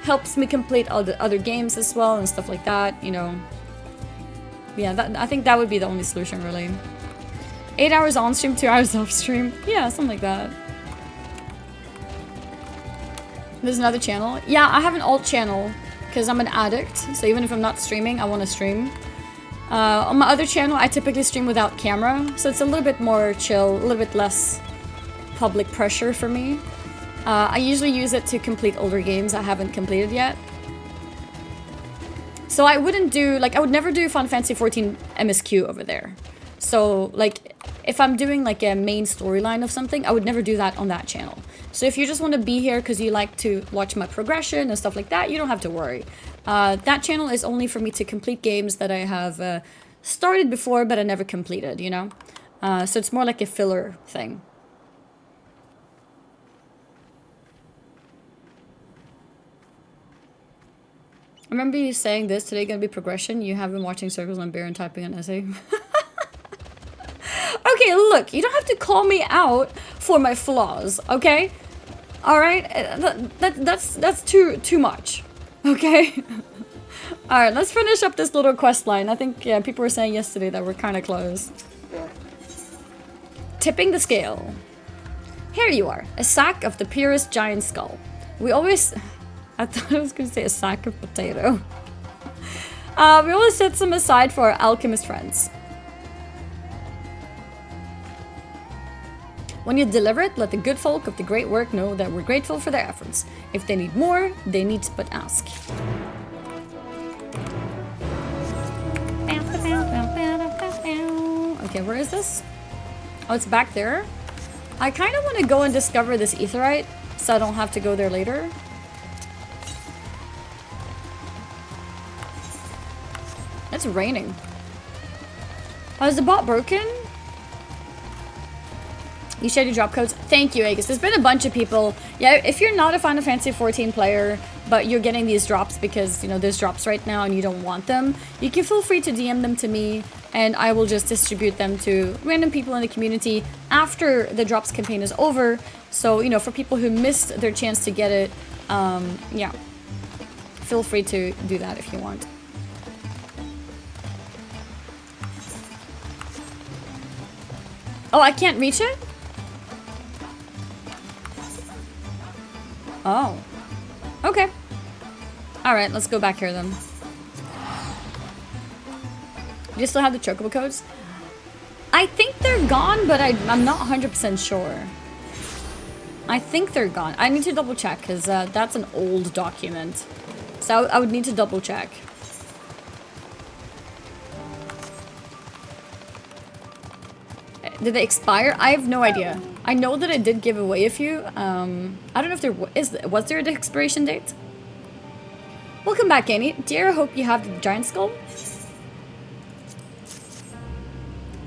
helps me complete all the other games as well and stuff like that, you know. Yeah, I think that would be the only solution, really. 8 hours on stream, 2 hours off stream. Yeah, something like that. There's another channel. Yeah, I have an alt channel because I'm an addict. So even if I'm not streaming, I want to stream. On my other channel, I typically stream without camera. So it's a little bit more chill, a little bit less public pressure for me. I usually use it to complete older games I haven't completed yet. So I wouldn't do, like, I would never do Final Fantasy XIV MSQ over there. So, like, if I'm doing, like, a main storyline of something, I would never do that on that channel. So if you just want to be here because you like to watch my progression and stuff like that, you don't have to worry. That channel is only for me to complete games that I have started before, but I never completed, you know? So it's more like a filler thing. I remember you saying this, today gonna be progression. You have been watching Circles on Beer and typing an essay. Okay, look, you don't have to call me out for my flaws, okay? Alright? That's too much. Okay? Alright, let's finish up this little quest line. I think, yeah, people were saying yesterday that we're kind of close. Tipping the scale. Here you are, a sack of the purest giant skull. We always... I thought I was going to say a sack of potato. We always set some aside for our alchemist friends. When you deliver it, let the good folk of the great work know that we're grateful for their efforts. If they need more, they need but ask. Okay, where is this? Oh, it's back there. I kind of want to go and discover this aetheryte, so I don't have to go there later. It's raining. Oh, is the bot broken? You shared your drop codes? Thank you, Aegis. There's been a bunch of people. Yeah, if you're not a Final Fantasy XIV player, but you're getting these drops because, you know, there's drops right now and you don't want them, you can feel free to DM them to me and I will just distribute them to random people in the community after the drops campaign is over. So, you know, for people who missed their chance to get it, yeah, feel free to do that if you want. Oh, I can't reach it? Oh. Okay. Alright, let's go back here then. Do you still have the chocobo codes? I think they're gone, but I'm not 100% sure. I think they're gone. I need to double check, because that's an old document. So I would need to double check. Did they expire? I have no idea. I know that I did give away a few. I don't know if there was there an expiration date? Welcome back, Annie. Dear, hope you have the giant skull.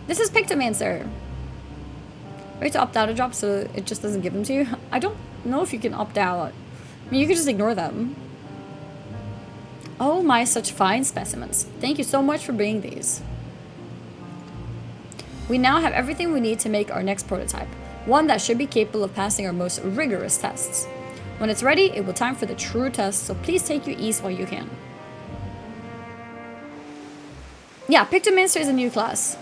This is Pictomancer. Ready to opt out of drops so it just doesn't give them to you? I don't know if you can opt out. I mean, you can just ignore them. Oh my, such fine specimens. Thank you so much for bringing these. We now have everything we need to make our next prototype, one that should be capable of passing our most rigorous tests. When it's ready, it will time for the true test, so please take your ease while you can. Yeah, Pictomancer is a new class.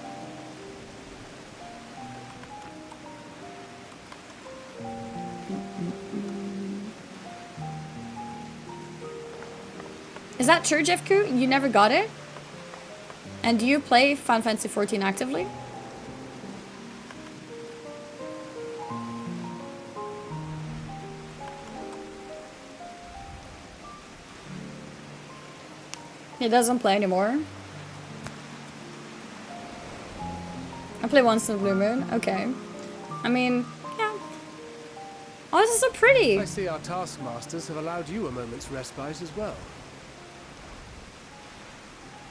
Is that true, Jeffku? You never got it? And do you play Final Fantasy XIV actively? He doesn't play anymore. I play once in a blue moon. Okay. I mean, yeah. Oh, this is so pretty. I see our taskmasters have allowed you a moment's respite as well.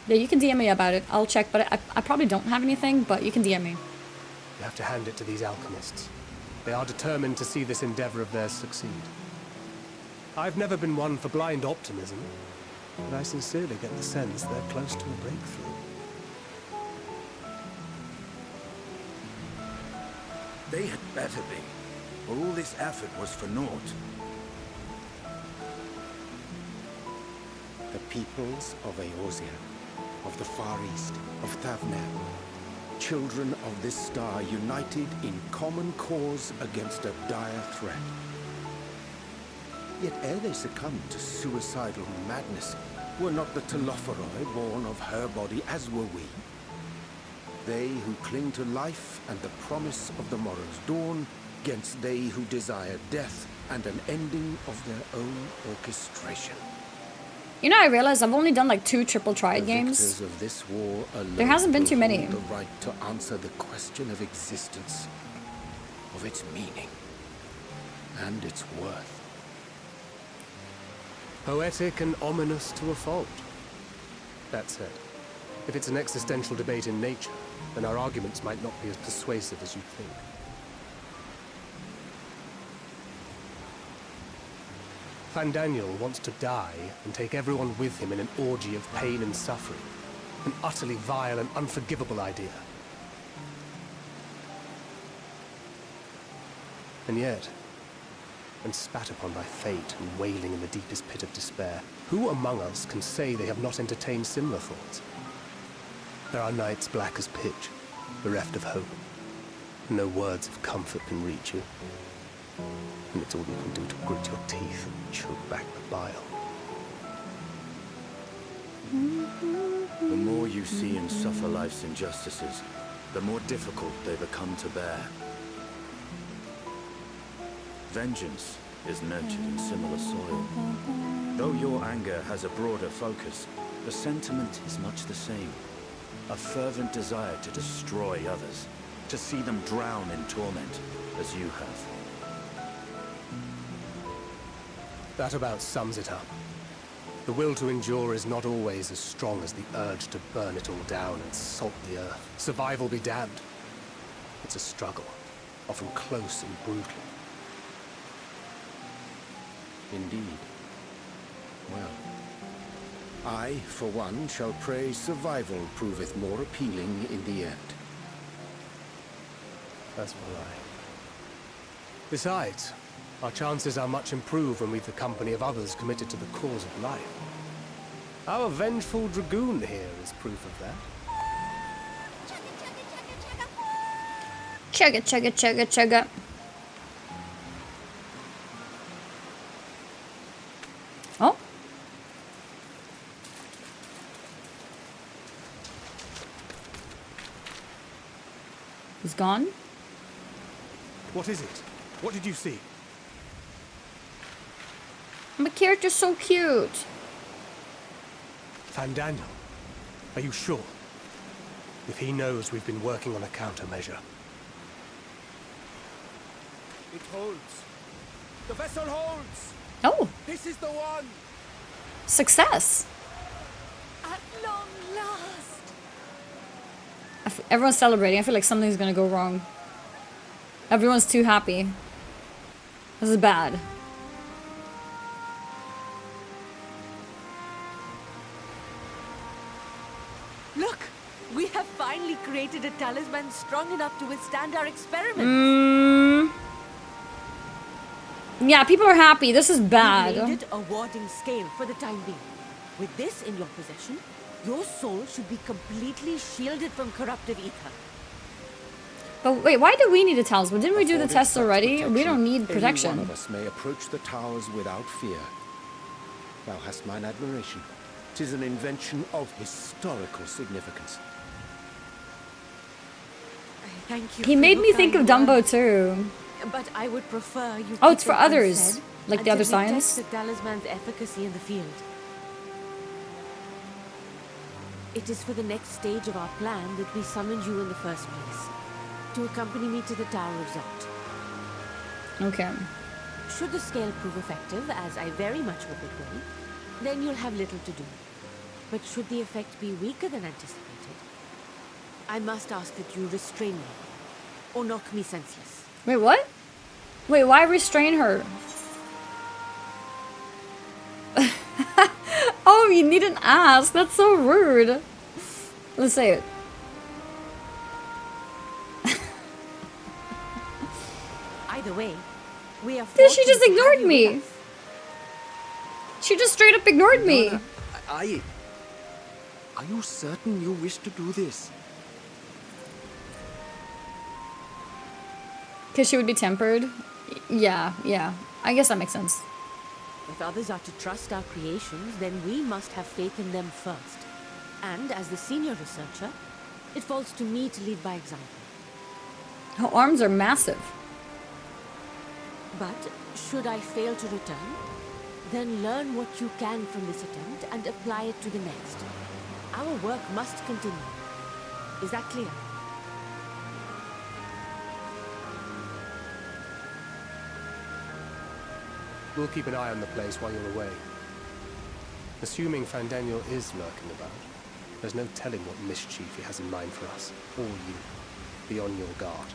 Yeah, you can DM me about it. I'll check, but I probably don't have anything, but you can DM me. You have to hand it to these alchemists. They are determined to see this endeavor of theirs succeed. I've never been one for blind optimism, but I sincerely get the sense they're close to a breakthrough. They had better be, or all this effort was for naught. peoples of Eorzea, of the Far East, of Thavner, children of this star united in common cause against a dire threat. Yet ere they succumbed to suicidal madness, were not the Telophoroi born of her body as were we? They who cling to life and the promise of the morrow's dawn, against they who desire death and an ending of their own orchestration. You know, I realize I've only done like 2 triple triad The games. victors of this war alone There hasn't been will too many. hold the right to answer the question of existence, of its meaning, and its worth. Poetic and ominous to a fault. That said, if it's an existential debate in nature, then our arguments might not be as persuasive as you think. Fandaniel wants to die and take everyone with him in an orgy of pain and suffering. An utterly vile and unforgivable idea. And yet, when spat upon by fate and wailing in the deepest pit of despair, who among us can say they have not entertained similar thoughts? There are nights black as pitch, bereft of hope. No words of comfort can reach you. And it's all you can do to grit your teeth and choke back the bile. The more you see and suffer life's injustices, the more difficult they become to bear. Vengeance is nurtured in similar soil. Though your anger has a broader focus, the sentiment is much the same. A fervent desire to destroy others, to see them drown in torment, as you have. That about sums it up. The will to endure is not always as strong as the urge to burn it all down and salt the earth. Survival be damned. It's a struggle, often close and brutal. Indeed. Well, I, for one, shall pray survival proveth more appealing in the end. As will I. Besides, our chances are much improved when we've the company of others committed to the cause of life. Our vengeful dragoon here is proof of that. Chugga, chugga, chugga, chugga. Oh. He's gone? What is it? What did you see? My character's so cute. Fandaniel, are you sure? If he knows we've been working on a countermeasure. It holds. The vessel holds! Oh, This is the one! success. At long last. Everyone's celebrating. I feel like something's gonna go wrong. Everyone's too happy. This is bad. Look, we have finally created a talisman strong enough to withstand our experiments. Yeah, people are happy. This is We've bad. made it a warding scale for the time being. With this in your possession, your soul should be completely shielded from corruptive ether. But wait, why do we need a talisman? Didn't we do the Afforded test such already? We protection, don't need any protection. one of us may approach the towers without fear. Thou hast mine admiration. 'Tis an invention of historical significance. Thank you. He for made your me think of kind Dumbo words, too. But I would prefer you. Oh, keep it's for them others, unsaid like the until other we science? test the talisman's efficacy in the field. It is for the next stage of our plan that we summoned you in the first place, to accompany me to the Tower of Zot. Okay. Should the scale prove effective, as I very much hope it will, then you'll have little to do. But should the effect be weaker than anticipated, I must ask that you restrain me, or knock me senseless. Wait, what? Wait, why restrain her? Oh, you needn't ask. That's so rude. Let's say it. Either way, we are. Dude, she just fortunate to have ignored you me. with us. She just straight up ignored me. Are you certain you wish to do this? Because she would be tempered? Yeah. I guess that makes sense. If others are to trust our creations, then we must have faith in them first. And as the senior researcher, it falls to me to lead by example. Her arms are massive. But should I fail to return, then learn what you can from this attempt and apply it to the next. Our work must continue. Is that clear? We'll keep an eye on the place while you're away. Assuming Fandaniel is lurking about, there's no telling what mischief he has in mind for us, or you. Be on your guard.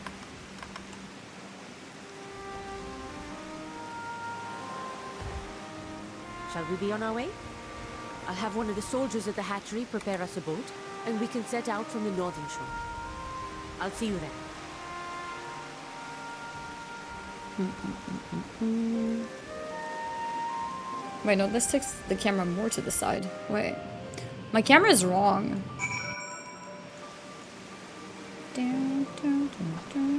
Shall we be on our way? I'll have one of the soldiers at the hatchery prepare us a boat, and we can set out from the northern shore. I'll see you then. Wait, no, this takes the camera more to the side. Wait. My camera is wrong. Dun, dun, dun, dun.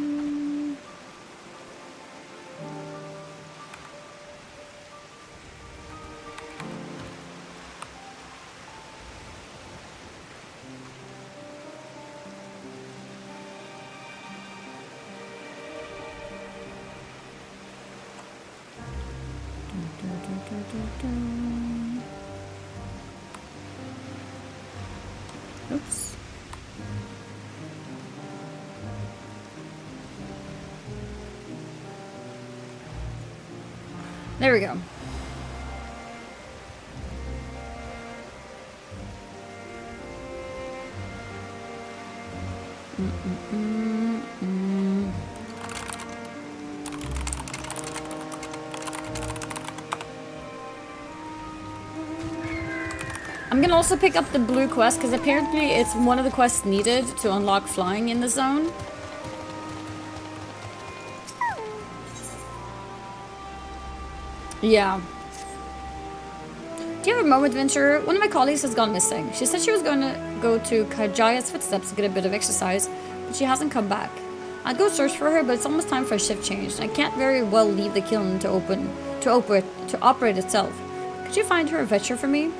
Oops. There we go. I'm gonna also pick up the blue quest because apparently it's one of the quests needed to unlock flying in the zone. Yeah. Do you have a moment, Venture? One of my colleagues has gone missing. She said she was going to go to Kajaya's footsteps to get a bit of exercise, but she hasn't come back. I'd go search for her, but it's almost time for a shift change. I can't very well leave the kiln to operate itself. Could you find her a Venture for me?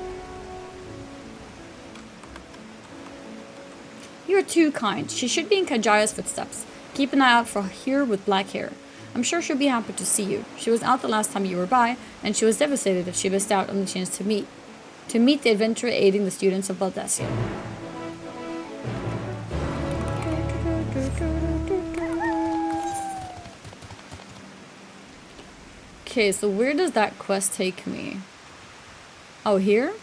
You're too kind. She should be in Kajaya's footsteps. Keep an eye out for her with black hair. I'm sure she'll be happy to see you. She was out the last time you were by, and she was devastated that she missed out on the chance to meet the adventurer aiding the students of Baldesia. Okay, so where does that quest take me? Oh, here?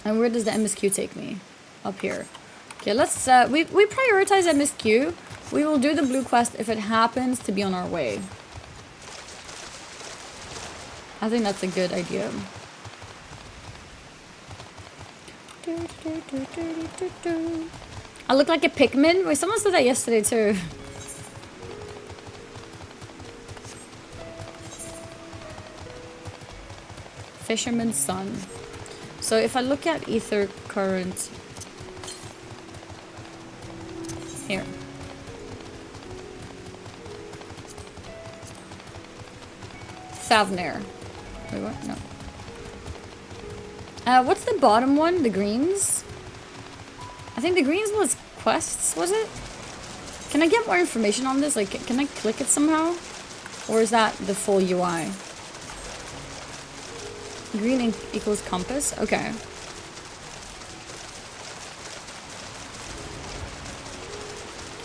And where does the MSQ take me? Up here. Okay, let's, we prioritize MSQ. We will do the blue quest if it happens to be on our way. I think that's a good idea. I look like a Pikmin? Wait, someone said that yesterday too. Fisherman's son. So if I look at ether current here. Savnair. Wait, what? No. What's the bottom one? The greens? I think the greens was quests, was it? Can I get more information on this? Like, can I click it somehow? Or is that the full UI? Green equals compass? Okay.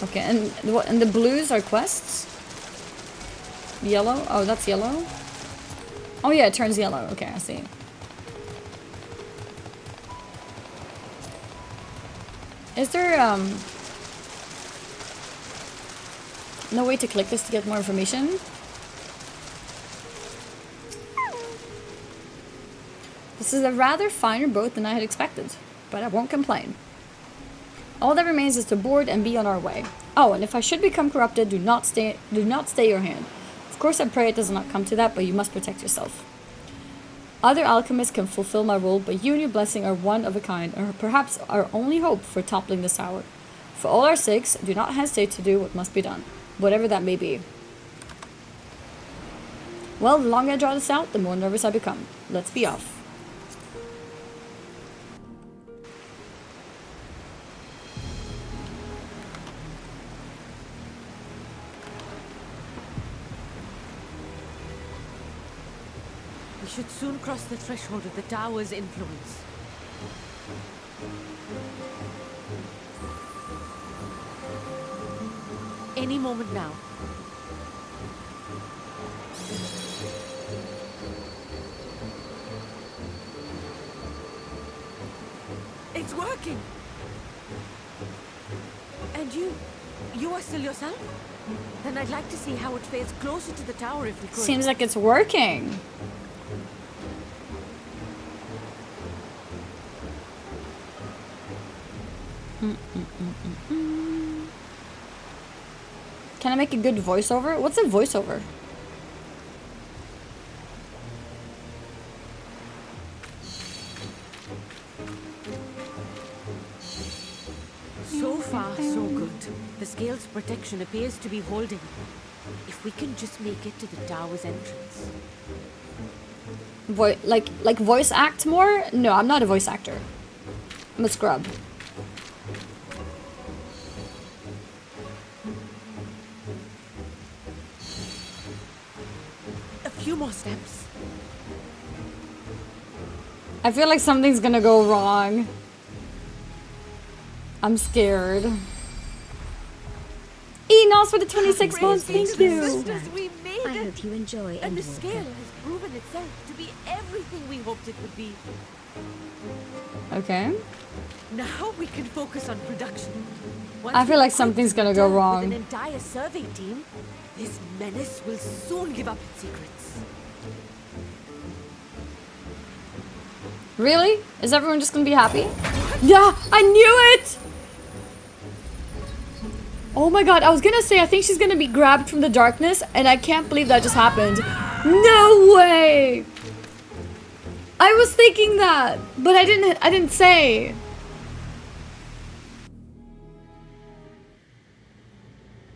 Okay, and the blues are quests? Yellow? Oh, that's yellow? Oh yeah, it turns yellow. Okay, I see. Is there, no way to click this to get more information? This is a rather finer boat than I had expected, but I won't complain. All that remains is to board and be on our way. Oh, and if I should become corrupted, do not stay your hand. Of course, I pray it does not come to that, but you must protect yourself. Other alchemists can fulfill my role, but you and your blessing are one of a kind, or perhaps our only hope for toppling this tower. For all our sakes, do not hesitate to do what must be done, whatever that may be. Well, the longer I draw this out, the more nervous I become. Let's be off. We should soon cross the threshold of the tower's influence. Any moment now. It's working! And you are still yourself? Then I'd like to see how it fades closer to the tower if we could. Seems like it's working. Can I make a good voiceover? What's a voiceover? So far, so good. The scale's protection appears to be holding. If we can just make it to the tower's entrance. Like voice act more? No, I'm not a voice actor. I'm a scrub. A few more steps. I feel like something's gonna go wrong. I'm scared. Enos for the 26 months, thank you. Sisters, we made I it. hope you enjoy And the Endwalker. scale has proven itself to be everything we hoped it would be. Okay. Now we can focus on production. I feel like something's gonna go wrong. With an entire survey team, this menace will soon give up its secrets. Really? Is everyone just gonna be happy? Yeah, I knew it! Oh my god, I was gonna say I think she's gonna be grabbed from the darkness, and I can't believe that just happened. No way! I was thinking that, but I didn't say.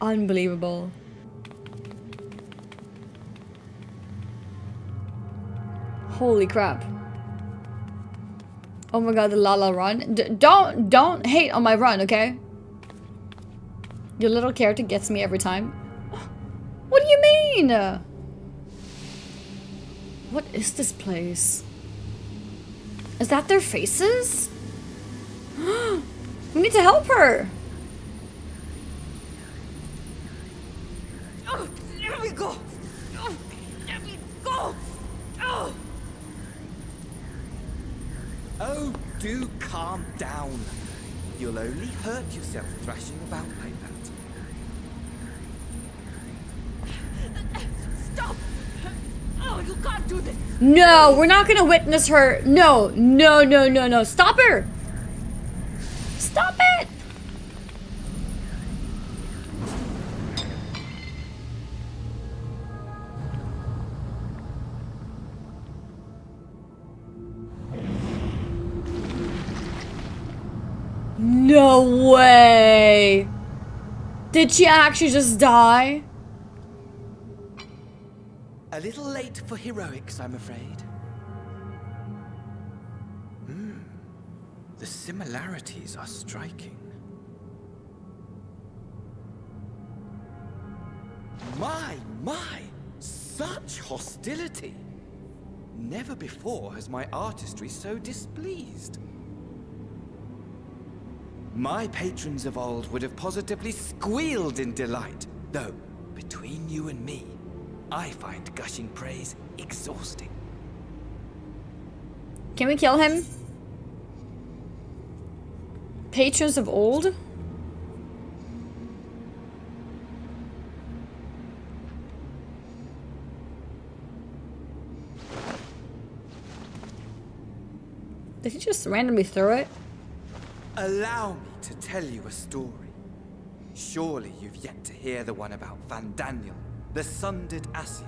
Unbelievable. Holy crap. Oh my god, the Lala run. Don't hate on my run, okay? Your little character gets me every time. What do you mean? What is this place? Is that their faces? We need to help her. Oh, there we go. Oh, there we go. Oh. Oh, do calm down. You'll only hurt yourself thrashing about like that. Stop! Oh, you can't do this. No, we're not gonna witness her. No, no, no, no, no. Stop her. Stop it. No way! Did she actually just die? A little late for heroics, I'm afraid. The similarities are striking. My! Such hostility! Never before has my artistry so displeased. My patrons of old would have positively squealed in delight, though, between you and me, I find gushing praise exhausting. Can we kill him? Patrons of old? Did he just randomly throw it? Allow me to tell you a story. Surely you've yet to hear the one about Van Daniel, the sundered Ascian.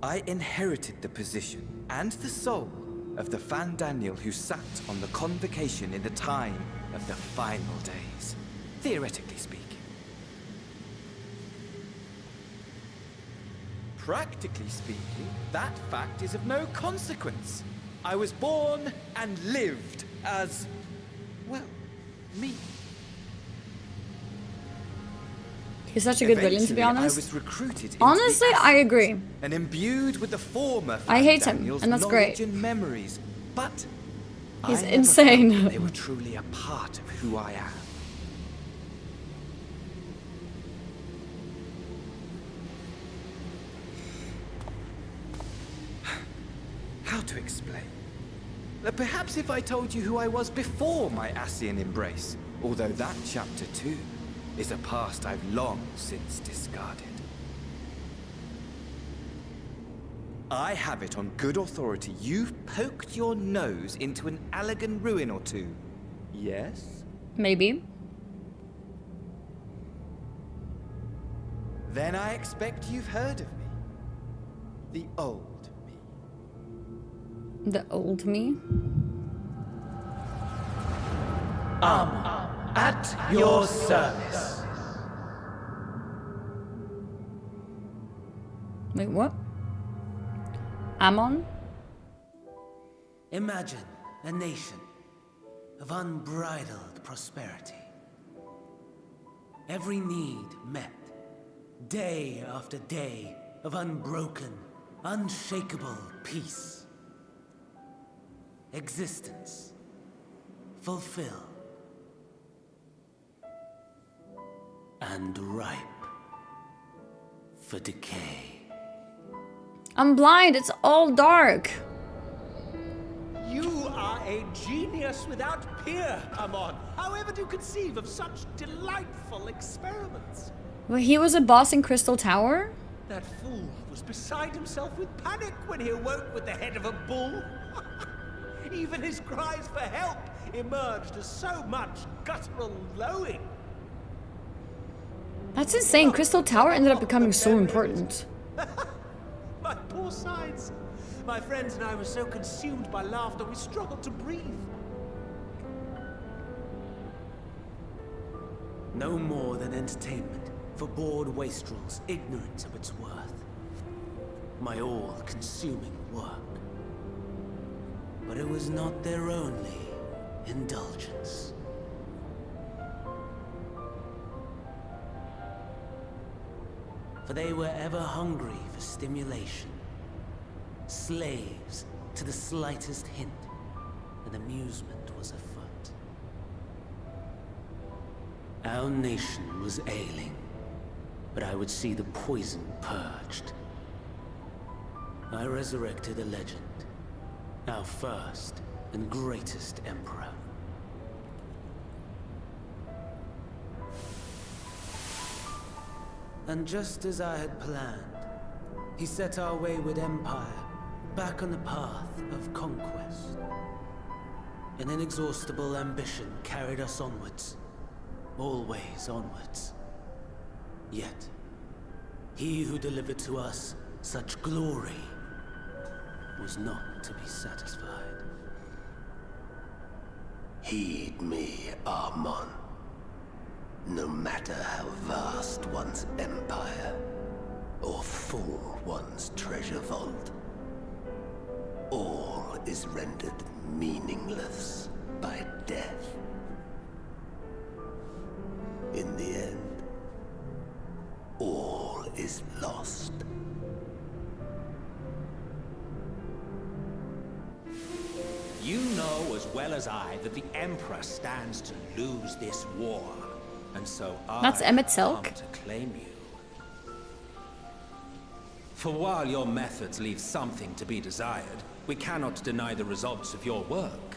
I inherited the position and the soul of the Fan Daniel who sat on the convocation in the time of the final days, theoretically speaking. Practically speaking, that fact is of no consequence. I was born and lived as, well, me. He's such a good villain, to be Eventually, honest. I was recruited into Honestly, the I agree. and imbued with the former I hate him, Daniel's and that's knowledge great. and memories, but He's I never insane. felt that they were truly a part of who I am. How to explain? Perhaps if I told you who I was before my Ascian embrace, although that chapter too is a past I've long since discarded. I have it on good authority you've poked your nose into an Allegan ruin or two. Yes? Maybe. Then I expect you've heard of me. The old me. The old me. At your service. Wait, what? Amon? Imagine a nation of unbridled prosperity. Every need met. Day after day of unbroken, unshakable peace. Existence fulfilled and ripe for decay. I'm blind, it's all dark. You are a genius without peer, Amon. However do you conceive of such delightful experiments? Well, he was a boss in Crystal Tower? That fool was beside himself with panic when he awoke with the head of a bull. Even his cries for help emerged as so much guttural lowing. That's insane. Crystal Tower ended up becoming so important. My poor sides. My friends and I were so consumed by laughter we struggled to breathe. No more than entertainment for bored wastrels ignorant of its worth. My all-consuming work. But it was not their only indulgence. For they were ever hungry for stimulation. Slaves to the slightest hint that amusement was afoot. Our nation was ailing, but I would see the poison purged. I resurrected a legend, our first and greatest emperor. And just as I had planned, he set our wayward empire back on the path of conquest. An inexhaustible ambition carried us onwards, always onwards. Yet, he who delivered to us such glory was not to be satisfied. Heed me, Amon. No matter how vast one's empire, or full one's treasure vault, all is rendered meaningless by death. In the end, all is lost. You know as well as I that the Emperor stands to lose this war. And so That's Emmett Silk? come to claim you. For while your methods leave something to be desired, we cannot deny the results of your work.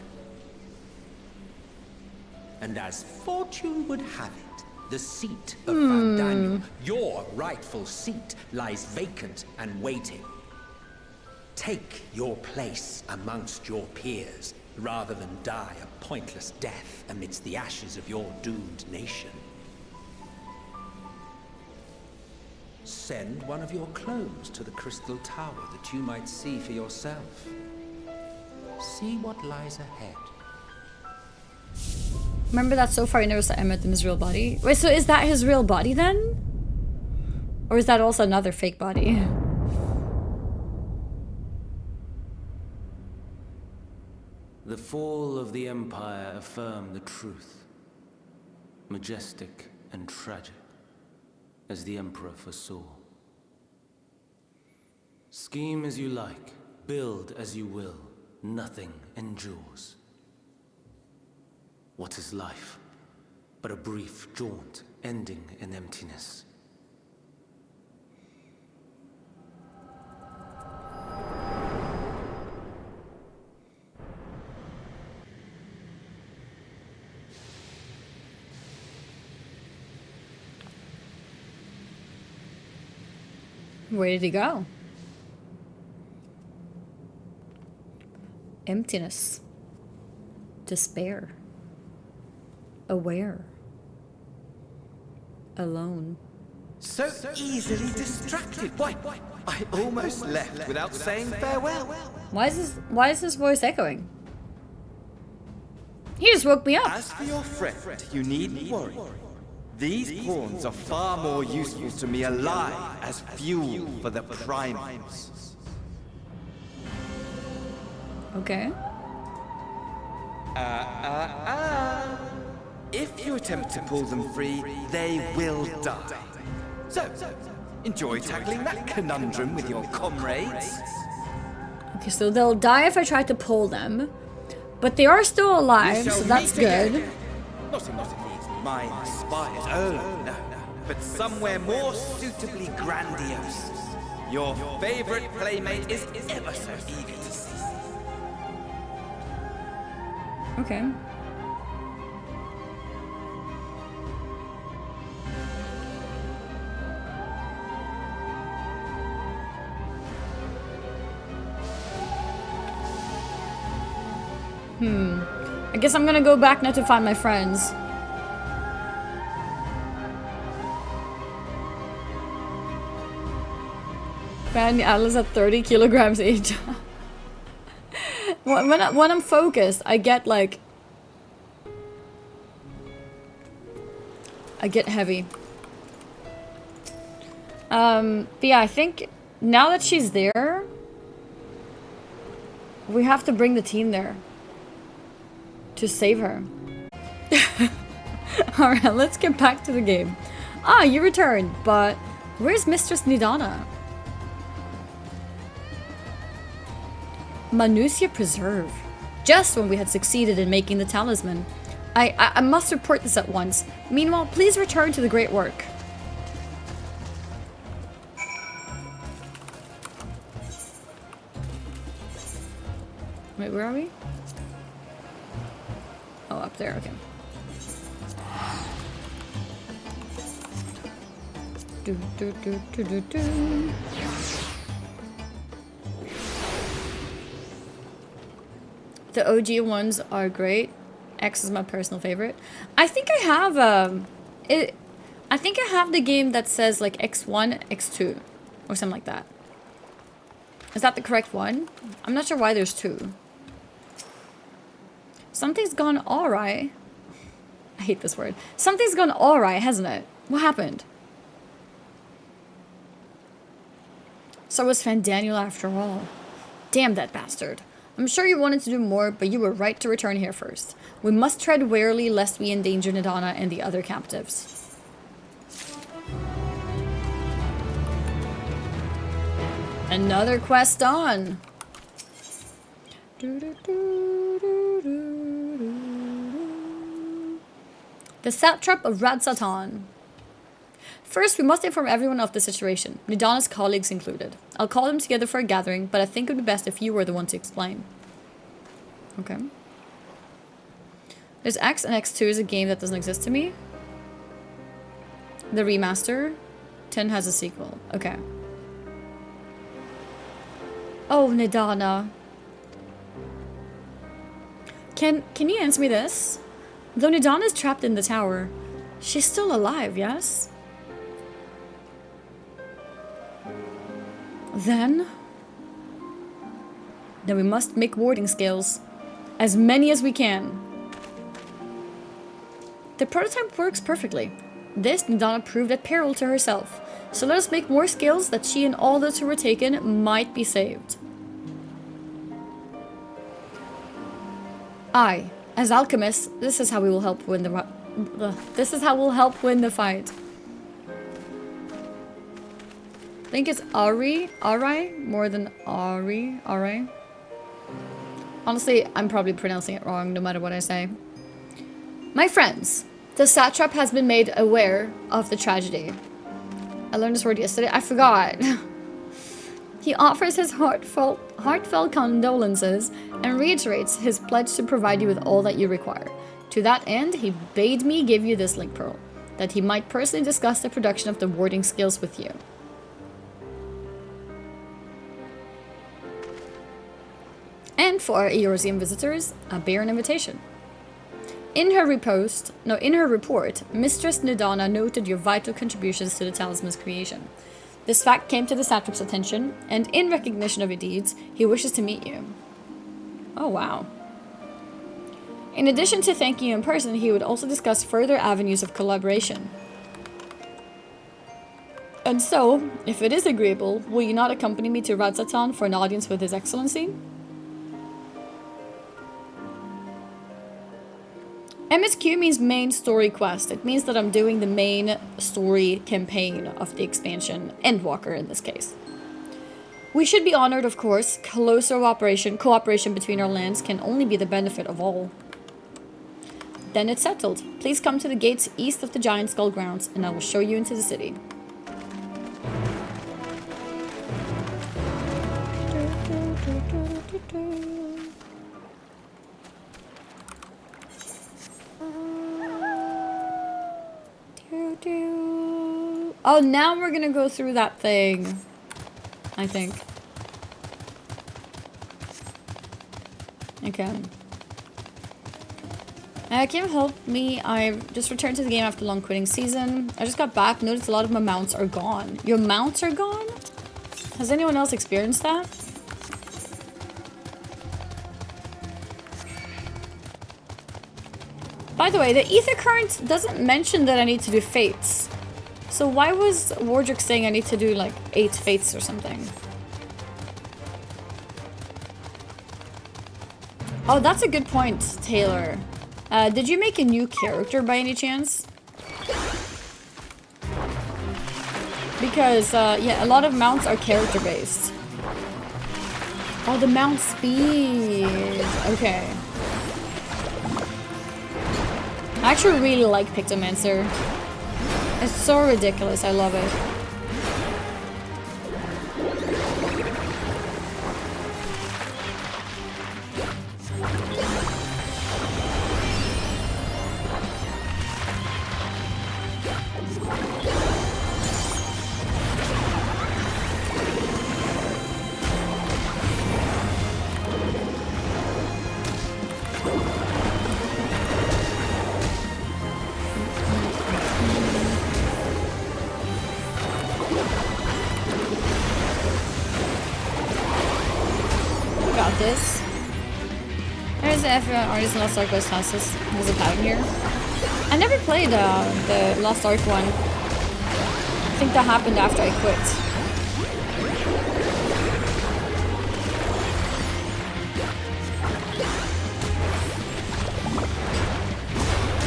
And as fortune would have it, the seat of Van Daniel, your rightful seat, lies vacant and waiting. Take your place amongst your peers, rather than die a pointless death amidst the ashes of your doomed nation. Send one of your clones to the Crystal Tower that you might see for yourself. See what lies ahead. Remember that so far you never saw Emmett in his real body? Wait, so is that his real body then? Or is that also another fake body? The fall of the Empire affirmed the truth. Majestic and tragic, as the Emperor foresaw. Scheme as you like, build as you will, nothing endures. What is life but a brief jaunt ending in emptiness? Where did he go? Emptiness. Despair. Aware. Alone. So easily distracted. Why, I almost left without saying farewell. Why is his voice echoing? He just woke me up. As for your friend, you needn't worry. These pawns are far more useful to me alive as fuel for the primates. Okay. If you attempt to pull them free, they will die. So, enjoy tackling that conundrum with your comrades. Okay, so they'll die if I try to pull them. But they are still alive, so that's good. Not in these mind-inspired, oh no. But somewhere more suitably grandiose. Your favorite playmate is ever so eager to see. Okay. I guess I'm gonna go back now to find my friends. Fan Atlas at 30 kilograms each. when I'm focused, I get like... I get heavy. But yeah, I think now that she's there, we have to bring the team there to save her. Alright, let's get back to the game. Ah, you returned, but where's Mistress Nidana? Manusia Preserve. Just when we had succeeded in making the talisman. I must report this at once. Meanwhile, please return to the great work. Wait, where are we? Oh, up there, okay. The OG ones are great. X is my personal favorite. I think I have I think I have the game that says like X1, X2 or something like that. Is that the correct one? I'm not sure why there's two. Something's gone awry. I hate this word. Something's gone awry, hasn't it? What happened? So was Fandaniel after all. Damn that bastard. I'm sure you wanted to do more, but you were right to return here first. We must tread warily lest we endanger Nidana and the other captives. Another quest on. The Satrap of Radsatan. First, we must inform everyone of the situation, Nidana's colleagues included. I'll call them together for a gathering, but I think it would be best if you were the one to explain. Okay. There's X and X2 is a game that doesn't exist to me. The remaster. 10 has a sequel. Okay. Oh, Nidana. Can you answer me this? Though Nidana is trapped in the tower, she's still alive, yes? Then we must make warding scales. As many as we can. The prototype works perfectly. This Nadana proved at peril to herself. So let us make more scales that she and all those who were taken might be saved. I, as alchemists, this is how we will help win the fight. I think it's Ari more than Ari. Honestly, I'm probably pronouncing it wrong no matter what I say. My friends, the satrap has been made aware of the tragedy. I learned this word yesterday. I forgot. He offers his heartfelt condolences and reiterates his pledge to provide you with all that you require. To that end, he bade me give you this link pearl, that he might personally discuss the production of the warding skills with you. And for our Eorzean visitors, a barren invitation. In her report, Mistress Nadana noted your vital contributions to the talisman's creation. This fact came to the satrap's attention, and in recognition of your deeds, he wishes to meet you. Oh, wow. In addition to thanking you in person, he would also discuss further avenues of collaboration. And so, if it is agreeable, will you not accompany me to Radzatan for an audience with His Excellency? MSQ means main story quest. It means that I'm doing the main story campaign of the expansion, Endwalker in this case. We should be honored, of course. Closer cooperation between our lands can only be the benefit of all. Then it's settled. Please come to the gates east of the Giant Skull grounds, and I will show you into the city. Oh, now we're gonna go through that thing, I think. Okay. Kim helped me. I just returned to the game after long quitting season. I just got back, noticed a lot of my mounts are gone. Your mounts are gone? Has anyone else experienced that? By the way, the ether current doesn't mention that I need to do fates. So why was Wardrick saying I need to do like 8 fates or something? Oh, that's a good point, Taylor. Did you make a new character by any chance? Because, yeah, a lot of mounts are character-based. Oh, the mount speed. Okay. I actually really like Pictomancer. It's so ridiculous, I love it. This. There's the FFXIV Artist and Lost Ark West Houses. There's a pattern here. I never played the Lost Ark one. I think that happened after I quit.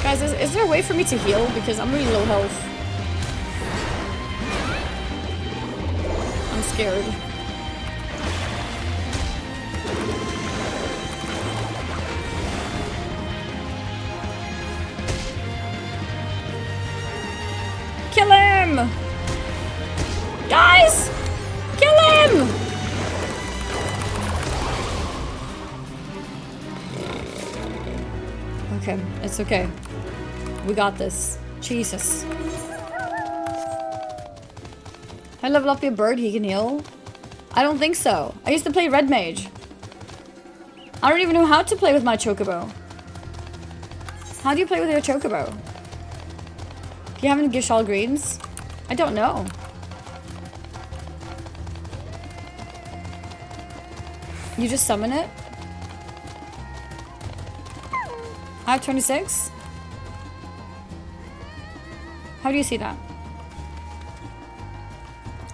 Guys, is there a way for me to heal? Because I'm really low health. I'm scared. Kill him! Guys! Kill him! Okay, it's okay. We got this. Jesus. If I level up your bird, he can heal? I don't think so. I used to play Red Mage. I don't even know how to play with my Chocobo. How do you play with your Chocobo? Do you have any Gishal greens? I don't know. You just summon it? I have 26? How do you see that?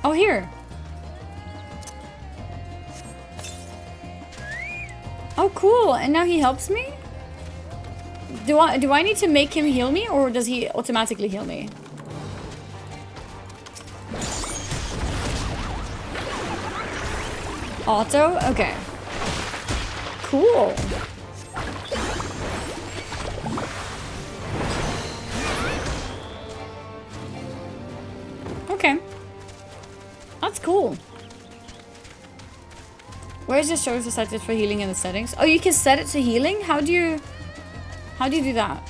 Oh, here. Oh, cool. And now he helps me? Do I need to make him heal me, or does he automatically heal me? Auto? Okay. Cool. Okay. That's cool. Where is your service set for healing in the settings? Oh, you can set it to healing? How do you do that?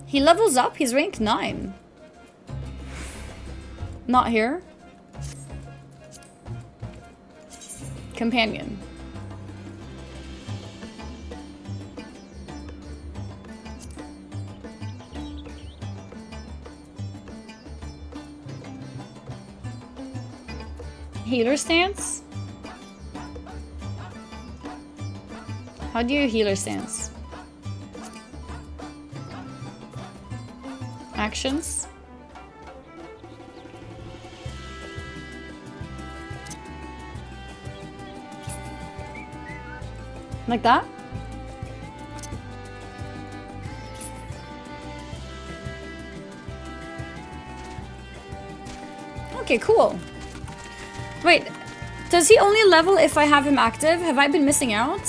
He levels up, he's rank 9. Not here. Companion. Healer stance? How do you healer stance? Actions? Like that? Okay, cool. Wait, does he only level if I have him active? Have I been missing out?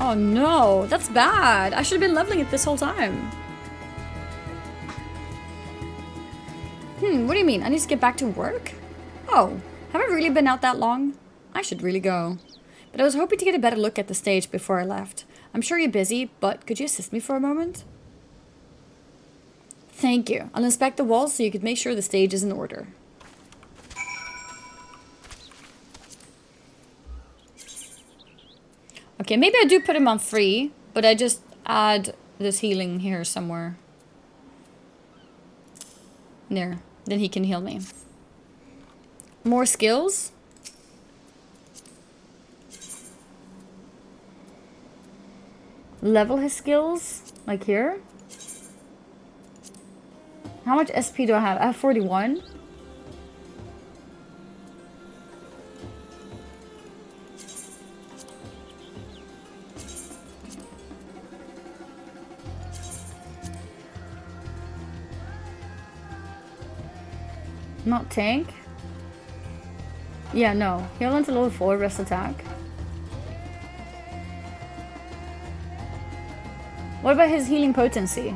Oh no, that's bad. I should have been leveling it this whole time. What do you mean? I need to get back to work? Oh, have I really been out that long? I should really go. But I was hoping to get a better look at the stage before I left. I'm sure you're busy, but could you assist me for a moment? Thank you. I'll inspect the walls so you could make sure the stage is in order. Okay, maybe I do put him on 3, but I just add this healing here somewhere. There. Then he can heal me. More skills? Level his skills? Like here? How much SP do I have? I have 41. Not tank? Yeah, no. Heal until level 4, rest attack. What about his healing potency?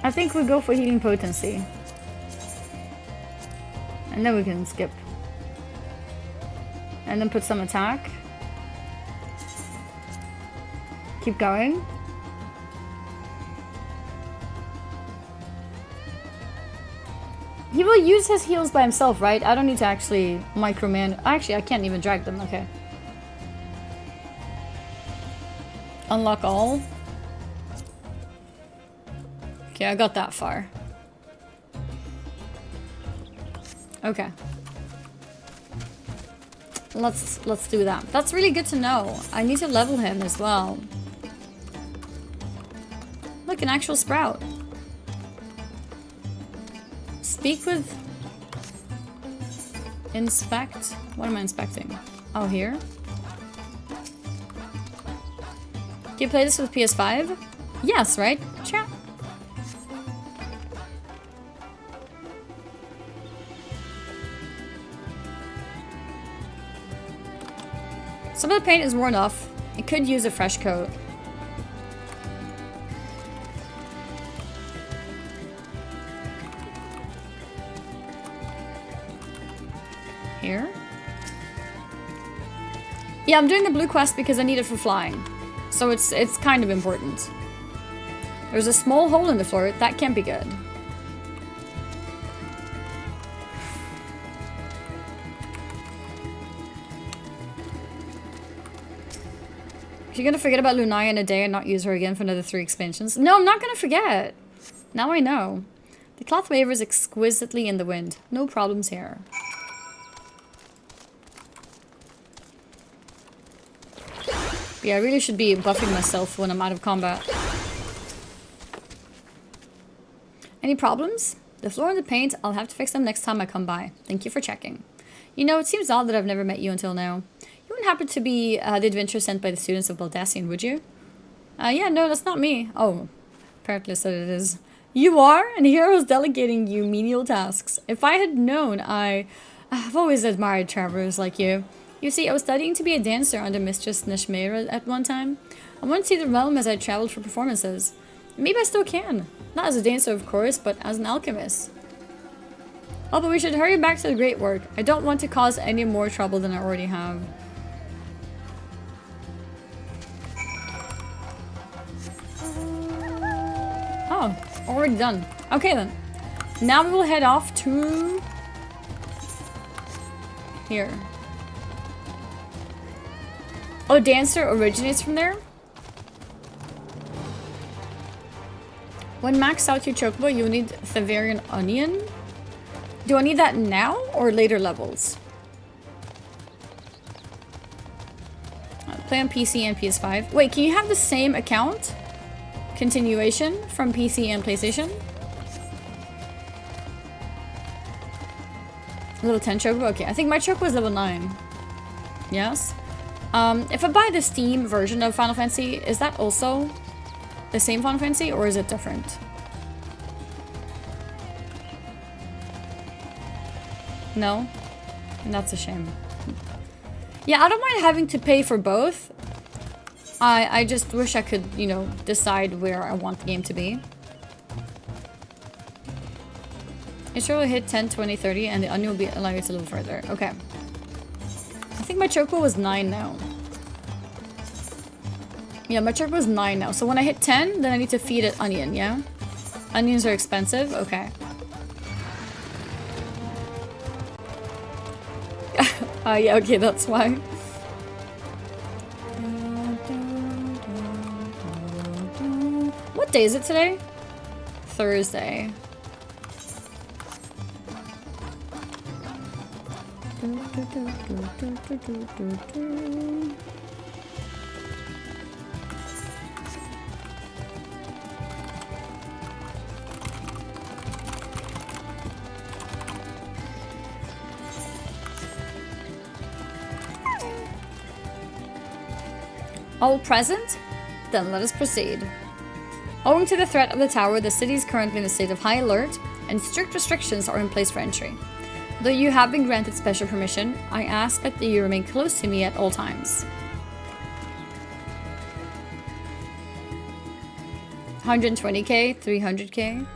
I think we go for healing potency. And then we can skip. And then put some attack. Keep going. He will use his heals by himself, right? I don't need to actually microman. Actually, I can't even drag them. Okay. Unlock all. Okay, I got that far. Okay. Let's do that. That's really good to know. I need to level him as well. Look, an actual sprout. Speak with... Inspect? What am I inspecting? Oh, here? Do you play this with PS5? Yes, right? Chat. Some of the paint is worn off. It could use a fresh coat. Here? Yeah, I'm doing the blue quest because I need it for flying. So it's kind of important. There's a small hole in the floor. That can't be good. You're gonna forget about Lunaya in a day and not use her again for another 3 expansions? No, I'm not gonna forget. Now I know. The cloth wavers exquisitely in the wind. No problems here. Yeah, I really should be buffing myself when I'm out of combat. Any problems? The floor and the paint, I'll have to fix them next time I come by. Thank you for checking. You know, it seems odd that I've never met you until now. You wouldn't happen to be the adventure sent by the students of Baldassian, would you? Yeah, no, that's not me. Oh, apparently said it is. You are? And here I was delegating you menial tasks. If I had known, I've always admired travelers like you. You see, I was studying to be a dancer under Mistress Neshmera at one time. I wanted to see the realm as I traveled for performances. Maybe I still can. Not as a dancer, of course, but as an alchemist. Oh, but we should hurry back to the great work. I don't want to cause any more trouble than I already have. Oh, already done. Okay then. Now we will head off to... here. Oh, dancer originates from there? When maxed out your chocobo, you need Thavarian Onion. Do I need that now or later levels? Play on PC and PS5. Wait, can you have the same account? Continuation from PC and PlayStation? Level 10 chocobo? Okay, I think my chocobo is level 9. Yes? If I buy the Steam version of Final Fantasy, is that also the same Final Fantasy or is it different? No? That's a shame. Yeah, I don't mind having to pay for both. I just wish I could, you know, decide where I want the game to be. It sure will hit 10, 20, 30 and the onion will be allowed you to a little further. Okay. I think my chocobo was 9 now. Yeah, my chocobo was 9 now. So when I hit 10, then I need to feed it onion, yeah? Onions are expensive? Okay. Yeah, okay, that's why. What day is it today? Thursday. All present? Then let us proceed. Owing to the threat of the tower, the city is currently in a state of high alert, and strict restrictions are in place for entry. Though you have been granted special permission, I ask that you remain close to me at all times. 120k, 300k.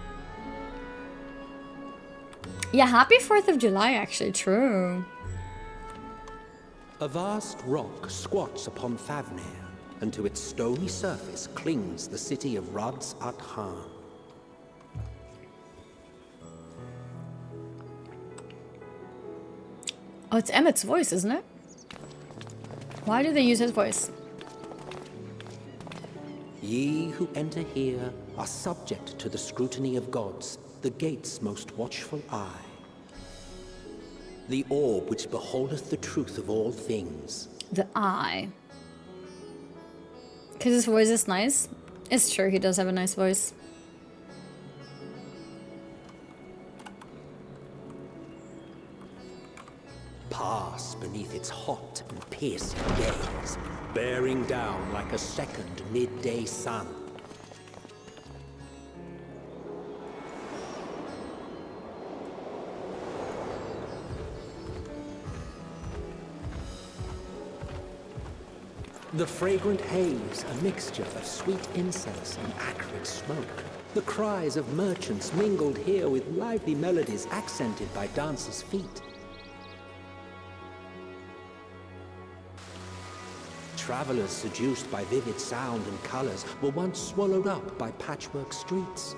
Yeah, happy 4th of July, actually, true. A vast rock squats upon Favnir, and to its stony surface clings the city of Rads at Han. Oh, it's Emmett's voice, isn't it? Why do they use his voice? Ye who enter here are subject to the scrutiny of gods, the gate's most watchful eye. The orb which beholdeth the truth of all things. The eye. Because his voice is nice. It's true, he does have a nice voice. Pass beneath its hot and piercing gaze, bearing down like a second midday sun. The fragrant haze, a mixture of sweet incense and acrid smoke. The cries of merchants mingled here with lively melodies accented by dancers' feet. Travelers seduced by vivid sound and colors were once swallowed up by patchwork streets.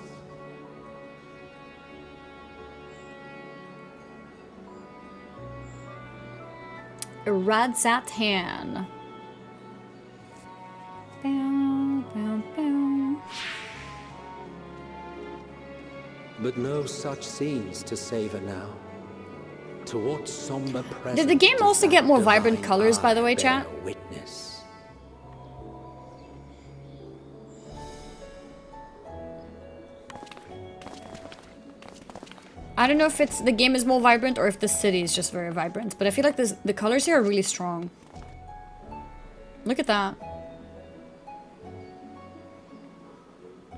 Radzatan. Bow, bow, bow. But no such scenes to savor now. To what somber presence Did the game does also that get more vibrant divine colors, by the way, eye chat? bear witness? I don't know if it's the game is more vibrant or if the city is just very vibrant, but I feel like the colors here are really strong. Look at that.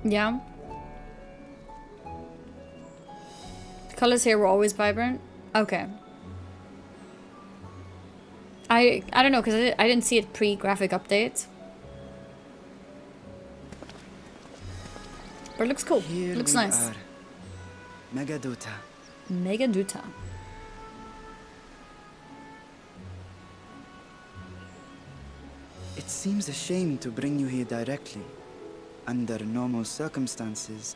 Yeah. The colors here were always vibrant. Okay. I don't know, because I didn't see it pre-graphic update. But it looks cool. Here Looks we nice. are. Megaduta. Megaduta. It seems a shame to bring you here directly. Under normal circumstances,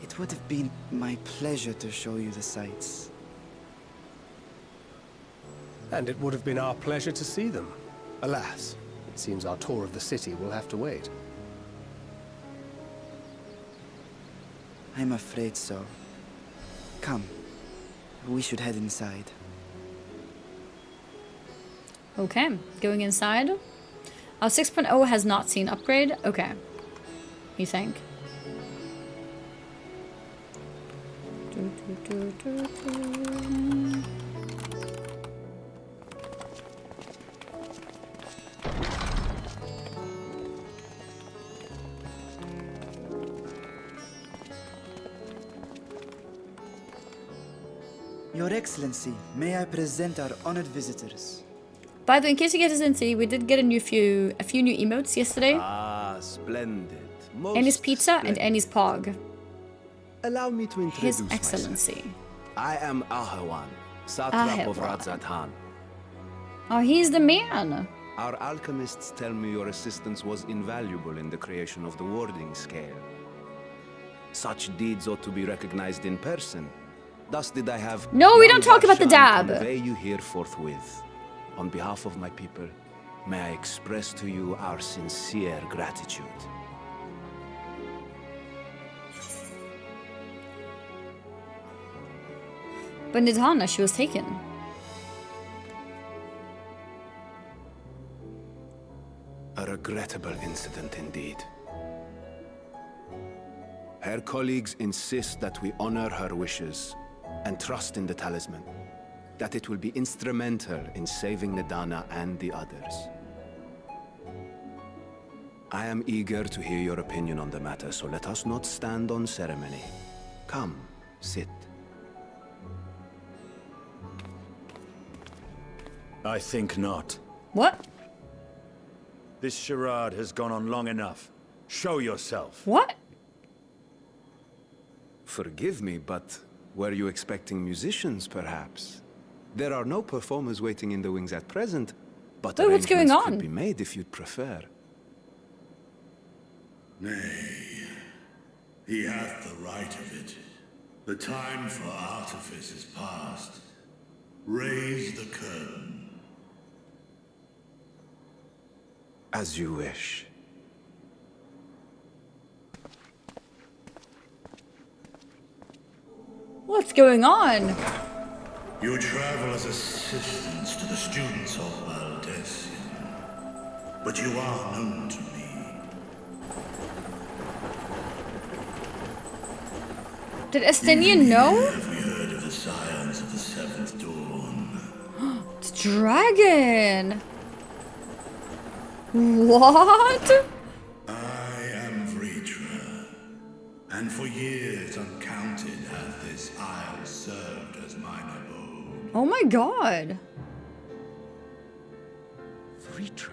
it would have been my pleasure to show you the sights. And it would have been our pleasure to see them. Alas, it seems our tour of the city will have to wait. I'm afraid so. Come, we should head inside. Okay, going inside. Our 6.0 has not seen upgrade. Okay. You think? Your Excellency, may I present our honored visitors? By the way, in case you guys didn't see, we did get a few new emotes yesterday. Ah, splendid. Annie's Pizza and Annie's Pog. Allow me to introduce His Excellency. myself. I am Ahawan, Satrap of Ahawan. Radzatan. Oh, he's the man. Our alchemists tell me your assistance was invaluable in the creation of the warding scale. Such deeds ought to be recognized in person. Thus did I have... No, we don't talk about the Yaldabaoth dab. convey you here forthwith. On behalf of my people, may I express to you our sincere gratitude. But Nidhana, she was taken. A regrettable incident indeed. Her colleagues insist that we honor her wishes and trust in the talisman, that it will be instrumental in saving Nidana and the others. I am eager to hear your opinion on the matter, so let us not stand on ceremony. Come, sit. I think not. What? This charade has gone on long enough. Show yourself. What? Forgive me, but were you expecting musicians, perhaps? There are no performers waiting in the wings at present, but Wait, what's going arrangements on? could be made if you'd prefer. Nay, he hath the right of it. The time for artifice is past. Raise the curtain. As you wish. What's going on? You travel as assistants to the students of Valdesian, but you are known to me. Did Estinian know? Have we heard of the scions of the Seventh Dawn? It's Dragon. What? I am Vritra, and for years uncounted hath this isle served as mine abode. Oh my god. Vritra,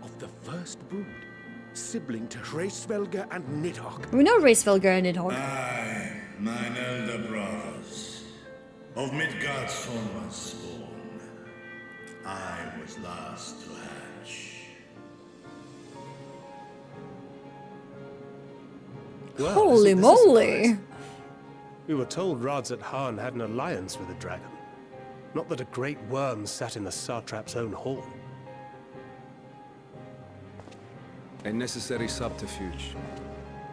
of the first brood, sibling to Hraesvelgr and Nidhogg. We know Hraesvelgr and Nidhogg. Aye, mine elder brothers, of Midgard's Solma's spawn. I was last to hatch. Well, Holy isn't this a moly! surprise? We were told Radzat Han had an alliance with a dragon. Not that a great worm sat in the satrap's own hall. A necessary subterfuge,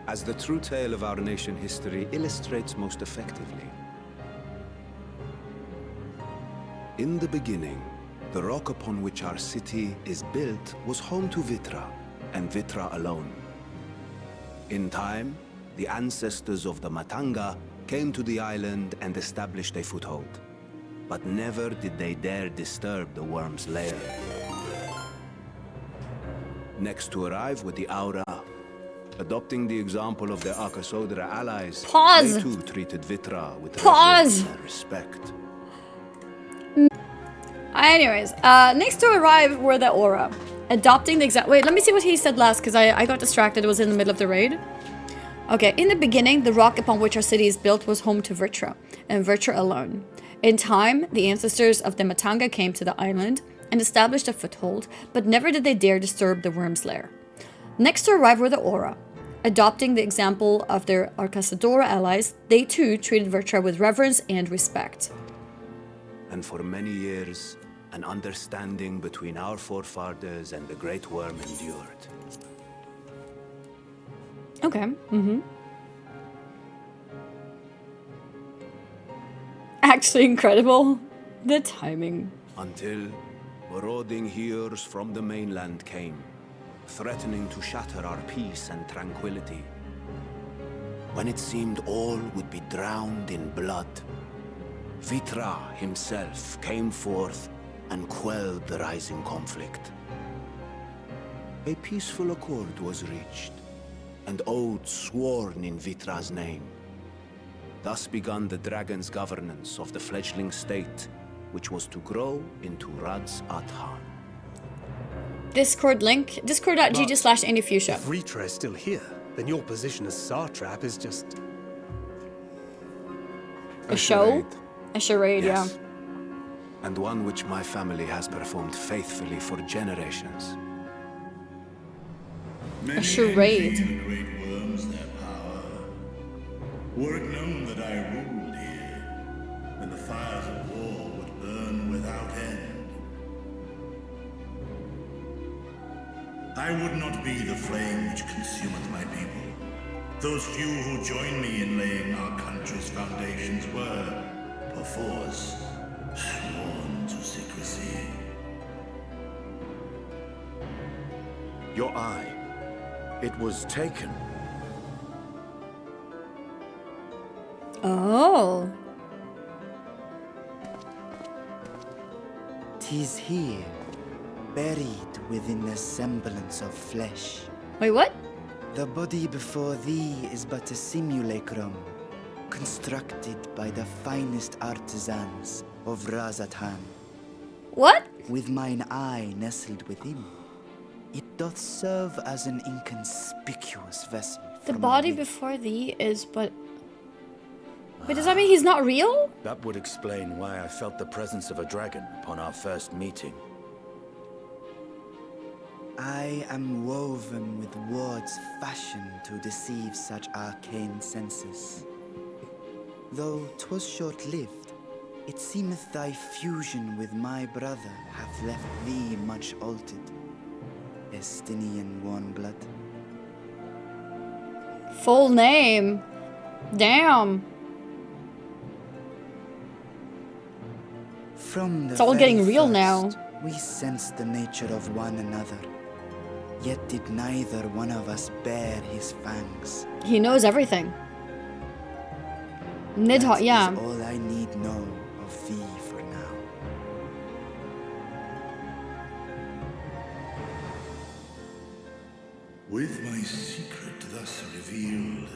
as the true tale of our nation history illustrates most effectively. In the beginning, the rock upon which our city is built was home to Vitra, and Vitra alone. In time, the ancestors of the Matanga came to the island and established a foothold. But never did they dare disturb the worm's lair. Next to arrive were the Aura. Adopting the example of their Akasodra allies, Pause. they too treated Vitra with Pause. reverence and respect. Anyways, next to arrive were the Aura. Adopting the exact... Wait, let me see what he said last, because I got distracted. It was in the middle of the raid. Okay, in the beginning, the rock upon which our city is built was home to Vitra, and Vitra alone. In time, the ancestors of the Matanga came to the island and established a foothold, but never did they dare disturb the worm's lair. Next to arrive were the Aura. Adopting the example of their Arcasadora allies, they too treated Vitra with reverence and respect. And for many years, an understanding between our forefathers and the Great Worm endured. Okay, Actually incredible. The timing. Until marauding heroes from the mainland came, threatening to shatter our peace and tranquility. When it seemed all would be drowned in blood, Vitra himself came forth and quelled the rising conflict. A peaceful accord was reached, and oaths sworn in Vitra's name. Thus began the dragon's governance of the fledgling state, which was to grow into Radzat Han. Discord link, discord.gg/anyfuchsia. If Vitra is still here, then your position as satrap is just... A show? A charade, yes. Yeah. And one which my family has performed faithfully for generations. A charade. The great worms their power. Were it known that I ruled here, then the fires of war would burn without end. I would not be the flame which consumeth my people. Those few who joined me in laying our country's foundations were, perforce, sworn to secrecy. Your eye. It was taken. Oh. 'Tis here, buried within the semblance of flesh. Wait, what? The body before thee is but a simulacrum, constructed by the finest artisans of Radzat Han. What? With mine eye nestled within, it doth serve as an inconspicuous vessel. The from body which before thee is but... Wait, does that mean he's not real? That would explain why I felt the presence of a dragon upon our first meeting. I am woven with words fashioned to deceive such arcane senses. Though 'twas short-lived, it seemeth thy fusion with my brother hath left thee much altered. Estinian warm-blood. Full name. Damn. From the It's all very getting real first, now. We sensed the nature of one another. Yet did neither one of us bare his fangs. He knows everything. Nidhogg, yeah. That is all I need know of thee for now. With my secret thus revealed,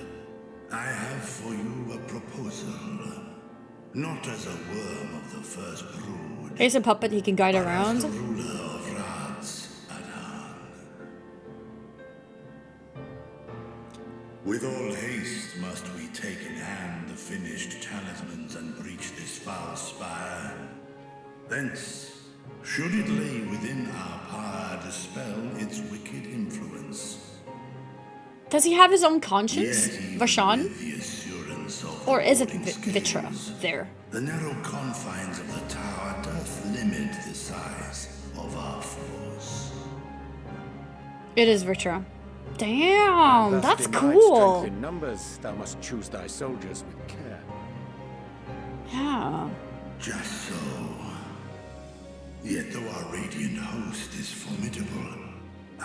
I have for you a proposal. Not as a worm of the first brood. Here's a puppet he can guide around. As the ruler of Radzat Han. With all haste must we take in hand the finished talismans and breach this foul spire. Thence, should it lay within our power, dispel its wicked influence. Does he have his own conscience, Yet even Vashan? with the assurance of Or is it boarding Vitra skills, there? the narrow confines of the tower doth limit the size of our force. It is Vitra. Damn, Thus that's denied cool. strength in numbers, thou must choose thy soldiers with care. Yeah. Just so. Yet though our radiant host is formidable,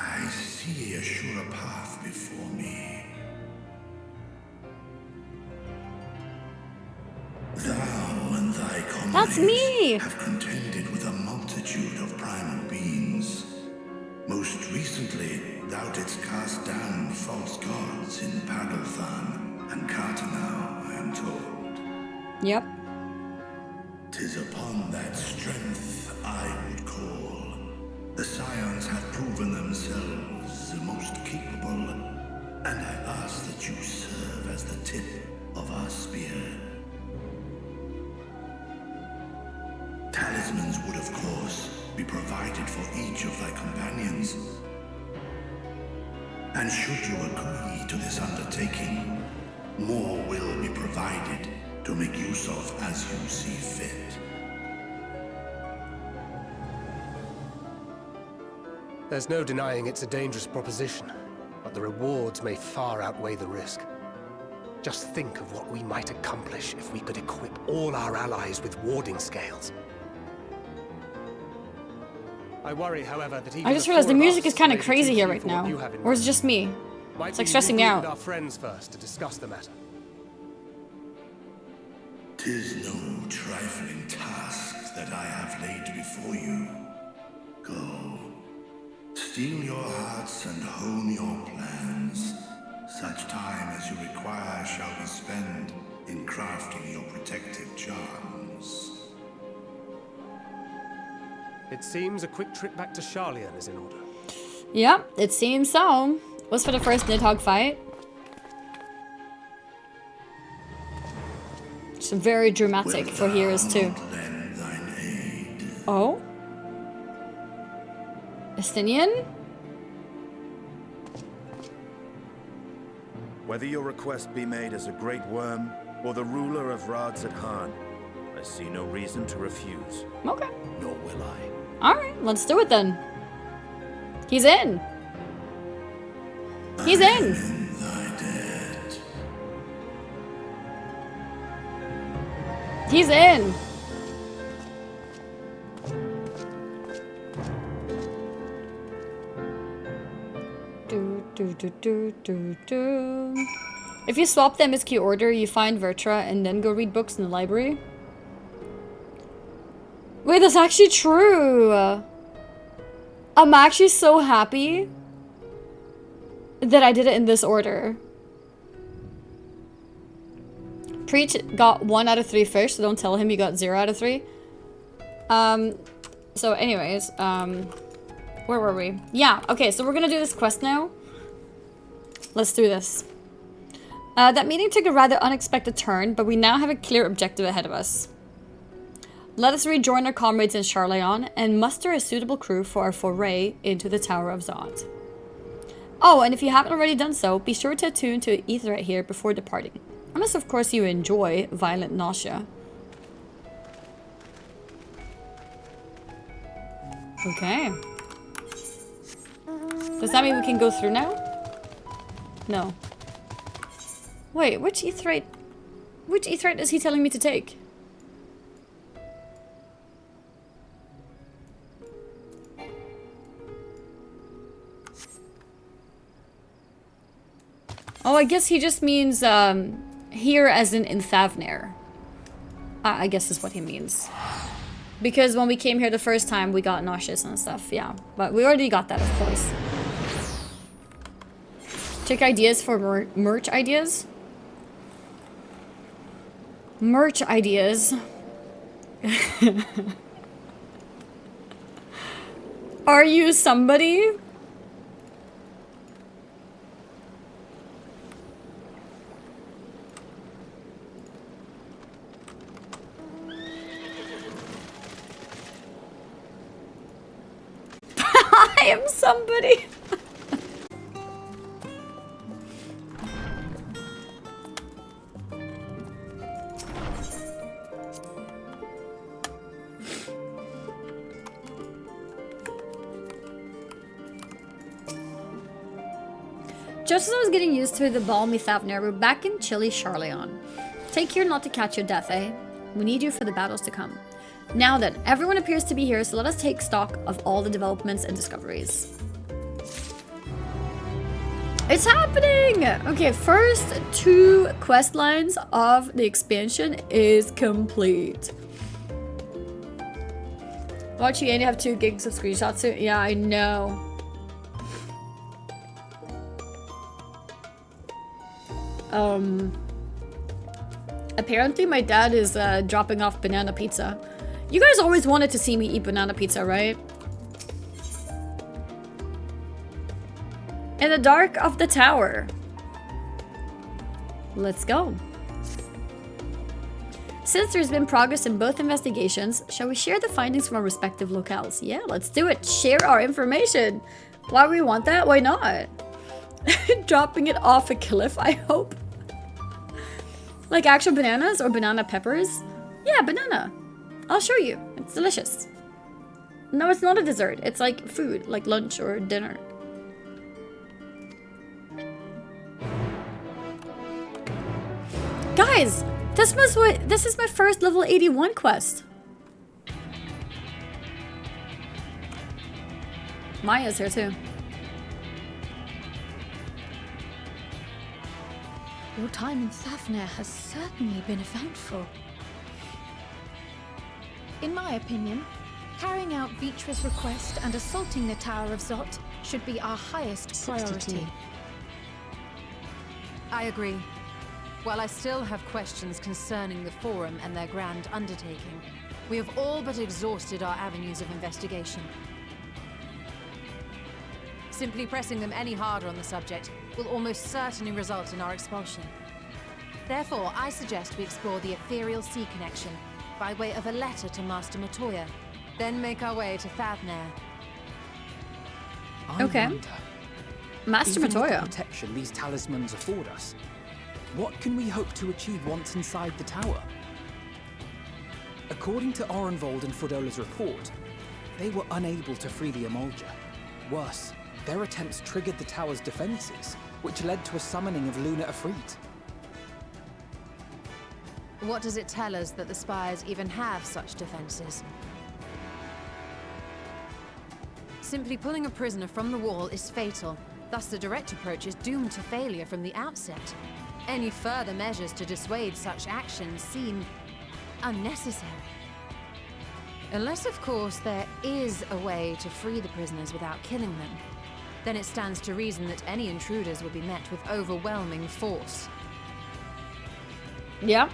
I see a surer path before me. Thou and thy comrades That's me! have contended with a multitude of primal beings. Most recently, thou didst cast down false gods in Paddlethan and Cartanau, I am told. Yep. 'Tis upon that strength I would call. The Scions have proven themselves the most capable, and I ask that you serve as the tip of our spear. Talismans would, of course, be provided for each of thy companions. And should you agree to this undertaking, more will be provided to make use of as you see fit. There's no denying it's a dangerous proposition, but the rewards may far outweigh the risk. Just think of what we might accomplish if we could equip all our allies with warding scales. I worry, however, that even I just realized the four of music us is kind may of be crazy too here few right for what now. you have in Or is it mind. just me? Might It's like we stressing me regroup out. with our friends first to discuss the matter. 'Tis no trifling task that I have laid before you. Go. Steel your hearts and hone your plans. Such time as you require shall be spent in crafting your protective charms. It seems a quick trip back to Charlian is in order. Yeah, it seems so. Was for the first Nidhogg fight. It's very dramatic for heroes too. Oh? Estinian? Whether your request be made as a great worm or the ruler of Rads at Han, I see no reason to refuse. Okay. Nor will I. Alright, let's do it then. He's in. He's in. He's in. Do. If you swap the MSQ order, you find Vertra and then go read books in the library. Wait, that's actually true. I'm actually so happy that I did it in this order. Preach got 1 out of 3 fish, so don't tell him you got 0 out of 3. So anyways, where were we? Yeah, okay, so we're gonna do this quest now. Let's do this. That meeting took a rather unexpected turn, but we now have a clear objective ahead of us. Let us rejoin our comrades in Charlian and muster a suitable crew for our foray into the Tower of Zod. Oh, and if you haven't already done so, be sure to attune to Aetheryte here before departing. Unless, of course, you enjoy violent nausea. Okay. Does that mean we can go through now? No. Wait, which Aetheryte is he telling me to take? Oh, I guess he just means, here as in Thavnair. I guess is what he means. Because when we came here the first time, we got nauseous and stuff, yeah. But we already got that, of course. Check ideas for merch ideas. Merch ideas. Are you somebody? I am somebody. Just as I was getting used to the balmy Thavnir, we're back in chilly Charleon. Take care not to catch your death, eh? We need you for the battles to come. Now then, everyone appears to be here, so let us take stock of all the developments and discoveries. It's happening! Okay, first 2 quest lines of the expansion is complete. Watch you only have 2 gigs of screenshots too? Yeah, I know. Apparently my dad is dropping off banana pizza. You guys always wanted to see me eat banana pizza, right? In the dark of the tower. Let's go. Since there's been progress in both investigations, shall we share the findings from our respective locales? Yeah, let's do it. Share our information. Why we want that? Why not? Dropping it off a cliff, I hope. Like actual bananas or banana peppers? Yeah, banana. I'll show you. It's delicious. No, it's not a dessert. It's like food, like lunch or dinner. Guys, this is my first level 81 quest. Maya's here too. Your time in Thavnir has certainly been eventful. In my opinion, carrying out Vitra's request and assaulting the Tower of Zot should be our highest priority. I agree. While I still have questions concerning the Forum and their grand undertaking, we have all but exhausted our avenues of investigation. Simply pressing them any harder on the subject will almost certainly result in our expulsion. Therefore, I suggest we explore the ethereal sea connection by way of a letter to Master Matoya, then make our way to Thavnir. Okay. Master Even with Matoya. the protection these talismans afford us, what can we hope to achieve once inside the tower? According to Orenvold and Frodola's report, they were unable to free the Emolja. Worse, their attempts triggered the tower's defenses, which led to a summoning of Luna Afrit. What does it tell us that the Spires even have such defenses? Simply pulling a prisoner from the wall is fatal, thus the direct approach is doomed to failure from the outset. Any further measures to dissuade such actions seem unnecessary. Unless, of course, there is a way to free the prisoners without killing them. Then it stands to reason that any intruders will be met with overwhelming force. Yeah.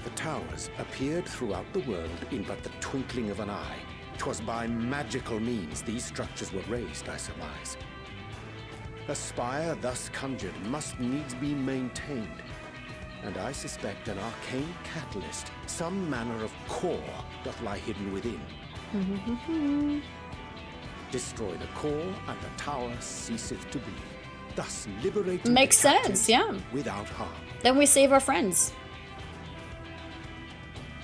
The towers appeared throughout the world in but the twinkling of an eye. 'Twas by magical means these structures were raised, I surmise. A spire thus conjured must needs be maintained, and I suspect an arcane catalyst, some manner of core, doth lie hidden within. Destroy the core, and the tower ceaseth to be. Thus liberating Makes the captives sense, yeah. without harm. Then we save our friends.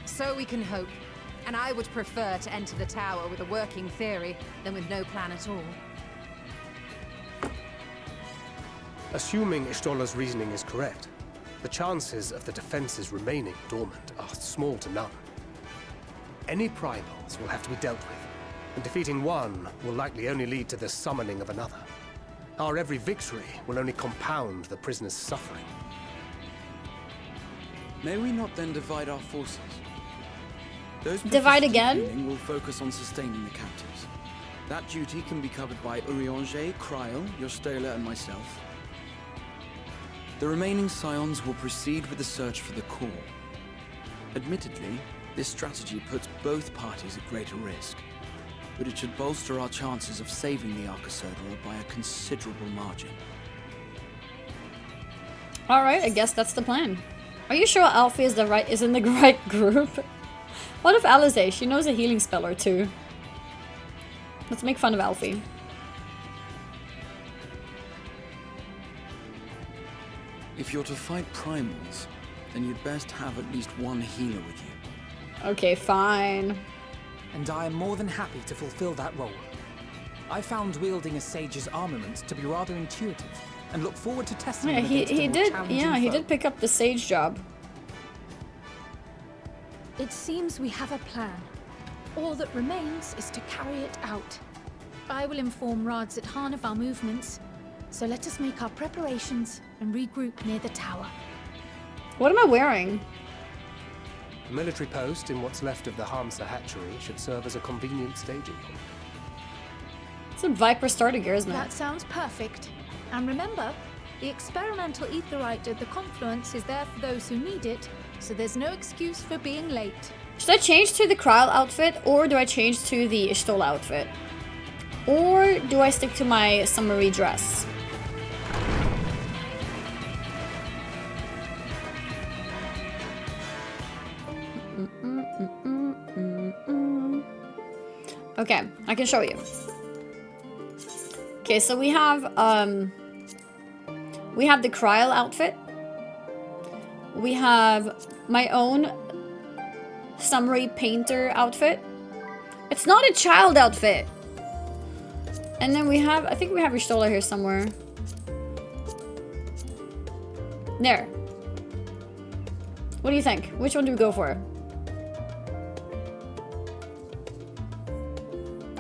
So we can hope, and I would prefer to enter the tower with a working theory than with no plan at all. Assuming Ishtola's reasoning is correct, the chances of the defenses remaining dormant are small to none. Any primals will have to be dealt with, and defeating one will likely only lead to the summoning of another. Our every victory will only compound the prisoner's suffering. May we not then divide our forces? Those Divide proficient in again? healing will focus on sustaining the captives. That duty can be covered by Urianger, Kryl, Yostela, and myself. The remaining scions will proceed with the search for the core. Admittedly, this strategy puts both parties at greater risk, but it should bolster our chances of saving the Arcosodra by a considerable margin. Alright, I guess that's the plan. Are you sure Alfie is in the right group? What if Alize? She knows a healing spell or two. Let's make fun of Alfie. If you're to fight primals, then you'd best have at least one healer with you. Okay, fine. And I am more than happy to fulfill that role. I found wielding a sage's armament to be rather intuitive. and look forward to testing Yeah, them against a he more did. challenging Yeah, he foe. did pick up the sage job. It seems we have a plan. All that remains is to carry it out. I will inform Rads at Han of our movements, so let us make our preparations and regroup near the tower. What am I wearing? A military post in what's left of the Hamsa hatchery should serve as a convenient staging point. It's a Viper starter gear, isn't it? That sounds perfect. And remember, the experimental aetherite at the confluence is there for those who need it, so there's no excuse for being late. Should I change to the Kryle outfit, or do I change to the Ishtola outfit? Or do I stick to my summery dress? Okay, I can show you. Okay, so we have the Kryle outfit. We have my own summery painter outfit. It's not a child outfit. And then we have, I think we have Ishtola here somewhere. There. What do you think? Which one do we go for?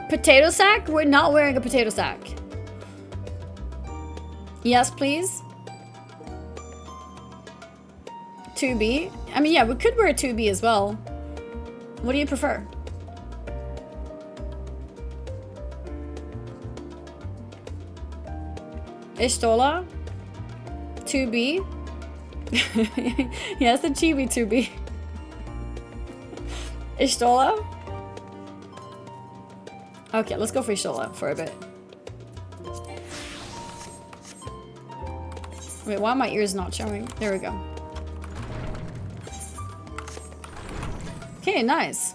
Potato sack? We're not wearing a potato sack. Yes, please. 2B. I mean, yeah, we could wear a 2B as well. What do you prefer? Ishtola? 2B? Yes, the chibi 2B. Ishtola? Okay, let's go for Ishtola for a bit. Wait, why are my ears not showing? There we go. Okay, nice.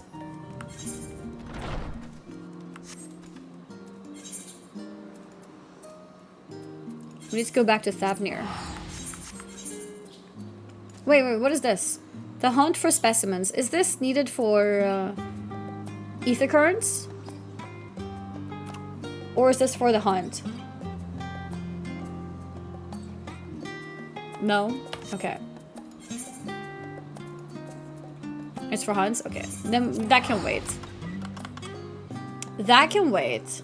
We need to go back to Thavnir. Wait, what is this? The hunt for specimens. Is this needed for ether currents? Or is this for the hunt? No? Okay. It's for hunts? Okay. Then that can wait. That can wait.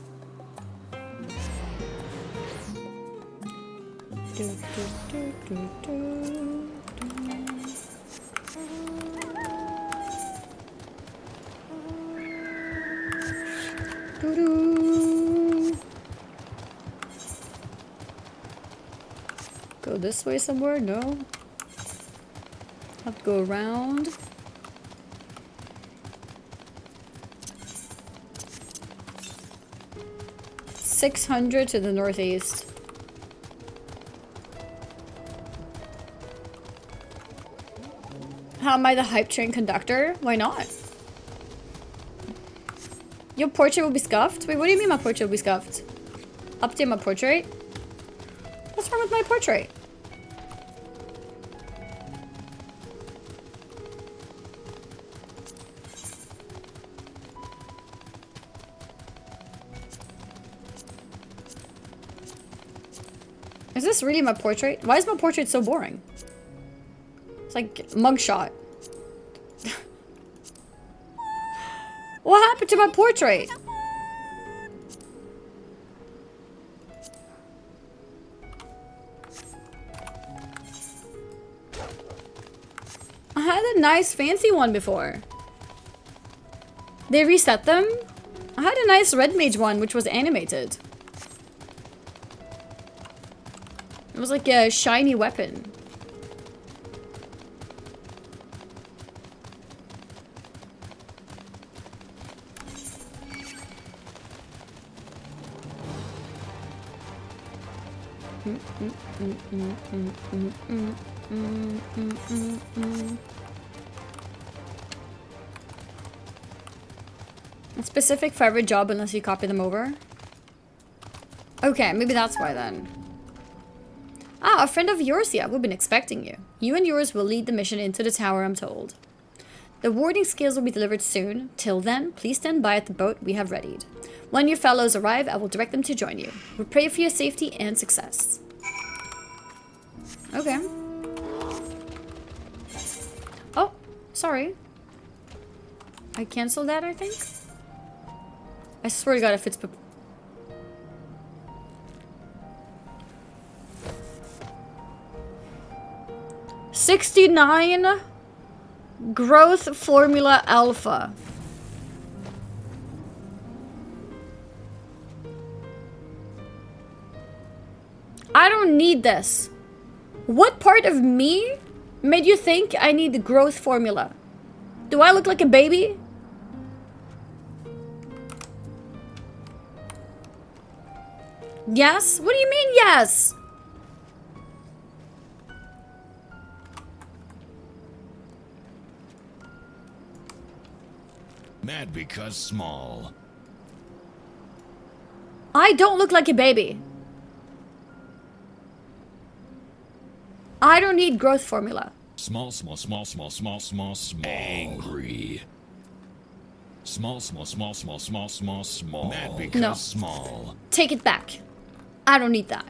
Go this way somewhere? No. Have to go around. $600 to the northeast. How am I the hype train conductor? Why not? Your portrait will be scuffed? Wait, what do you mean my portrait will be scuffed? Update my portrait? What's wrong with my portrait? Is this really my portrait? Why is my portrait so boring? It's like mugshot. What happened to my portrait? I had a nice fancy one before. They reset them? I had a nice red mage one which was animated. It was like a shiny weapon. It's specific for every job unless you copy them over. Okay, maybe that's why then. Ah, a friend of yours, yeah, we've been expecting you. You and yours will lead the mission into the tower, I'm told. The warding skills will be delivered soon. Till then, please stand by at the boat we have readied. When your fellows arrive, I will direct them to join you. We pray for your safety and success. Okay. Oh, sorry. I canceled that, I think. I swear to God, if it's... 69 growth formula alpha. I don't need this. What part of me made you think I need the growth formula? Do I look like a baby? Yes? What do you mean yes? Mad because small. I don't look like a baby. I don't need growth formula. Small. Angry. Small. Mad because small. Take it back. I don't need that.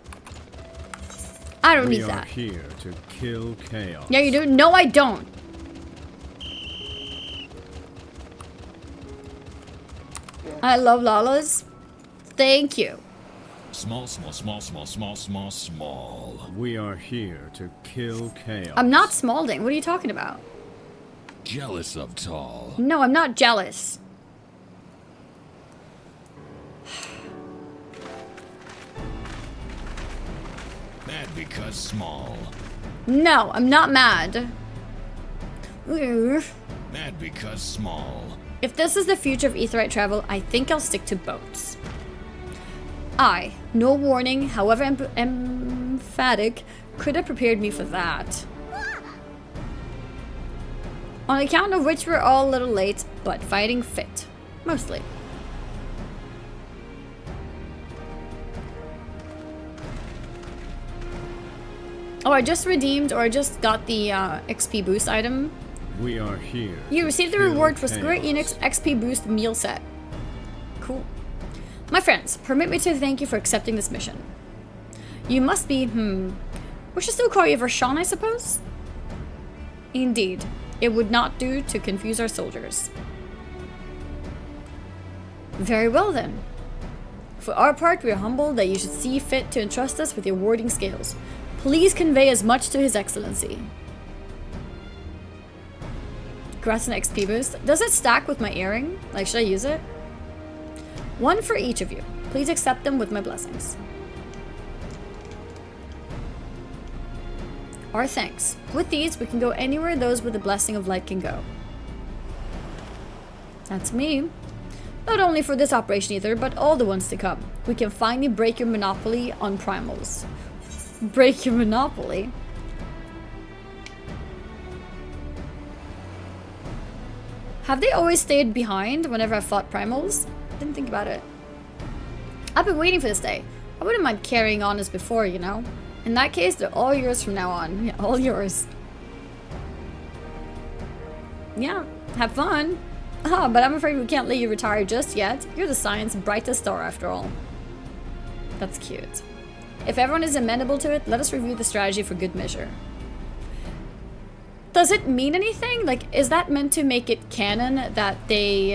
I don't need that. We are here to kill chaos. Yeah, you do? No, I don't. I love Lalas. Thank you. Small. We are here to kill chaos. I'm not Smalding. What are you talking about? Jealous of tall. No, I'm not jealous. Mad because small. No, I'm not mad. Mad because small. If this is the future of Aetheryte travel, I think I'll stick to boats. No warning, however emphatic, could have prepared me for that. On account of which we're all a little late, but fighting fit. Mostly. Oh, I just redeemed, or I just got the XP boost item. We are here. You received the reward for Square Enix XP boost meal set. Cool. My friends, permit me to thank you for accepting this mission. You must be, we should still call you Vershawn, I suppose? Indeed. It would not do to confuse our soldiers. Very well then. For our part, we are humbled that you should see fit to entrust us with your warding scales. Please convey as much to His Excellency. Congrats on XP boost. Does it stack with my earring? Like, should I use it? One for each of you. Please accept them with my blessings. Our thanks. With these, we can go anywhere those with the blessing of light can go. That's me. Not only for this operation either, but all the ones to come. We can finally break your monopoly on primals. Break your monopoly? Have they always stayed behind whenever I fought primals? Didn't think about it. I've been waiting for this day. I wouldn't mind carrying on as before, you know? In that case, they're all yours from now on. Yeah, all yours. Yeah, have fun. But I'm afraid we can't let you retire just yet. You're the science's brightest star after all. That's cute. If everyone is amenable to it, let us review the strategy for good measure. Does it mean anything? Like, is that meant to make it canon that they...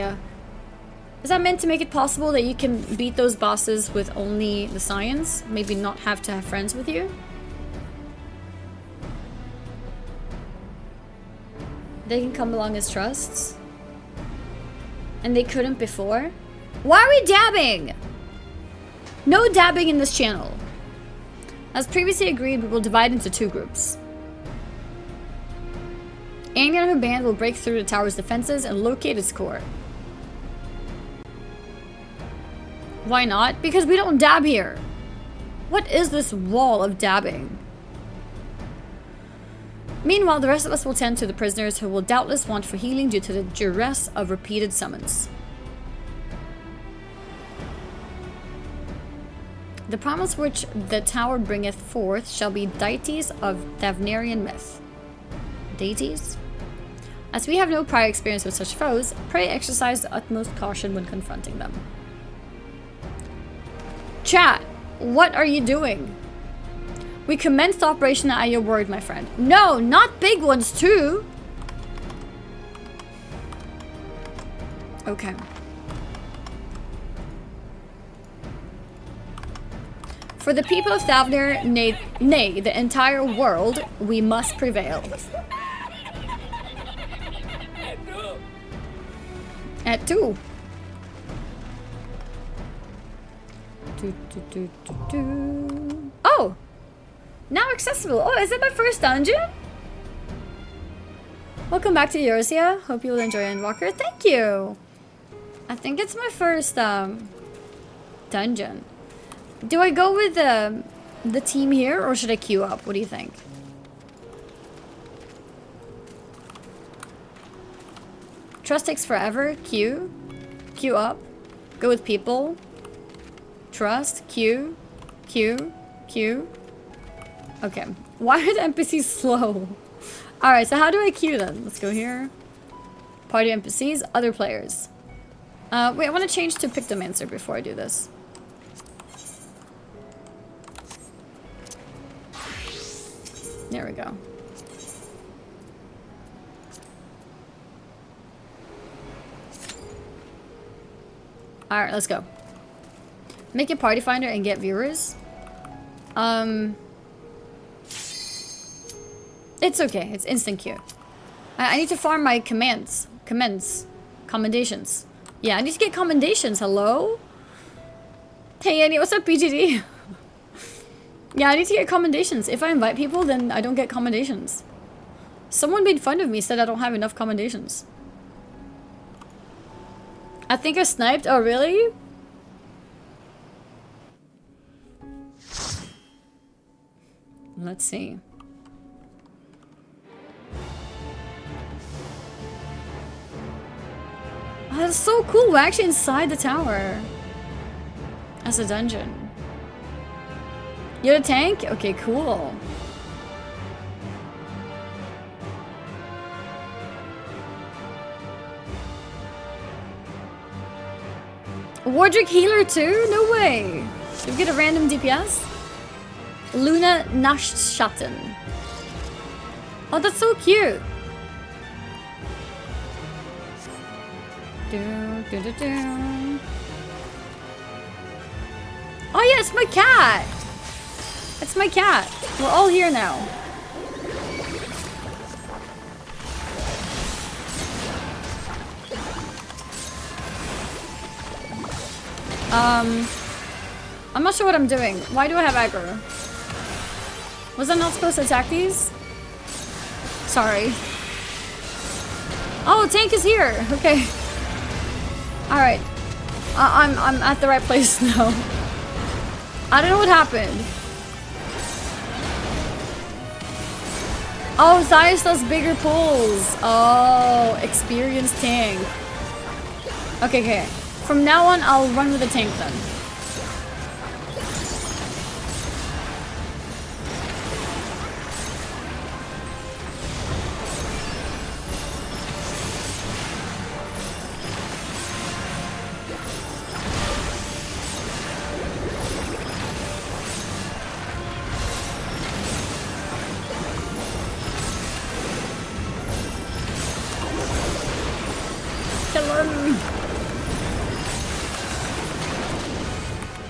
is that meant to make it possible that you can beat those bosses with only the science? Maybe not have to have friends with you? They can come along as trusts? And they couldn't before? Why are we dabbing? No dabbing in this channel. As previously agreed, we will divide into two groups. Annie and her band will break through the tower's defenses and locate its core. Why not? Because we don't dab here. What is this wall of dabbing? Meanwhile, the rest of us will tend to the prisoners who will doubtless want for healing due to the duress of repeated summons. The promise which the tower bringeth forth shall be deities of Thavnarian myth. Deities? As we have no prior experience with such foes, pray exercise the utmost caution when confronting them. Chat, what are you doing? We commenced operation at your word, my friend. No, not big ones too. Okay. For the people of Thavnir, nay, the entire world, we must prevail. At 2. Oh! Now accessible. Oh, is it my first dungeon? Welcome back to Eurasia. Hope you will enjoy Endwalker. Thank you! I think it's my first dungeon. Do I go with the team here or should I queue up? What do you think? Trust takes forever. Queue. Queue up. Go with people. Trust. Queue. Queue. Queue. Okay. Why are the NPCs slow? Alright, so how do I queue then? Let's go here. Party NPCs. Other players. Wait, I want to change to Pictomancer before I do this. There we go. Alright, let's go. Make a party finder and get viewers. It's okay. It's instant queue. I need to farm my commendations. Yeah, I need to get commendations. Hello? Hey, Annie, what's up, BGD? Yeah, I need to get commendations. If I invite people, then I don't get commendations. Someone made fun of me, said I don't have enough commendations. I think I sniped. Oh, really? Let's see. Oh, that's so cool. We're actually inside the tower. As a dungeon. You're a tank? Okay, cool. Wardrick healer too? No way. Did we get a random DPS? Luna Nashtschatten. Oh, that's so cute. Oh yeah, it's my cat. It's my cat. We're all here now. I'm not sure what I'm doing. Why do I have aggro? Was I not supposed to attack these? Sorry. Oh, tank is here. Okay. All right. I'm at the right place now. I don't know what happened. Oh, Zayas does bigger pulls. Oh, experienced tank. Okay, okay. From now on, I'll run with the tank then.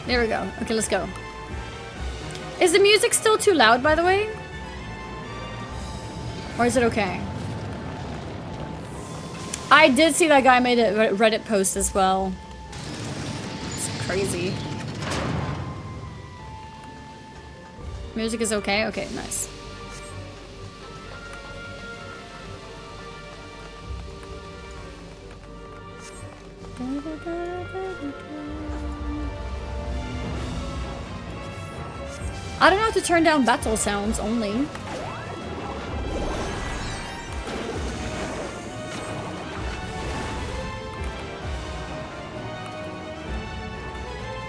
There we go. Okay, let's go. Is the music still too loud, by the way? Or is it okay? I did see that guy made a Reddit post as well. It's crazy. Music is okay? Okay, nice. I don't know how to turn down battle sounds only.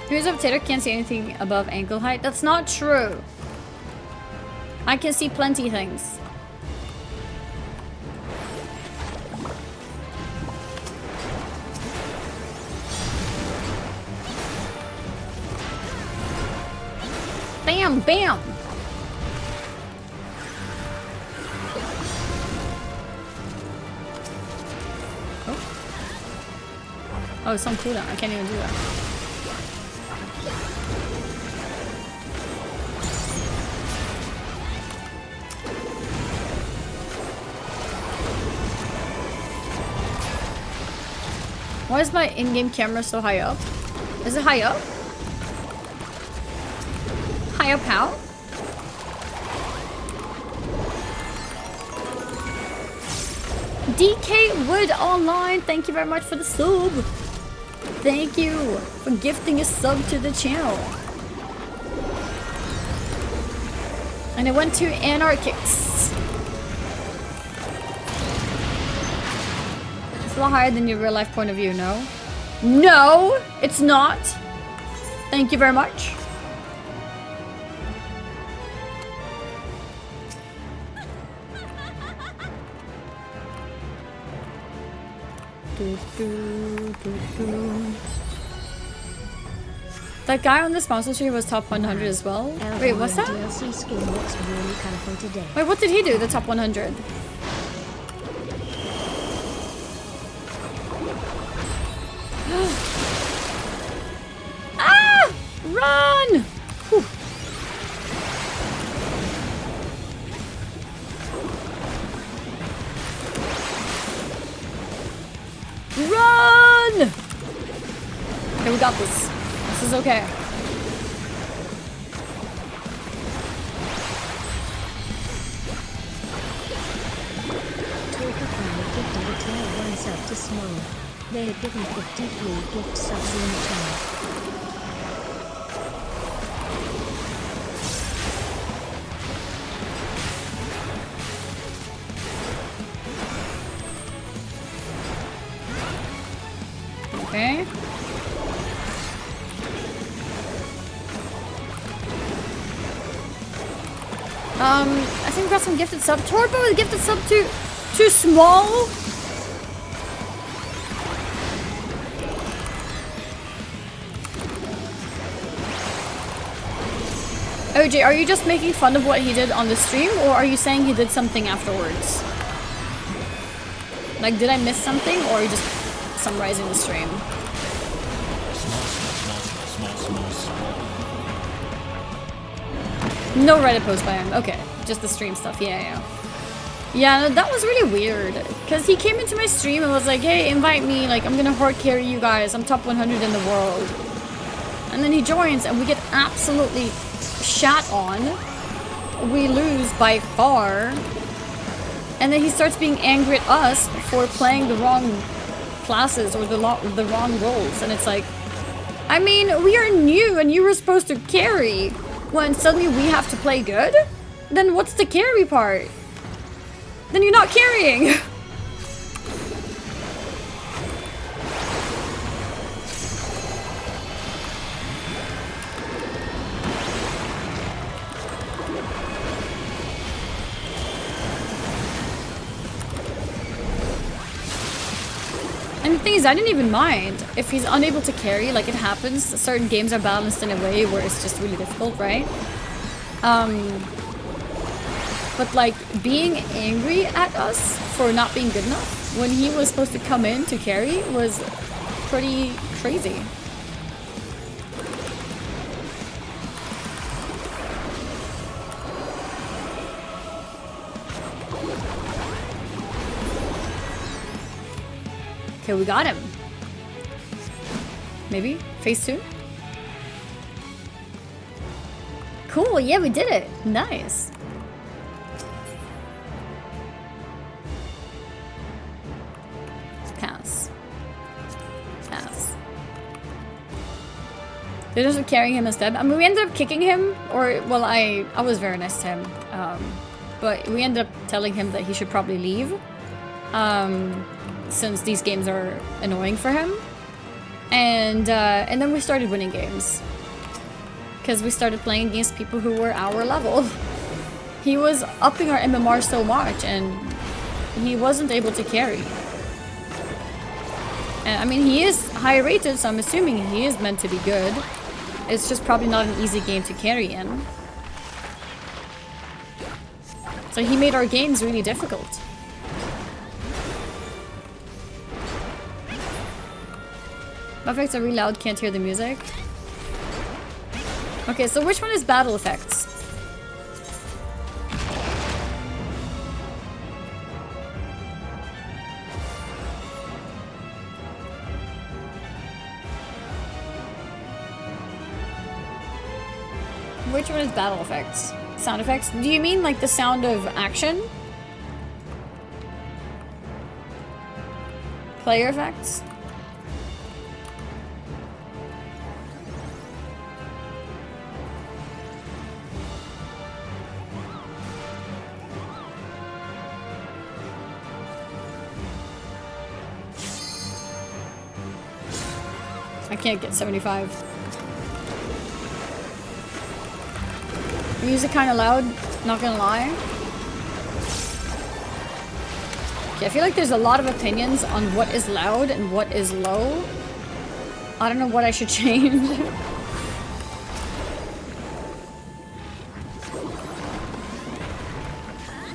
Here's a potato can't see anything above ankle height. That's not true. I can see plenty things. Bam, bam. Oh, it's on cooldown. I can't even do that. Why is my in-game camera so high up? Is it high up? High up how? DK Wood Online, thank you very much for the sub. Thank you for gifting a sub to the channel. And I went to Anarchics. It's a lot higher than your real life point of view, no? No, it's not. Thank you very much. That guy on the sponsor tree was top 100 as well. Wait, what's that? DLC skin looks really colorful today. Wait, what did he do? The top 100? Ah! Run! Whew. Run! Okay, we got this. This is okay. One sub to small. They had given 53 gift subs in return. Okay. I think we got some gifted sub. Torpo is gifted sub too small. OJ, are you just making fun of what he did on the stream, or are you saying he did something afterwards? Like, did I miss something, or are you just summarizing the stream? No Reddit post by him. Okay, just the stream stuff. Yeah. Yeah, no, that was really weird. Because he came into my stream and was like, hey, invite me. Like, I'm gonna hard carry you guys. I'm top 100 in the world. And then he joins and we get absolutely shat on. We lose by far. And then he starts being angry at us for playing the wrong classes or the wrong roles. And it's like, I mean, we are new and you were supposed to carry. When suddenly we have to play good? Then what's the carry part? Then you're not carrying. And the thing is, I didn't even mind if he's unable to carry. Like, it happens. Certain games are balanced in a way where it's just really difficult, right? But like, being angry at us for not being good enough when he was supposed to come in to carry was pretty crazy. Okay, we got him. Maybe? Phase 2? Cool, yeah, we did it. Nice. Pass. Pass. They just were carrying him instead. I mean, we ended up kicking him, or, well, I was very nice to him. But we ended up telling him that he should probably leave. Since these games are annoying for him. And then we started winning games. Because we started playing against people who were our level. He was upping our MMR so much and he wasn't able to carry. And I mean, he is high rated, so I'm assuming he is meant to be good. It's just probably not an easy game to carry in. So he made our games really difficult. Effects are really loud, can't hear the music. Okay, so which one is battle effects? Which one is battle effects? Sound effects? Do you mean like the sound of action? Player effects? I can't get 75. Music kind of loud, not gonna lie. Okay, I feel like there's a lot of opinions on what is loud and what is low. I don't know what I should change.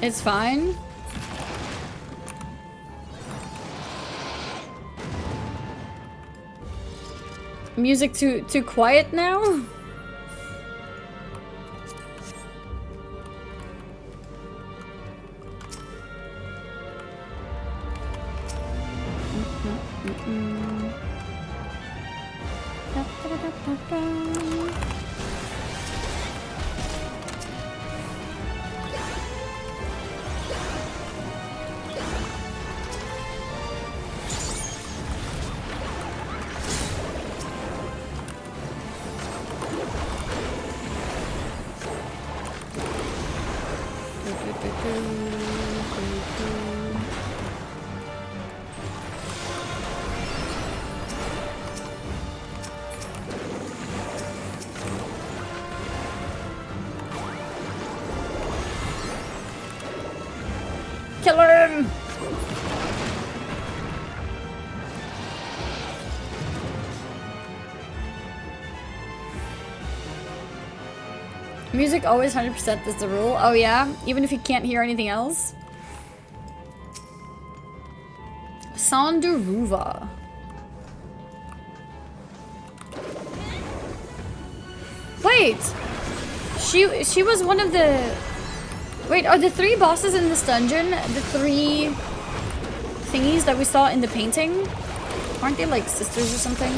It's fine. Music too quiet now? Kill him! Music always 100% is the rule. Oh yeah? Even if you can't hear anything else? Sandaruva. Wait! She was one of the... Wait, are the 3 bosses in this dungeon the 3 thingies that we saw in the painting? Aren't they like sisters or something?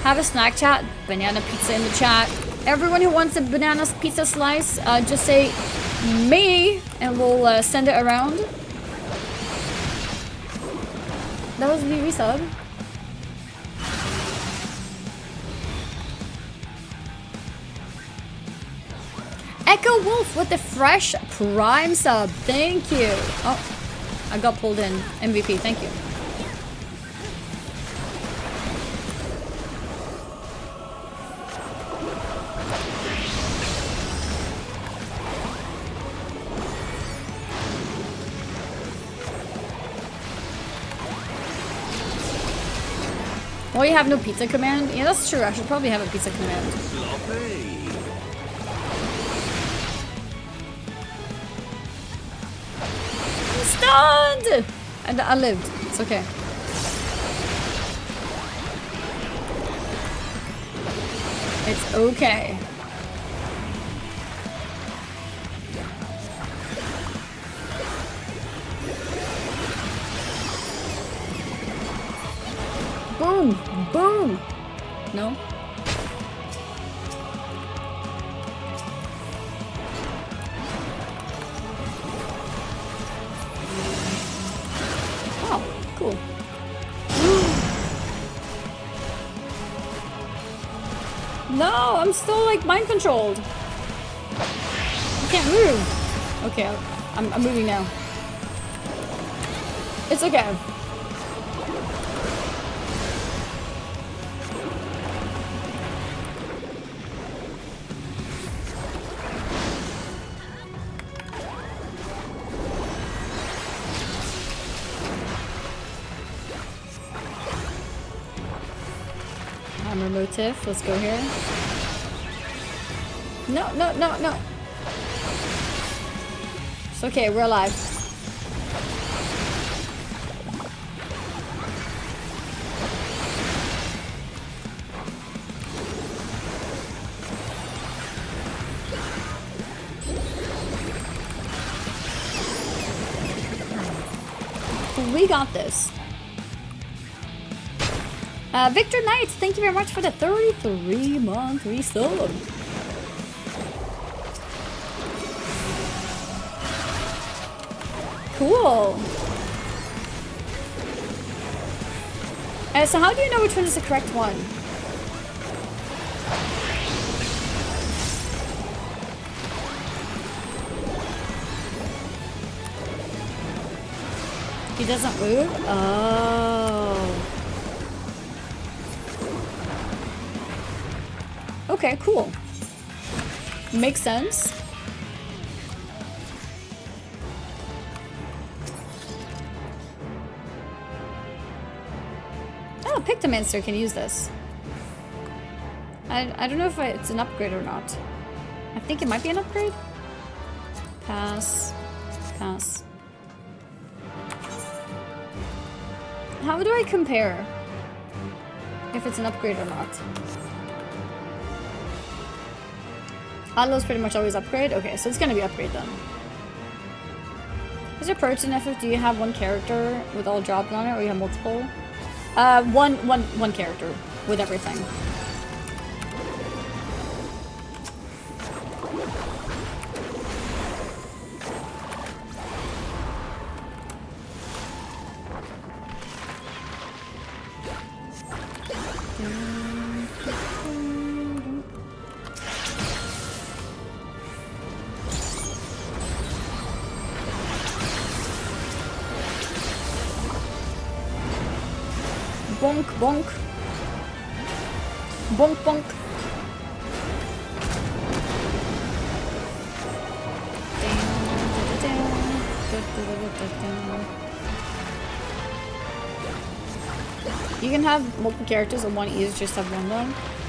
Have a snack chat. Banana pizza in the chat. Everyone who wants a banana pizza slice, just say me and we'll send it around. That was the resub. Echo Wolf with the fresh Prime sub. Thank you. Oh, I got pulled in. MVP, thank you. Oh, you have no pizza command? Yeah, that's true. I should probably have a pizza command. I'm stunned! And I lived. It's okay. It's okay. Boom! Boom! No? Oh, cool. No, I'm still like mind controlled. I can't move. Okay, I'm moving now. It's okay. Motif. Let's go here. No, no, no, no. It's okay, we're alive. We got this. Victor Knight, thank you very much for the 33-month resub. Cool. So how do you know which one is the correct one? He doesn't move? Oh. Okay, cool. Makes sense. Oh, Pictomancer can use this. I don't know if it's an upgrade or not. I think it might be an upgrade. Pass. Pass. How do I compare if it's an upgrade or not? Atlo's pretty much always upgrade? Okay, so it's gonna be upgrade then. Is your purchase in FF, do you have one character with all jobs on it, or you have multiple? One character with everything. Bonk, bonk. Bonk, bonk. You can have multiple characters and one is just have one though.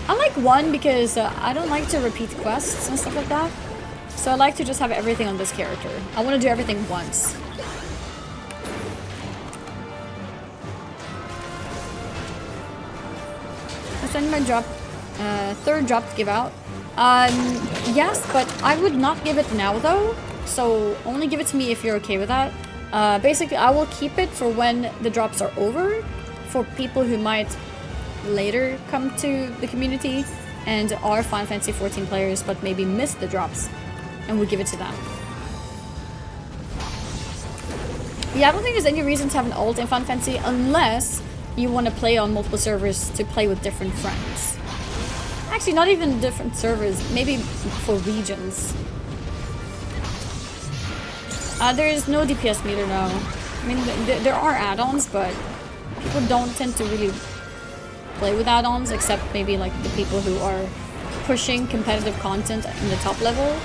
I like one because I don't like to repeat quests and stuff like that. So I like to just have everything on this character. I want to do everything once. Send my drop, third drop to give out. Yes, but I would not give it now though. So only give it to me if you're okay with that. Basically, I will keep it for when the drops are over, for people who might later come to the community and are Final Fantasy 14 players, but maybe miss the drops, and we'll give it to them. Yeah, I don't think there's any reason to have an alt in Final Fantasy unless you want to play on multiple servers to play with different friends. Actually, not even different servers, maybe for regions. There is no DPS meter now. I mean, there are add-ons, but people don't tend to really play with add-ons, except maybe like the people who are pushing competitive content in the top level.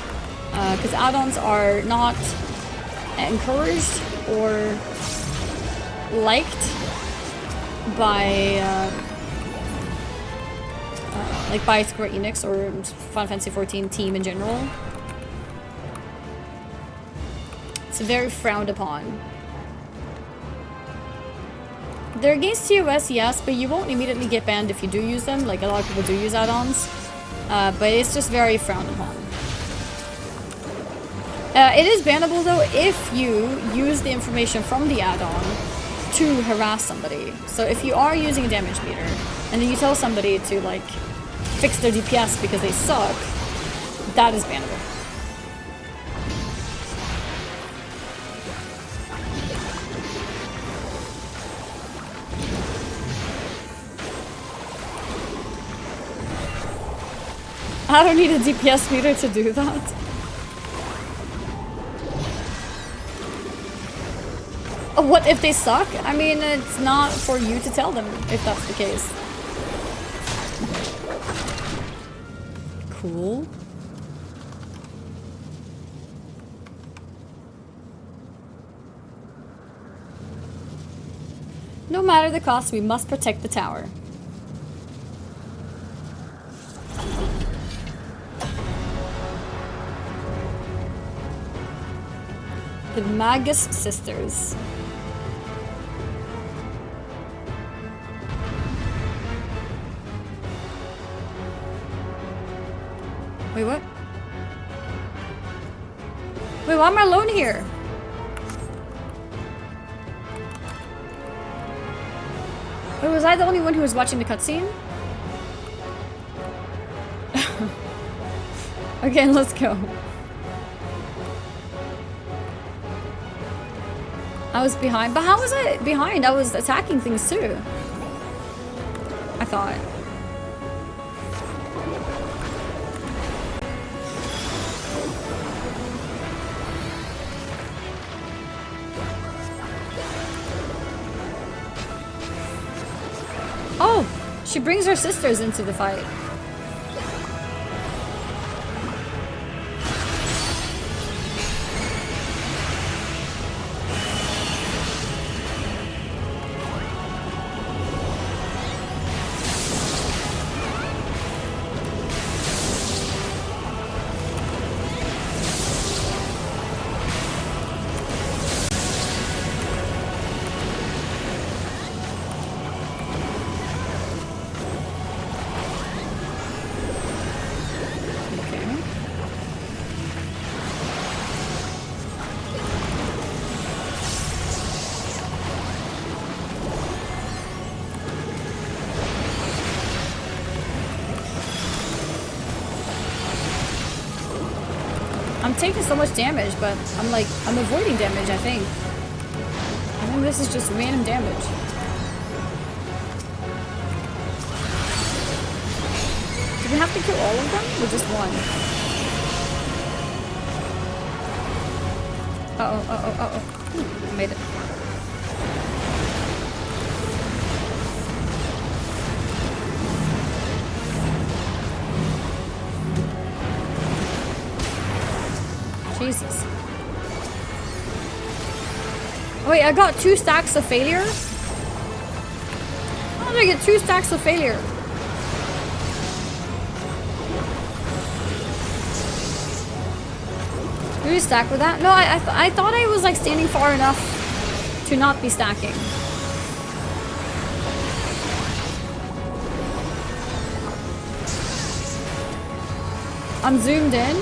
Because add-ons are not encouraged or liked by like by Square Enix or Final Fantasy 14 team in general. It's very frowned upon. They're against TOS, yes, but you won't immediately get banned if you do use them. Like a lot of people do use add-ons, but it's just very frowned upon. It is bannable though if you use the information from the add-on to harass somebody. So if you are using a damage meter and then you tell somebody to like fix their DPS because they suck, that is bannable. I don't need a DPS meter to do that. What if they suck? I mean, it's not for you to tell them if that's the case. Cool. No matter the cost, we must protect the tower. The Magus Sisters. Wait, what? Wait, why am I alone here? Wait, was I the only one who was watching the cutscene? Okay, let's go. I was behind, but how was I behind? I was attacking things too. I thought. Oh, she brings her sisters into the fight. Taking so much damage, but I'm avoiding damage, I think. I think this is just random damage. Do we have to kill all of them or just one? Uh-oh. I made it. Jesus. Oh wait, I got 2 stacks of failure? How did I get 2 stacks of failure? Did you stack with that? No, I thought I was like standing far enough to not be stacking. I'm zoomed in.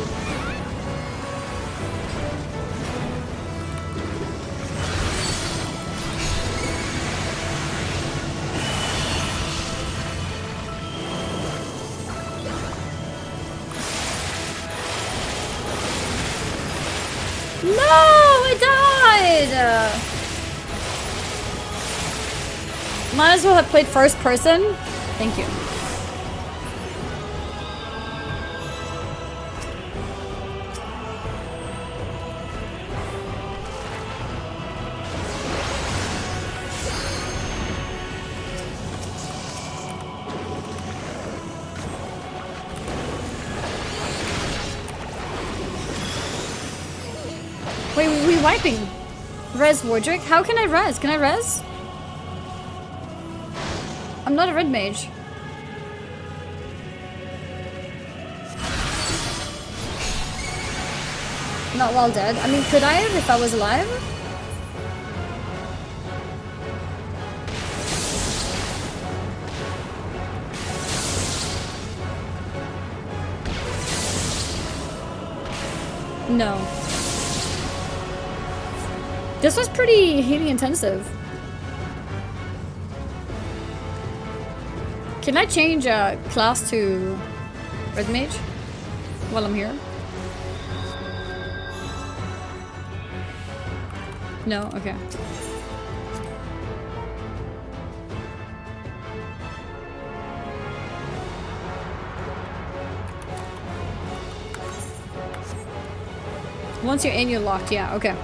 Might as well have played first person. Thank you. Wait, we wiping. Res Wardrick? How can I res? Can I res? I'm not a red mage. Not while dead. I mean, could I have if I was alive? No. This was pretty healing intensive. Can I change class to red mage while I'm here? No? Okay. Once you're in, you're locked. Yeah, okay.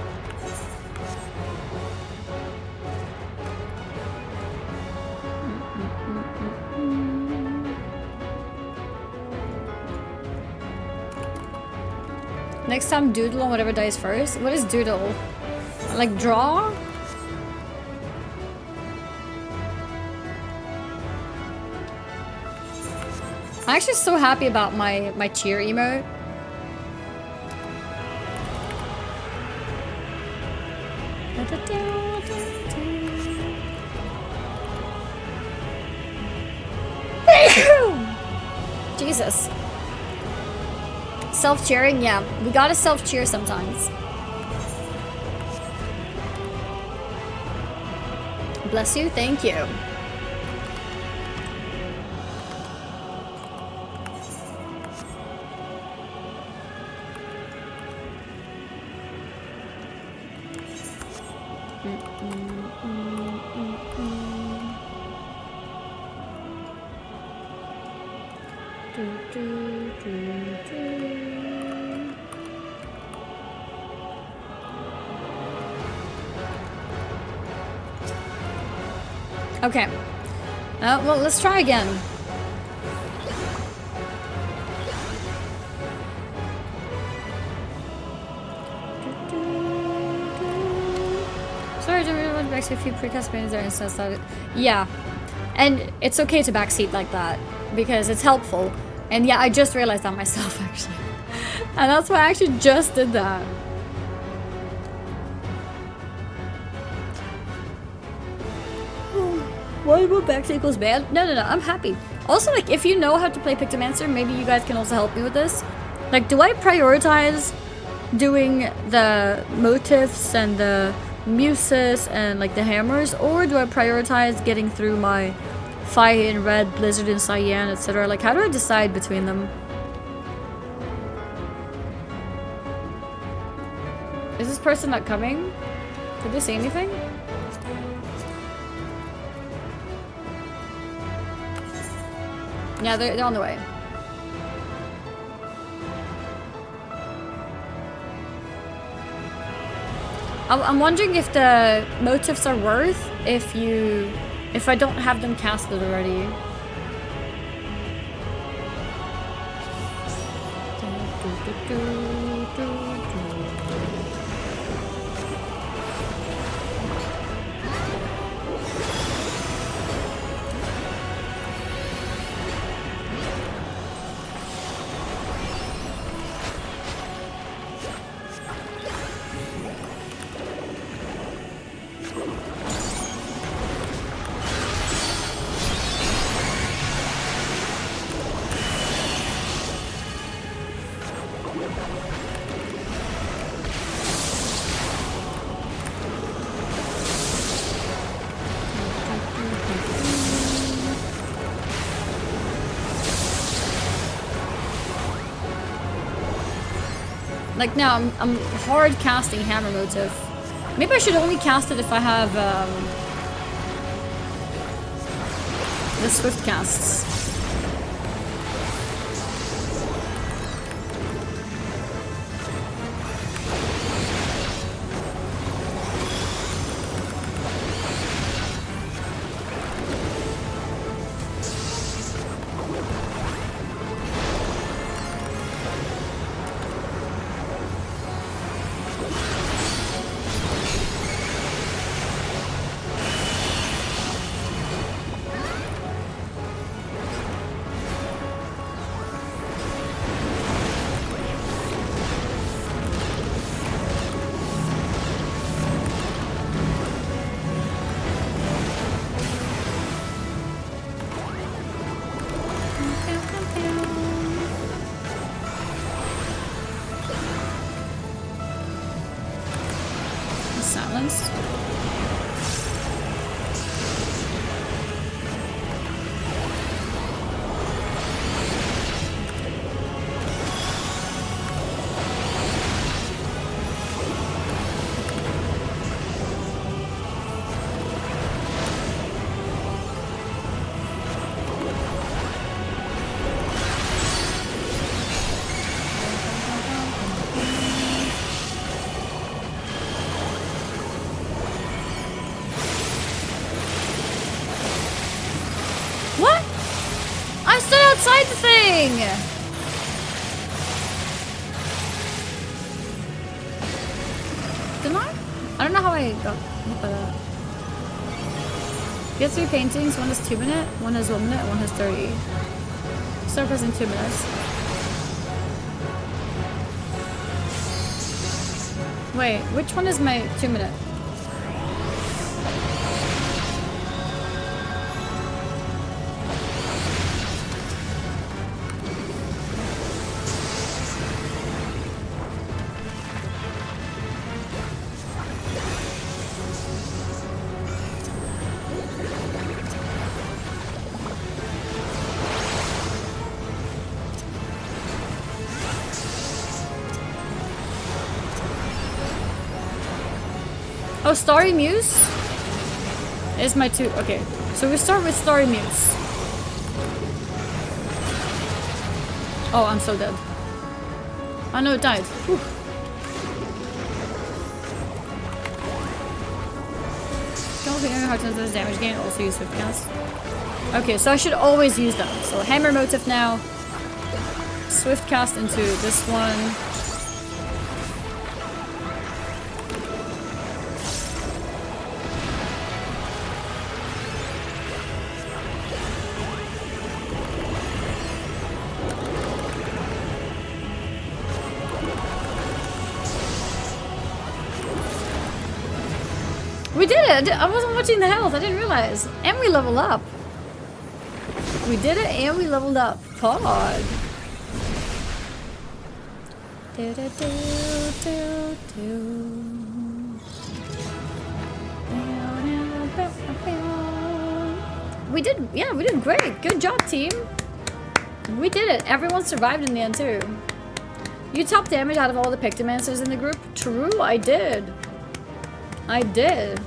Next time, doodle on whatever dies first. What is doodle? Like draw? I'm actually so happy about my cheer emote. Jesus. Self-cheering? Yeah, we gotta self-cheer sometimes. Bless you, thank you. Okay. Well, let's try again. Sorry, do we want to backseat a few precast paintings there instead of yeah. And it's okay to backseat like that because it's helpful. And yeah, I just realized that myself actually. And that's why I actually just did that. Why would backseat equals bad? No, I'm happy. Also, like, if you know how to play Pictomancer, maybe you guys can also help me with this. Like, do I prioritize doing the motifs and the muses and, like, the hammers? Or do I prioritize getting through my Fire in Red, Blizzard in Cyan, etc.? Like, how do I decide between them? Is this person not coming? Did they say anything? Yeah, they're on the way. I'm wondering if the motifs are worth if I don't have them casted already. Like now, I'm hard casting hammer motif. Maybe I should only cast it if I have the swift casts. Outside the thing! Didn't I? I don't know how I got hit by that. You have 3 paintings, one is 2 minutes, one is 1 minute, one has 30. Start pressing 2 minutes. Wait, which one is my 2 minute? Oh, Starry Muse is my 2. Okay, so we start with Starry Muse. Oh, I'm so dead. Oh no, it died. Whew. Don't think hard to does damage gain. Also use Swift Cast. Okay, so I should always use them. So Hammer Motive now. Swift Cast into this one. We did it! I wasn't watching the health, I didn't realize. And we leveled up. We did it and we leveled up. Pod. We did, yeah, we did great. Good job, team. We did it. Everyone survived in the end, too. You top damage out of all the Pictomancers in the group? True, I did. I did.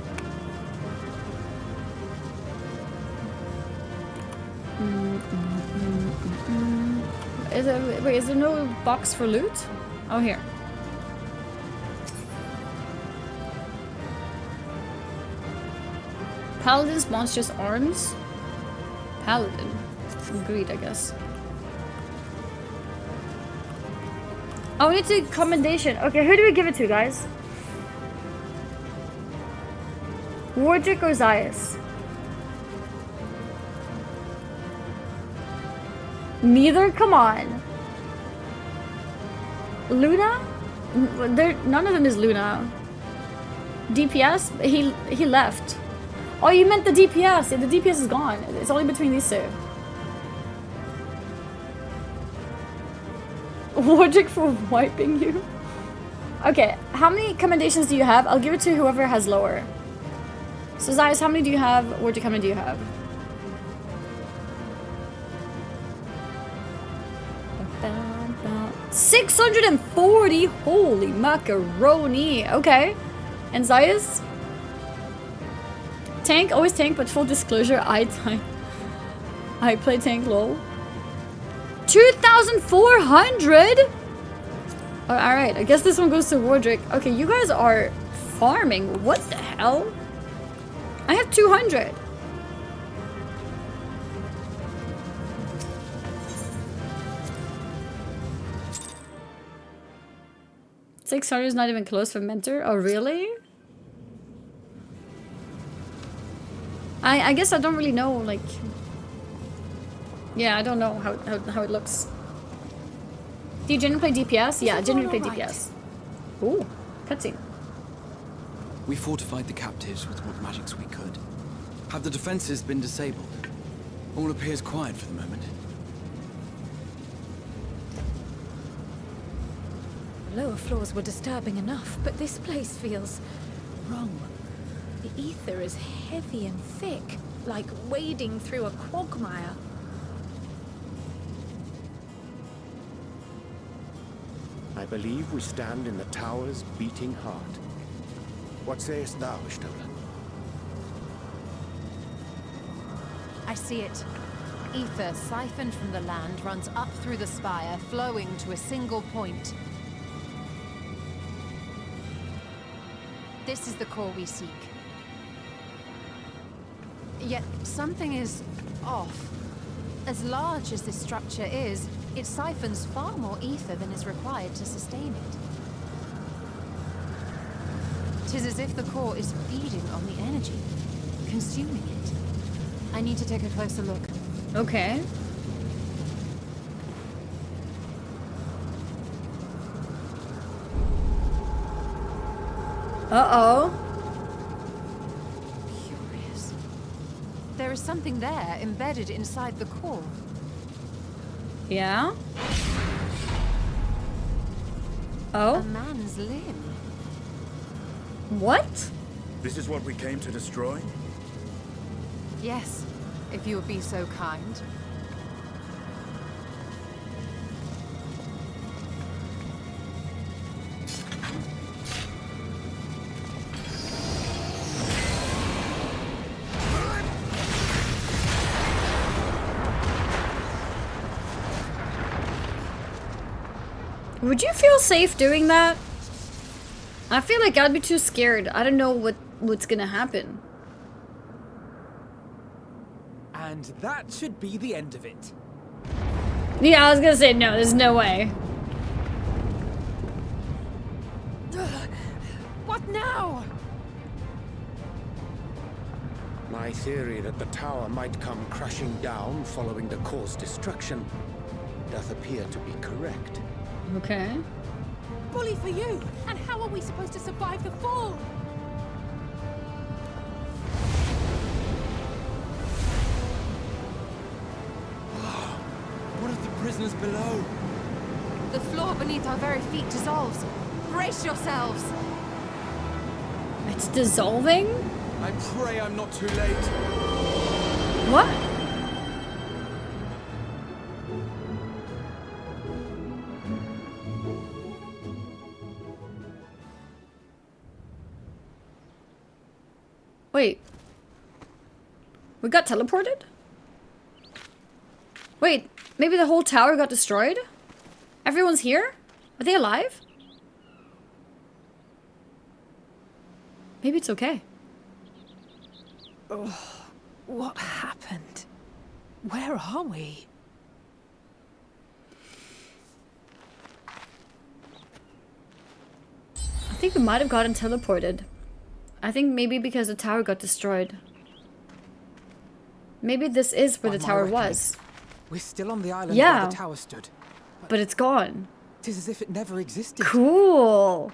Wait, is there no box for loot? Oh, here. Paladin's monstrous arms? Paladin. Greed, I guess. Oh, we need to commendation. Okay, who do we give it to, guys? Wardrick or Zaius? Neither? Come on. Luna? None of them is Luna. DPS? He left. Oh, you meant the DPS. Yeah, the DPS is gone. It's only between these two. Wardrick for wiping you. Okay, how many commendations do you have? I'll give it to whoever has lower. So Zaius, how many do you have? Wardrick, how many do you have? $640. Holy macaroni. Okay. And Zaius? Tank, always tank, but full disclosure, I play tank lol. 2,400? Oh, alright, I guess this one goes to Wardrick. Okay, you guys are farming. What the hell? I have 200. $600 is not even close for Mentor. Oh, really? I guess I don't really know, like... Yeah, I don't know how it looks. Do you generally play DPS? Yeah, generally play DPS. Ooh, cutscene. We fortified the captives with what magics we could. Have the defenses been disabled? All appears quiet for the moment. Lower floors were disturbing enough, but this place feels wrong. The ether is heavy and thick, like wading through a quagmire. I believe we stand in the tower's beating heart. What sayest thou, Stola? I see it. Ether siphoned from the land runs up through the spire, flowing to a single point. This is the core we seek. Yet something is off. As large as this structure is, it siphons far more ether than is required to sustain it. 'Tis as if the core is feeding on the energy, consuming it. I need to take a closer look. Okay. Uh-oh. Curious. There is something there embedded inside the core. Yeah? Oh? A man's limb. What? This is what we came to destroy? Yes, if you would be so kind. Would you feel safe doing that? I feel like I'd be too scared. I don't know what's gonna happen. And that should be the end of it. Yeah, I was gonna say no, there's no way. What now? My theory that the tower might come crashing down following the core's destruction doth appear to be correct. Okay. Bully for you! And how are we supposed to survive the fall? What of the prisoners below? The floor beneath our very feet dissolves. Brace yourselves! It's dissolving? I pray I'm not too late. What? Wait. We got teleported? Wait, maybe the whole tower got destroyed? Everyone's here? Are they alive? Maybe it's okay. Oh, what happened? Where are we? I think we might have gotten teleported. I think maybe because the tower got destroyed. Maybe this is where the tower was. We're still on the island Yeah. where the tower stood. But it's gone. Tis as if it never existed. Cool.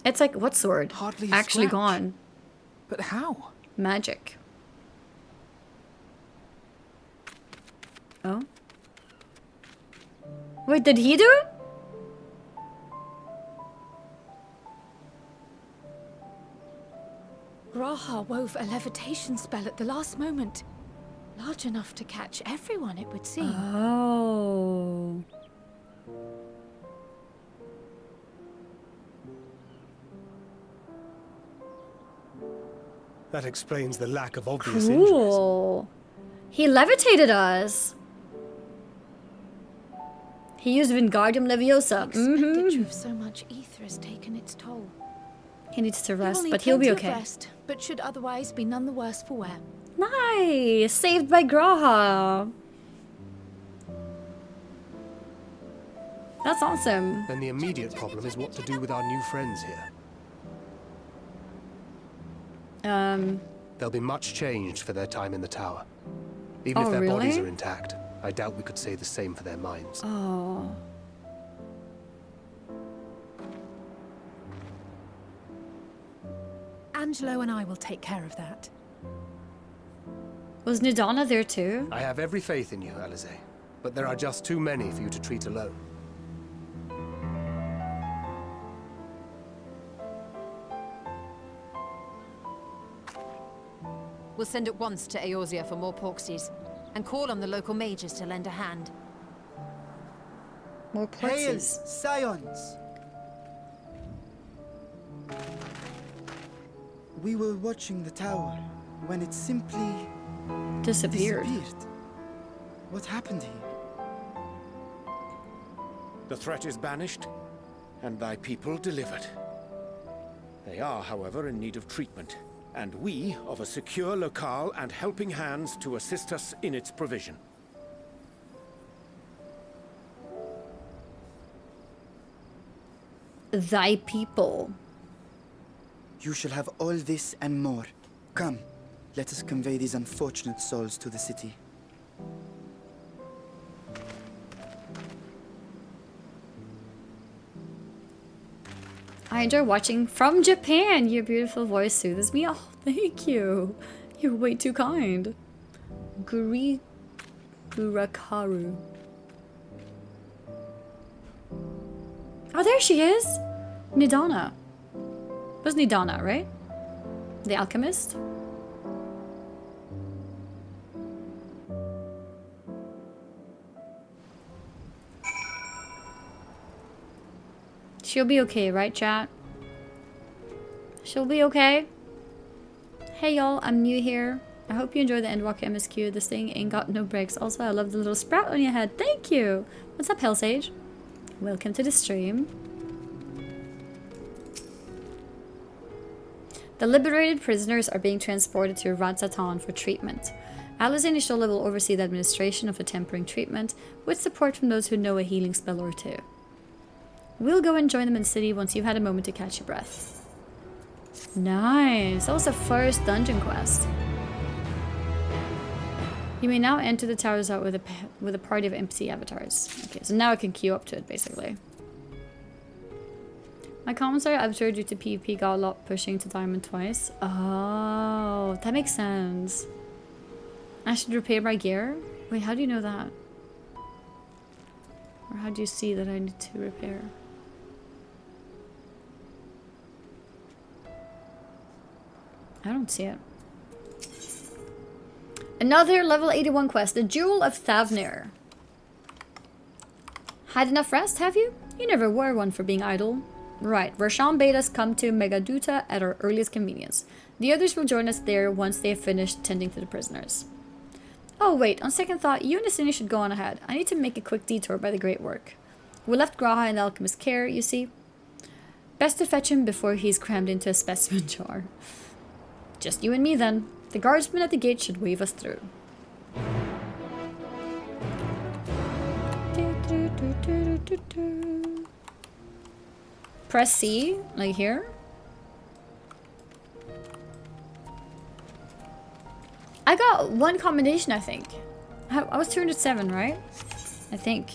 It's like, what sword? Hardly a Actually scratch. gone. But how? Magic. Oh? Wait, did he do it? Graha wove a levitation spell at the last moment. Large enough to catch everyone, it would seem. Oh. That explains the lack of obvious injuries. Cool. He levitated us. He used Wingardium Leviosa. Expenditure of so much ether has taken its toll. He needs to He will rest, need but he'll be plenty of okay. rest, but should otherwise be none the worse for wear. Nice! Saved by Graha. That's awesome. Then the immediate problem is what to do with our new friends here. They'll be much changed for their time in the tower. Even if their bodies are intact, I doubt we could say the same for their minds. Oh. Angelo and I will take care of that. Was Nidana there too? I have every faith in you, Alize, but there are just too many for you to treat alone. We'll send at once to Eorzea for more porksies, and call on the local mages to lend a hand. More Hail, Scions! We were watching the tower when it simply disappeared. What happened here? The threat is banished, and thy people delivered. They are, however, in need of treatment, and we of a secure locale and helping hands to assist us in its provision. Thy people. You shall have all this and more. Come, let us convey these unfortunate souls to the city. I enjoy watching from Japan. Your beautiful voice soothes me. Oh, thank you. You're way too kind. Gurakaru. Oh, there she is. Nidana. It was Nidana, right? The alchemist? She'll be okay, right, chat? She'll be okay. Hey, y'all, I'm new here. I hope you enjoy the Endwalker MSQ. This thing ain't got no breaks. Also, I love the little sprout on your head. Thank you. What's up, Hell Sage? Welcome to the stream. The liberated prisoners are being transported to Radzatan for treatment. Alice and Ishola will oversee the administration of a tempering treatment, with support from those who know a healing spell or two. We'll go and join them in the city once you've had a moment to catch your breath. Nice! That was the first dungeon quest. You may now enter the towers out with a party of NPC avatars. Okay, so now I can queue up to it, basically. My comments are absurd due to PvP got a lot pushing to diamond twice. Oh, that makes sense. I should repair my gear? Wait, how do you know that? Or how do you see that I need to repair? I don't see it. Another level 81 quest, the Jewel of Thavnir. Had enough rest, have you? You never were one for being idle. Right, Roshan bade us come to Megaduta at our earliest convenience. The others will join us there once they have finished tending to the prisoners. Oh wait, on second thought, you and Asini should go on ahead. I need to make a quick detour by the Great Work. We left Graha in the Alchemist's care, you see. Best to fetch him before he's crammed into a specimen jar. Just you and me then. The guardsman at the gate should wave us through. Press C, like here. I got one combination, I think. I was 207, right? I think.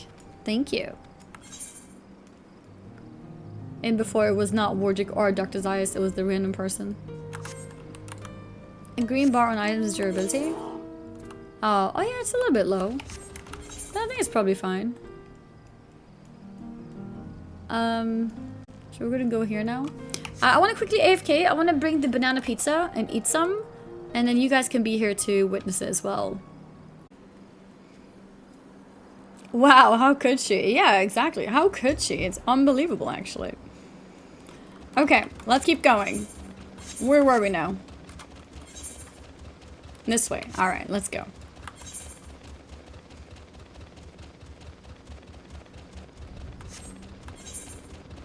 Thank you. And before it was not Wargic or Dr. Zayas, it was the random person. A green bar on items durability. Oh yeah, it's a little bit low. But I think it's probably fine. So we're gonna go here now. I want to quickly AFK. I want to bring the banana pizza and eat some. And then you guys can be here to witness it as well. Wow, how could she? Yeah, exactly. How could she? It's unbelievable, actually. Okay, let's keep going. Where were we now? This way. Alright, let's go.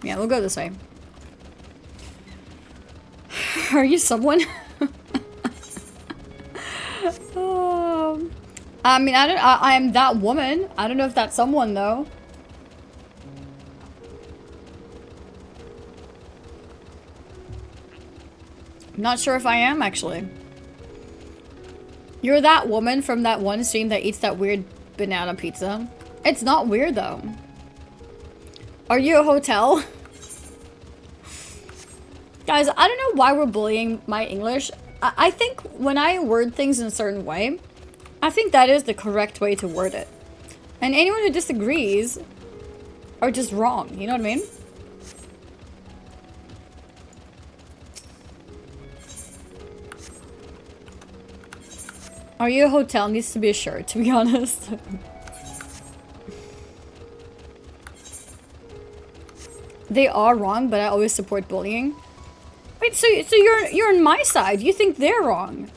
Yeah, we'll go this way. Are you someone? I mean, I am that woman. I don't know if that's someone, though. I'm not sure if I am, actually. You're that woman from that one stream that eats that weird banana pizza. It's not weird, though. Are you a hotel? Guys, I don't know why we're bullying my English. I think when I word things in a certain way, I think that is the correct way to word it. And anyone who disagrees are just wrong, you know what I mean? Are you a hotel? Needs to be a shirt, to be honest. They are wrong, but I always support bullying. Wait, so you're on my side. You think they're wrong.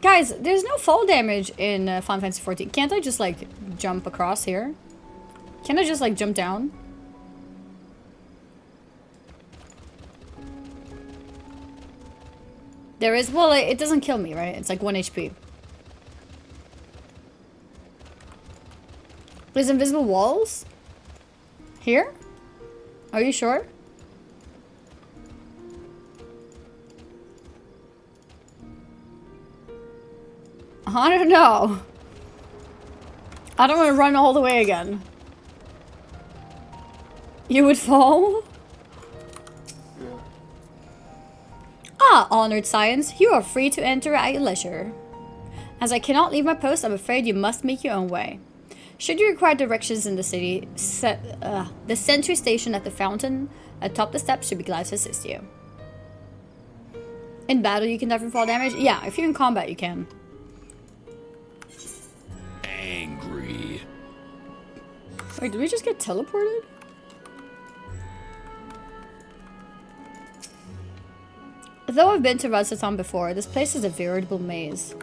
Guys, there's no fall damage in Final Fantasy XIV. Can't I just, like, jump across here? Can't I just, like, jump down? There is... Well, it doesn't kill me, right? It's, like, 1 HP. There's invisible walls? Here? Are you sure? I don't know. I don't want to run all the way again. You would fall? Ah, honored science. You are free to enter at your leisure. As I cannot leave my post, I'm afraid you must make your own way. Should you require directions in the city, the sentry station at the fountain atop the steps should be glad to assist you. In battle, you can definitely fall damage. Yeah, if you're in combat, you can. Angry. Wait, did we just get teleported? Though I've been to Razatan before, this place is a veritable maze.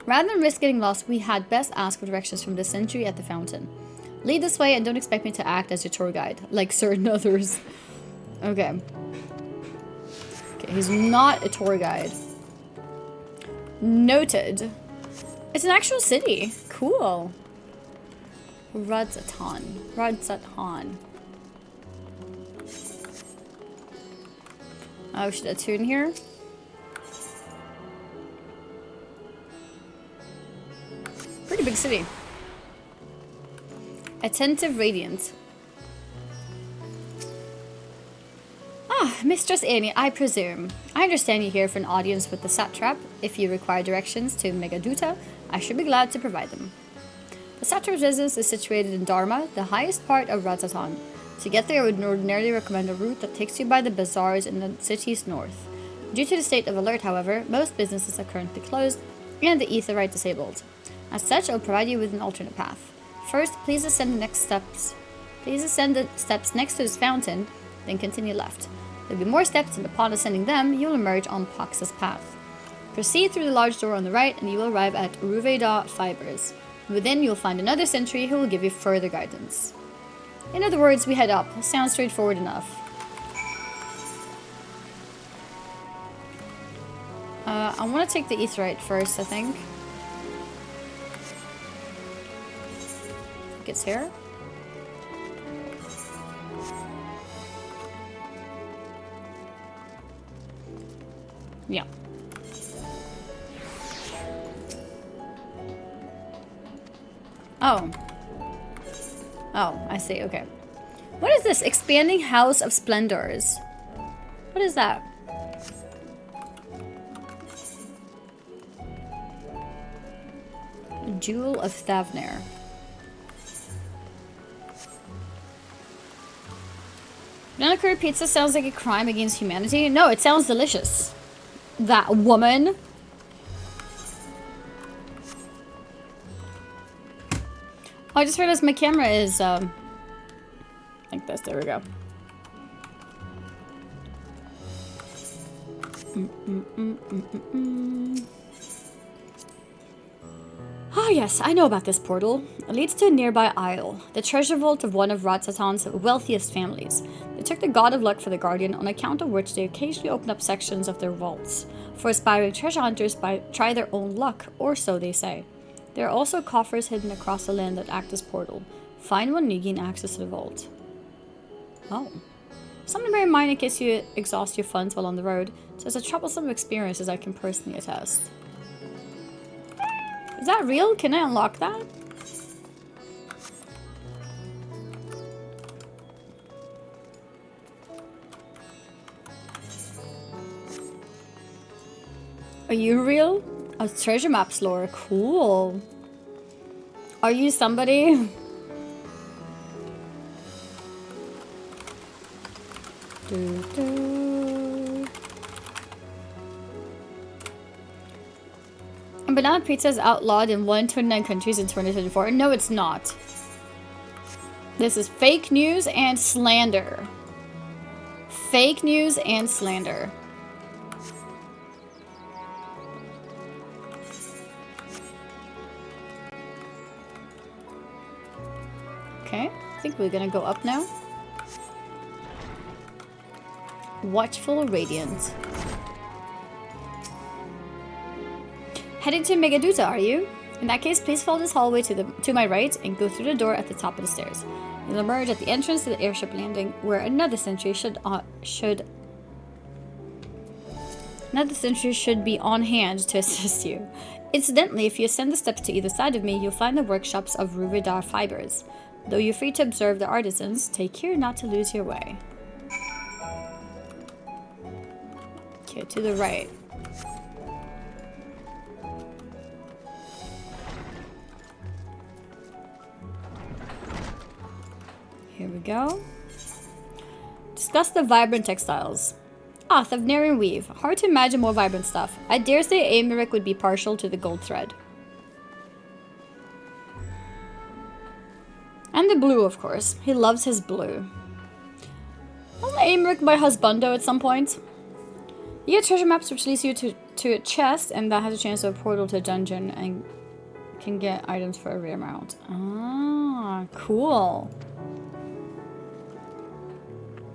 Rather than risk getting lost, we had best ask for directions from the sentry at the fountain. Lead this way and don't expect me to act as your tour guide, like certain others. Okay. Okay, he's not a tour guide. Noted. It's an actual city. Cool. Razatan. Razatan. Oh, should I tune here? Pretty big city. Attentive Radiant. Ah, Mistress Annie, I presume. I understand you're here for an audience with the satrap. If you require directions to Megaduta, I should be glad to provide them. The satrap's residence is situated in Dharma, the highest part of Razatan. To get there, I would ordinarily recommend a route that takes you by the bazaars in the city's north. Due to the state of alert, however, most businesses are currently closed and the Aetheryte disabled. As such, I'll provide you with an alternate path. First, please ascend the steps next to this fountain, then continue left. There'll be more steps, and upon ascending them, you'll emerge on Pax's path. Proceed through the large door on the right, and you will arrive at Ruveda Fibers. Within, you'll find another sentry who will give you further guidance. In other words, we head up. Sounds straightforward enough. I want to take the Aetheryte first, I think. I think it's here. Yeah. Oh. Oh, I see. Okay. What is this? Expanding House of Splendors. What is that? Jewel of Thavner. Banana curry pizza sounds like a crime against humanity. No, it sounds delicious. That woman. Oh, I just realized my camera is like this. There we go. Oh yes, I know about this portal. It leads to a nearby isle, the treasure vault of one of Ratzatan's wealthiest families. They took the god of luck for the guardian, on account of which they occasionally open up sections of their vaults. For aspiring treasure hunters, try their own luck, or so they say. There are also coffers hidden across the land that act as portal. Find one and you gain access to the vault. Oh. Something to bear in mind in case you exhaust your funds while on the road. So it's a troublesome experience, as I can personally attest. Is that real? Can I unlock that? Are you real? Oh, treasure maps lore. Cool. Are you somebody? Banana pizza is outlawed in 129 countries in 2024. No, it's not. This is fake news and slander. Fake news and slander. Okay, I think we're gonna go up now. Watchful Radiant. Heading to Megaduta, are you? In that case, please follow this hallway to my right and go through the door at the top of the stairs. You'll emerge at the entrance to the airship landing, where another sentry should be on hand to assist you. Incidentally, if you ascend the steps to either side of me, you'll find the workshops of Ruvidar Fibers. Though you're free to observe the artisans, take care not to lose your way. Okay, to the right. Here we go. Discuss the vibrant textiles. Ah, Thavnarian weave. Hard to imagine more vibrant stuff. I dare say Aymeric would be partial to the gold thread. And the blue, of course. He loves his blue. Wasn't Aymeric my husbando at some point? You get treasure maps which leads you to a chest, and that has a chance of a portal to a dungeon, and can get items for every amount. Ah, cool.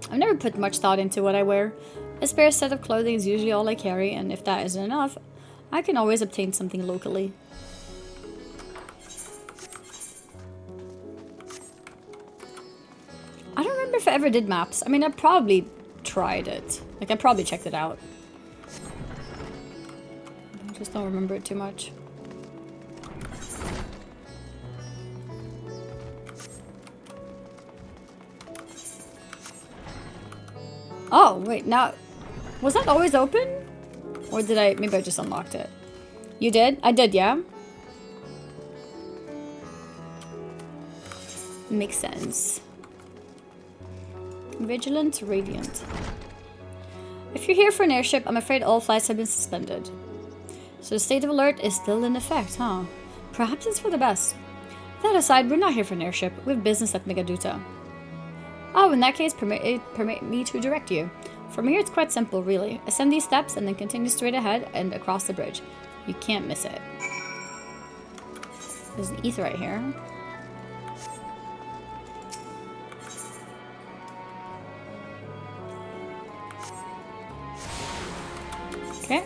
I've never put much thought into what I wear. A spare set of clothing is usually all I carry, and if that isn't enough, I can always obtain something locally. I don't remember if I ever did maps. I mean, I probably tried it. Like, I probably checked it out. I just don't remember it too much. Oh, wait, now... Was that always open? Or did I... Maybe I just unlocked it. You did? I did, yeah? Makes sense. Vigilant, Radiant. If you're here for an airship, I'm afraid all flights have been suspended. So the state of alert is still in effect, huh? Perhaps it's for the best. That aside, we're not here for an airship. We have business at Megaduta. Oh, in that case, permit me to direct you. From here, it's quite simple, really. Ascend these steps and then continue straight ahead and across the bridge. You can't miss it. There's an ether right here. Okay.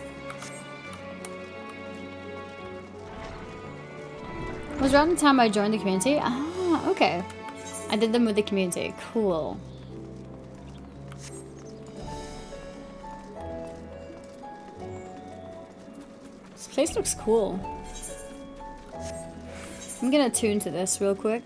Was around the time I joined the community. Ah, okay. I did them with the community. Cool. This place looks cool. I'm gonna tune to this real quick.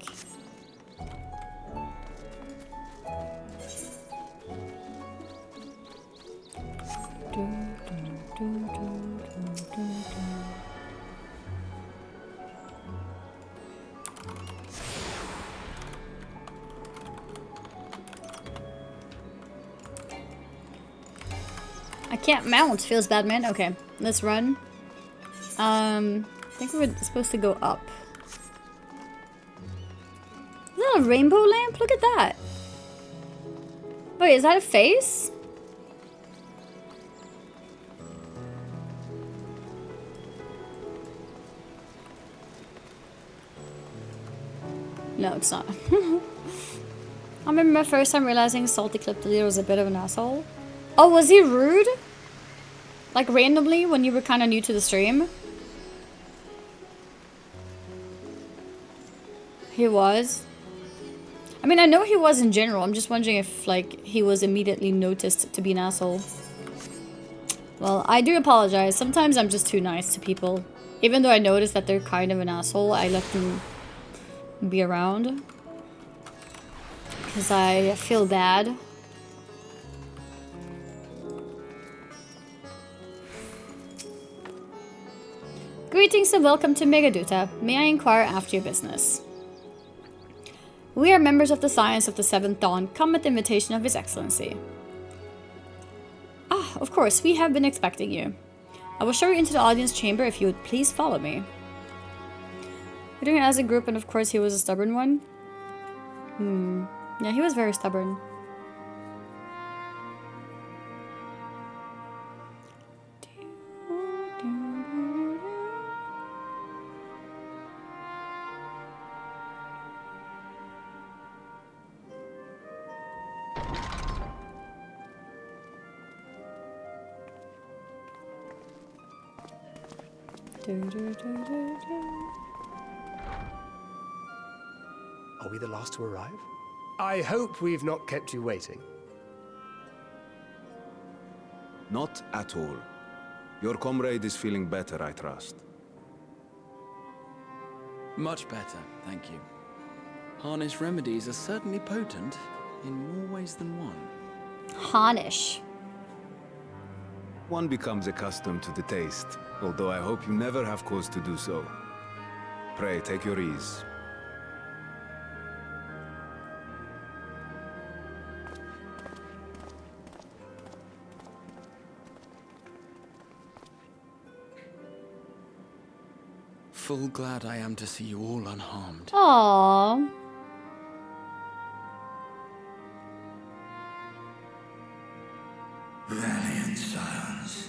I can't mount. Feels bad, man. Okay, let's run. I think we're supposed to go up. Is that a rainbow lamp? Look at that. Wait, is that a face? No, it's not. I remember my first time realizing Salty Clip the Leader was a bit of an asshole. Oh, was he rude? Like randomly when you were kind of new to the stream? He was? I mean, I know he was in general. I'm just wondering if, like, he was immediately noticed to be an asshole. Well, I do apologize. Sometimes I'm just too nice to people. Even though I notice that they're kind of an asshole, I let them be around. Because I feel bad. Greetings and welcome to Megaduta. May I inquire after your business? We are members of the Science of the Seventh Dawn, come at the invitation of His Excellency. Ah, of course, we have been expecting you. I will show you into the audience chamber if you would please follow me. We're doing it as a group, and of course he was a stubborn one. Yeah, he was very stubborn. Are we the last to arrive? I hope we've not kept you waiting. Not at all. Your comrade is feeling better, I trust. Much better, thank you. Harnish remedies are certainly potent in more ways than one. Harnish. One becomes accustomed to the taste, although I hope you never have cause to do so. Pray, take your ease. Full glad I am to see you all unharmed. Aww. Valiant scions.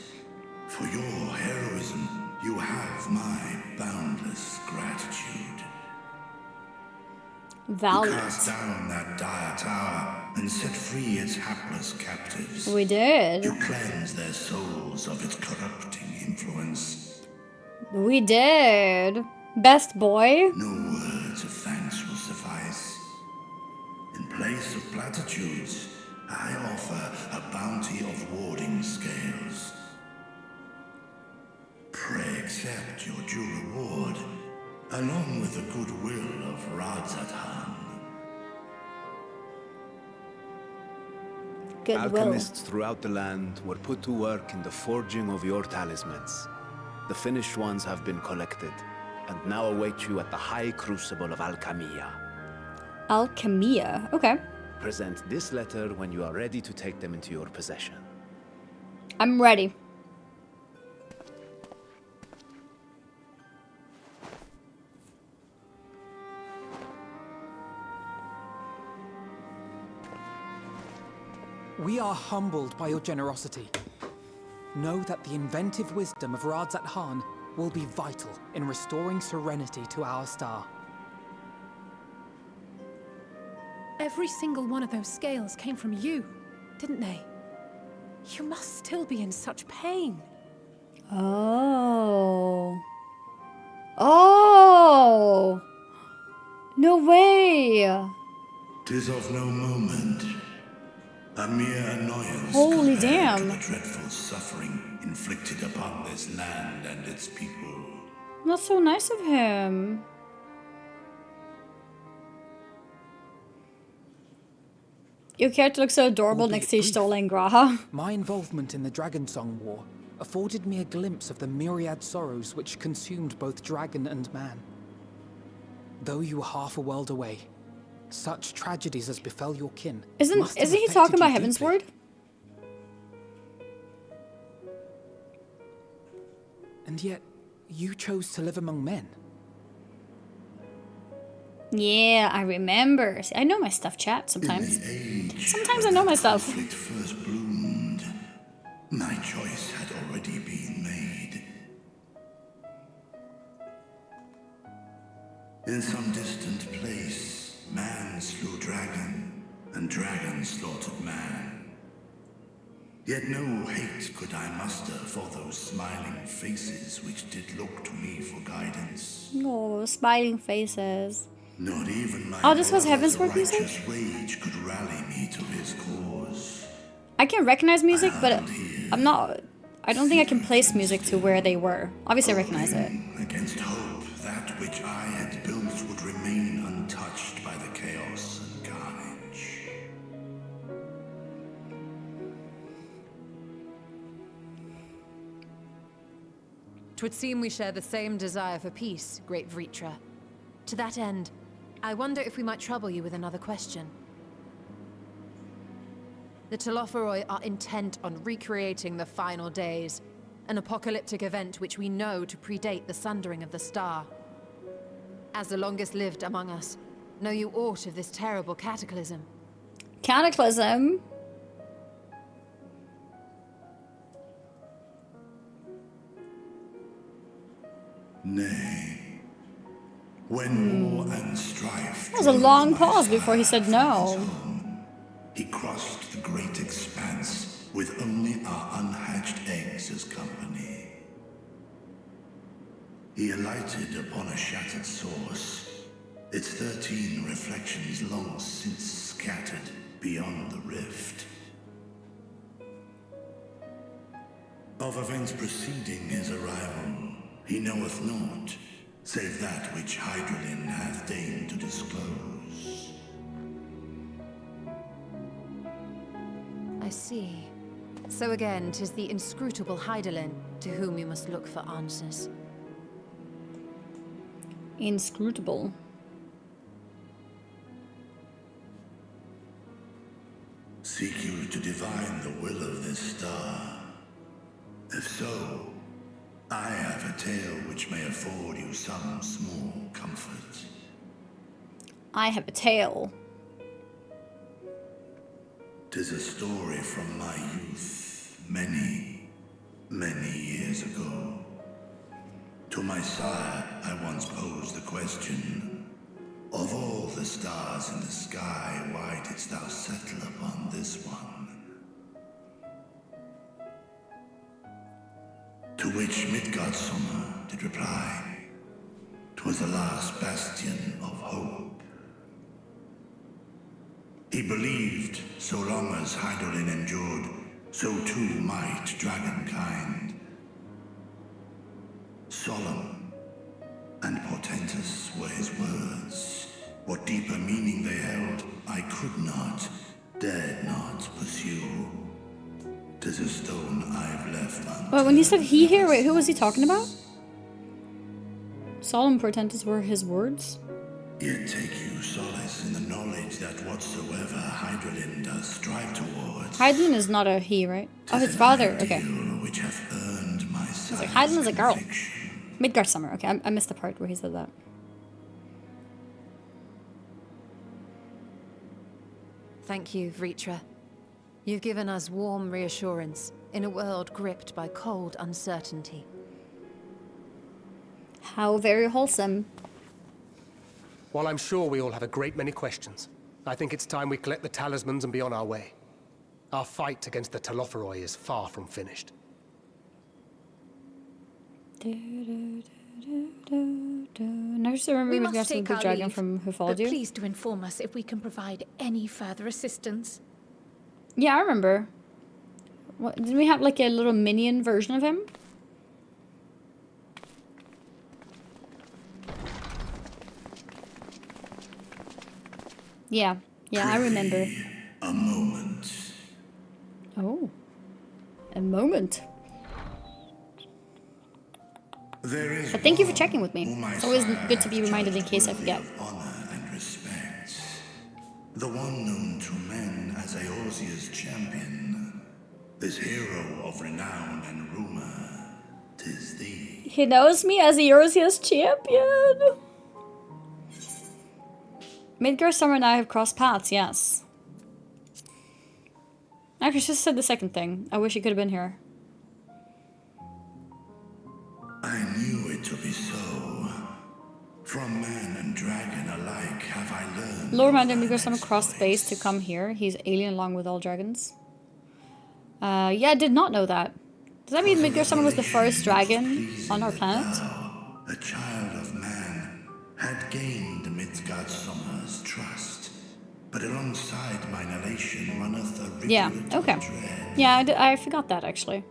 For your heroism, you have my boundless gratitude. Valiant. You cast down that dire tower and set free its hapless captives. We did. You cleanse their souls of its corrupting influence. We did. Best boy. No words of thanks will suffice. In place of platitudes, I offer a bounty of warding scales. Pray accept your due reward, along with the goodwill of Radzathan. Goodwill. Alchemists throughout the land were put to work in the forging of your talismans. The finished ones have been collected, and now await you at the High Crucible of Alchemia. Alchemia. Okay. Present this letter when you are ready to take them into your possession. I'm ready. We are humbled by your generosity. Know that the inventive wisdom of Radzathan will be vital in restoring serenity to our star. Every single one of those scales came from you, didn't they? You must still be in such pain. Oh. Oh. No way. 'Tis of no moment. A mere annoyance Holy compared damn. to the dreadful suffering inflicted upon this land and its people. That's so nice of him. Your character looks so adorable Albeit next to brief, Stolen Graha. My involvement in the Dragonsong War afforded me a glimpse of the myriad sorrows which consumed both dragon and man. Though you were half a world away, such tragedies as befell your kin Isn't must have he affected talking you about Heaven's deeply. Word? And yet, you chose to live among men. Yeah, I remember. See, I know my stuff, chat, sometimes. In the age Sometimes I know my stuff. conflict first bloomed, my choice had already been made. In some distant place, man slew dragon, and dragon slaughtered man. Yet no hate could I muster for those smiling faces which did look to me for guidance. Oh, smiling faces. Not even my Oh, this was Heaven's brother's Word music? righteous rage could rally me to his cause. I can recognize music, but I don't think I can place music to where they were. Obviously I recognize it. Against hope, that which I had built would remain untouched by the chaos and carnage. Twould seem we share the same desire for peace, great Vritra. To that end, I wonder if we might trouble you with another question. The Telophoroi are intent on recreating the final days, an apocalyptic event which we know to predate the sundering of the star. As the longest lived among us, know you aught of this terrible cataclysm? Cataclysm? Nay. When war and strife That was a long pause before he said no. he crossed the great expanse with only our unhatched eggs as company. He alighted upon a shattered source, its 13 reflections long since scattered beyond the rift. Of events preceding his arrival, he knoweth naught, save that which Hydralin hath deigned to disclose. I see. So again, 'tis the inscrutable Hydaelyn to whom we must look for answers. Inscrutable. Seek you to divine the will of this star? If so, I have a tale which may afford you some small comfort. I have a tail. 'Tis a story from my youth, many, many years ago. To my sire, I once posed the question, of all the stars in the sky, why didst thou settle upon this one? To which Midgardsormr did reply, 'twas the last bastion of hope. He believed so long as Hydaelyn endured, so too might dragonkind. Solemn and portentous were his words. What deeper meaning they held, I could not, dared not pursue. 'Tis a stone I've left unturned. But when he said he here, wait, who was he talking about? Solemn portentous were his words? Yet take you solace in the knowledge that whatsoever Hydaelyn does strive towards. Hydaelyn is not a he, right? Oh, his father. Okay. Which have earned my I was like, Hydaelyn is a girl. Midgardsormr. Okay, I missed the part where he said that. Thank you, Vritra. You've given us warm reassurance in a world gripped by cold uncertainty. How very wholesome. While I'm sure we all have a great many questions, I think it's time we collect the talismans and be on our way. Our fight against the Telophoroi is far from finished. Now just remember We we must got the take big our dragon leave, from who but followed you. please do inform us if we can provide any further assistance. Yeah, I remember. What, didn't we have like a little minion version of him? Yeah, I remember. A moment. Oh. A moment. There is But thank you for checking with me. whom I It's always sire good to be hath reminded in judged case I worthy forget. of honor and respect. The one known to men as Eorzea's champion. This hero of renown and rumor. 'Tis thee. He knows me as Eorzea's champion. Midgardsormr and I have crossed paths, yes. Actually, I just said the second thing. I wish he could have been here. I knew it to be so. From man and dragon alike have I learned. Lord Mandem Midgardsormr crossed space to come here. He's alien along with all dragons. Yeah, I did not know that. Does that mean Midgardsormr was the first dragon on our planet? A child of man had gained Midgardsormr's trust, but alongside mine elation runneth a rivulet Yeah, okay. of dread. Yeah, I forgot that actually.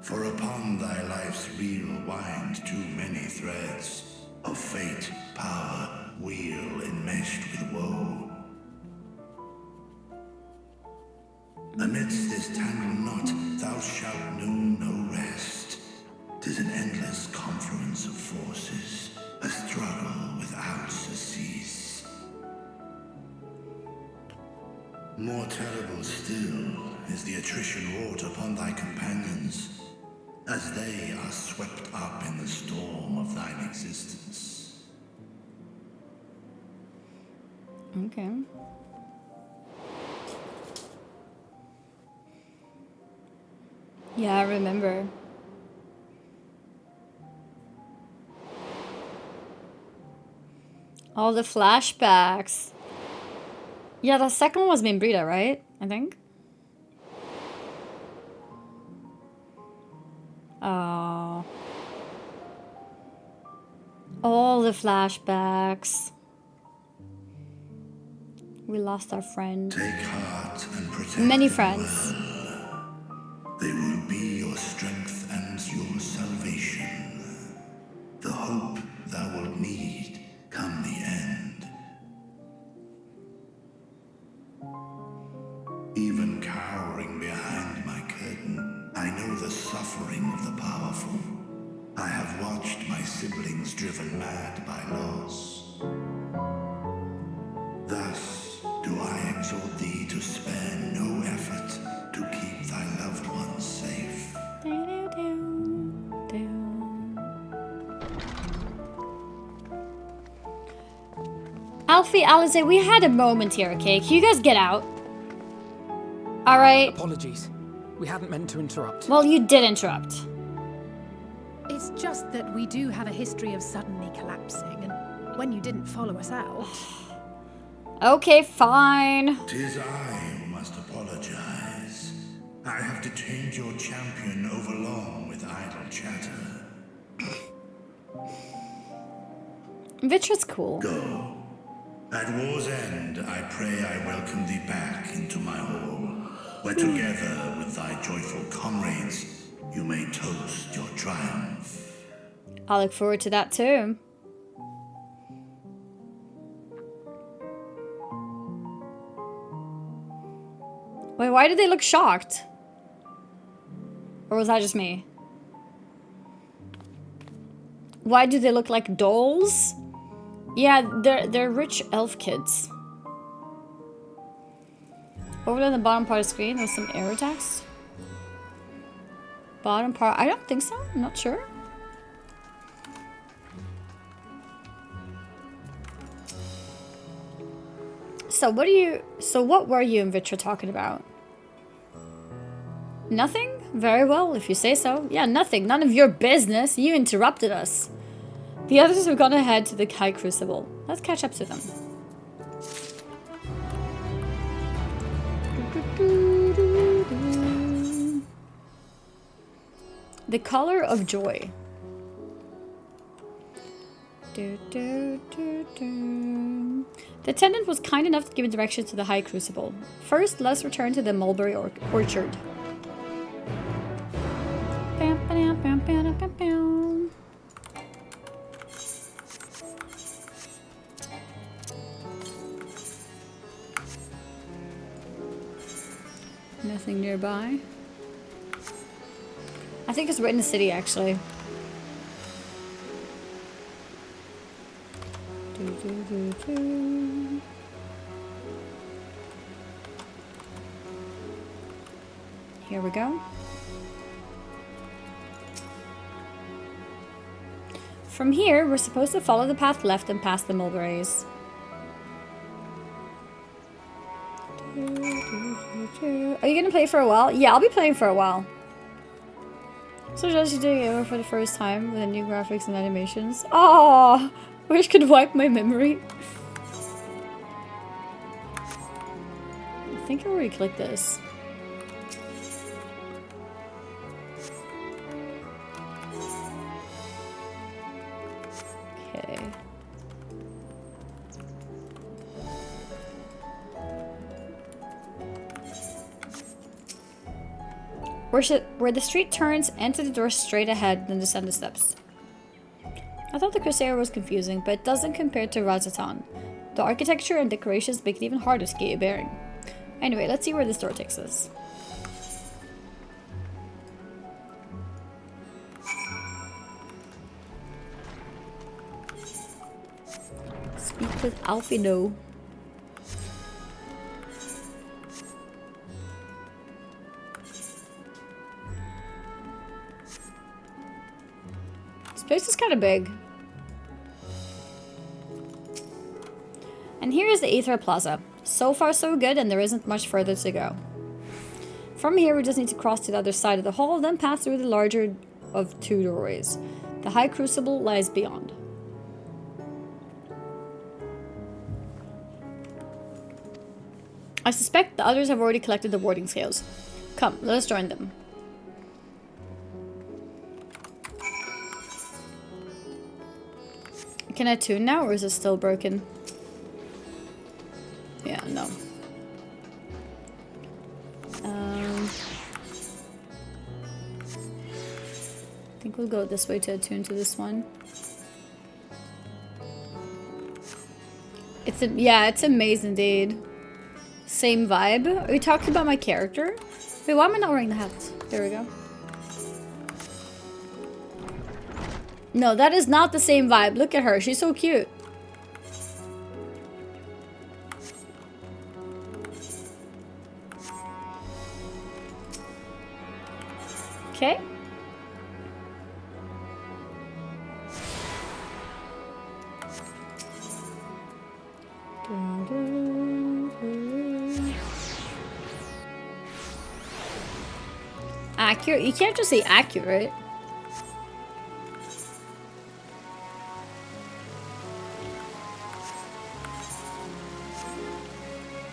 For upon thy life's reel wind too many threads of fate, power, wheel enmeshed with woe. Amidst this tangled knot, thou shalt know no rest. 'Tis an endless confluence of forces, a struggle without surcease. More terrible still is the attrition wrought upon thy companions, as they are swept up in the storm of thine existence. Okay. Yeah, I remember. All the flashbacks. Yeah, the second one was Mimbrita, right? I think. Oh. All the flashbacks. We lost our friend. Take heart and protect many them friends. well. They will be your strength and your salvation. The hope thou wilt need come the end. Even cowering behind my curtain, I know the suffering of the powerful. I have watched my siblings driven mad by loss. Thus do I exhort thee to spare no effort to keep thy loved ones safe. Alfie, Alize, we had a moment here, okay? Can you guys get out? Alright. Apologies. We hadn't meant to interrupt. Well, you did interrupt. It's just that we do have a history of suddenly collapsing, and when you didn't follow us out... Okay, fine. 'Tis I who must apologize. I have detained your champion overlong with idle chatter. Vitra's cool. Go. At war's end, I pray I welcome thee back into my hall, where together with thy joyful comrades, you may toast your triumph. I look forward to that too. Wait, why did they look shocked? Or was that just me? Why do they look like dolls? Yeah, they're rich elf kids. Over on the bottom part of the screen, there's some error text. Bottom part, I don't think so. I'm not sure. So what were you and Vitra talking about? Nothing? Very well, if you say so. Yeah, nothing. None of your business. You interrupted us. The others have gone ahead to the High Crucible. Let's catch up to them. The color of joy. The attendant was kind enough to give directions to the High Crucible. First, let's return to the mulberry orchard. Nothing nearby. I think it's right in the city, actually. Here we go. From here, we're supposed to follow the path left and past the mulberries. Are you gonna play for a while? Yeah, I'll be playing for a while. So just you doing it for the first time with the new graphics and animations. Oh, wish could wipe my memory. I think I already clicked this. Okay. Where the street turns, enter the door straight ahead, then descend the steps. I thought the Crusader was confusing, but it doesn't compare to Razatan. The architecture and decorations make it even harder to get a bearing. Anyway, let's see where this door takes us. Speak with Alfino. This place is kind of big. And here is the Aether Plaza. So far so good, and there isn't much further to go. From here we just need to cross to the other side of the hall, then pass through the larger of two doorways. The High Crucible lies beyond. I suspect the others have already collected the warding scales. Come, let us join them. Can I tune now, or is it still broken? Yeah, no. I think we'll go this way to attune to this one. Yeah, it's amazing indeed. Same vibe. Are you talking about my character? Wait, why am I not wearing the hat? There we go. No, that is not the same vibe. Look at her. She's so cute. Okay. Accurate? You can't just say accurate.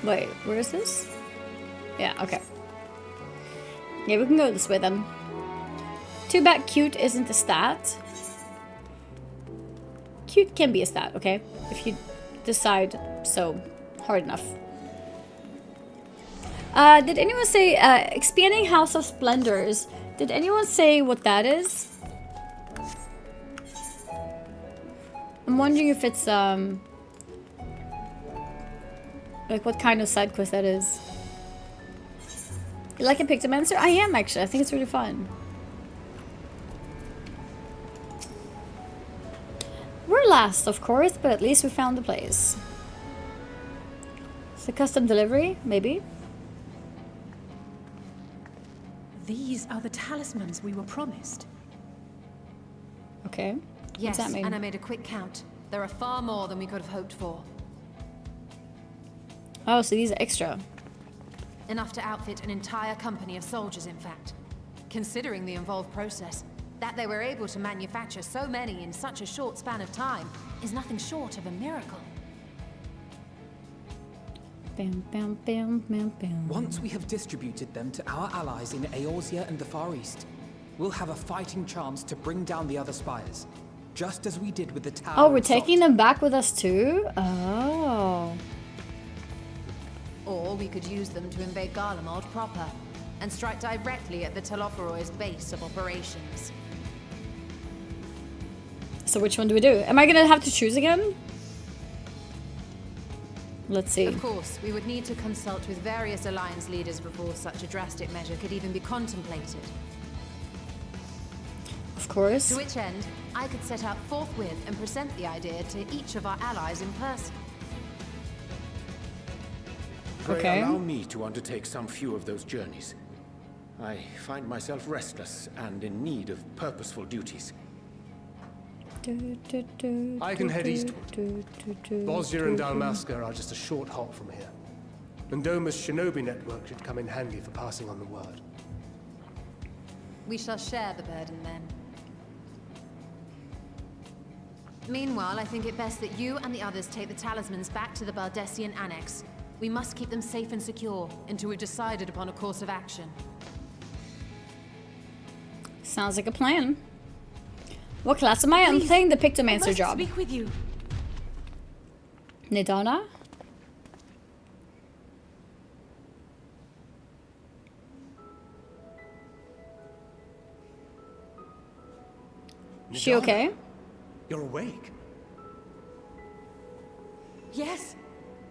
Wait, where is this? Yeah, okay. Yeah, we can go this way then. Too bad cute isn't a stat. Cute can be a stat, okay? If you decide so hard enough. Did anyone say expanding House of Splendors? Did anyone say what that is? I'm wondering if it's like what kind of side quest that is. You like a Pictomancer? I am actually. I think it's really fun. We're last, of course, but at least we found the place. It's a custom delivery, maybe. These are the talismans we were promised. Okay. Yes, What's that mean? and I made a quick count. There are far more than we could have hoped for. Oh, so these are extra. Enough to outfit an entire company of soldiers, in fact. Considering the involved process, that they were able to manufacture so many in such a short span of time is nothing short of a miracle. Bam, bam, bam, bam, bam. Once we have distributed them to our allies in Eorzea and the Far East, we'll have a fighting chance to bring down the other spires, just as we did with the tower. Oh, we're taking them back with us too? Oh. Or we could use them to invade Garlemald proper, and strike directly at the Telophoroid's base of operations. So which one do we do? Am I gonna have to choose again? Let's see. Of course, we would need to consult with various alliance leaders before such a drastic measure could even be contemplated. Of course. To which end, I could set out forthwith and present the idea to each of our allies in person. Pray allow me to undertake some few of those journeys. I find myself restless and in need of purposeful duties. I can head eastward. Bosnia and Dalmasca are just a short hop from here. Mendoma's shinobi network should come in handy for passing on the word. We shall share the burden then. Meanwhile, I think it best that you and the others take the talismans back to the Baldessian Annex. We must keep them safe and secure until we've decided upon a course of action. Sounds like a plan. What class am I? I'm playing the Pictomancer job. Speak with you. Nidana? She okay? You're awake. Yes.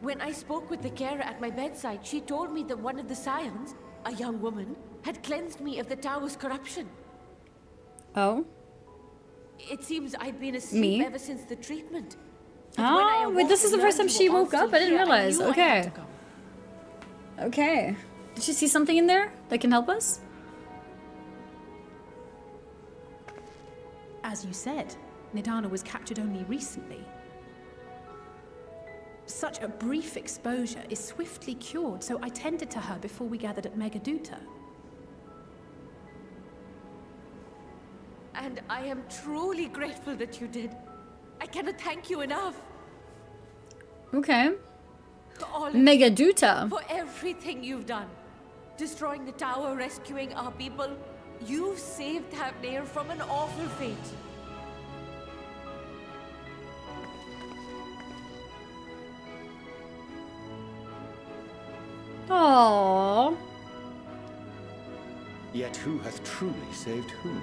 When I spoke with the carer at my bedside, she told me that one of the scions, a young woman, had cleansed me of the tower's corruption. Oh? It seems I've been asleep ever since the treatment. Oh, wait, this is the first time she woke up? I didn't realize. Okay. Okay. Did she see something in there that can help us? As you said, Nidana was captured only recently. Such a brief exposure is swiftly cured, so I tended to her before we gathered at Megaduta. And I am truly grateful that you did. I cannot thank you enough. Okay. All of Megaduta. you, for everything you've done. Destroying the tower, rescuing our people. You've saved Thavnair from an awful fate. Aww. Yet who hath truly saved whom?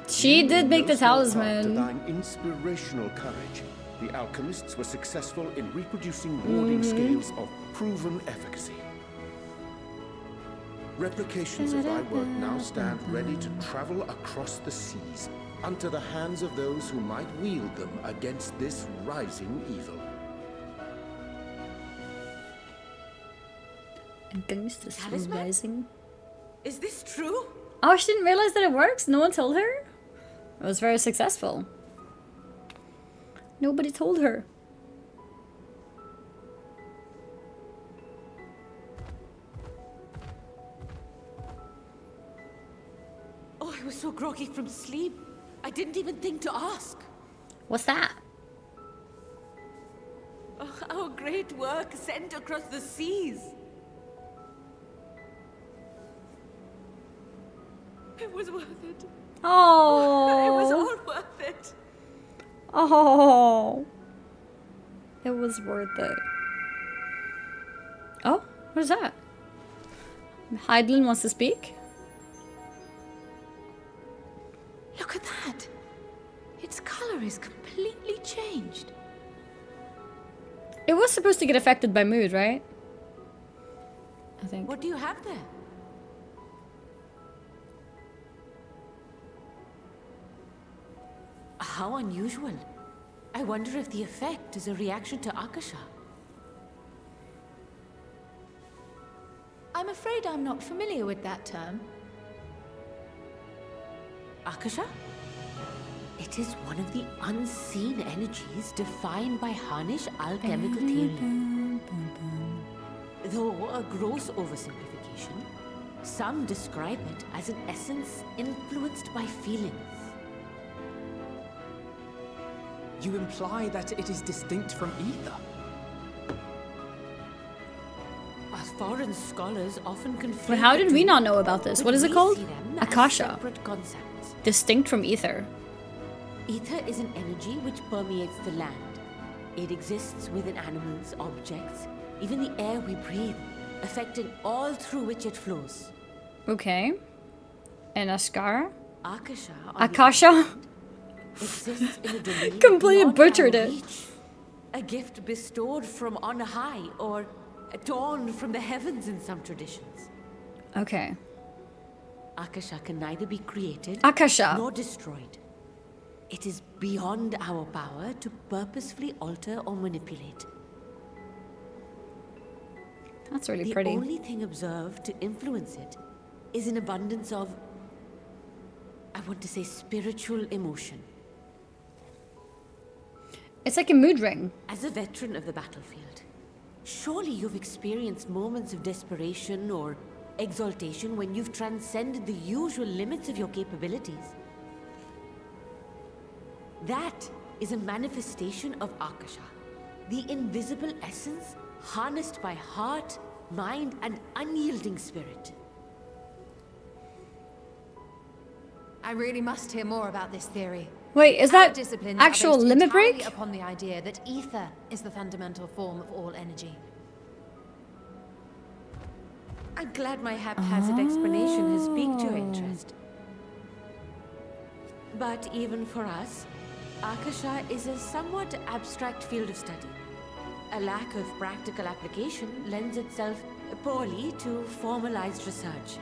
She did make the No small part to talisman. thine inspirational courage, the alchemists were successful in reproducing warding scales of proven efficacy. Replications of thy work now stand ready to travel across the seas, unto the hands of those who might wield them against this rising evil. Against the Talisman? rising. Is this true? Oh, she didn't realize that it works? No one told her? It was very successful. Nobody told her. groggy from sleep. I didn't even think to ask. What's that? Oh, our great work sent across the seas. It was worth it. Oh. It was all worth it. Oh. It was worth it. Oh, what is that? Hydaelyn wants to speak. Look at that. Its color is completely changed. It was supposed to get affected by mood, right? I think. What do you have there? How unusual. I wonder if the effect is a reaction to Akasha. I'm afraid I'm not familiar with that term. Akasha? It is one of the unseen energies defined by Harnish alchemical theory. Though a gross oversimplification, some describe it as an essence influenced by feelings. You imply that it is distinct from ether? Foreign scholars often conflate. But how did we not know about this? What is it called? Akasha. Separate concepts. Distinct from ether. Ether is an energy which permeates the land. It exists within animals, objects, even the air we breathe, affecting all through which it flows. Okay. And Askara? Akasha. Akasha? Exists in a domain completely beyond butchered our it. reach. A gift bestowed from on high, or torn from the heavens in some traditions. Okay. Akasha can neither be created Akasha. nor destroyed. It is beyond our power to purposefully alter or manipulate. That's really The pretty. only thing observed to influence it is an abundance of, I want to say, spiritual emotion. It's like a mood ring. As a veteran of the battlefield, surely you've experienced moments of desperation or exaltation when you've transcended the usual limits of your capabilities. That is a manifestation of Akasha, the invisible essence harnessed by heart, mind, and unyielding spirit. I really must hear more about this theory. Wait, is Our that disciplines actual are based limit entirely break? upon the idea that ether is the fundamental form of all energy. I'm glad my haphazard explanation has piqued your interest. But even for us, Akasha is a somewhat abstract field of study. A lack of practical application lends itself poorly to formalized research.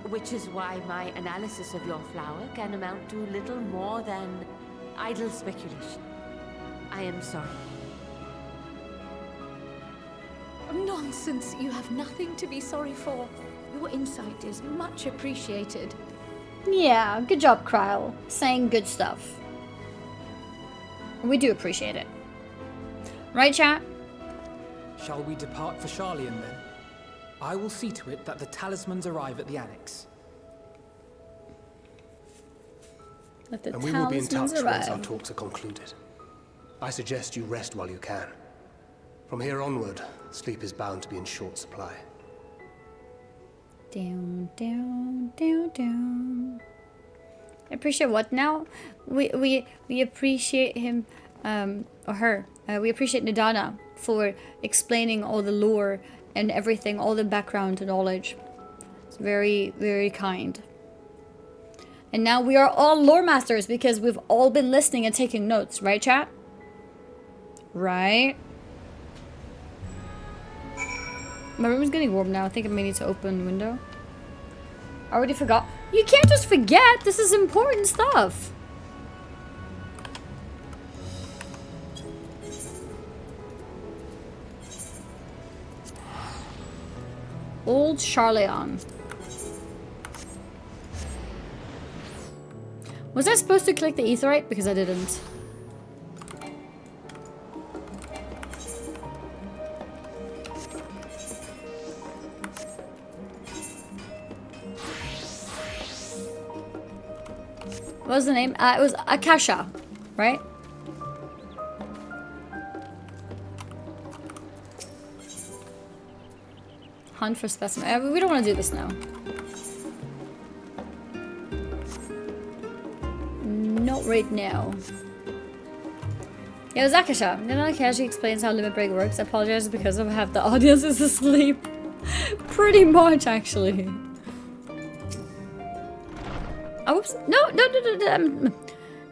Which is why my analysis of your flower can amount to little more than idle speculation. I am sorry. Nonsense. You have nothing to be sorry for. Your insight is much appreciated. Yeah, good job, Kryle. Saying good stuff. We do appreciate it. Right, chat? Shall we depart for Sharlayan then? I will see to it that the talismans arrive at the annex. Let the And we will be in touch talismans once our arrive. talks are concluded. I suggest you rest while you can. From here onward, sleep is bound to be in short supply. Down, down, down, down. I appreciate what now? We appreciate him, or her. We appreciate Nidana for explaining all the lore and everything, all the background knowledge. It's very, very kind. And now we are all lore masters because we've all been listening and taking notes, right, chat? Right? My room is getting warm now. I think I may need to open the window. I already forgot. You can't just forget. This is important stuff. Old Sharlayan. Was I supposed to click the aetheryte? Because I didn't. What was the name? It was Akasha, right? Hunt for specimen. We don't want to do this now. Not right now. Yeah, it was Akasha. Then Akasha explains how Limit Break works. I apologize because of half the audience is asleep. Pretty much, actually. Oh, whoops. No.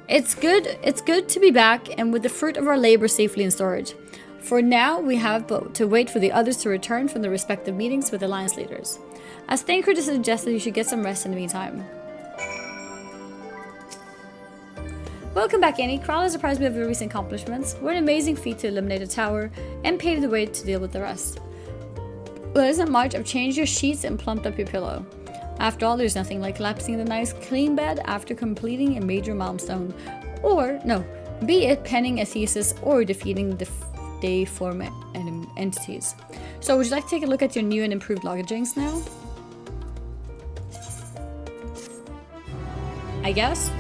It's good to be back and with the fruit of our labor safely in storage. For now, we have but to wait for the others to return from their respective meetings with Alliance leaders. As Thanker suggested, you should get some rest in the meantime. Welcome back, Annie. Kral has surprised me with your recent accomplishments. What an amazing feat to eliminate a tower and paved the way to deal with the rest. Well, it isn't much. I've changed your sheets and plumped up your pillow. After all, there's nothing like collapsing in a nice clean bed after completing a major milestone. Or, no, be it penning a thesis or defeating the deform entities. So would you like to take a look at your new and improved lodgings now? I guess.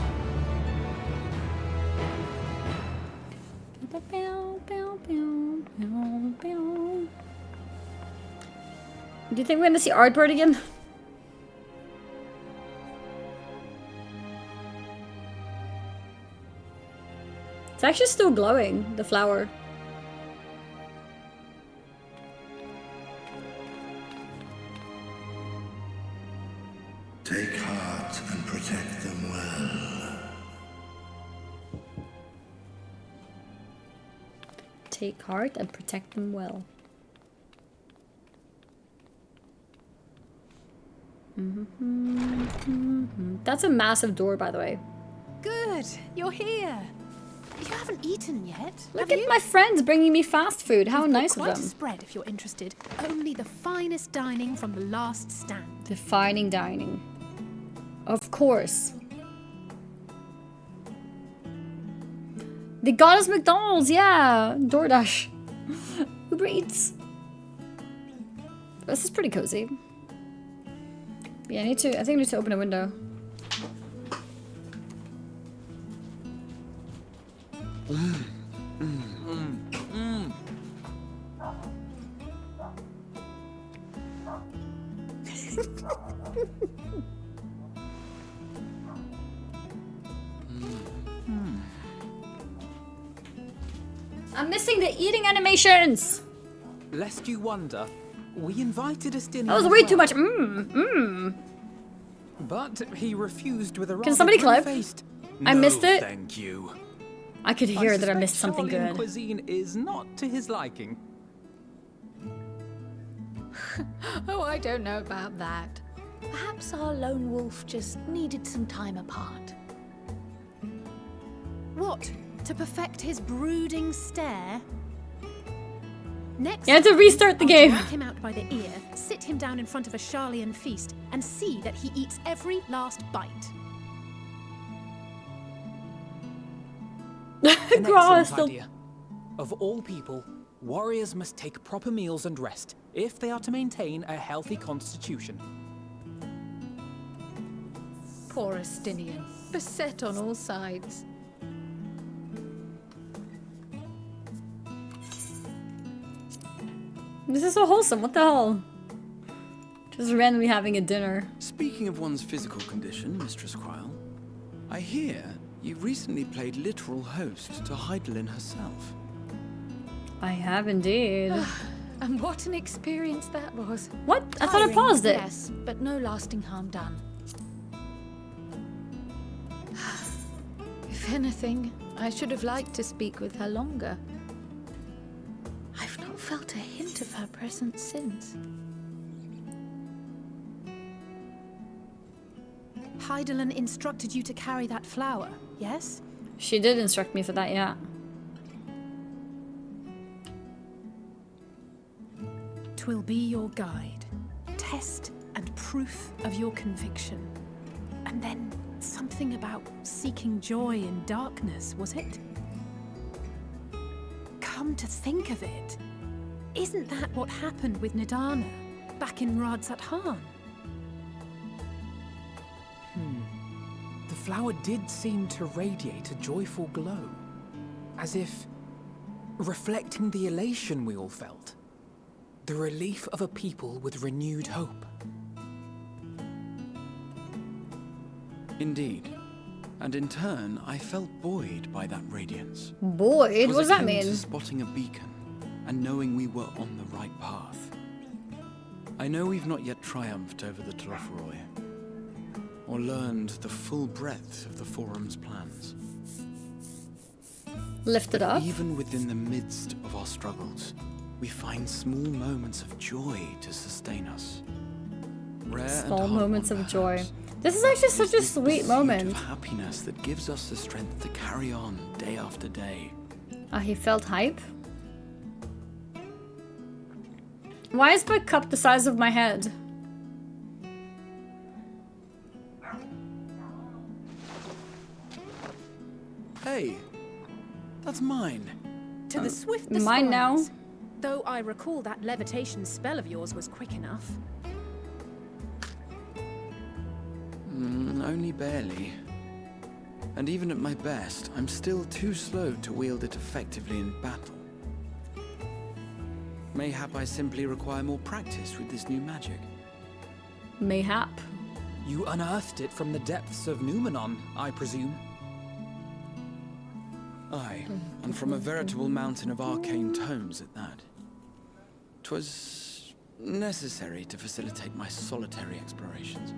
Do you think we're gonna see Artbird again? It's actually still glowing, the flower. Take heart and protect them well. Take heart and protect them well. That's a massive door, by the way. Good, you're here. You haven't eaten yet. Look at my friends bringing me fast food. How nice of Quite them. a spread if you're interested. Only the finest dining from the last stand. Defining dining. Of course. They got us McDonald's, yeah. DoorDash. Uber Eats. This is pretty cozy. Yeah, I think I need to open a window. I'm missing the eating animations. Lest you wonder, we invited Estinian. That was way too much. But he refused with a rather Can somebody clip? grim-faced, I missed it. Thank you. I could hear that I missed suspect something Charlian good. cuisine is not to his liking. Oh, I don't know about that. Perhaps our lone wolf just needed some time apart. What? To perfect his brooding stare? Next You had to restart the I'll game. drag him out by the ear, sit him down in front of a Charlian feast, and see that he eats every last bite. An Graw is excellent still- idea. Of all people, warriors must take proper meals and rest if they are to maintain a healthy constitution. Poor Estinian, beset on all sides. This is so wholesome. What the hell? Just randomly having a dinner. Speaking of one's physical condition, Mistress Quile, I hear you recently played literal host to Heidelin herself. I have indeed. And what an experience that was. What? I thought I Tiring, paused it. Yes, but no lasting harm done. If anything, I should have liked to speak with her longer. I've not felt a hint of her presence since. Heidelin instructed you to carry that flower, yes? She did instruct me for that, yeah. 'Twill be your guide, test and proof of your conviction. And then something about seeking joy in darkness, was it? Come to think of it, isn't that what happened with Nidana back in Radsat Han? The flower did seem to radiate a joyful glow, as if reflecting the elation we all felt, the relief of a people with renewed hope. Indeed. And in turn, I felt buoyed by that radiance. Buoyed? What does that mean? To spotting a beacon and knowing we were on the right path. I know we've not yet triumphed over the Tlofroi, or learned the full breadth of the Forum's plans. Lifted up. Even within the midst of our struggles, we find small moments of joy to sustain us. Rare Small and moments of joy. This is actually such a sweet moment. Of happiness that gives us the strength to carry on day after day. He felt hype. Why is my cup the size of my head? Hey, that's mine. To the swift Mine now. Though I recall that levitation spell of yours was quick enough. Only barely. And even at my best, I'm still too slow to wield it effectively in battle. Mayhap I simply require more practice with this new magic. Mayhap. You unearthed it from the depths of Numenon, I presume. Aye, and from a veritable mountain of arcane tomes at that. 'Twas necessary to facilitate my solitary explorations.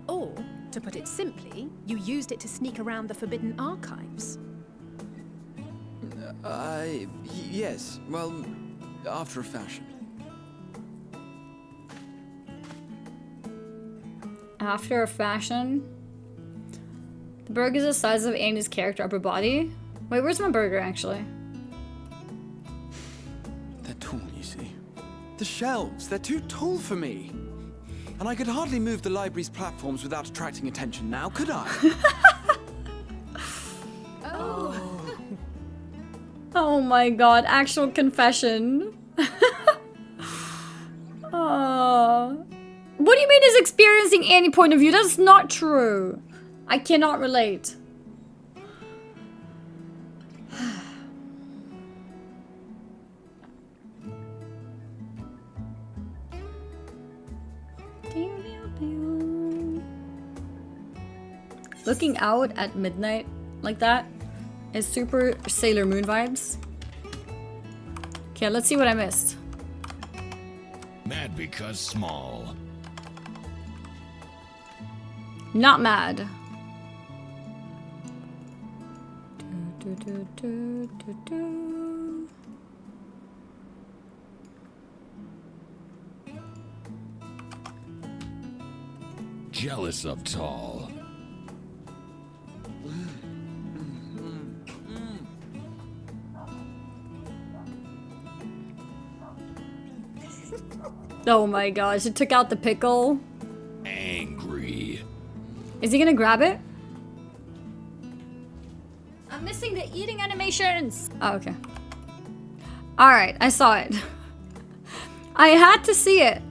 Or, to put it simply, you used it to sneak around the Forbidden Archives. Yes, well, after a fashion. After a fashion? The burger is the size of Annie's character upper body. Wait, where's my burger actually? They're tall, you see. The shelves, they're too tall for me. And I could hardly move the library's platforms without attracting attention now, could I? Oh my god, actual confession. Oh. What do you mean is experiencing any point of view? That's not true. I cannot relate. Looking out at midnight like that is super Sailor Moon vibes. Okay, let's see what I missed. Mad because small. Not mad. Jealous of tall. Oh my gosh, it took out the pickle. Angry. Is he gonna grab it? I'm missing the eating animations. Oh, okay. Alright, I saw it. I had to see it.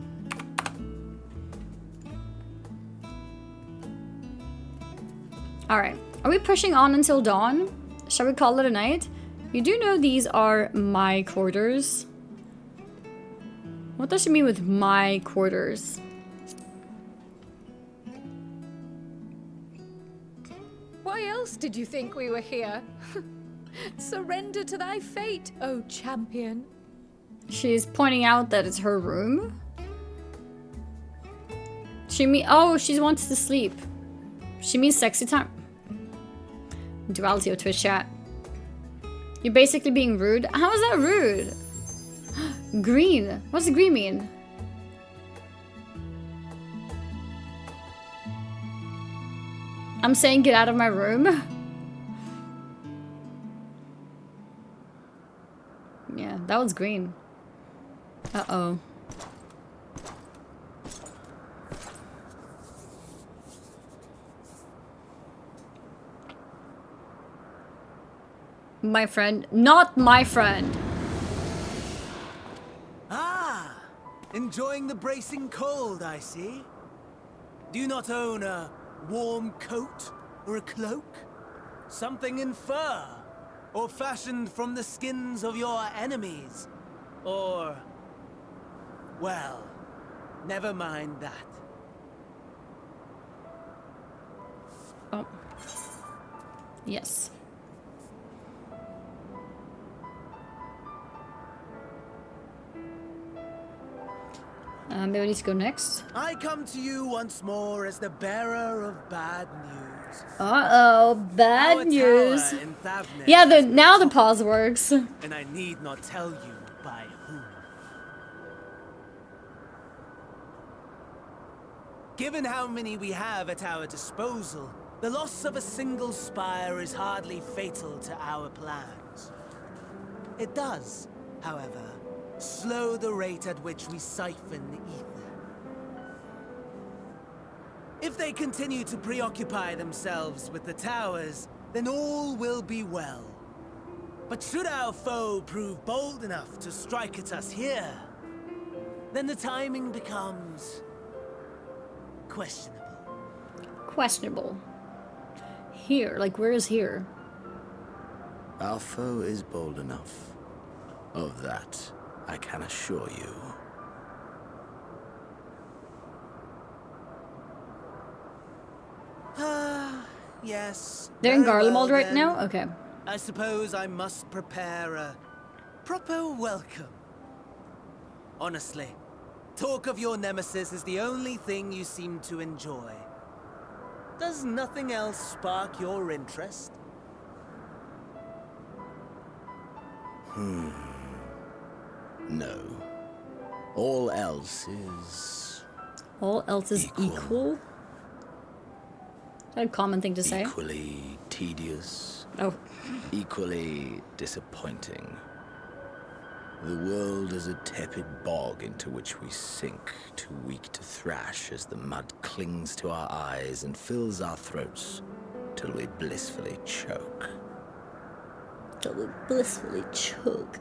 Alright, are we pushing on until dawn? Shall we call it a night? You do know these are my quarters. What does she mean with my quarters? Why else did you think we were here? Surrender to thy fate, O champion. She's pointing out that it's her room. Oh, she wants to sleep. She means sexy time. Duality of Twitch chat. You're basically being rude. How is that rude? Green. What's the green mean? I'm saying get out of my room. Yeah, that was green. Uh-oh. My friend. Not my friend. Ah! Enjoying the bracing cold, I see. Do you not own a warm coat or a cloak? Something in fur? Or fashioned from the skins of your enemies? Or... well, never mind that. Oh. Yes. Maybe I need to go next. I come to you once more as the bearer of bad news. Uh-oh, bad Our news. tower in Thavne Yeah, has been now the toppled, pause works. and I need not tell you by whom. Given how many we have at our disposal, the loss of a single spire is hardly fatal to our plans. It does, however, slow the rate at which we siphon the ether. If they continue to preoccupy themselves with the towers, then all will be well. But should our foe prove bold enough to strike at us here, then the timing becomes questionable. Questionable. Here, like where is here? Our foe is bold enough. Of that, I can assure you. Yes. They're in very Garlemald well, right then. now? Okay. I suppose I must prepare a proper welcome. Honestly, talk of your nemesis is the only thing you seem to enjoy. Does nothing else spark your interest? No. All else is... All else is equal? Is that a common thing to say? equally tedious. Oh. Equally disappointing. The world is a tepid bog into which we sink, too weak to thrash as the mud clings to our eyes and fills our throats till we blissfully choke. Till we blissfully choke.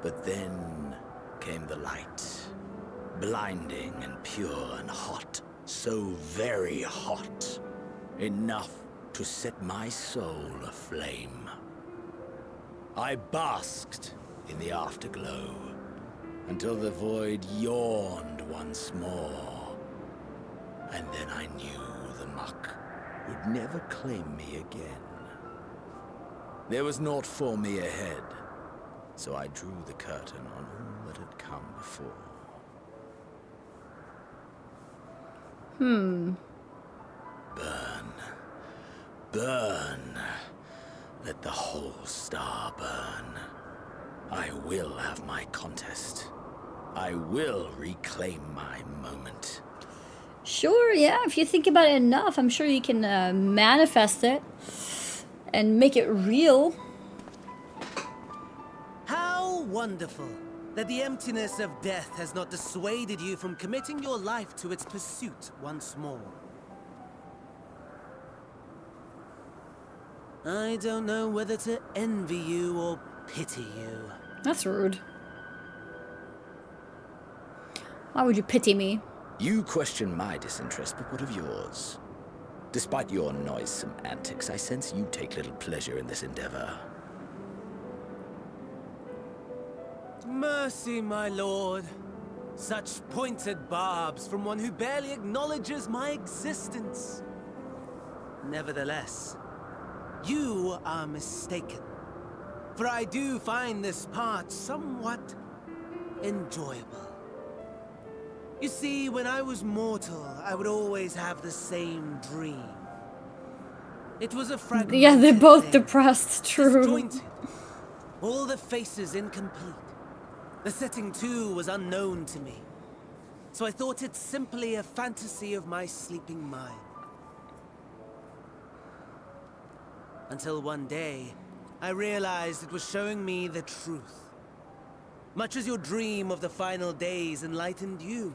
But then came the light, blinding and pure and hot, so very hot, enough to set my soul aflame. I basked in the afterglow until the void yawned once more, and then I knew the muck would never claim me again. There was naught for me ahead, so I drew the curtain on all that had come before. Burn. Burn. Let the whole star burn. I will have my contest. I will reclaim my moment. Sure, yeah, if you think about it enough, I'm sure you can manifest it and make it real. How wonderful that the emptiness of death has not dissuaded you from committing your life to its pursuit once more. I don't know whether to envy you or pity you. That's rude. Why would you pity me? You question my disinterest, but what of yours? Despite your noisome antics, I sense you take little pleasure in this endeavor. Mercy, my lord. Such pointed barbs from one who barely acknowledges my existence. Nevertheless, you are mistaken. For I do find this part somewhat enjoyable. You see, when I was mortal, I would always have the same dream. It was a fragmented Yeah, they're both thing, depressed, true. disjointed. All the faces incomplete. The setting, too, was unknown to me. So I thought it simply a fantasy of my sleeping mind. Until one day, I realized it was showing me the truth. Much as your dream of the final days enlightened you.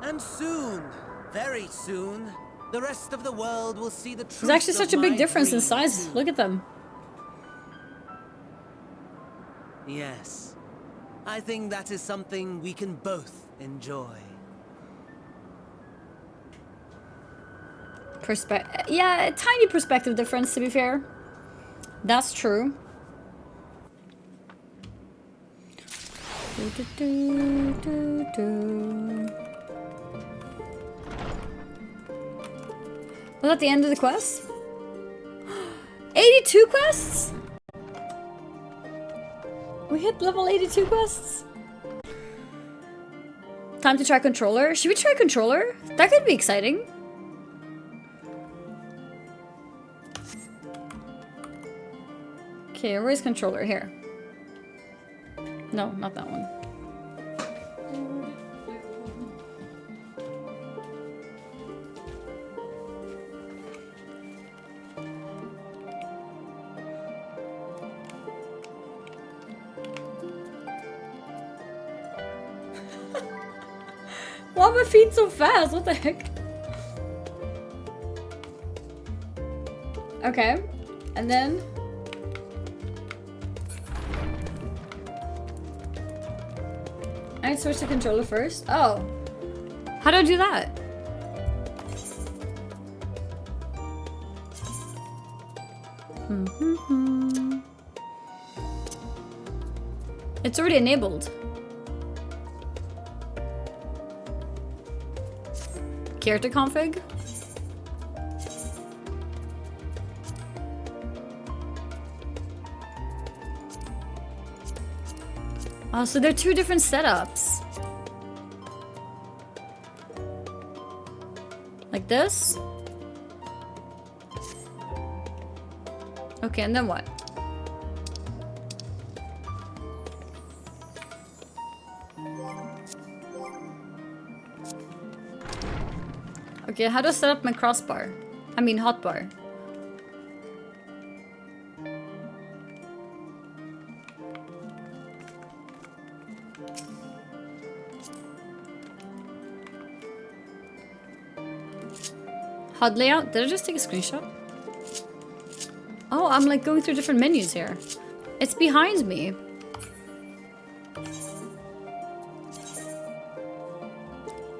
And soon, very soon, the rest of the world will see the truth. There's actually such a big difference in dream, size. too. Look at them. Yes. I think that is something we can both enjoy. Yeah, a tiny perspective difference, to be fair. That's true. Was that the end of the quest? 82 quests? We hit level 82 quests? Time to try controller. Should we try controller? That could be exciting. Okay, where's controller? Here. No, not that one. Why are my feet so fast? What the heck? Okay, and then I switch the controller first. Oh, how do I do that? It's already enabled. Character config. Oh, so there are two different setups. Like this. Okay, and then what? Okay, how do I set up my crossbar? I mean hotbar. HUD layout? Did I just take a screenshot? Oh, I'm like going through different menus here. It's behind me.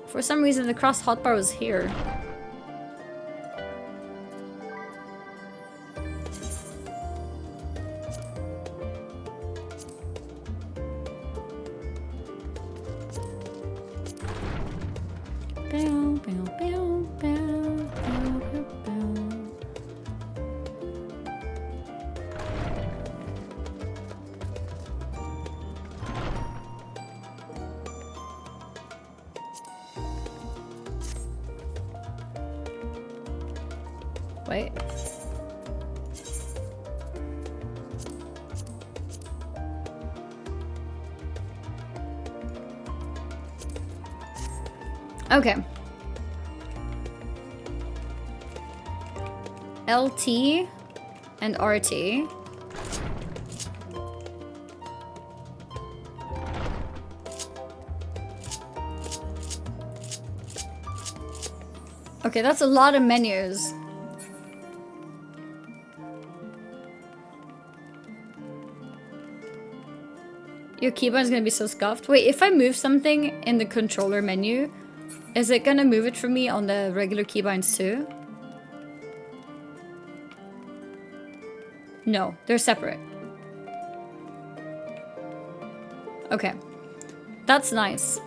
For some reason, the cross hotbar was here. Wait. Okay. LT and RT. Okay, that's a lot of menus. Your keyboard is gonna be so scuffed. Wait, if I move something in the controller menu, is it gonna move it for me on the regular keybinds too? No, they're separate. Okay. That's nice.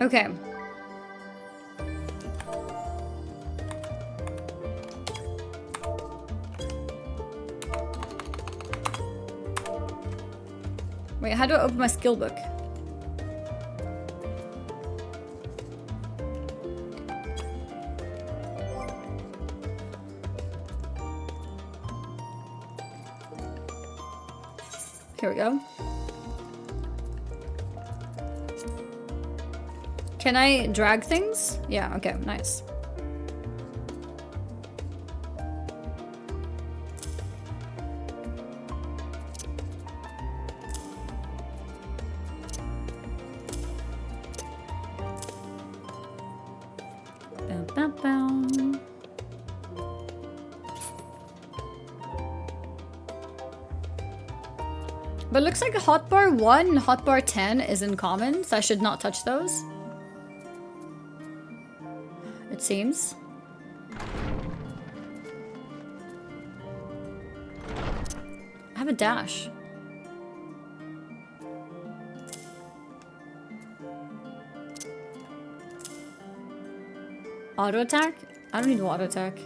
Okay. Wait, how do I open my skill book? Here we go. Can I drag things? Yeah, okay, nice. Ba-ba-ba. But looks like hotbar 1 and hotbar 10 is in common, so I should not touch those. It seems. I have a dash. Auto attack? I don't need auto attack.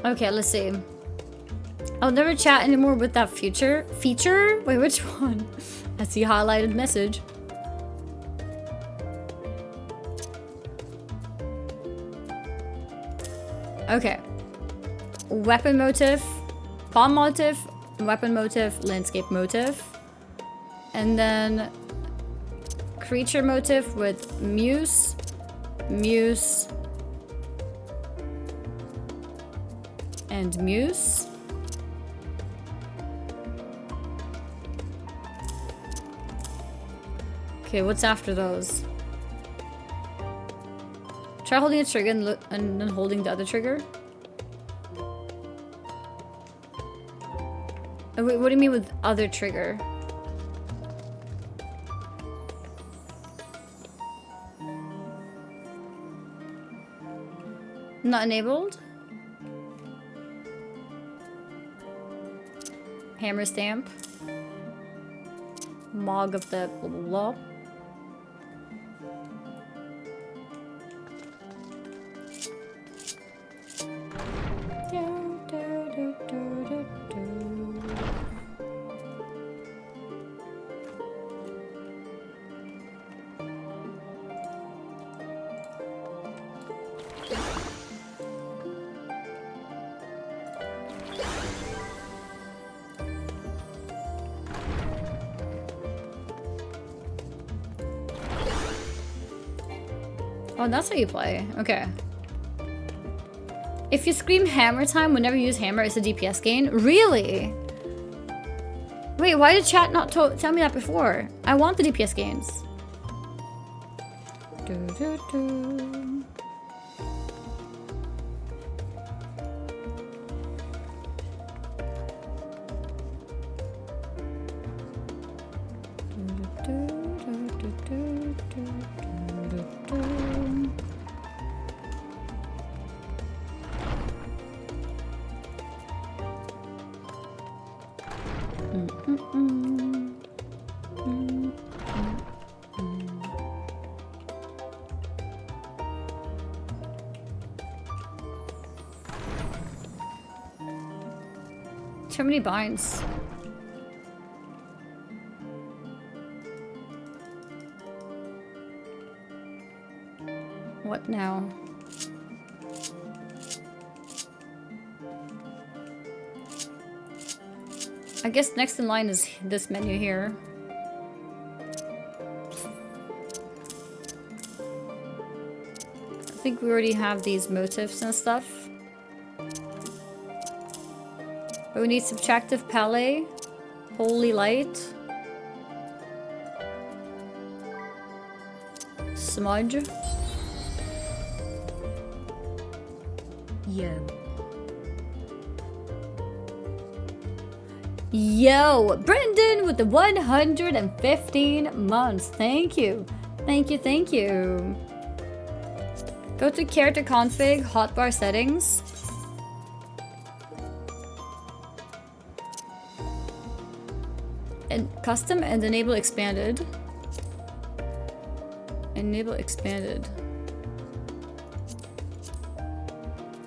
Okay, let's see. I'll never chat anymore with that feature. Wait, which one? I see highlighted message. Okay. Weapon motif, bomb motif, weapon motif, landscape motif. And then creature motif with muse, muse, and muse. Okay, what's after those? Try holding a trigger and then holding the other trigger. Oh, wait, what do you mean with other trigger? Not enabled? Hammer stamp. Mog of the blah blah blah. Oh, that's how you play. Okay. If you scream hammer time whenever you use hammer, it's a DPS gain? Really? Wait, why did chat not tell me that before? I want the DPS gains. Too many binds. What now? I guess next in line is this menu here. I think we already have these motifs and stuff. But we need subtractive palette, holy light, smudge. Yo, Brendan with the 115 months. Thank you. Thank you, thank you. Go to character config, hotbar settings. And custom and enable expanded. Enable expanded.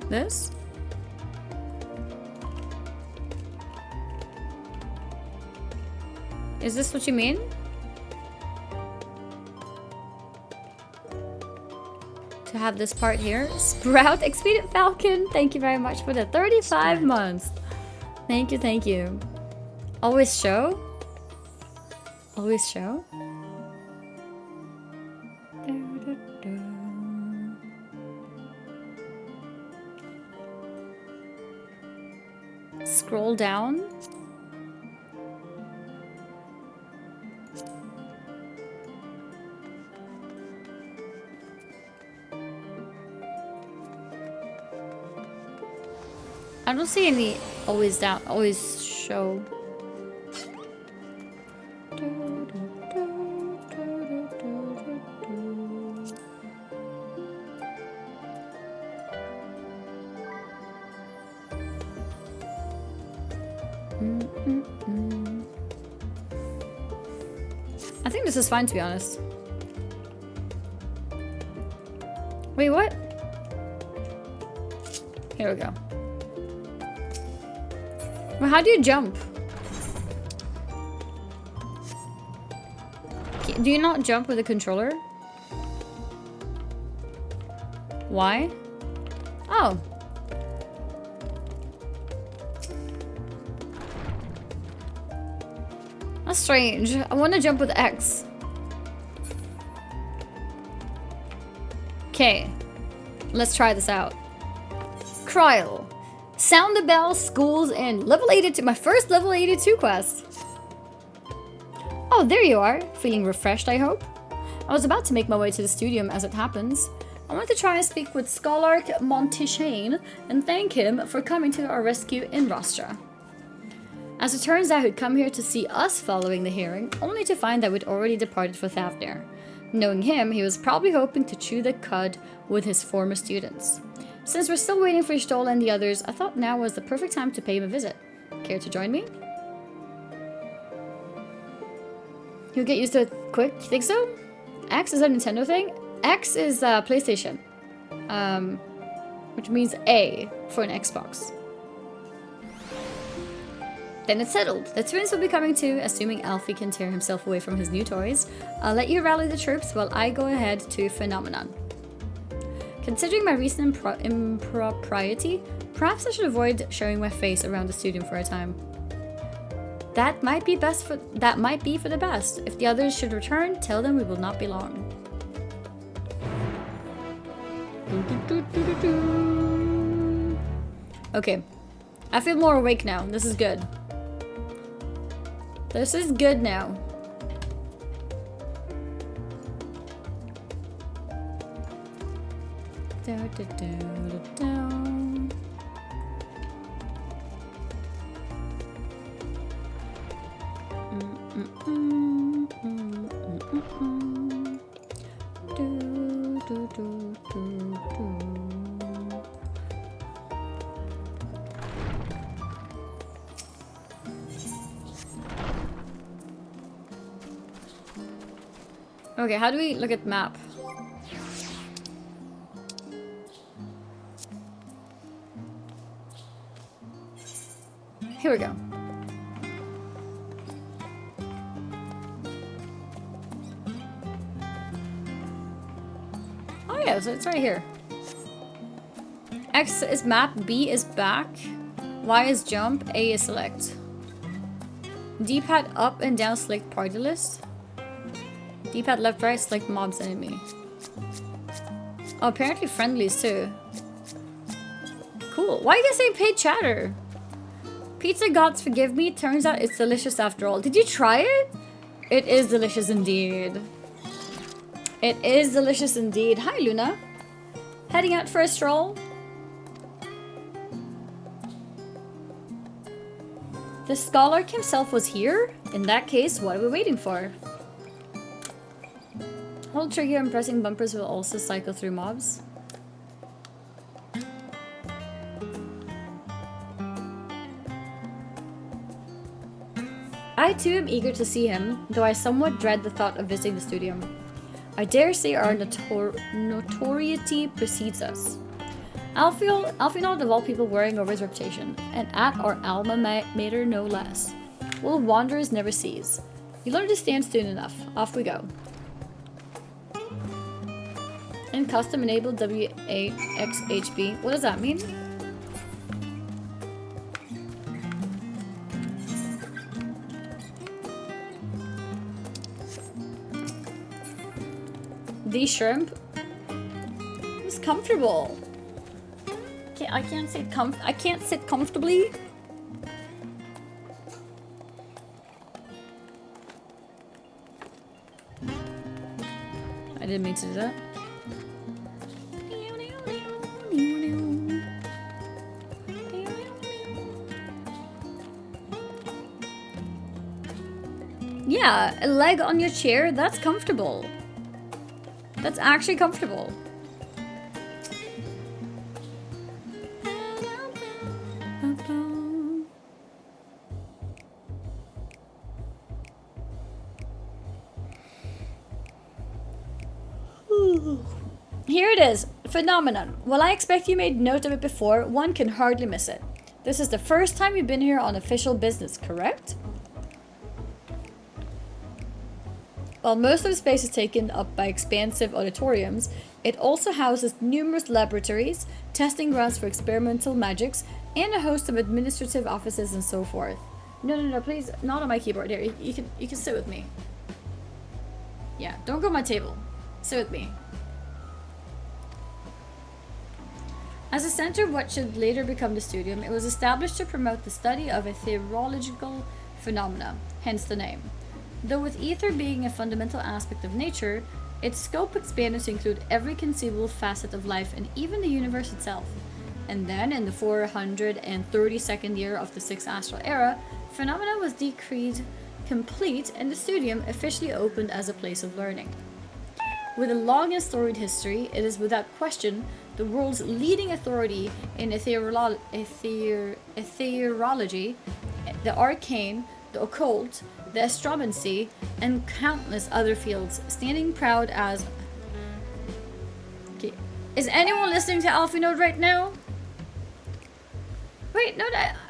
This? Is this what you mean? To have this part here? Sprout Expedient Falcon, thank you very much for the 35 months. Thank you, thank you. Always show? Always show? scroll down. I don't see any always down, always show. I think this is fine, to be honest. Wait, what? Here we go. Well, how do you jump? Do you not jump with a controller? Why? Oh. That's strange. I want to jump with X. Okay. Let's try this out. Kryl. Sound the bell, school's in. Level 82. My first level 82 quest. Oh, there you are. Feeling refreshed, I hope? I was about to make my way to the studio as it happens. I want to try and speak with Scholark Montishane and thank him for coming to our rescue in Rostra. As it turns out, he'd come here to see us following the hearing, only to find that we'd already departed for Thavnir. Knowing him, he was probably hoping to chew the cud with his former students. Since we're still waiting for Stoll and the others, I thought now was the perfect time to pay him a visit. Care to join me? You'll get used to it quick, you think so? X is a Nintendo thing? X is PlayStation. Which means A for an Xbox. Then it's settled. The twins will be coming too, assuming Alfie can tear himself away from his new toys. I'll let you rally the troops while I go ahead to Phenomenon. Considering my recent impropriety, perhaps I should avoid showing my face around the studio for a time. That might be for the best. If the others should return, tell them we will not be long. Okay. I feel more awake now. This is good. This is good now. Okay, how do we look at the map? Here we go. Oh yeah, so it's right here. X is map, B is back, Y is jump, A is select. D-pad up and down select party list. D-pad left right select mobs enemy. Oh, apparently friendlies too. Cool. Why are you guys saying paid chatter? Pizza gods forgive me. Turns out it's delicious after all. Did you try it? It is delicious indeed. It is delicious indeed. Hi Luna. Heading out for a stroll? The Scholark himself was here? In that case, what are we waiting for? Hold trigger and pressing bumpers will also cycle through mobs. I too am eager to see him, though I somewhat dread the thought of visiting the studio. I dare say our notoriety precedes us. Alfinaud of all people worrying over his reputation, and at our alma mater no less. Will wanderers never cease? You'll understand soon enough. Off we go. And custom enabled WAXHB. What does that mean? The shrimp is comfortable. I can't sit comfortably. didn't mean to do that. Yeah, a leg on your chair, that's comfortable. That's actually comfortable. Here it is, phenomenon. While I expect you made note of it before, one can hardly miss it. This is the first time you've been here on official business, correct? While most of the space is taken up by expansive auditoriums, it also houses numerous laboratories, testing grounds for experimental magics, and a host of administrative offices and so forth. No, please, not on my keyboard. Here, you can sit with me. Yeah, don't go on my table. Sit with me. As a center of what should later become the studium, it was established to promote the study of ethereological phenomena, hence the name. Though with ether being a fundamental aspect of nature, its scope expanded to include every conceivable facet of life and even the universe itself. And then, in the 432nd year of the 6th astral era, phenomena was decreed complete and the studium officially opened as a place of learning. With a long and storied history, it is without question the world's leading authority in ethereology, the arcane, the occult, the astromancy, and countless other fields, standing proud as... Okay. Is anyone listening to Alphinode right now? Wait, no,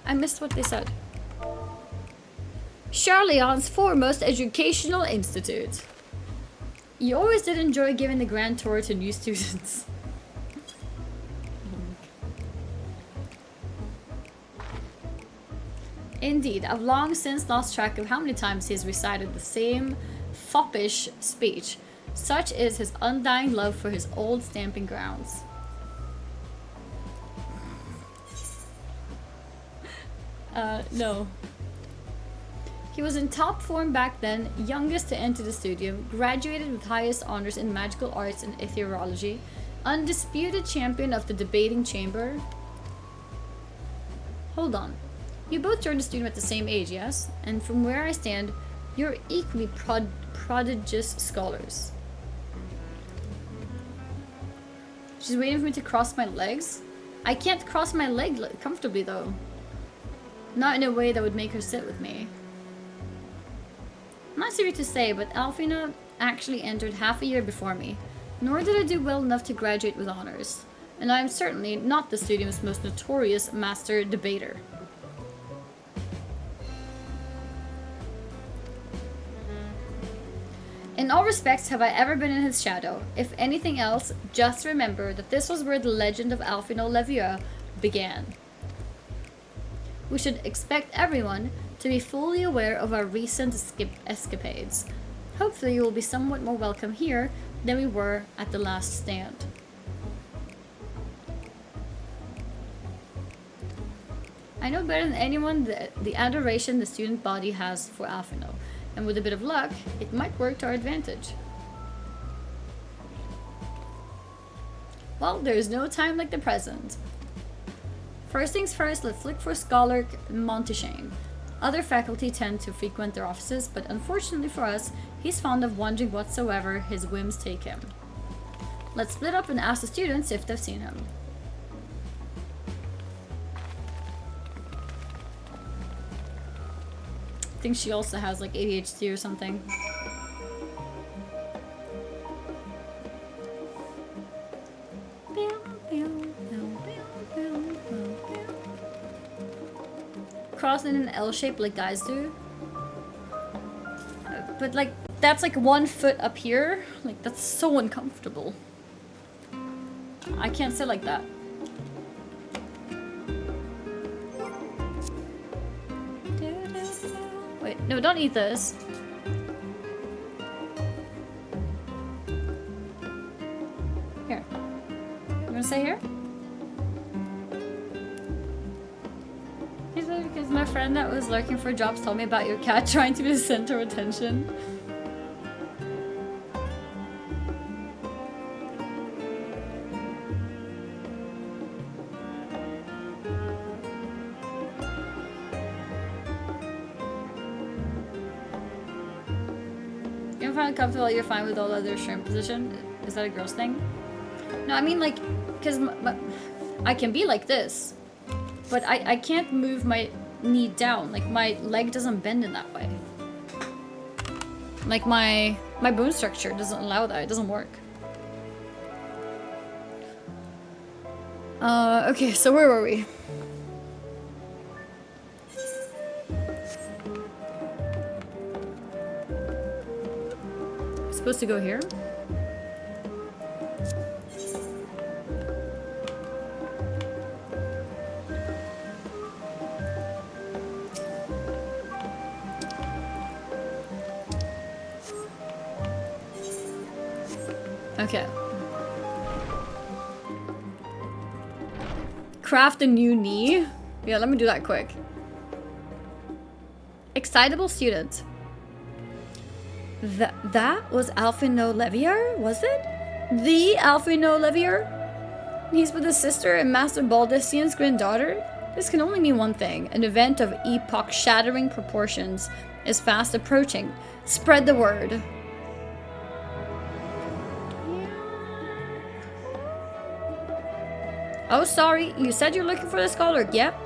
I missed what they said. Charleon's foremost educational institute. You always did enjoy giving the grand tour to new students. Indeed, I've long since lost track of how many times he has recited the same foppish speech. Such is his undying love for his old stamping grounds. No. He was in top form back then, youngest to enter the studium, graduated with highest honors in magical arts and ethereology, undisputed champion of the debating chamber. Hold on. You both joined the studium at the same age, yes? And from where I stand, you're equally prodigious scholars. She's waiting for me to cross my legs? I can't cross my leg comfortably, though. Not in a way that would make her sit with me. I'm not serious to say, but Alfina actually entered half a year before me, nor did I do well enough to graduate with honors. And I am certainly not the studium's most notorious master debater. In all respects have I ever been in his shadow. If anything else, just remember that this was where the legend of Alphino Levieux began. We should expect everyone to be fully aware of our recent escapades. Hopefully you will be somewhat more welcome here than we were at the last stand. I know better than anyone the adoration the student body has for Alphino. And with a bit of luck, it might work to our advantage. Well, there is no time like the present. First things first, let's look for Scholar Montaigne. Other faculty tend to frequent their offices, but unfortunately for us, he's fond of wandering whatsoever his whims take him. Let's split up and ask the students if they've seen him. I think she also has like ADHD or something. Cross in an L shape like guys do. But like, that's like 1 foot up here. Like, that's so uncomfortable. I can't sit like that. Wait, no, don't eat this. Here. You wanna stay here? Because my friend that was lurking for jobs told me about your cat trying to be the center of attention. don't find it comfortable, you're fine with all other shrimp position. Is that a gross thing? No, I mean like, because I can be like this, but I can't move my knee down. Like my leg doesn't bend in that way. Like my bone structure doesn't allow that. It doesn't work. Okay, so where were we? Supposed to go here? Okay. Craft a new knee? Yeah, let me do that quick. Excitable student. That was Alphino Leviar, was it? The Alphino Leviar? He's with his sister and Master Baldestian's granddaughter? This can only mean one thing. An event of epoch-shattering proportions is fast approaching. Spread the word. Oh, sorry. You said you're looking for the scholar. Yep.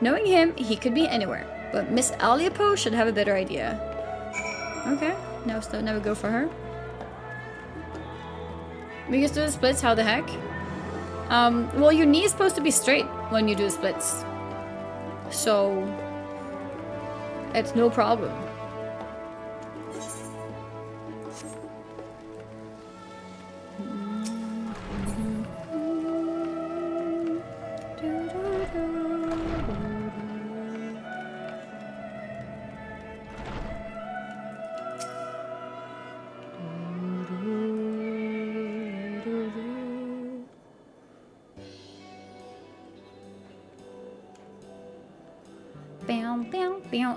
Knowing him, he could be anywhere. But Miss Aliapo should have a better idea. Okay. Now still never go for her. We just do the splits. How the heck? Well, your knee is supposed to be straight when you do splits. So, it's no problem.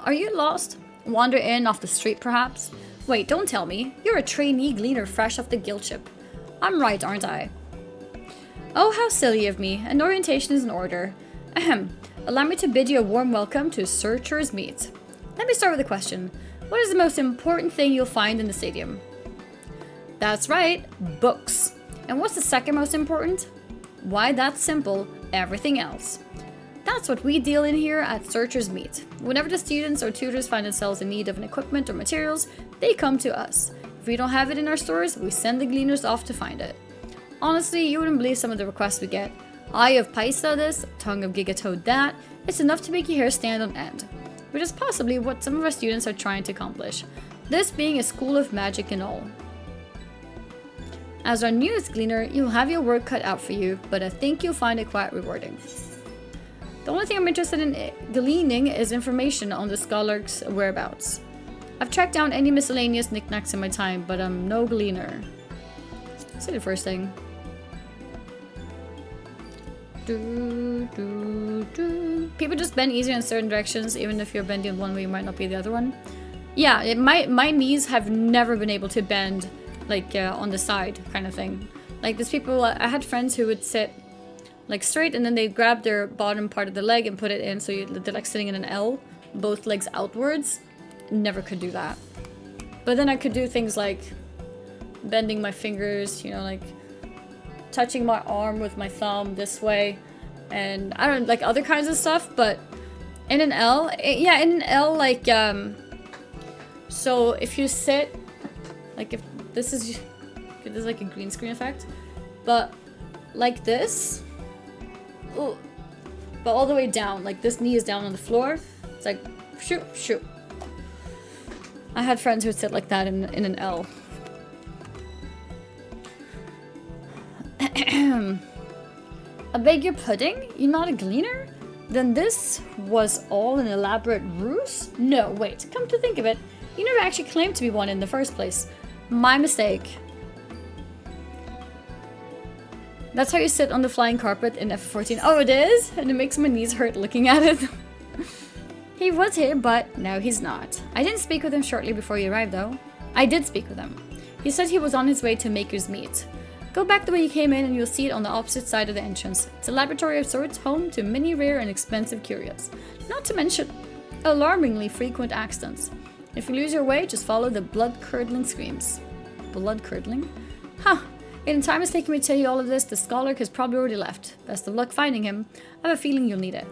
Are you lost? Wander in off the street, perhaps? Wait, don't tell me. You're a trainee gleaner fresh off the guild ship. I'm right, aren't I? Oh, how silly of me. An orientation is in order. Ahem. Allow me to bid you a warm welcome to Searcher's Meet. Let me start with a question. What is the most important thing you'll find in the stadium? That's right, books. And what's the second most important? Why, that's simple. Everything else. That's what we deal in here at Searcher's Meet. Whenever the students or tutors find themselves in need of an equipment or materials, they come to us. If we don't have it in our stores, we send the gleaners off to find it. Honestly, you wouldn't believe some of the requests we get. Eye of Paisa this, tongue of Gigatoad that. It's enough to make your hair stand on end. Which is possibly what some of our students are trying to accomplish. This being a school of magic and all. As our newest gleaner, you'll have your work cut out for you, but I think you'll find it quite rewarding. The only thing I'm interested in gleaning is information on the scholar's whereabouts. I've tracked down any miscellaneous knickknacks in my time, but I'm no gleaner. Say the first thing. People just bend easier in certain directions, even if you're bending one way, you might not be the other one. Yeah, my knees have never been able to bend, like on the side kind of thing. Like there's people, I had friends who would sit like straight and then they'd grab their bottom part of the leg and put it in, so they're like sitting in an L, both legs outwards. Never could do that. But then I could do things like bending my fingers, you know, like touching my arm with my thumb this way, and I don't like other kinds of stuff. But in an L, yeah, in an L, like so if you sit, like if this is like a green screen effect, but like this, ooh, but all the way down, like this knee is down on the floor. It's like shoot, shoot. I had friends who would sit like that in an L. I beg your pudding? You're not a gleaner? Then this was all an elaborate ruse? No, wait, come to think of it, you never actually claimed to be one in the first place. My mistake. That's how you sit on the flying carpet in FF14. Oh, it is? And it makes my knees hurt looking at it. He was here, but now he's not. I didn't speak with him shortly before he arrived, though. I did speak with him. He said he was on his way to Maker's Meet. Go back the way you came in and you'll see it on the opposite side of the entrance. It's a laboratory of sorts, home to many rare and expensive curios. Not to mention alarmingly frequent accidents. If you lose your way, just follow the blood-curdling screams. Blood-curdling? Huh. In time it's taken me to tell you all of this, the scholar has probably already left. Best of luck finding him. I have a feeling you'll need it.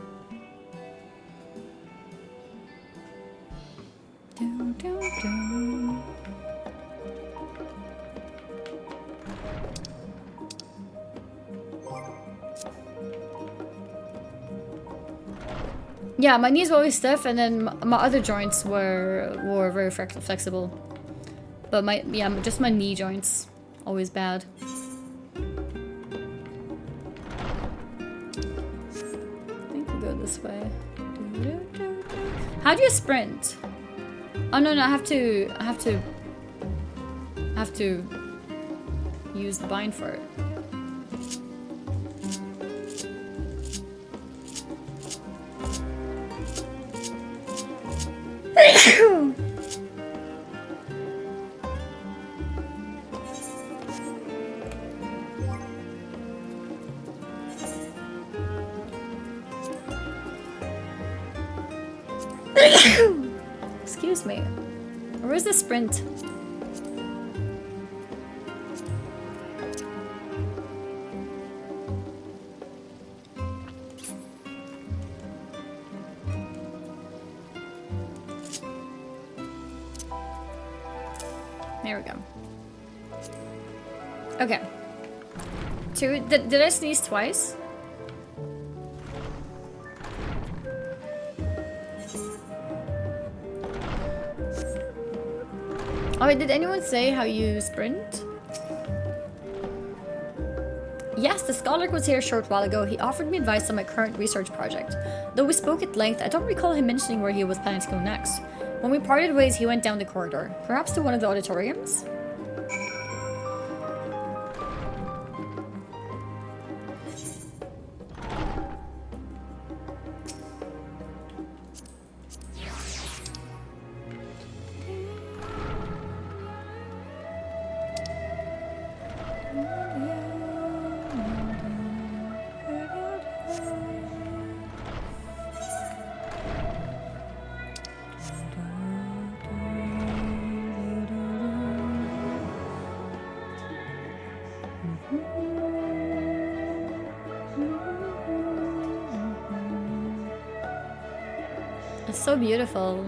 Yeah, my knees were always stiff, and then my other joints were very flexible. But just my knee joints always bad. I think we'll go this way. How do you sprint? Oh no, I have to use the bind for it. Excuse me. Where's the sprint? There we go. Okay. Did I sneeze twice? Oh, wait, did anyone say how you sprint? Yes, the scholar was here a short while ago. He offered me advice on my current research project. Though we spoke at length, I don't recall him mentioning where he was planning to go next. When we parted ways, he went down the corridor. Perhaps to one of the auditoriums? It's so beautiful.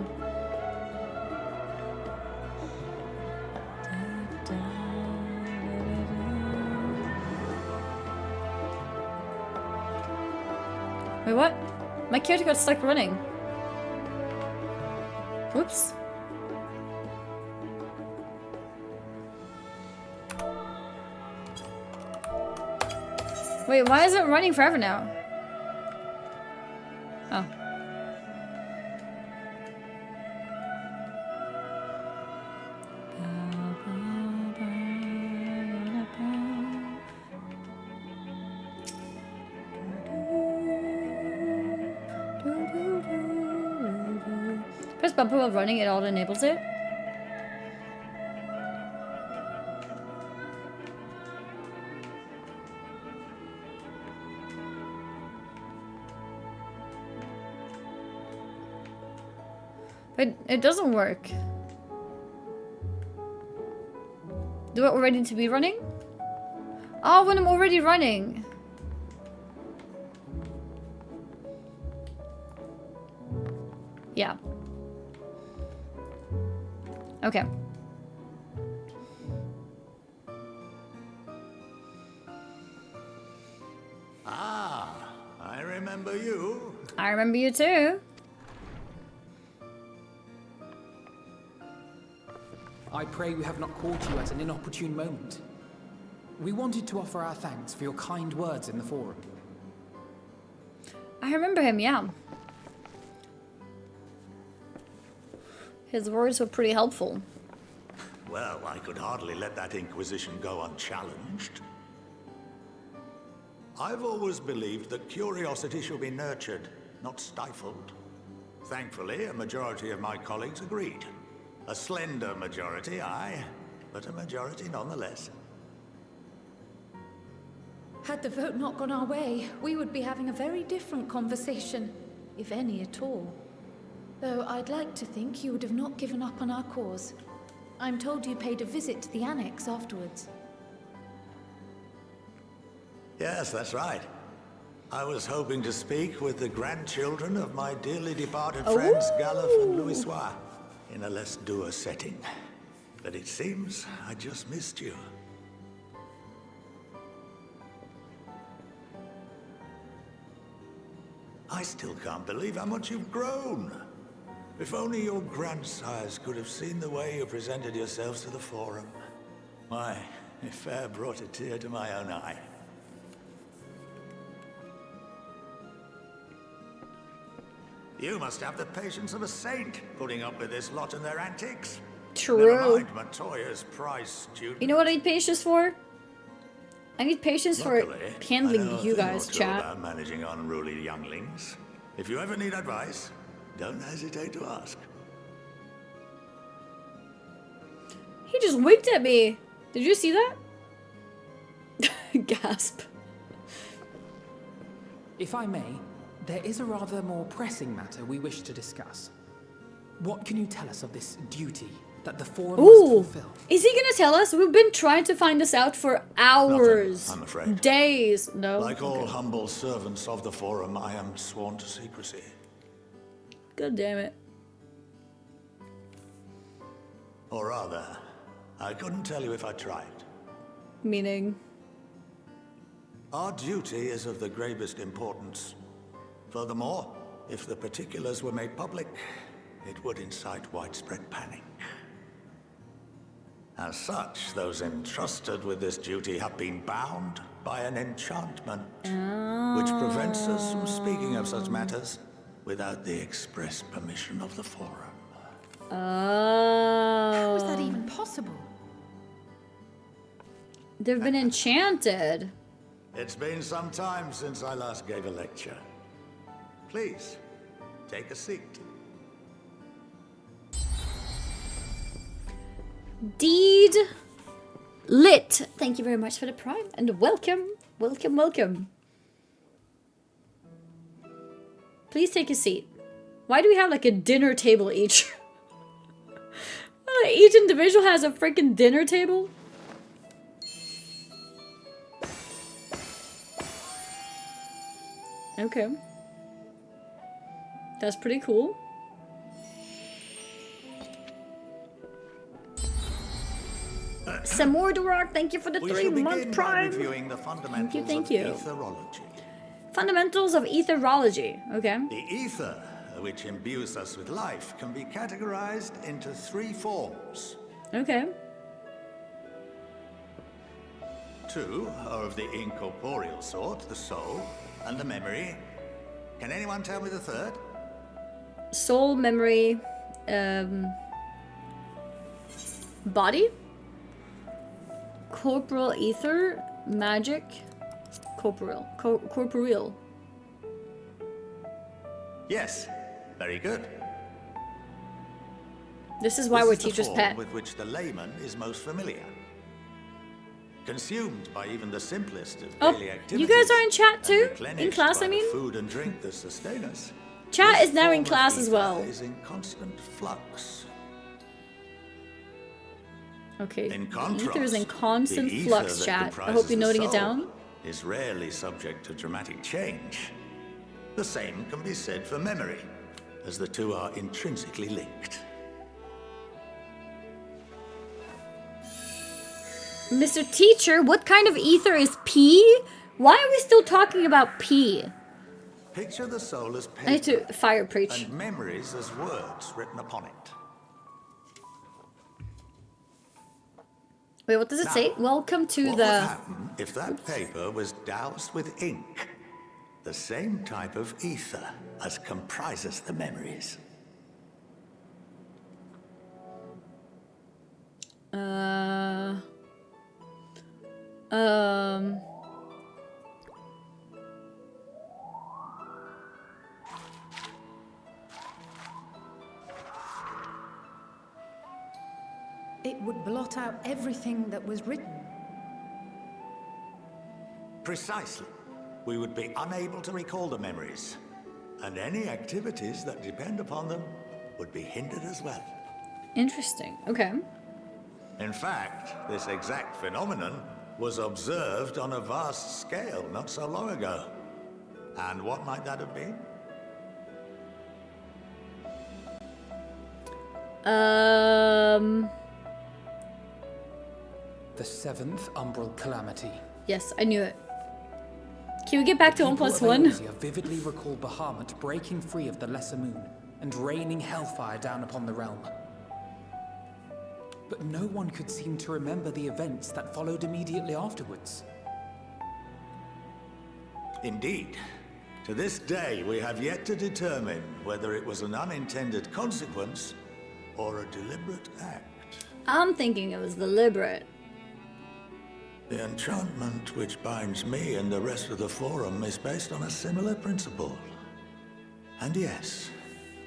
Wait, what? My character got stuck running. Whoops. Wait, why is it running forever now? Oh. Press bumper while running, it auto enables it. But it doesn't work. Do I already need to be running? Oh, when I'm already running. Yeah. Okay. Ah, I remember you. I remember you too. I pray we have not caught you at an inopportune moment. We wanted to offer our thanks for your kind words in the forum. I remember him, yeah. His words were pretty helpful. Well, I could hardly let that Inquisition go unchallenged. I've always believed that curiosity should be nurtured, not stifled. Thankfully, a majority of my colleagues agreed. A slender majority, aye, but a majority nonetheless. Had the vote not gone our way, we would be having a very different conversation, if any at all. Though I'd like to think you would have not given up on our cause. I'm told you paid a visit to the annex afterwards. Yes, that's right. I was hoping to speak with the grandchildren of my dearly departed friends Galuf and Louisoix in a less dour setting. But it seems I just missed you. I still can't believe how much you've grown. If only your grandsires could have seen the way you presented yourselves to the Forum. Why, it fair brought a tear to my own eye. You must have the patience of a saint, putting up with this lot and their antics. True. Never mind Montoya's prize student. You know what I need patience for? I need patience Luckily, for handling I know you a thing guys, or two chat. about managing unruly younglings. If you ever need advice, don't hesitate to ask. He just winked at me. Did you see that? Gasp. If I may, there is a rather more pressing matter we wish to discuss. What can you tell us of this duty that the Forum must fulfill? Is he gonna tell us? We've been trying to find this out for hours. Nothing, I'm afraid. Days. No. Like all humble servants of the Forum, I am sworn to secrecy. God damn it. Or rather, I couldn't tell you if I tried. Meaning? Our duty is of the gravest importance. Furthermore, if the particulars were made public, it would incite widespread panic. As such, those entrusted with this duty have been bound by an enchantment, which prevents us from speaking of such matters without the express permission of the Forum. Oh. How is that even possible? They've been enchanted. It's been some time since I last gave a lecture. Please, take a seat. Deed lit. Thank you very much for the prime and welcome, welcome, welcome. Please take a seat. Why do we have like a dinner table each? Each individual has a freaking dinner table. Okay. That's pretty cool. Samordorak, thank you for the 3-month prime. The fundamentals Thank you. Of etherology. Fundamentals of etherology. Okay. The ether, which imbues us with life, can be categorized into 3 forms. Okay. 2 are of the incorporeal sort, the soul and the memory. Can anyone tell me the 3rd? Soul, memory, body, corporeal ether, magic, corporeal. Yes, very good. This is why This we're is the teachers' form pet. with which the layman is most familiar. Consumed by even the simplest of Oh, daily activities. you guys are in chat too? In replenished class, by I the mean? food and drink that sustain us. Chat This is now in form of class as ether well. Is in constant flux. Okay. In The contrast, ether is in constant the ether flux, that chat. I comprises hope you're the noting it soul down. Is rarely subject to dramatic change. The same can be said for memory, as the two are intrinsically linked. Mr. Teacher, what kind of ether is P? Why are we still talking about P? Picture the soul as paper I need to fire preach. and memories as words written upon it. Wait, what does it Now, say? Welcome to What would the... happen if that paper was doused with ink? The same type of ether as comprises the memories. It would blot out everything that was written. Precisely. We would be unable to recall the memories. And any activities that depend upon them would be hindered as well. Interesting. Okay. In fact, this exact phenomenon was observed on a vast scale not so long ago. And what might that have been? The 7th Umbral Calamity. Yes, I knew it. Can we get back to 1 plus 1? Eorzea vividly recall Bahamut breaking free of the Lesser Moon and raining hellfire down upon the realm. But no one could seem to remember the events that followed immediately afterwards. Indeed. To this day, we have yet to determine whether it was an unintended consequence or a deliberate act. I'm thinking it was deliberate. The enchantment which binds me and the rest of the Forum is based on a similar principle. And yes,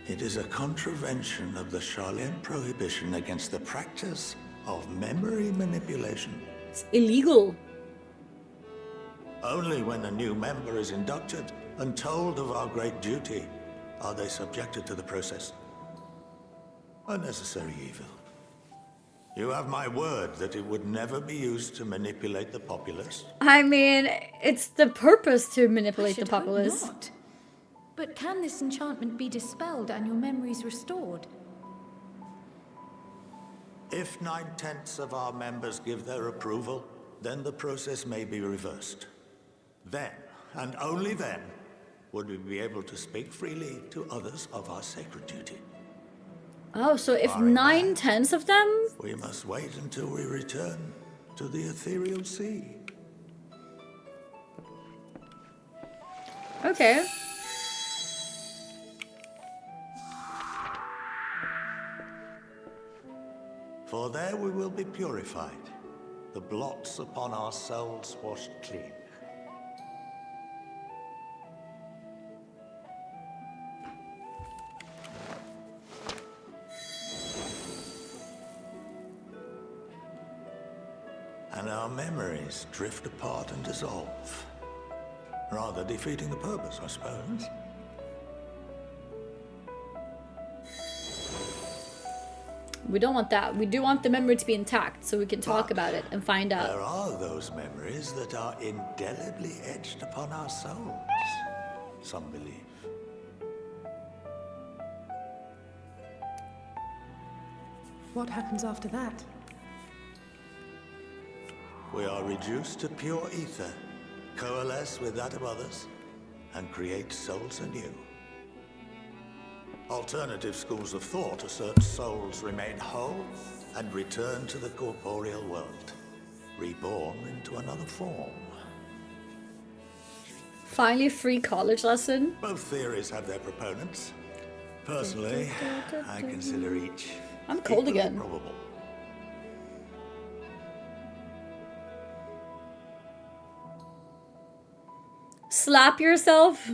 it is a contravention of the Sharlayan prohibition against the practice of memory manipulation. It's illegal. Only when a new member is inducted and told of our great duty are they subjected to the process. A necessary evil. You have my word that it would never be used to manipulate the populace. I mean, it's the purpose to manipulate the I should hope populace. not. But can this enchantment be dispelled and your memories restored? If 9/10 of our members give their approval, then the process may be reversed. Then, and only then, would we be able to speak freely to others of our sacred duty. Oh, so if 9/10 of them? We must wait until we return to the ethereal sea. Okay. For there we will be purified, the blots upon our souls washed clean. And our memories drift apart and dissolve. Rather defeating the purpose, I suppose. We don't want that. We do want the memory to be intact so we can talk about it and find out. There are those memories that are indelibly etched upon our souls, some believe. What happens after that? We are reduced to pure ether, coalesce with that of others, and create souls anew. Alternative schools of thought assert souls remain whole and return to the corporeal world, reborn into another form. Finally, a free college lesson. Both theories have their proponents. Personally, I consider each I'm cold equally again. probable. Slap yourself.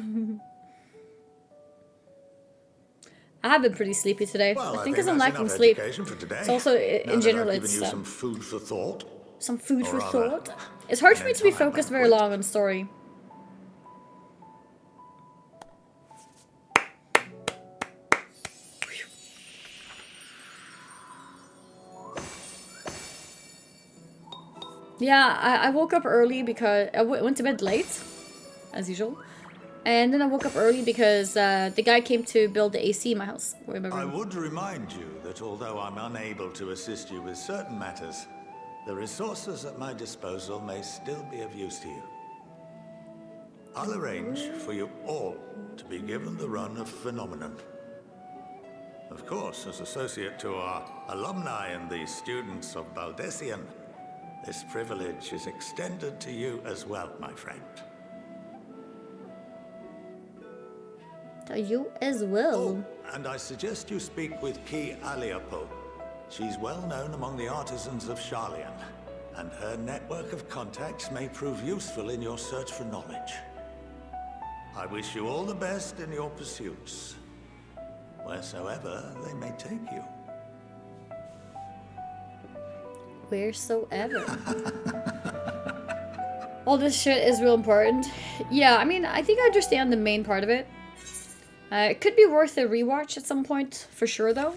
I have been pretty sleepy today. Well, I think because I'm that's lacking enough sleep. education for today. It's also, Now in that general, I've given it's you some food for thought. some food Or for rather, thought. It's hard for me to be time focused very long on story. Yeah, I woke up early because I went to bed late, as usual. And then I woke up early because the guy came to build the AC in my house. I would remind you that although I'm unable to assist you with certain matters, the resources at my disposal may still be of use to you. I'll arrange for you all to be given the run of Phenomenon. Of course, as associate to our alumni and the students of Baldessian, this privilege is extended to you as well, my friend. To you as well. And I suggest you speak with Ki Aliapo. She's well known among the artisans of Sharlayan, and her network of contacts may prove useful in your search for knowledge. I wish you all the best in your pursuits, wheresoever they may take you. Wheresoever. All this shit is real important. Yeah, I mean, I think I understand the main part of it. It could be worth a rewatch at some point, for sure, though.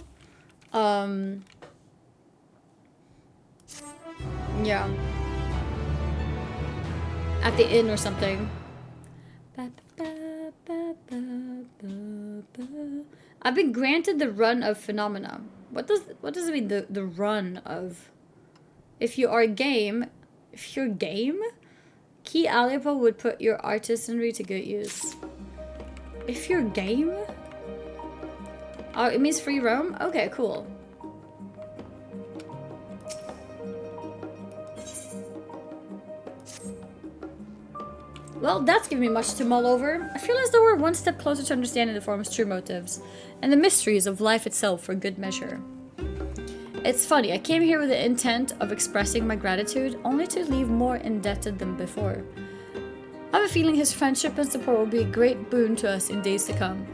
Yeah. At the inn or something. I've been granted the run of phenomena. What does it mean, the run of? If you're game, Key Aleppo would put your artisanry to good use. If you're game? Oh, it means free roam? Okay, cool. Well, that's giving me much to mull over. I feel as though we're one step closer to understanding the Forum's true motives, and the mysteries of life itself for good measure. It's funny, I came here with the intent of expressing my gratitude, only to leave more indebted than before. I have a feeling his friendship and support will be a great boon to us in days to come.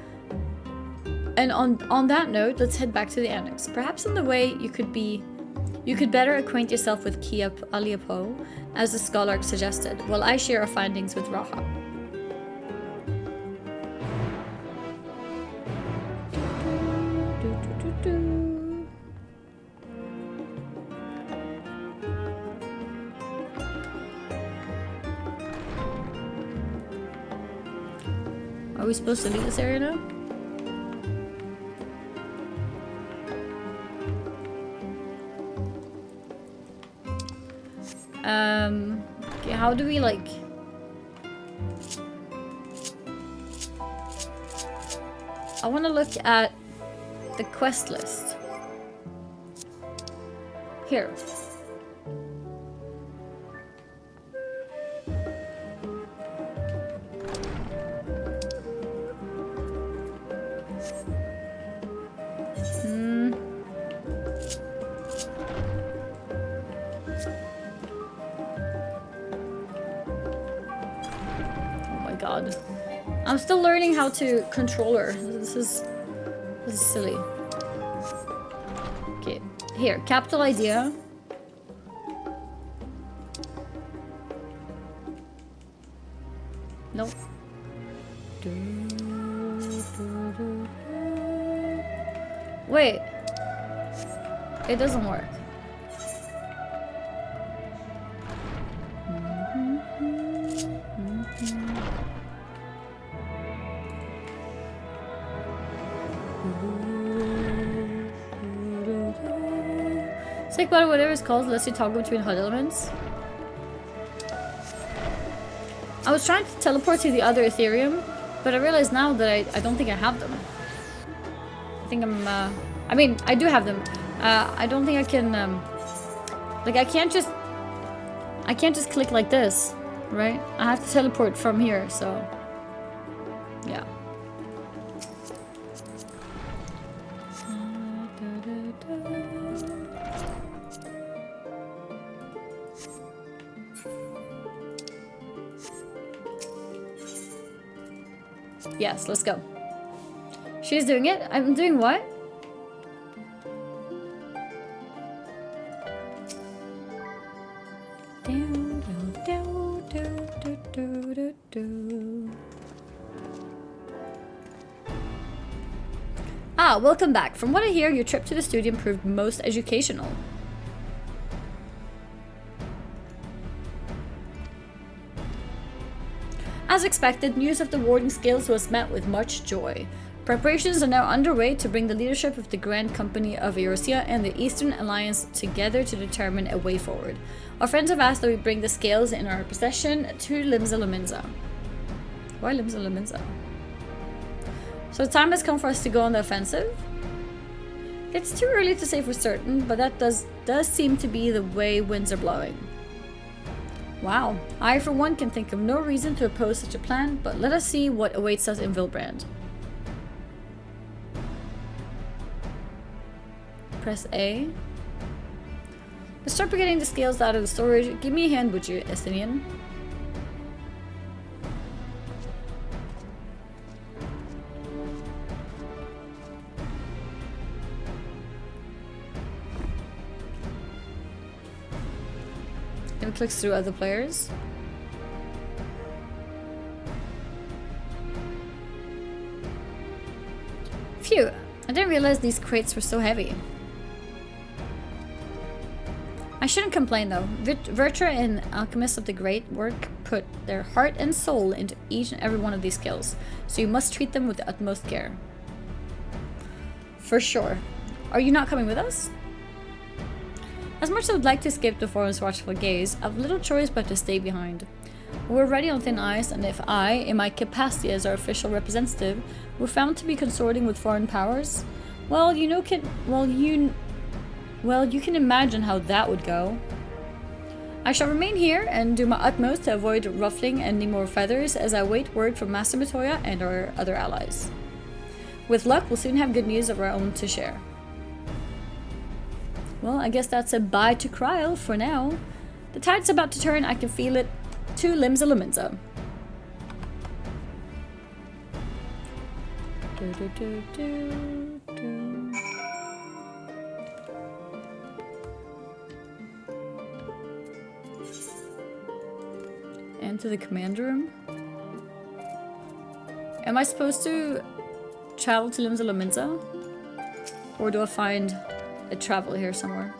And on that note, let's head back to the annex. Perhaps in the way you could better acquaint yourself with Key Aleppo, as the scholar suggested, while I share our findings with Raha. Are we supposed to leave this area now? Okay, how do we like... I want to look at the quest list. Here. I'm still learning how to control her. This is silly. Okay, here, capital idea. Nope. Wait. It doesn't work. Stick button, whatever it's called, lets you toggle between HUD elements. I was trying to teleport to the other Ethereum, but I realize now that I don't think I have them. I think I'm, I mean, I do have them. I don't think I can, like, I can't just click like this, right? I have to teleport from here, so, yeah. Yes, let's go. She's doing it. I'm doing what? Ah, welcome back. From what I hear, your trip to the studio proved most educational. As expected, news of the Warden's Guild was met with much joy. Preparations are now underway to bring the leadership of the Grand Company of Eorzea and the Eastern Alliance together to determine a way forward. Our friends have asked that we bring the scales in our possession to Limsa Lominsa. Why Limsa Lominsa? So the time has come for us to go on the offensive. It's too early to say for certain, but that does seem to be the way winds are blowing. Wow, I for one can think of no reason to oppose such a plan, but let us see what awaits us in Vilbrand. Press A. Let's start by getting the scales out of the storage. Give me a hand, would you, Estinian? And clicks through other players. Phew, I didn't realize these crates were so heavy. I shouldn't complain though. Vertra and Alchemists of the Great Work put their heart and soul into each and every one of these skills, so you must treat them with the utmost care. For sure. Are you not coming with us? As much as I would like to escape the forum's watchful gaze, I've little choice but to stay behind. We're already on thin ice, and if I, in my capacity as our official representative, were found to be consorting with foreign powers, well, you can imagine how that would go. I shall remain here and do my utmost to avoid ruffling any more feathers as I await word from Master Matoya and our other allies. With luck, we'll soon have good news of our own to share. Well, I guess that's a bye to Kryl for now. The tide's about to turn, I can feel it. To Limsa Lominsa. And to the command room. Am I supposed to travel to Limsa Lominsa? Or do I find a travel here somewhere?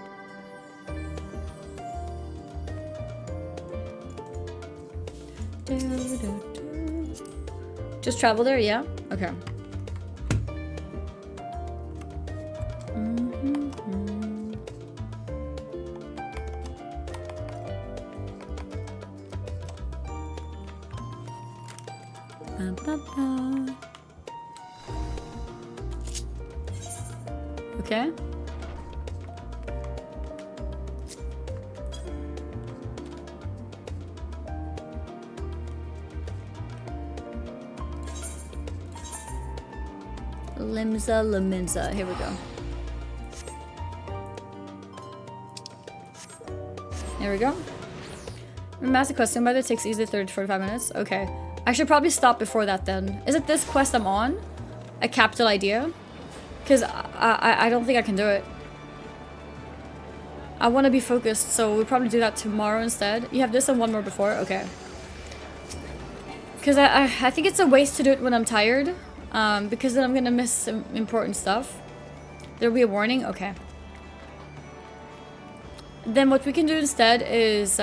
Just travel there, yeah? Okay. Okay. Limsa Lominsa. Here we go. There we go. Master quest. Somebody takes easily 30 to 45 minutes. Okay. I should probably stop before that then. Is it this quest I'm on? A capital idea? Because I don't think I can do it. I want to be focused, so we'll probably do that tomorrow instead. You have this and one more before? Okay. Because I think it's a waste to do it when I'm tired. Because then I'm gonna miss some important stuff. There'll be a warning? Okay. Then what we can do instead is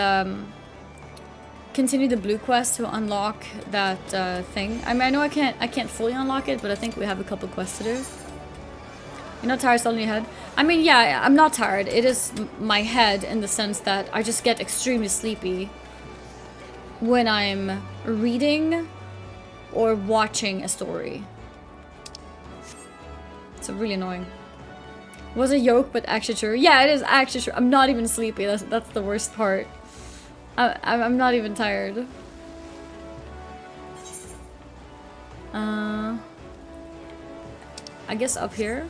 continue the blue quest to unlock that thing. I mean, I know I can't fully unlock it, but I think we have a couple quests to do. You're not tired, still in your head? I mean, yeah, I'm not tired. It is my head in the sense that I just get extremely sleepy when I'm reading or watching a story. It's really annoying. Was a joke, but actually true. Yeah, it is actually true. I'm not even sleepy. That's the worst part. I'm not even tired. I guess up here.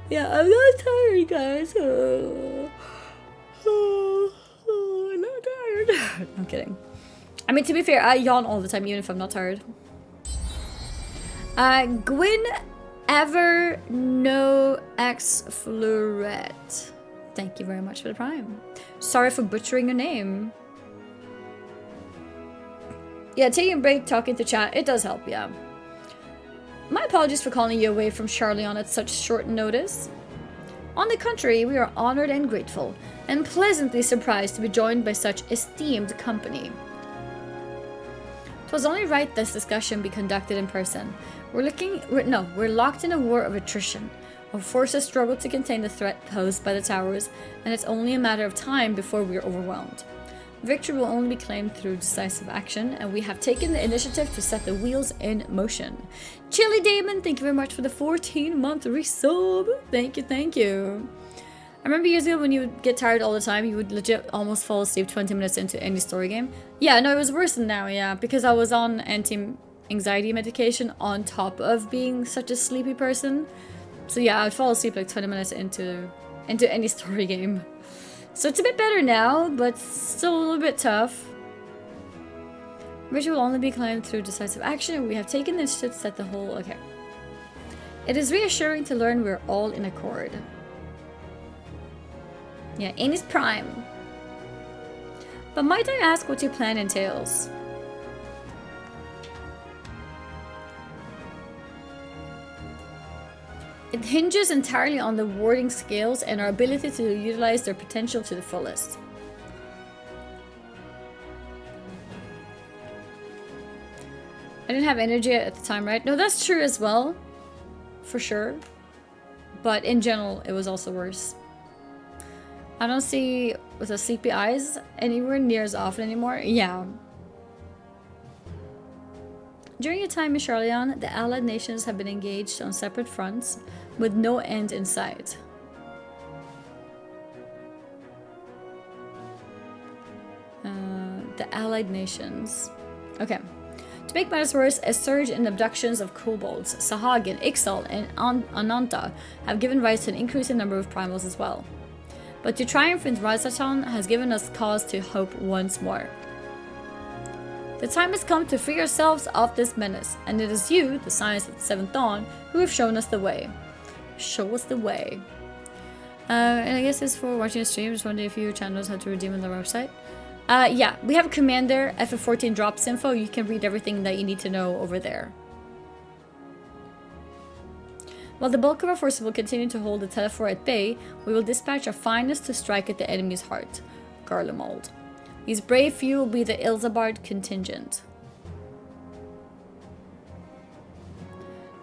Yeah, I'm not tired, guys. I'm not tired. I'm kidding. I mean, to be fair, I yawn all the time, even if I'm not tired. Gwyn Ever No X Fleuret. Thank you very much for the prime. Sorry for butchering your name. Yeah, taking a break, talking to chat, it does help, yeah. My apologies for calling you away from Charleon at such short notice. On the contrary, we are honored and grateful, and pleasantly surprised to be joined by such esteemed company. 'Twas only right this discussion be conducted in person. We're locked in a war of attrition. Our forces struggle to contain the threat posed by the towers, and it's only a matter of time before we are overwhelmed. Victory will only be claimed through decisive action, and we have taken the initiative to set the wheels in motion. Chili Damon, thank you very much for the 14-month resub. Thank you, thank you. I remember years ago when you would get tired all the time, you would legit almost fall asleep 20 minutes into any story game. Yeah, no, it was worse than now, yeah, because I was on anti-anxiety medication on top of being such a sleepy person. So yeah, I'd fall asleep like 20 minutes into any story game. So it's a bit better now, but still a little bit tough. Victory will only be claimed through decisive action, and we have taken the initiative to set the whole... Okay. It is reassuring to learn we're all in accord. Yeah, in his prime. But might I ask what your plan entails? It hinges entirely on the warding skills and our ability to utilize their potential to the fullest. I didn't have energy at the time, right? No, that's true as well. For sure. But in general, it was also worse. I don't see with the sleepy eyes anywhere near as often anymore. Yeah. During your time in Charleon, the Allied nations have been engaged on separate fronts with no end in sight. The Allied nations. Okay. To make matters worse, a surge in abductions of kobolds, Sahagin, Ixal, and Ananta have given rise to an increasing number of primals as well. But your triumph in Ryzatan has given us cause to hope once more. The time has come to free ourselves of this menace, and it is you, the Science of the Seventh Dawn, who have shown us the way. Show us the way. And I guess it's for watching the stream. Just wondering if your channels had to redeem on their website. Yeah, we have a commander, FF14 drops info. You can read everything that you need to know over there. While the bulk of our forces will continue to hold the Telephor at bay, we will dispatch our finest to strike at the enemy's heart, Garlemald. These brave few will be the Ilzabard contingent.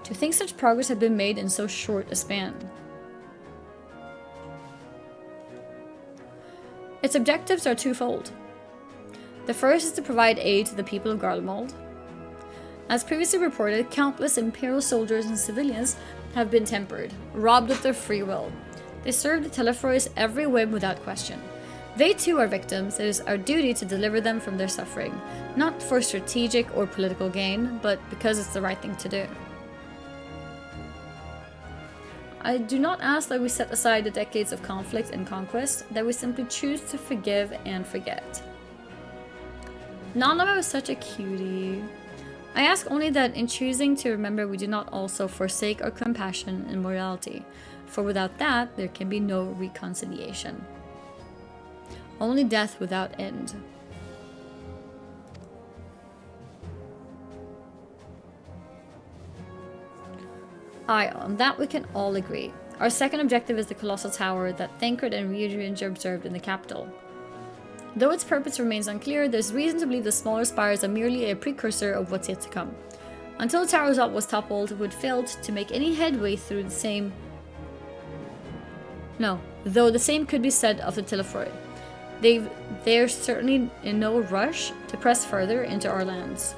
To think such progress had been made in so short a span. Its objectives are twofold. The first is to provide aid to the people of Garlemald. As previously reported, countless Imperial soldiers and civilians have been tempered, robbed of their free will. They serve the Telephor's every whim without question. They too are victims. It is our duty to deliver them from their suffering, not for strategic or political gain, but because it's the right thing to do. I do not ask that we set aside the decades of conflict and conquest, that we simply choose to forgive and forget. Nanama was such a cutie. I ask only that in choosing to remember we do not also forsake our compassion and morality, for without that there can be no reconciliation. Only death without end. Aye, on that we can all agree. Our second objective is the Colossal Tower that Thancred and Ryujinj observed in the capital. Though its purpose remains unclear, there's reason to believe the smaller spires are merely a precursor of what's yet to come. Until the tower's up was toppled, it would failed to make any headway through the same... No, though the same could be said of the Telephor. They're certainly in no rush to press further into our lands.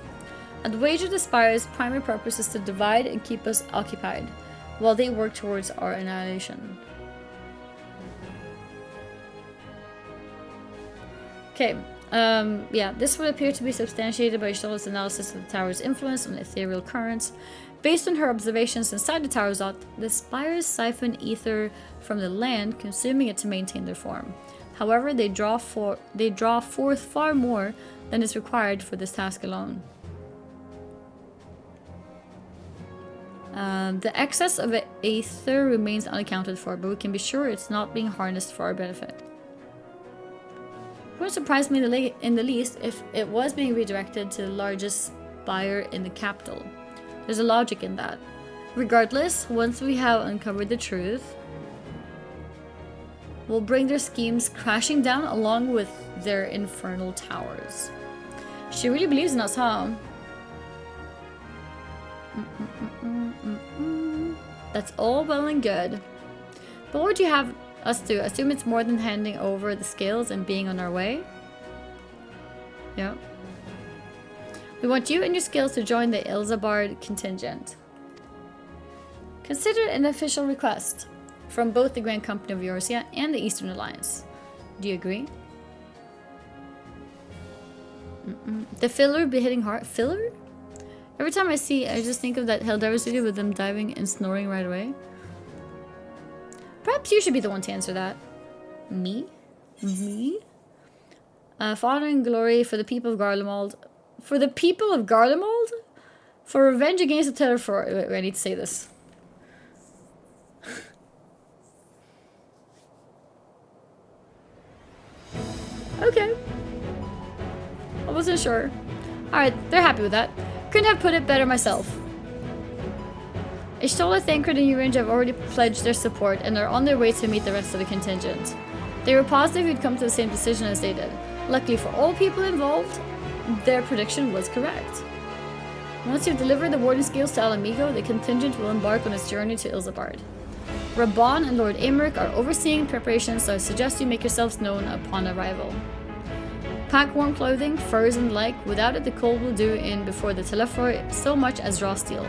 At the wage of the Spire's primary purpose is to divide and keep us occupied, while they work towards our annihilation. Okay, yeah, this would appear to be substantiated by Charlotte's analysis of the tower's influence on ethereal currents. Based on her observations inside the tower's yacht, the spires siphon ether from the land, consuming it to maintain their form. However, they draw forth far more than is required for this task alone. The excess of ether remains unaccounted for, but we can be sure it's not being harnessed for our benefit. It wouldn't surprise me in the least if it was being redirected to the largest spire in the capital. There's a logic in that. Regardless, once we have uncovered the truth, we'll bring their schemes crashing down along with their infernal towers. She really believes in us, huh? That's all well and good. But what would you have us do? Assume it's more than handing over the scales and being on our way? Yeah. We want you and your skills to join the Ilzabard contingent. Consider it an official request from both the Grand Company of Eorzea and the Eastern Alliance. Do you agree? The filler would be hitting hard. Filler? Every time I see, I just think of that Helldivers video with them diving and snoring right away. Perhaps you should be the one to answer that. Me? Me? For honor and glory for the people of Garlemald. For the people of Garlemald? For revenge against the Telephor. Wait, I need to say this. Okay. wasn't sure. Alright, they're happy with that. Couldn't have put it better myself. Ishtola, Thancred, and Urange have already pledged their support and are on their way to meet the rest of the contingent. They were positive you'd come to the same decision as they did. Luckily for all people involved, their prediction was correct. Once you've delivered the Warden Scales to Alamigo, the contingent will embark on its journey to Ilzabard. Raban and Lord Aymeric are overseeing preparations, so I suggest you make yourselves known upon arrival. Pack warm clothing, furs and the like. Without it, the cold will do in before the Telefroy so much as raw steel.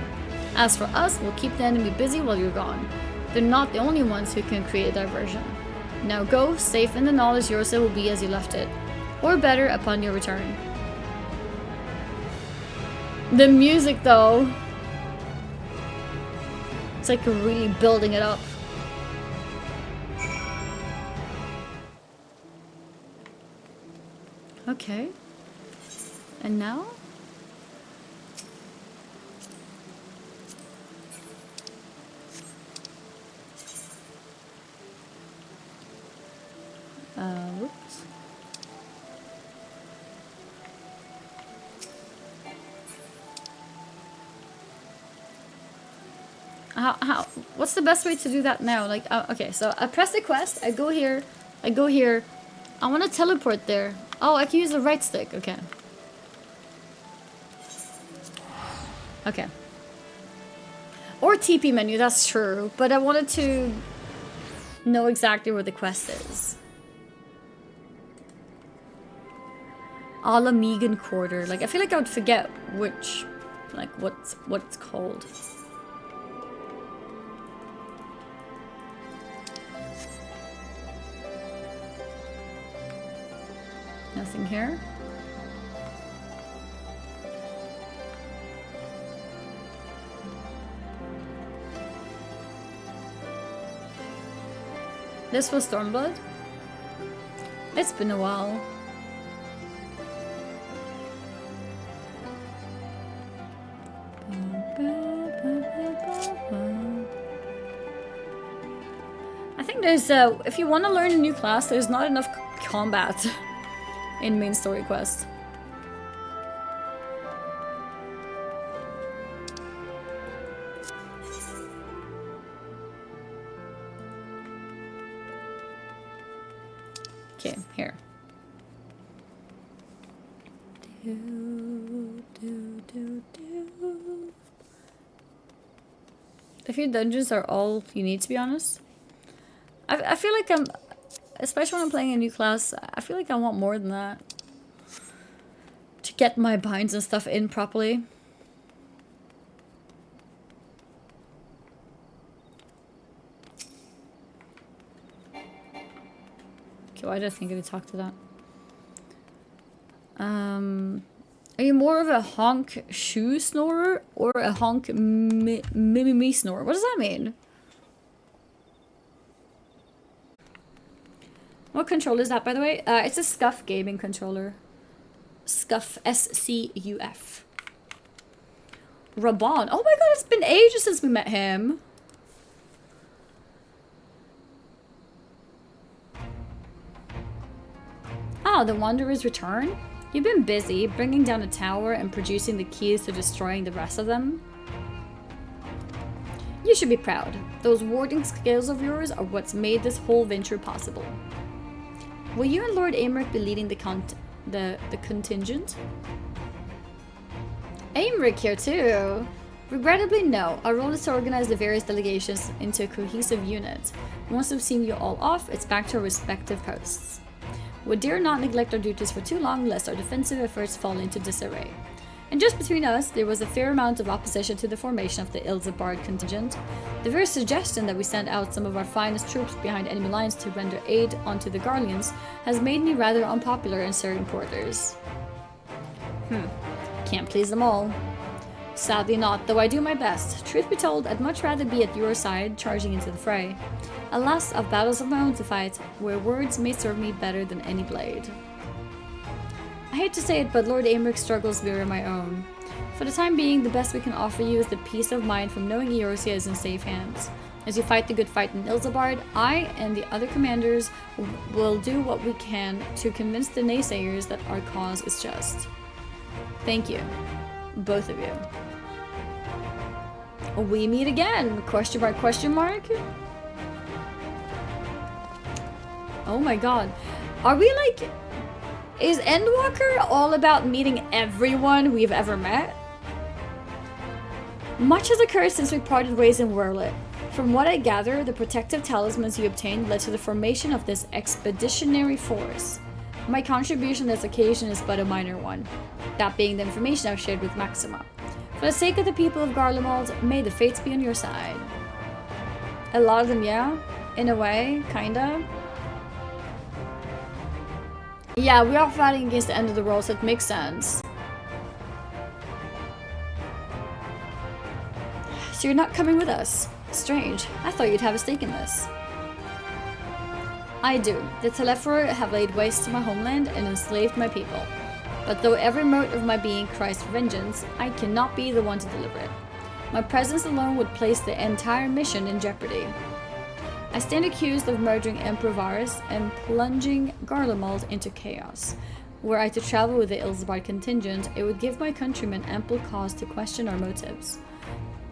As for us, we'll keep the enemy busy while you're gone. They're not the only ones who can create a diversion. Now go, safe in the knowledge Yorsa will be as you left it. Or better, upon your return. The music, though. It's like really building it up. Okay. And now? Whoops. What's the best way to do that now? Like, okay, so I press the quest, I go here, I want to teleport there. Oh, I can use the right stick, okay. Okay. Or TP menu, that's true, but I wanted to know exactly where the quest is. Alamigan Quarter. Like, I feel like I would forget which, like, what it's called. Nothing here. This was Stormblood? It's been a while. I think there's if you want to learn a new class, there's not enough combat in main story quest. Okay, here. A few dungeons are all you need, to be honest. I feel like I'm, especially when I'm playing a new class, I feel like I want more than that to get my binds and stuff in properly. Okay, why did I think I would talk to that? Are you more of a honk shoe snorer or a honk me snorer? What does that mean? What controller is that, by the way? It's a Scuff gaming controller. Scuff, S-C-U-F. Raban. Oh my god, it's been ages since we met him. Ah, the Wanderer's return? You've been busy bringing down a tower and producing the keys to destroying the rest of them. You should be proud. Those warding scales of yours are what's made this whole venture possible. Will you and Lord Aymeric be leading the contingent? Aymeric here too? Regrettably, no. Our role is to organize the various delegations into a cohesive unit. Once we've seen you all off, it's back to our respective posts. We dare not neglect our duties for too long, lest our defensive efforts fall into disarray. And just between us, there was a fair amount of opposition to the formation of the Ilzabard contingent. The very suggestion that we send out some of our finest troops behind enemy lines to render aid onto the Garleans has made me rather unpopular in certain quarters. Can't please them all. Sadly not, though I do my best. Truth be told, I'd much rather be at your side, charging into the fray. Alas, I've battles of my own to fight, where words may serve me better than any blade. I hate to say it, but Lord Aymeric's struggles mirror my own. For the time being, the best we can offer you is the peace of mind from knowing Eorzea is in safe hands. As you fight the good fight in Ilzabard, I and the other commanders will do what we can to convince the naysayers that our cause is just. Thank you, both of you. We meet again? Question mark, question mark? Oh my god. Are we like... Is Endwalker all about meeting everyone we've ever met? Much has occurred since we parted ways in Werlet. From what I gather, the protective talismans you obtained led to the formation of this expeditionary force. My contribution on this occasion is but a minor one, that being the information I've shared with Maxima. For the sake of the people of Garlemald, may the fates be on your side. A lot of them, yeah? In a way, kinda. Yeah, we are fighting against the end of the world, so it makes sense. So you're not coming with us? Strange. I thought you'd have a stake in this. I do. The Telephor have laid waste to my homeland and enslaved my people. But though every mote of my being cries for vengeance, I cannot be the one to deliver it. My presence alone would place the entire mission in jeopardy. I stand accused of murdering Emperor Varus and plunging Garlemald into chaos. Were I to travel with the Ilzabard contingent, it would give my countrymen ample cause to question our motives.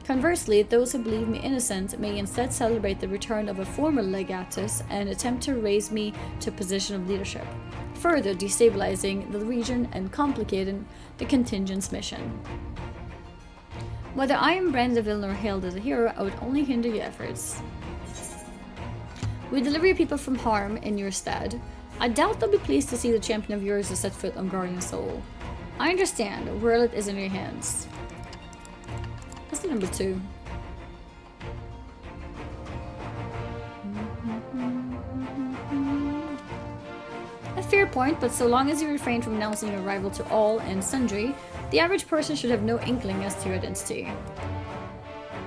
Conversely, those who believe me innocent may instead celebrate the return of a former legatus and attempt to raise me to a position of leadership, further destabilizing the region and complicating the contingent's mission. Whether I am branded a villain or hailed as a hero, I would only hinder your efforts. We deliver your people from harm in your stead. I doubt they'll be pleased to see the champion of yours to set foot on Guardian Soul. I understand, Werlet is in your hands. That's the number 2. A fair point, but so long as you refrain from announcing your arrival to all and sundry, the average person should have no inkling as to your identity.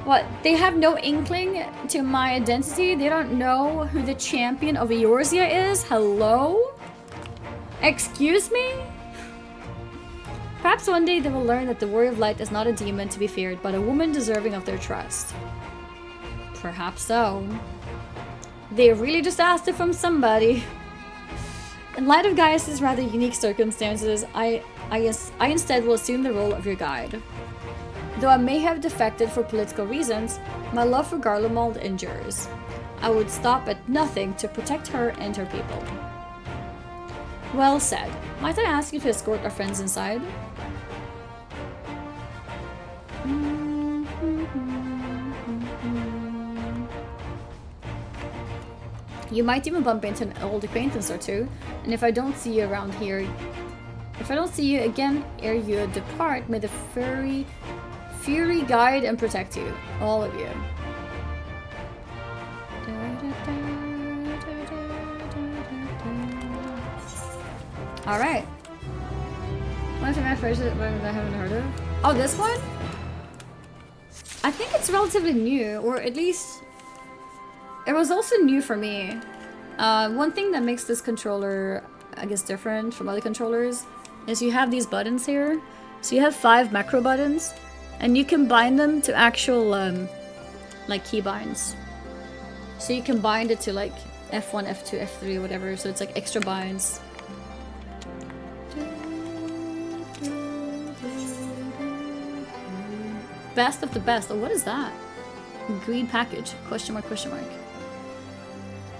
What? They have no inkling to my identity? They don't know who the champion of Eorzea is? Hello? Excuse me? Perhaps one day they will learn that the Warrior of Light is not a demon to be feared, but a woman deserving of their trust. Perhaps so. They really just asked it from somebody. In light of Gaius's rather unique circumstances, I instead will assume the role of your guide. Though I may have defected for political reasons, my love for Garlemald endures. I would stop at nothing to protect her and her people. Well said. Might I ask you to escort our friends inside? You might even bump into an old acquaintance or two, and if I don't see you around here, if I don't see you again ere you depart, may the Fury guide and protect you, all of you. Alright. One of the first that I haven't heard of. Oh, this one? I think it's relatively new, or at least it was also new for me. One thing that makes this controller, I guess, different from other controllers is you have these buttons here. So you have 5 macro buttons, and you can bind them to actual like keybinds. So you can bind it to like F1, F2, F3, whatever. So it's like extra binds. Best of the best. Oh, what is that? Green package. Question mark, question mark.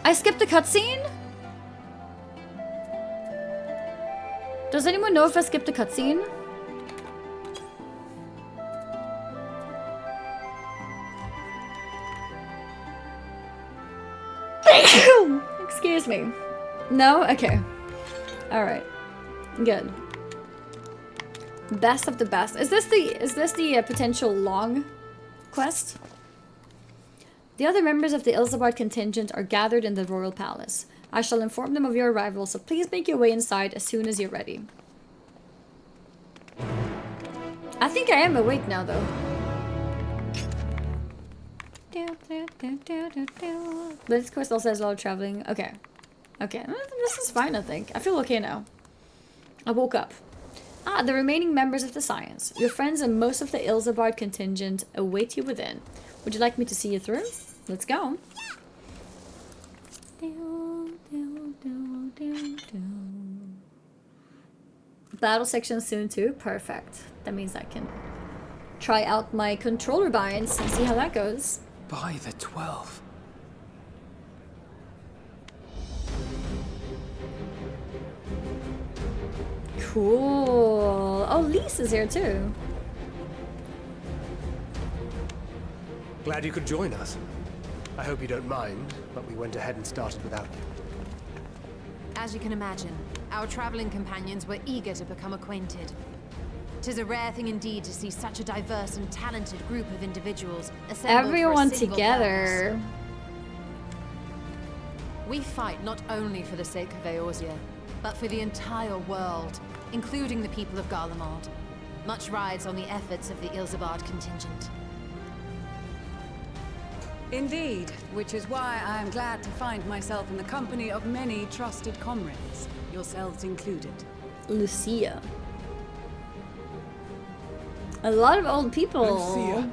I skipped a cutscene? Does anyone know if I skipped a cutscene? Excuse me. No? Okay. Alright. Good. Best of the best. Is this the potential long quest? The other members of the Ilzabard contingent are gathered in the royal palace. I shall inform them of your arrival, so please make your way inside as soon as you're ready. I think I am awake now, though. But this quest also has a lot of traveling. Okay. Okay, this is fine, I think. I feel okay now. I woke up. Ah, the remaining members of the Science. Your friends and most of the Ilzabard contingent await you within. Would you like me to see you through? Let's go. Battle section soon too. Perfect. That means I can try out my controller binds and see how that goes. By the 12. Cool. Oh, Lisa's here too. Glad you could join us. I hope you don't mind, but we went ahead and started without you. As you can imagine, our traveling companions were eager to become acquainted. 'Tis a rare thing indeed to see such a diverse and talented group of individuals assembled Everyone for a single together. purpose. We fight not only for the sake of Eorzea, but for the entire world, including the people of Garlemald. Much rides on the efforts of the Ilzabard contingent. Indeed, which is why I am glad to find myself in the company of many trusted comrades, yourselves included. Lucia. A lot of old people. Lucia.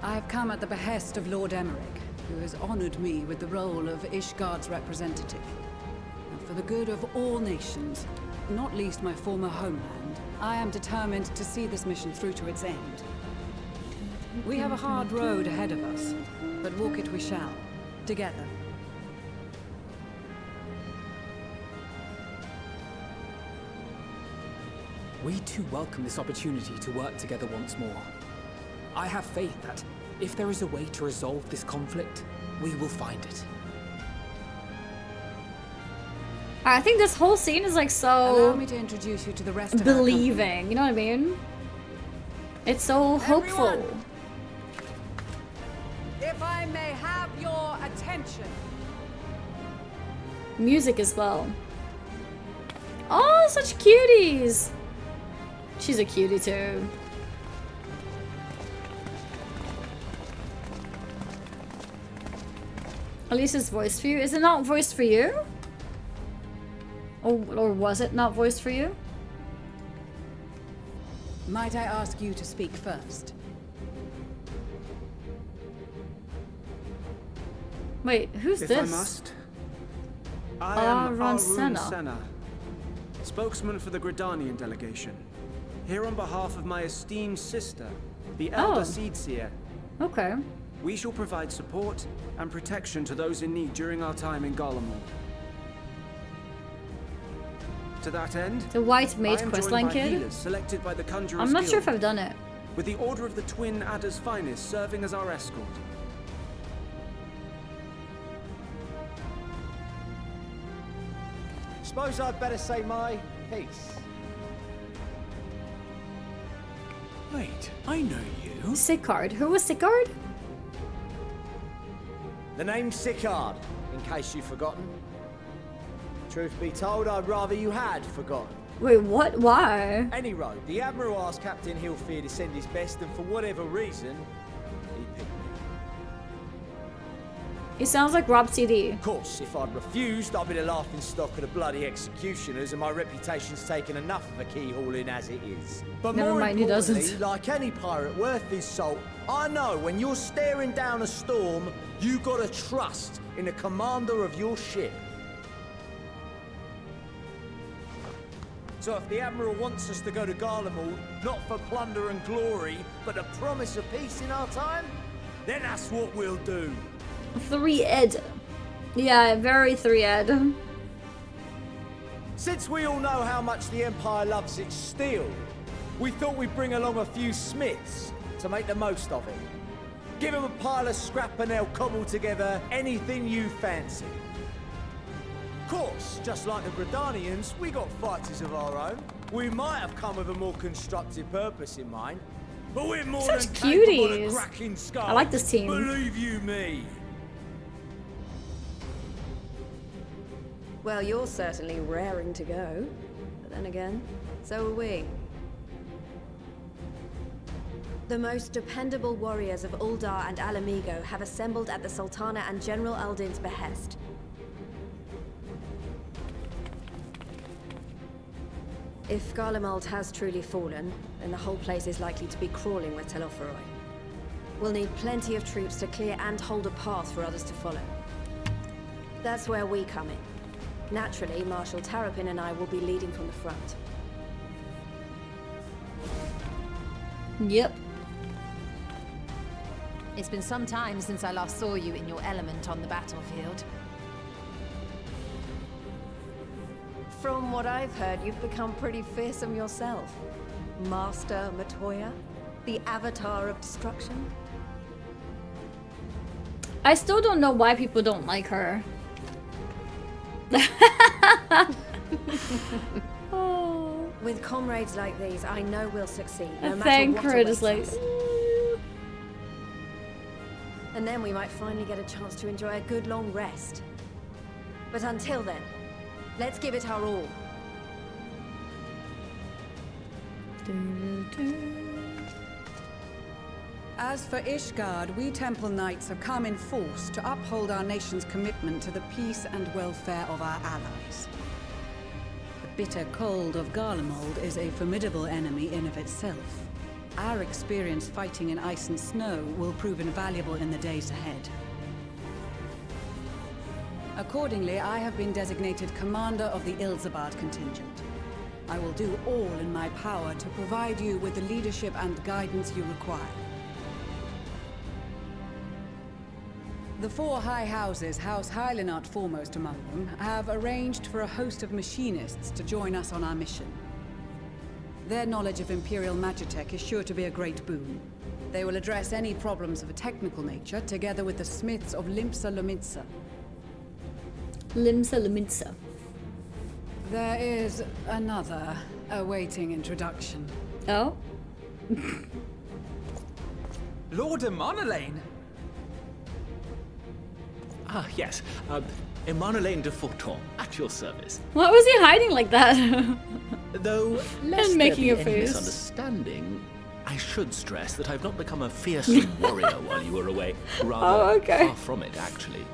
I have come at the behest of Lord Emmerich, who has honored me with the role of Ishgard's representative. And for the good of all nations, not least my former homeland, I am determined to see this mission through to its end. We have a hard road ahead of us, but walk it we shall, together. We too welcome this opportunity to work together once more. I have faith that, if there is a way to resolve this conflict, we will find it. I think this whole scene is like so Allow me to introduce you to the rest of our believing, you know what I mean? It's so hopeful. If I may have your attention. Music as well. Oh, such cuties! She's a cutie too. Elisa's voiced for you. Is it not voiced for you? Or was it not voiced for you? Might I ask you to speak first? Wait, who's If this? I must. I am Arun Arun Senna. Senna, spokesman for the Gridanian delegation. Here on behalf of my esteemed sister, the Elder Oh. Seedseer. Okay. We shall provide support and protection to those in need during our time in Garlemald. To that end, The White Maid I am questline joined by kid? healers selected by the Conjurer's I'm not sure if Guild, I've done it. with the Order of the Twin Adder's Finest serving as our escort. Suppose I'd better say my piece. Wait, I know you. Sicard. Who was Sicard? The name's Sicard, in case you've forgotten. Truth be told, I'd rather you had forgotten. Wait, what? Why? Any road, the Admiral asked Captain Hillfear to send his best, and for whatever reason, he picked me. He sounds like Rob CD. Of course, if I'd refused, I'd be the laughing stock of the bloody executioners, and my reputation's taken enough of a keyhauling as it is. But Never more mind, he importantly, doesn't. like any pirate worth his salt, I know when you're staring down a storm, you gotta trust in the commander of your ship. So if the Admiral wants us to go to Garlemald, not for plunder and glory, but a promise of peace in our time, then that's what we'll do. 3-ed. Yeah, very 3-ed. Since we all know how much the Empire loves its steel, we thought we'd bring along a few smiths to make the most of it. Give them a pile of scrap and they'll cobble together anything you fancy. Of course, just like the Gridanians, we got fighters of our own. We might have come with a more constructive purpose in mind, but we're more Such than capable of cuties. cracking skulls. I like this team. Believe you me. Well, you're certainly raring to go. But then again, so are we. The most dependable warriors of Uldar and Alamigo have assembled at the Sultana and General Aldin's behest. If Garlemald has truly fallen, then the whole place is likely to be crawling with Telophoroi. We'll need plenty of troops to clear and hold a path for others to follow. That's where we come in. Naturally, Marshal Terrapin and I will be leading from the front. Yep. It's been some time since I last saw you in your element on the battlefield. From what I've heard, you've become pretty fearsome yourself. Master Matoya, the avatar of destruction. I still don't know why people don't like her. With comrades like these, I know we'll succeed. No matter Thank what her, awaits just like. us. And then we might finally get a chance to enjoy a good long rest. But until then, let's give it our all. As for Ishgard, we Temple Knights have come in force to uphold our nation's commitment to the peace and welfare of our allies. The bitter cold of Garlemald is a formidable enemy in of itself. Our experience fighting in ice and snow will prove invaluable in the days ahead. Accordingly, I have been designated commander of the Ilzabard contingent. I will do all in my power to provide you with the leadership and guidance you require. The four high houses, House Hylinart foremost among them, have arranged for a host of machinists to join us on our mission. Their knowledge of Imperial Magitech is sure to be a great boon. They will address any problems of a technical nature, together with the smiths of Limsa Lomitsa. Limsa Lomitsa. There is another awaiting introduction. Oh? Lord Emanolain! Ah, yes. Emanolain de Forton, at your service. Why was he hiding like that? Though, lest And making there a be any face. misunderstanding, I should stress that I've not become a fearsome warrior while you were away. Rather, Oh, okay. far from it, actually.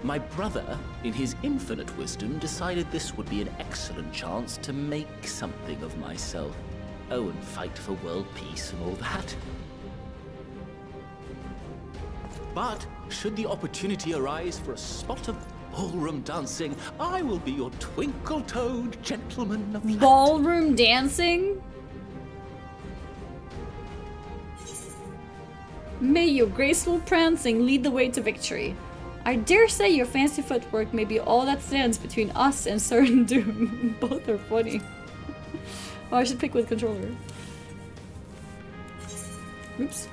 My brother, in his infinite wisdom, decided this would be an excellent chance to make something of myself. Oh, and fight for world peace and all that. But, should the opportunity arise for a spot of ballroom dancing, I will be your twinkle-toed gentleman of light. Ballroom dancing? May your graceful prancing lead the way to victory. I dare say your fancy footwork may be all that stands between us and certain doom. Both are funny. Oh, I should pick with controller. Oops.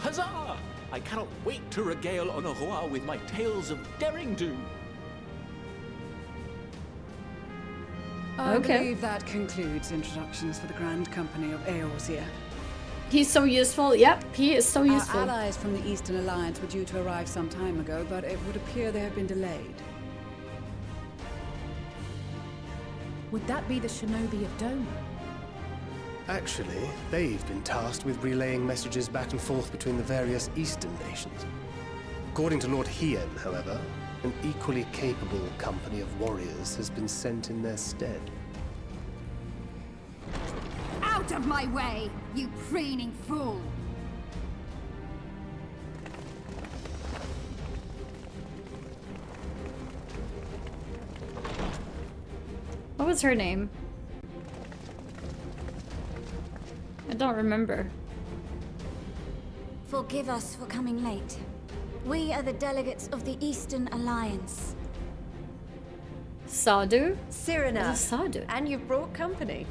Huzzah! I cannot wait to regale Honoroa with my tales of daring do. I Okay. believe that concludes introductions for the Grand Company of Eorzea. He's so useful. Yep, he is so useful. Our allies from the Eastern Alliance were due to arrive some time ago, but it would appear they have been delayed. Would that be the Shinobi of Doma? Actually, they've been tasked with relaying messages back and forth between the various Eastern nations. According to Lord Hien, however, an equally capable company of warriors has been sent in their stead. Out of my way, you preening fool! What was her name? I don't remember. Forgive us for coming late. We are the delegates of the Eastern Alliance. Sadu? Cyrena. What is Sadu? And you've brought company.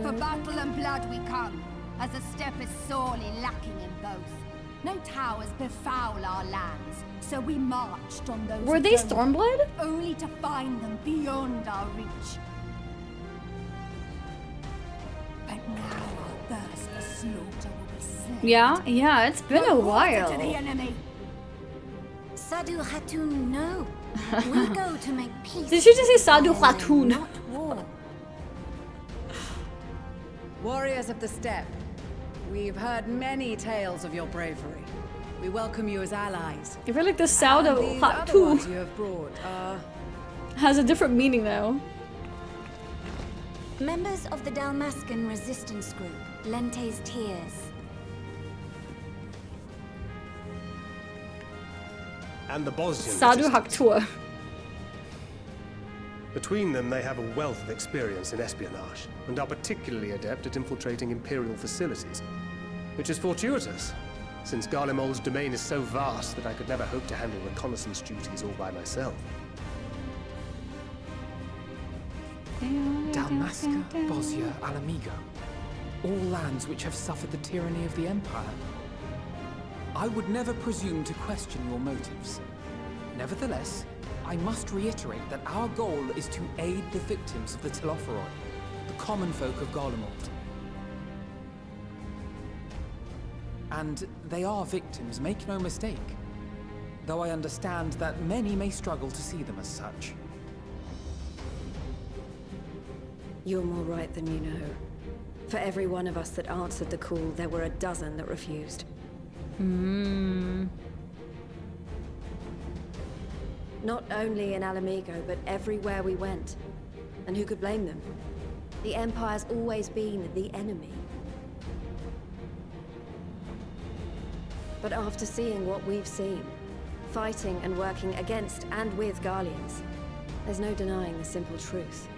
For battle and blood we come, as a step is sorely lacking in both. No towers befoul our lands, so we marched on those. Were who they don't, Stormblood? only to find them beyond our reach. But now our thirst for slaughter will be slaked. Yeah, it's been a while. To the enemy. Sadu Hatun, no. We go to make peace. Did she just say Sadu Khatun? Not war. Warriors of the Steppe, we've heard many tales of your bravery. We welcome you as allies. I feel like the And Sadu these other ones you Khatun have brought are... has a different meaning now. Members of the Dalmascan resistance group, Lente's Tears. And the Bosnian Sadu resistance. Haktur. Between them, they have a wealth of experience in espionage, and are particularly adept at infiltrating Imperial facilities. Which is fortuitous, since Garlemald's domain is so vast that I could never hope to handle reconnaissance duties all by myself. Dalmasca, Bosnia, Alamigo. All lands which have suffered the tyranny of the Empire. I would never presume to question your motives. Nevertheless, I must reiterate that our goal is to aid the victims of the Telophoroi, the common folk of Garlemald. And they are victims, make no mistake. Though I understand that many may struggle to see them as such. You're more right than you know. For every one of us that answered the call, there were a dozen that refused. Not only in Alamigo, but everywhere we went. And who could blame them? The Empire's always been the enemy. But after seeing what we've seen, fighting and working against and with Garleans, there's no denying the simple truth.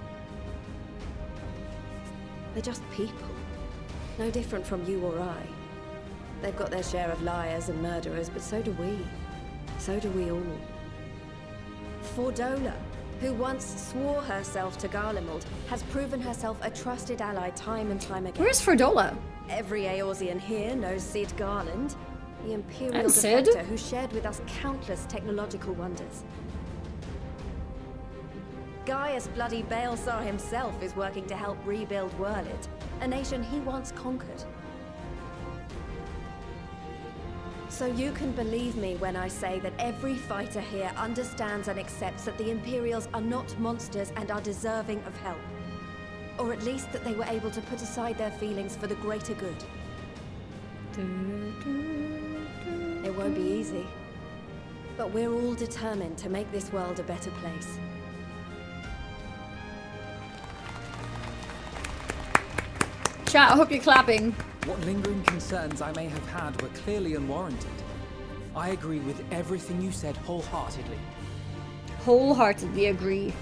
They're just people. No different from you or I. They've got their share of liars and murderers, but so do we. So do we all. Fordola, who once swore herself to Garlemald, has proven herself a trusted ally time and time again. Where's Fordola? Every Eorzean here knows Cid Garland, the Imperial And Cid? defector who shared with us countless technological wonders. Gaius bloody Baelsar himself is working to help rebuild Wurlid, a nation he once conquered. So you can believe me when I say that every fighter here understands and accepts that the Imperials are not monsters and are deserving of help. Or at least that they were able to put aside their feelings for the greater good. It won't be easy. But we're all determined to make this world a better place. Chat, I hope you're clapping. What lingering concerns I may have had were clearly unwarranted. I agree with everything you said wholeheartedly. Wholeheartedly agree.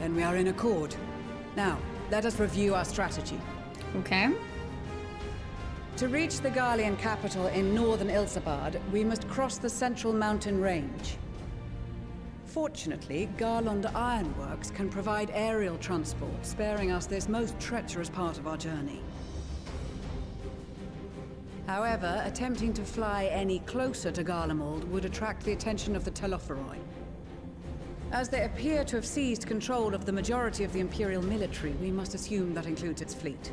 Then we are in accord. Now, let us review our strategy. Okay. To reach the Garlean capital in northern Ilsabard, we must cross the central mountain range. Fortunately, Garlond Ironworks can provide aerial transport, sparing us this most treacherous part of our journey. However, attempting to fly any closer to Garlemald would attract the attention of the Telophoroi. As they appear to have seized control of the majority of the Imperial military, we must assume that includes its fleet.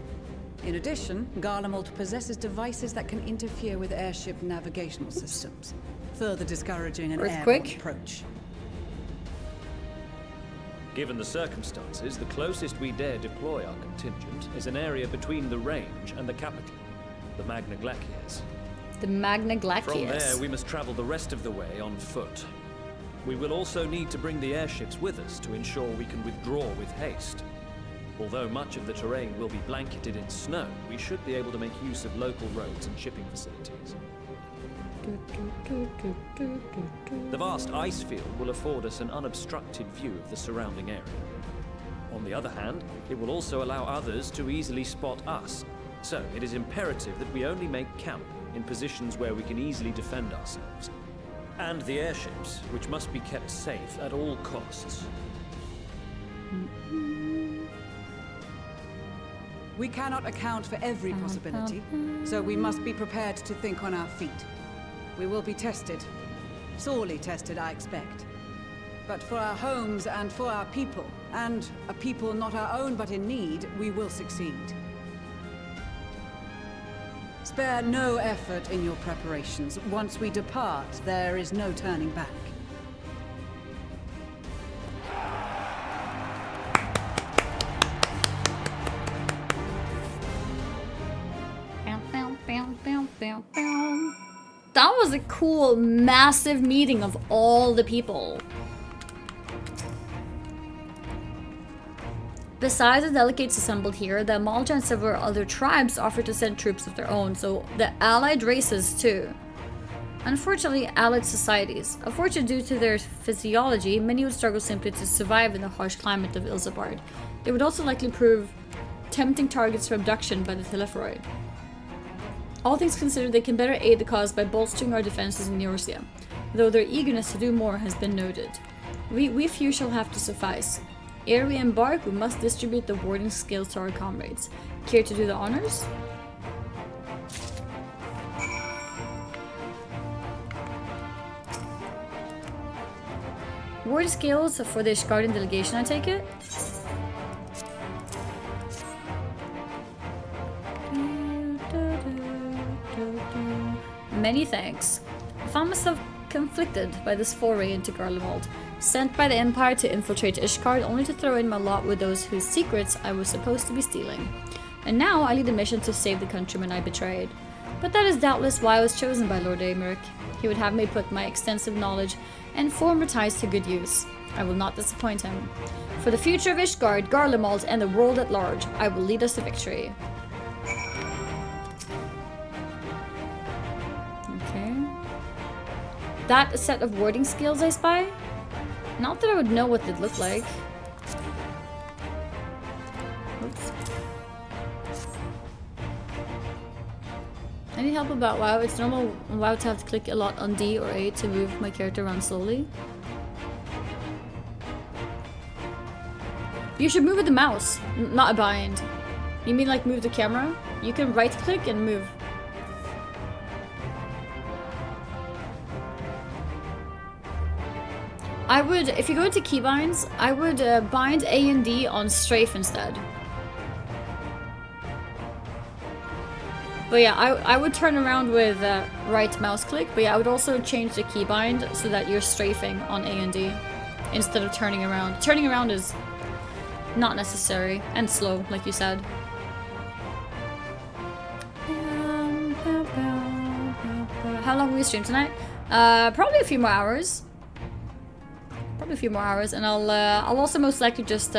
In addition, Garlemald possesses devices that can interfere with airship navigational systems, further discouraging an airborne approach. Given the circumstances, the closest we dare deploy our contingent is an area between the range and the capital, the Magna Glaciers. The Magna Glaciers. From there, we must travel the rest of the way on foot. We will also need to bring the airships with us to ensure we can withdraw with haste. Although much of the terrain will be blanketed in snow, we should be able to make use of local roads and shipping facilities. The vast ice field will afford us an unobstructed view of the surrounding area. On the other hand, it will also allow others to easily spot us. So it is imperative that we only make camp in positions where we can easily defend ourselves. And the airships, which must be kept safe at all costs. We cannot account for every possibility, so we must be prepared to think on our feet. We will be tested. Sorely tested, I expect. But for our homes and for our people, and a people not our own but in need, we will succeed. Spare no effort in your preparations. Once we depart, there is no turning back. That was a cool, massive meeting of all the people. Besides the delegates assembled here, the Amalja and several other tribes offered to send troops of their own, so the allied races too. Unfortunately, allied societies. Unfortunately, due to their physiology, many would struggle simply to survive in the harsh climate of Ilzabard. They would also likely prove tempting targets for abduction by the Telephoroi. All things considered, they can better aid the cause by bolstering our defenses in Eorzea, though their eagerness to do more has been noted. We few shall have to suffice. Ere we embark, we must distribute the warding skills to our comrades. Care to do the honors? Ward skills for the Ishgardian delegation, I take it? Many thanks. I found myself conflicted by this foray into Garlemald, sent by the Empire to infiltrate Ishgard only to throw in my lot with those whose secrets I was supposed to be stealing. And now I lead a mission to save the countrymen I betrayed. But that is doubtless why I was chosen by Lord Aymeric. He would have me put my extensive knowledge and former ties to good use. I will not disappoint him. For the future of Ishgard, Garlemald, and the world at large, I will lead us to victory. Okay. That a set of warding skills I spy? Not that I would know what they'd look like. Oops. Any help about WoW? It's normal on WoW to have to click a lot on D or A to move my character around slowly. You should move with the mouse, not a bind. You mean like move the camera? You can right click and move. I would, if you go into keybinds, I would bind A and D on strafe instead. But yeah, I would turn around with right mouse click, but yeah, I would also change the keybind so that you're strafing on A and D instead of turning around. Turning around is not necessary and slow, like you said. How long will we stream tonight? Probably a few more hours. Probably a few more hours, and I'll also most likely just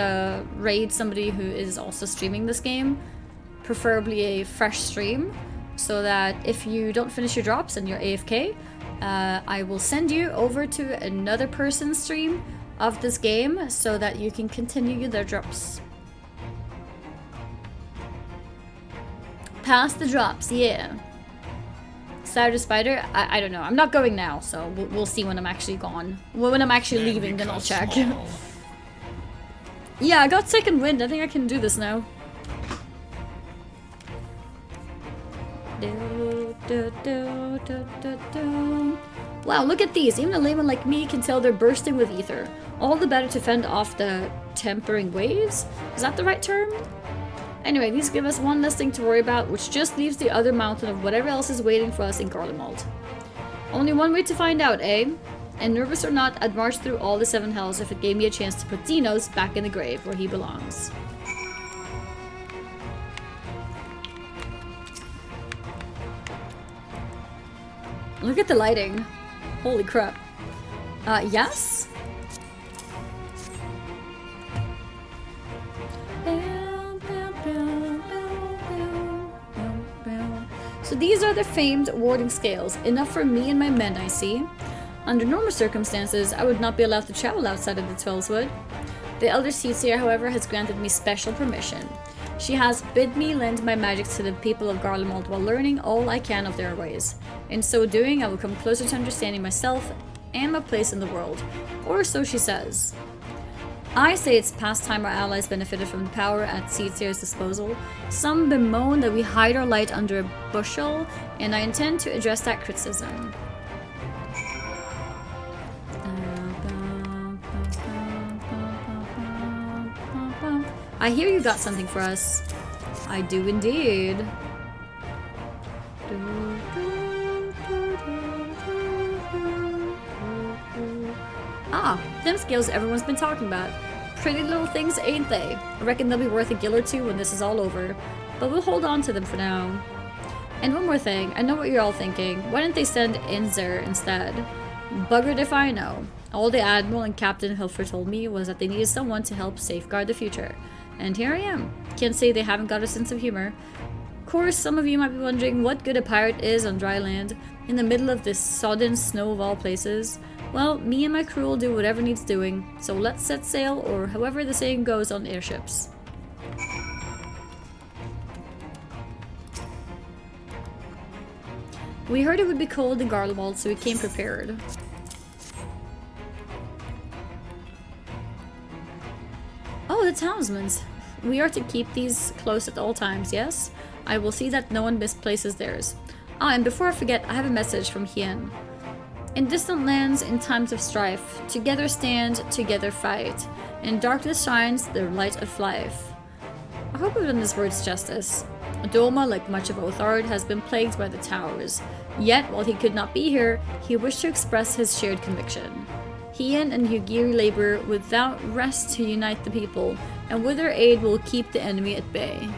raid somebody who is also streaming this game. Preferably a fresh stream, so that if you don't finish your drops and you're AFK, I will send you over to another person's stream of this game so that you can continue their drops. Pass the drops, yeah. Saturday Spider, I don't know. I'm not going now, so we'll see when I'm actually gone. When I'm actually leaving, then I'll check. Yeah, I got second wind. I think I can do this now. Wow, look at these. Even a layman like me can tell they're bursting with ether. All the better to fend off the tempering waves? Is that the right term? Anyway, these give us one less thing to worry about, which just leaves the other mountain of whatever else is waiting for us in Garlemald. Only one way to find out, eh? And nervous or not, I'd march through all the 7 hells if it gave me a chance to put Dinos back in the grave where he belongs. Look at the lighting. Holy crap. Yes? So these are the famed warding scales. Enough for me and my men, I see. Under normal circumstances, I would not be allowed to travel outside of the Twellswood. The Elder Seedseer, however, has granted me special permission. She has bid me lend my magic to the people of Garlemald while learning all I can of their ways. In so doing, I will come closer to understanding myself and my place in the world. Or so she says. I say it's past time our allies benefited from the power at Seedseer's disposal. Some bemoan that we hide our light under a bushel, and I intend to address that criticism. I hear you got something for us. I do indeed. Ah, them skills everyone's been talking about. Pretty little things, ain't they? I reckon they'll be worth a gill or two when this is all over. But we'll hold on to them for now. And one more thing, I know what you're all thinking. Why didn't they send Inzer instead? Buggered if I know. All the Admiral and Captain Hilfer told me was that they needed someone to help safeguard the future. And here I am. Can't say they haven't got a sense of humor. Of course, some of you might be wondering what good a pirate is on dry land, in the middle of this sodden snow of all places. Well, me and my crew will do whatever needs doing, so let's set sail, or however the saying goes on airships. We heard it would be cold in Garlemald, so we came prepared. Oh, the talismans. We are to keep these close at all times, yes? I will see that no one misplaces theirs. Ah, and before I forget, I have a message from Hien. In distant lands, in times of strife, together stand, together fight. In darkness shines the light of life. I hope I've done this words justice. Doma, like much of Othard, has been plagued by the towers. Yet, while he could not be here, he wished to express his shared conviction. Hien and Hugiri labor without rest to unite the people, and with their aid will keep the enemy at bay.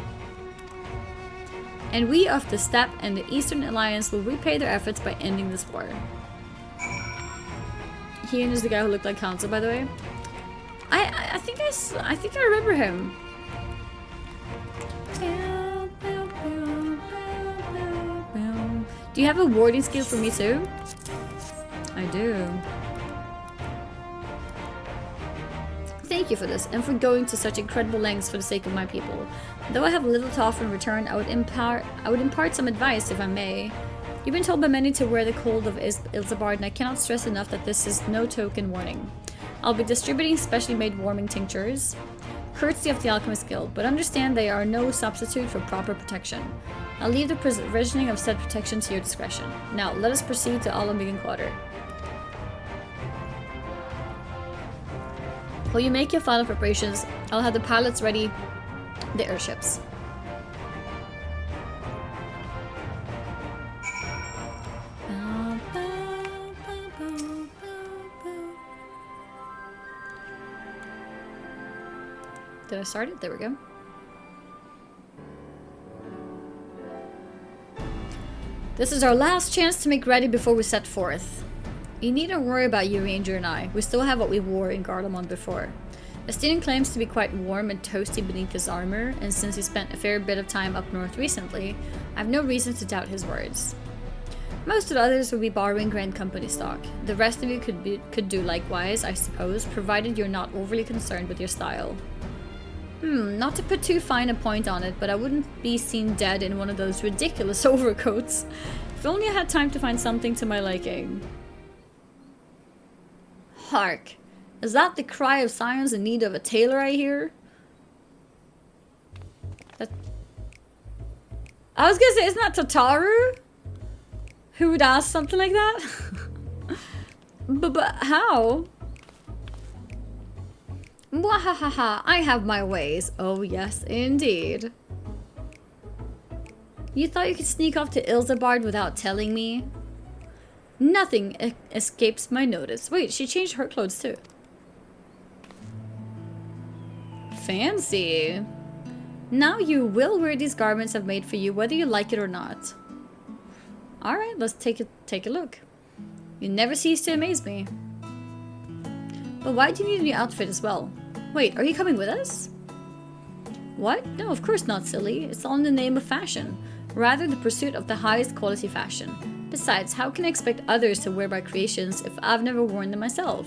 And we of the Steppe and the Eastern Alliance will repay their efforts by ending this war. Hien is the guy who looked like Council, by the way. I think I remember him. Do you have a warding skill for me too? I do. Thank you for this, and for going to such incredible lengths for the sake of my people. Though I have little to offer in return, I would impart some advice, if I may. You've been told by many to wear the cold of Ilsabard, and I cannot stress enough that this is no token warning. I'll be distributing specially made warming tinctures, courtesy of the Alchemist Guild, but understand they are no substitute for proper protection. I'll leave the provisioning of said protection to your discretion. Now, let us proceed to Alamigan Quarter. While you make your final preparations, I'll have the pilots ready the airships. Did I start it? There we go. This is our last chance to make ready before we set forth. You needn't worry about you, Ranger, and I. We still have what we wore in Garlemald before. Astinian claims to be quite warm and toasty beneath his armor, and since he spent a fair bit of time up north recently, I have no reason to doubt his words. Most of the others will be borrowing Grand Company stock. The rest of you could do likewise, I suppose, provided you're not overly concerned with your style. Not to put too fine a point on it, but I wouldn't be seen dead in one of those ridiculous overcoats. If only I had time to find something to my liking. Hark! Is that the cry of science in need of a tailor I hear? I was gonna say, isn't that Tataru? Who would ask something like that? but how? Mwahahaha, I have my ways. Oh yes, indeed. You thought you could sneak off to Ilsabard without telling me? Nothing escapes my notice. Wait, she changed her clothes too. Fancy. Now you will wear these garments I've made for you, whether you like it or not. Alright, let's take a look. You never cease to amaze me. But why do you need a new outfit as well? Wait, are you coming with us? What? No, of course not, silly. It's all in the name of fashion. Rather, the pursuit of the highest quality fashion. Besides, how can I expect others to wear my creations if I've never worn them myself?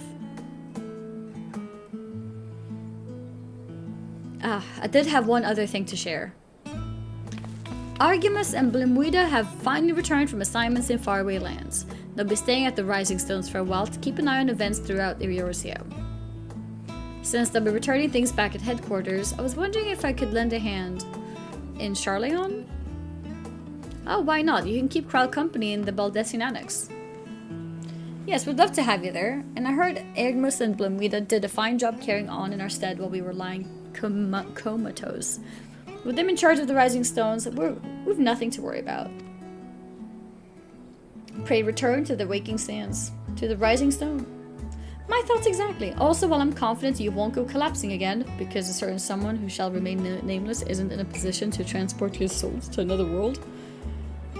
I did have one other thing to share. Argimus and Blimwida have finally returned from assignments in faraway lands. They'll be staying at the Rising Stones for a while to keep an eye on events throughout Eorzea. Since they'll be returning things back at headquarters, I was wondering if I could lend a hand in Charleon? Oh, why not? You can keep crowd company in the Baldessian Annex. Yes, we'd love to have you there. And I heard Argimus and Blimwida did a fine job carrying on in our stead while we were lying comatose. With them in charge of the Rising Stones, we've nothing to worry about. Pray return to the waking sands, to the Rising Stone. My thoughts exactly. Also, while I'm confident you won't go collapsing again, because a certain someone who shall remain nameless isn't in a position to transport your souls to another world.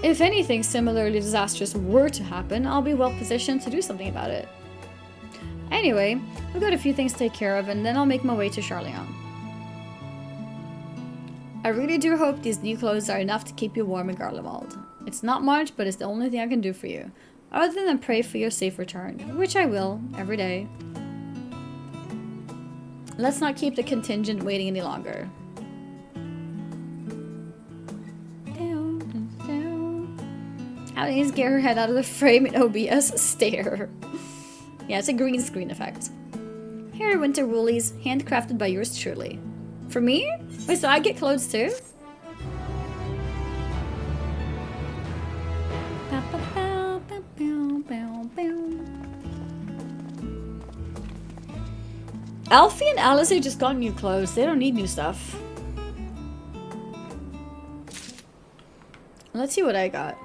If anything similarly disastrous were to happen, I'll be well positioned to do something about it. Anyway, I've got a few things to take care of, and then I'll make my way to Charleon. I really do hope these new clothes are enough to keep you warm in Garlemald. It's not much, but it's the only thing I can do for you. Other than pray for your safe return, which I will, every day. Let's not keep the contingent waiting any longer. How needs to get her head out of the frame in OBS stare. Yeah, it's a green screen effect. Here, winter woolies, handcrafted by yours truly. For me? Wait, so I get clothes too? Alfie and Alice just got new clothes. They don't need new stuff. Let's see what I got.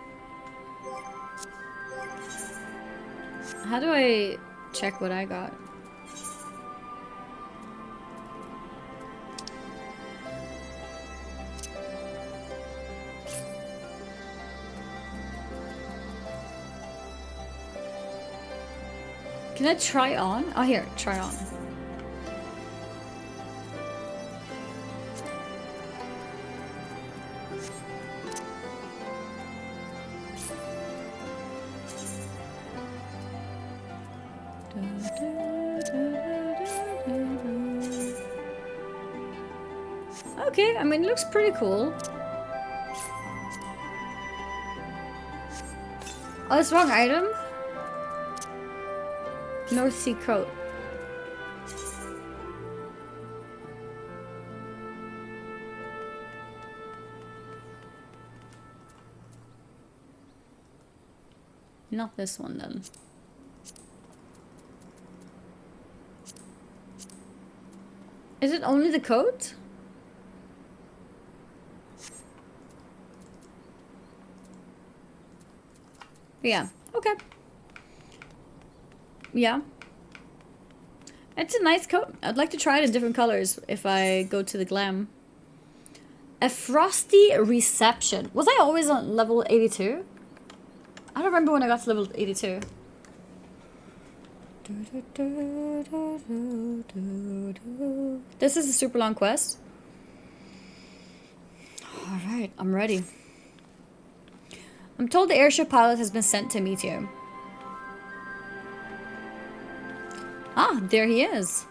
How do I check what I got? Can I try on? Oh, here, try on. Okay, I mean, it looks pretty cool. Oh, it's wrong item? North Sea coat. Not this one then. Is it only the coat? Yeah, okay. Yeah. It's a nice coat. I'd like to try it in different colors if I go to the glam. A frosty reception. Was I always on level 82? I don't remember when I got to level 82. This is a super long quest. Alright, I'm ready. I'm told the airship pilot has been sent to meet you. Ah, there he is.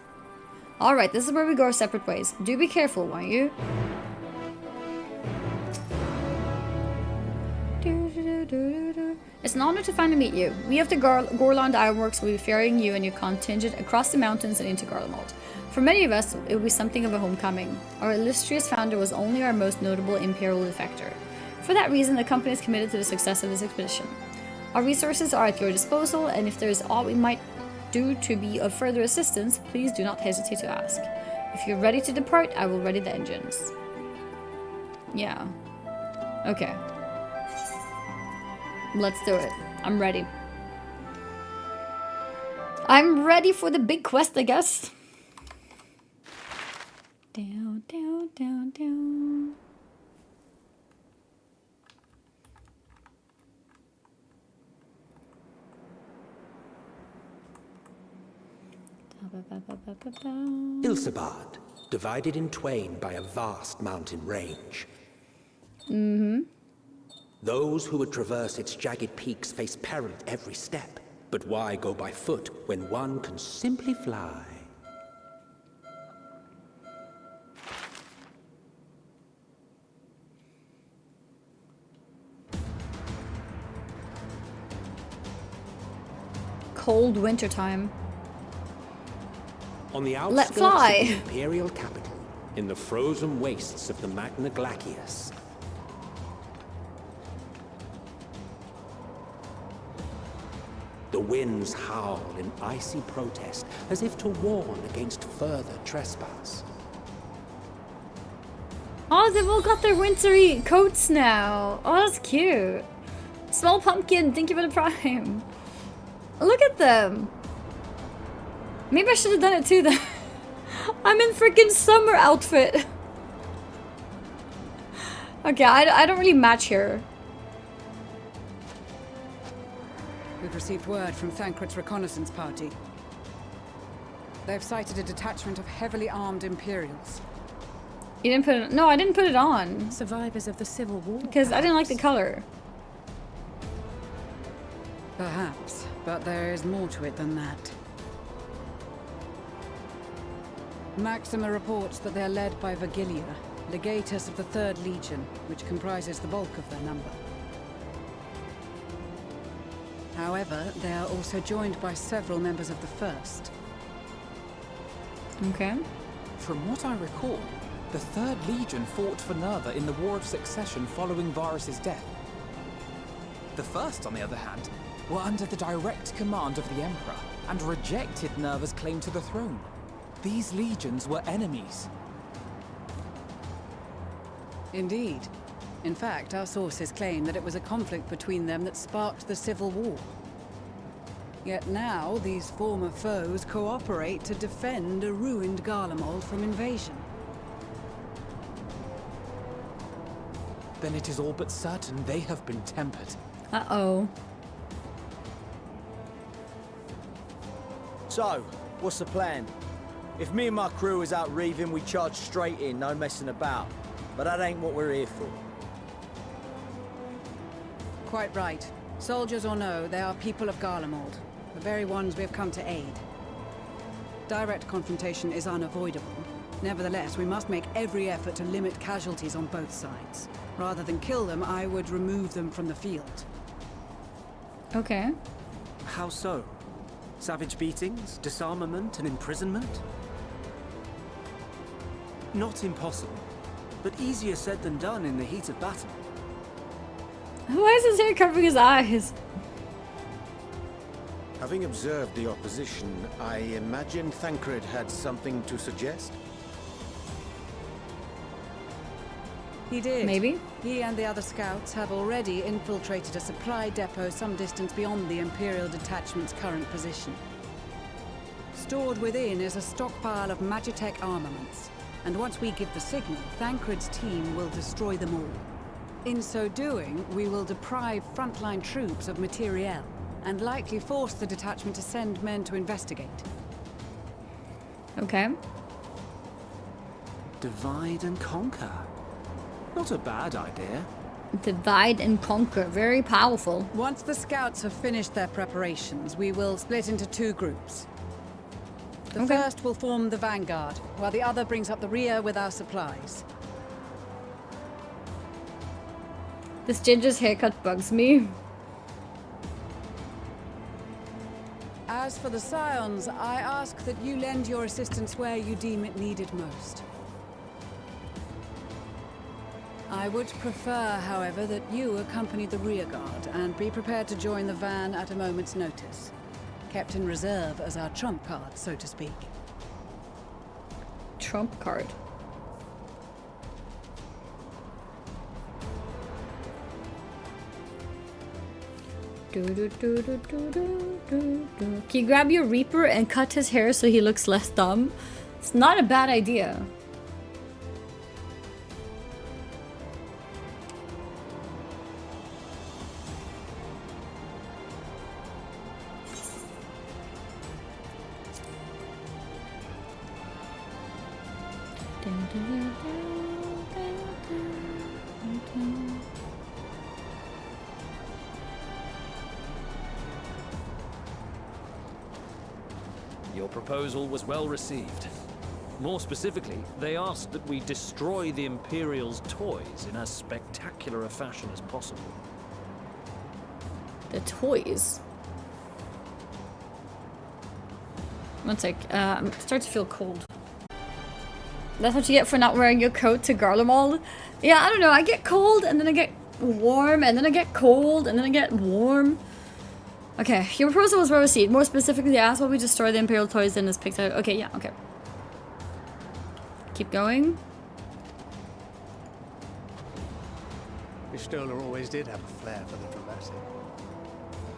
Alright, this is where we go our separate ways. Do be careful, won't you? It's an honor to finally meet you. We of the Gorland Ironworks will be ferrying you and your contingent across the mountains and into Garlemald. For many of us, it will be something of a homecoming. Our illustrious founder was only our most notable imperial defector. For that reason, the company is committed to the success of this expedition. Our resources are at your disposal, and if there is aught we might do to be of further assistance, please do not hesitate to ask. If you're ready to depart, I will ready the engines. Yeah. Okay. Let's do it. I'm ready. I'm ready for the big quest, I guess. Down, down, down, down. Ilsabard, divided in twain by a vast mountain range. Mm-hmm. Those who would traverse its jagged peaks face peril at every step. But why go by foot when one can simply fly? Cold winter time. On the outskirts of the Imperial capital, in the frozen wastes of the Magna Glacius. The winds howl in icy protest, as if to warn against further trespass. Oh, they've all got their wintry coats now. Oh, that's cute. Small pumpkin, thank you for the prime. Look at them. Maybe I should have done it too then. I'm in freaking summer outfit. Okay, I don't really match here. We've received word from Thancred's reconnaissance party. They've sighted a detachment of heavily armed Imperials. You didn't put it. No, I didn't put it on. Survivors of the Civil War. Because I didn't like the color. Perhaps, but there is more to it than that. Maxima reports that they are led by Vergilia, legatus of the 3rd Legion, which comprises the bulk of their number. However, they are also joined by several members of the 1st. Okay. From what I recall, the 3rd Legion fought for Nerva in the War of Succession following Varus's death. The 1st, on the other hand, were under the direct command of the Emperor and rejected Nerva's claim to the throne. These legions were enemies. Indeed. In fact, our sources claim that it was a conflict between them that sparked the Civil War. Yet now, these former foes cooperate to defend a ruined Garlemald from invasion. Then it is all but certain they have been tempered. Uh-oh. So, what's the plan? If me and my crew is out reaving, we charge straight in, no messing about. But that ain't what we're here for. Quite right. Soldiers or no, they are people of Garlemald, the very ones we have come to aid. Direct confrontation is unavoidable. Nevertheless, we must make every effort to limit casualties on both sides. Rather than kill them, I would remove them from the field. Okay. How so? Savage beatings, disarmament, and imprisonment? Not impossible, but easier said than done in the heat of battle. Why is his hair covering his eyes? Having observed the opposition, I imagine Thancred had something to suggest? He did. Maybe. He and the other scouts have already infiltrated a supply depot some distance beyond the Imperial detachment's current position. Stored within is a stockpile of Magitech armaments, and once we give the signal, Thancred's team will destroy them all. In so doing, we will deprive frontline troops of materiel, and likely force the detachment to send men to investigate. Okay. Divide and conquer. Not a bad idea. Divide and conquer. Very powerful. Once the scouts have finished their preparations, we will split into 2 groups. The first will form the vanguard, while the other brings up the rear with our supplies. This Ginger's haircut bugs me. As for the Scions, I ask that you lend your assistance where you deem it needed most. I would prefer, however, that you accompany the rearguard and be prepared to join the van at a moment's notice. Kept in reserve as our trump card, so to speak. Trump card. Can you grab your Reaper and cut his hair so he looks less dumb? It's not a bad idea. Your proposal was well received. More specifically, they asked that we destroy the Imperial's toys in as spectacular a fashion as possible. The toys? One sec, I'm starting to feel cold. That's what you get for not wearing your coat to Garlemald? Yeah, I don't know, I get cold and then I get warm and then I get cold and then I get warm. Okay, your proposal was well received. More specifically, they asked why we destroy the Imperial toys in this picture. Okay, yeah, okay. Keep going. Ishtola always did have a flair for the dramatic.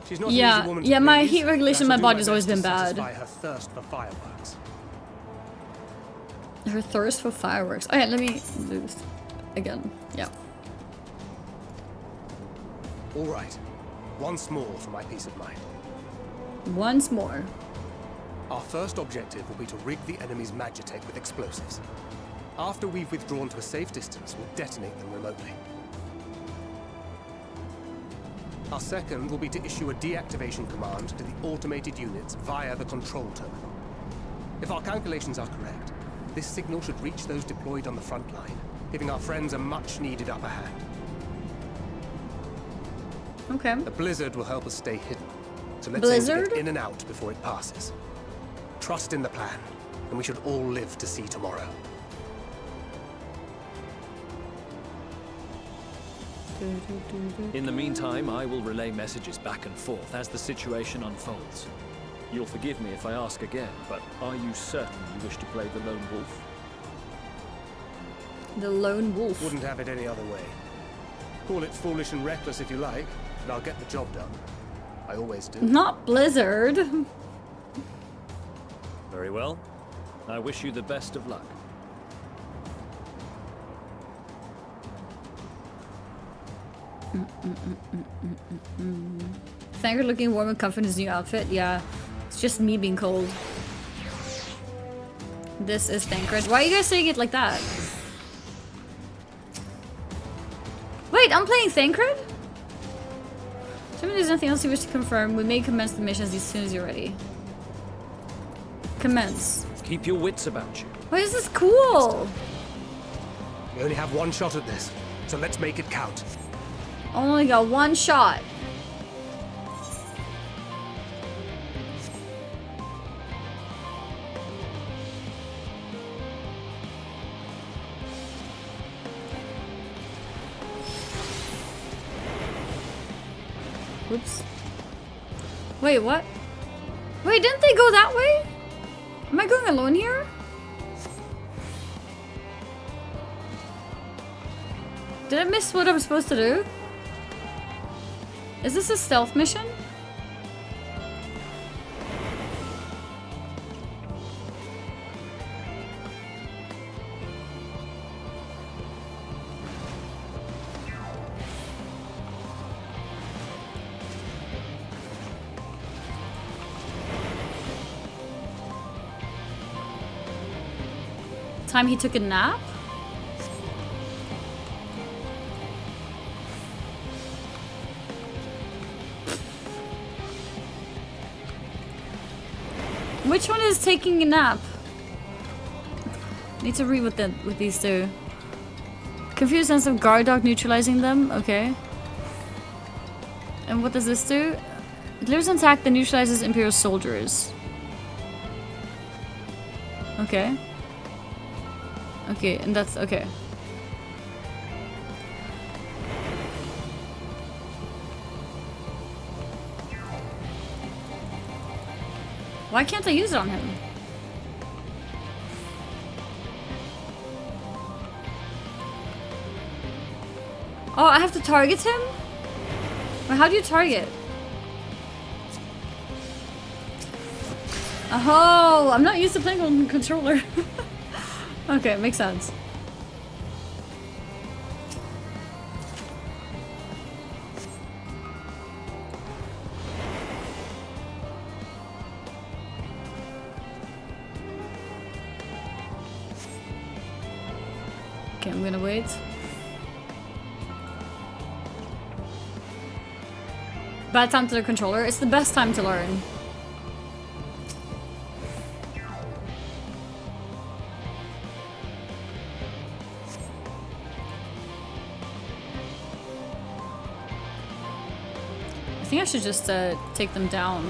She's not an easy woman to yeah, my please, heat regulation in but I my shall do body's always best been to bad. satisfy her thirst for fireworks. Her thirst for fireworks. Okay, let me lose again. Yeah. All right. Once more for my peace of mind. Once more. Our first objective will be to rig the enemy's Magitech with explosives. After we've withdrawn to a safe distance, we'll detonate them remotely. Our second will be to issue a deactivation command to the automated units via the control terminal. If our calculations are correct, this signal should reach those deployed on the front line, giving our friends a much-needed upper hand. Okay. The blizzard will help us stay hidden, so let's aim to get in and out before it passes. Trust in the plan, and we should all live to see tomorrow. In the meantime, I will relay messages back and forth as the situation unfolds. You'll forgive me if I ask again, but are you certain you wish to play the lone wolf? The lone wolf. Wouldn't have it any other way. Call it foolish and reckless if you like, but I'll get the job done. I always do. Not Blizzard. Very well. I wish you the best of luck. Thancred looking warm and comfy in his new outfit. Yeah, it's just me being cold. This is Thancred. Why are you guys saying it like that? Wait, I'm playing Thancred? Tell me there's nothing else you wish to confirm. We may commence the missions as soon as you're ready. Commence. Keep your wits about you. Why is this cool? We only have one shot at this, so let's make it count. Only got one shot. Oops. Wait, what? Wait, didn't they go that way? Am I going alone here? Did I miss what I was supposed to do? Is this a stealth mission? Time he took a nap? Which one is taking a nap? Need to read with these two. Confused sense of guard dog neutralizing them. Okay. And what does this do? It delivers an attack that neutralizes Imperial soldiers. Okay. Okay, and that's okay. Why can't I use it on him? Oh, I have to target him? Well, how do you target? Oh, I'm not used to playing on controller. Okay, makes sense. Okay, I'm gonna wait. Bad time to the controller. It's the best time to learn. I think I should just take them down.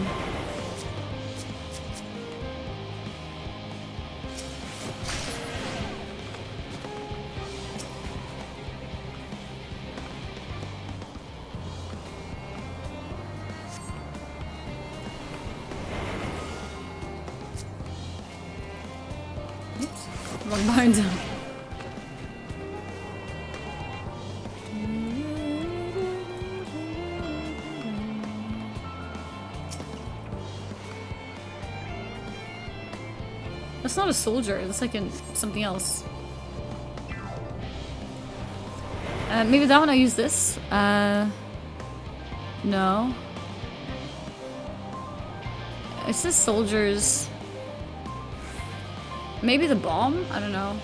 Wrong behind him. That's not a soldier, that's like something else. Maybe that one I use this. No. It says soldiers. Maybe the bomb? I don't know.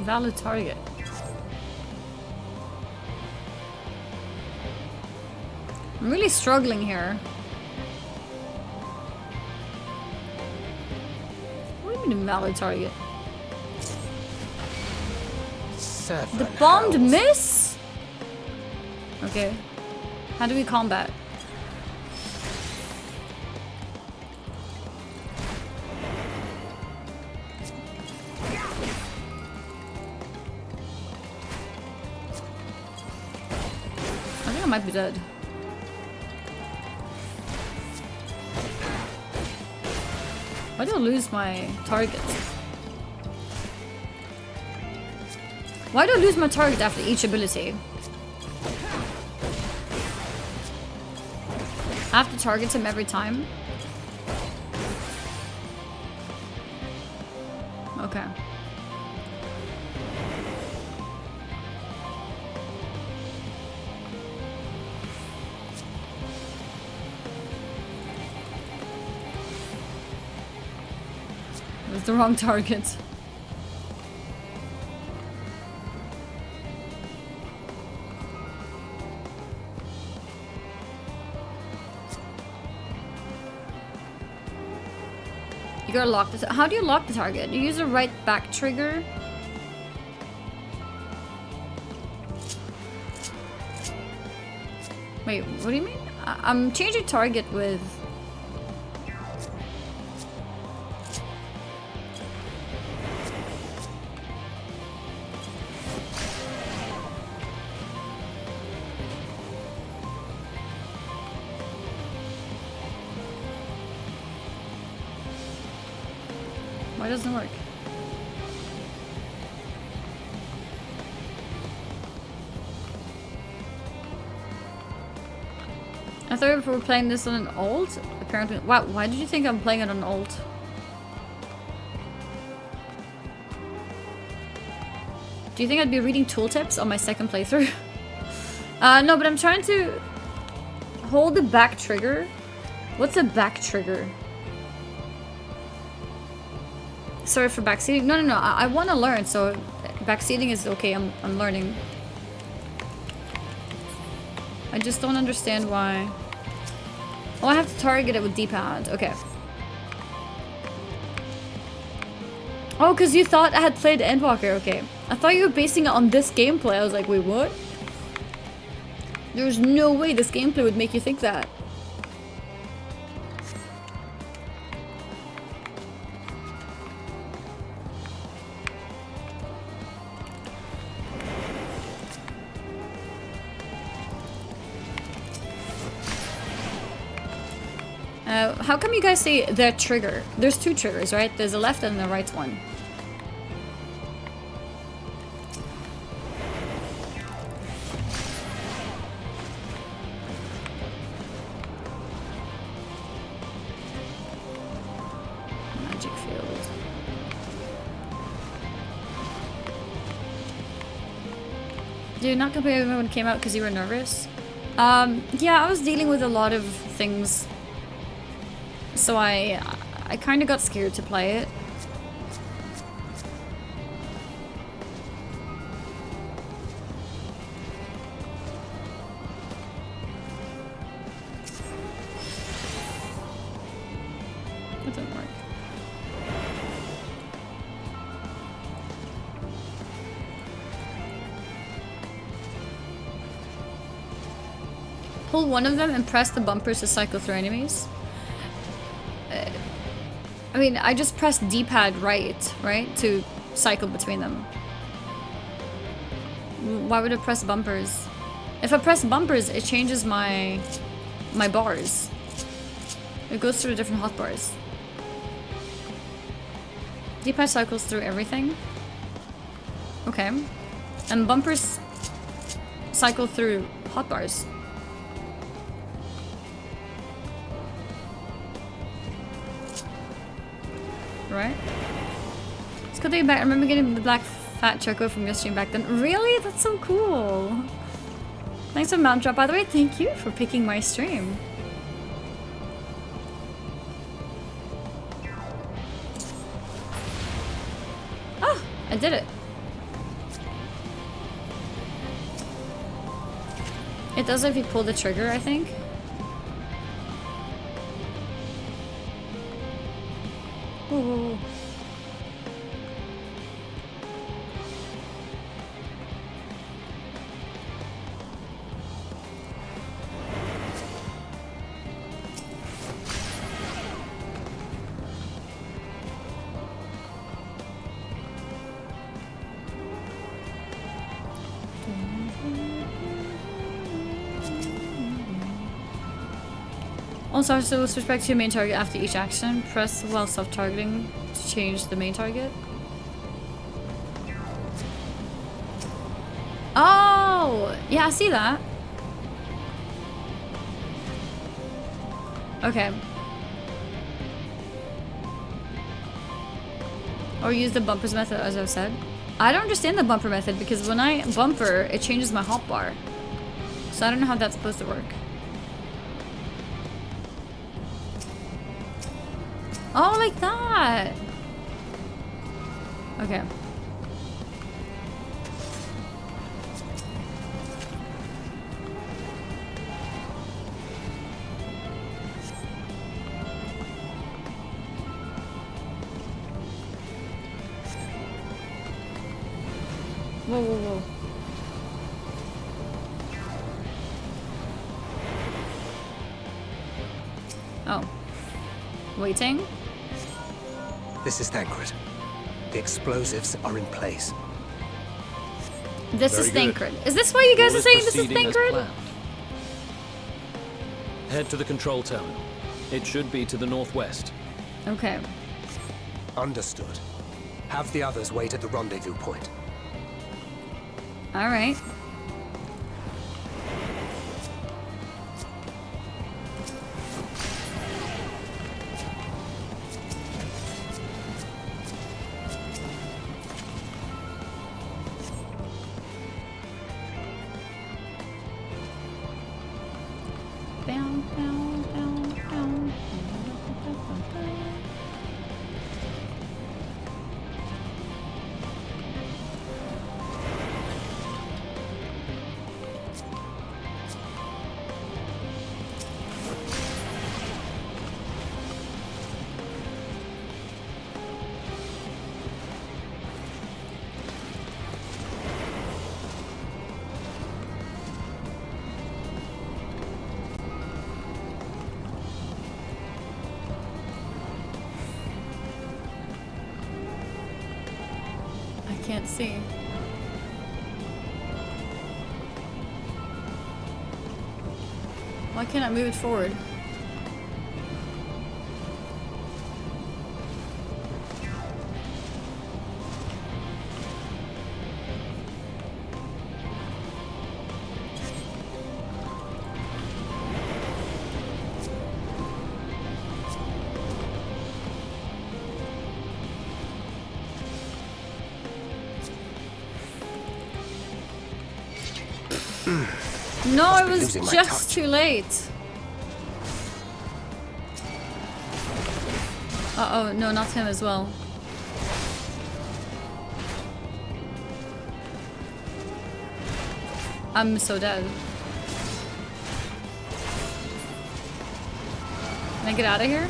Invalid target. I'm really struggling here. What do you mean invalid target? The bombed miss? Okay. How do we combat? I think I might be dead. Why do I lose my target? Why do I lose my target after each ability? I have to target him every time? Okay. It was the wrong target. You gotta lock the. How do you lock the target? You use the right back trigger. Wait, what do you mean? I'm changing target with. Why doesn't it work? I thought we were playing this on an alt. Apparently, wow. Why did you think I'm playing it on alt? Do you think I'd be reading tooltips on my second playthrough? No, but I'm trying to hold the back trigger. What's a back trigger? Sorry for backseating. No. I want to learn, so backseating is okay. I'm learning. I just don't understand why. Oh, I have to target it with D-pad. Okay. Oh, because you thought I had played Endwalker. Okay. I thought you were basing it on this gameplay. I was like, wait, what? There's no way this gameplay would make you think that. How come you guys say the trigger? There's two triggers, right? There's a left and the right one. Magic field. Did you not compare when it came out because you were nervous? Yeah, I was dealing with a lot of things. So I kind of got scared to play it. That didn't work. Pull one of them and press the bumpers to cycle through enemies. I mean, I just pressed D-pad right? To cycle between them. Why would I press bumpers? If I press bumpers, it changes my bars. It goes through different hotbars. D-pad cycles through everything. Okay. And bumpers cycle through hotbars. Right? Let's go take it back. I remember getting the black fat choco from your stream back then. Really? That's so cool. Thanks for Mount Drop. By the way, thank you for picking my stream. Oh, I did it. It does if you pull the trigger, I think. Ooh. Also, with respect to your main target after each action, press while self-targeting to change the main target. Oh! Yeah, I see that. Okay. Or use the bumpers method, as I've said. I don't understand the bumper method because when I bumper, it changes my hotbar. So I don't know how that's supposed to work. Oh, like that. Okay. Whoa, whoa, whoa. Oh. Waiting? This is Thancred. The explosives are in place. This is Thancred. Is this why you guys are saying this is Thancred? Head to the control terminal. It should be to the northwest. Okay. Understood. Have the others wait at the rendezvous point. All right. Can't see. Why can't I move it forward? No, it was just too late. Uh-oh, no, not him as well. I'm so dead. Can I get out of here?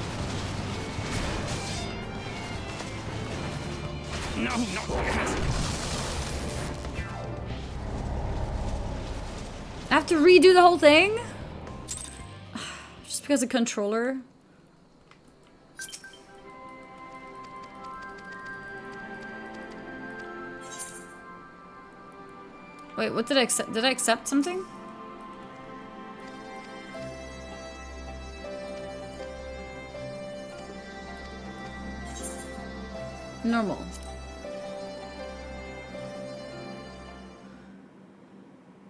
No, not that. I have to redo the whole thing? Just because of controller? Wait, what did I accept? Did I accept something? Normal.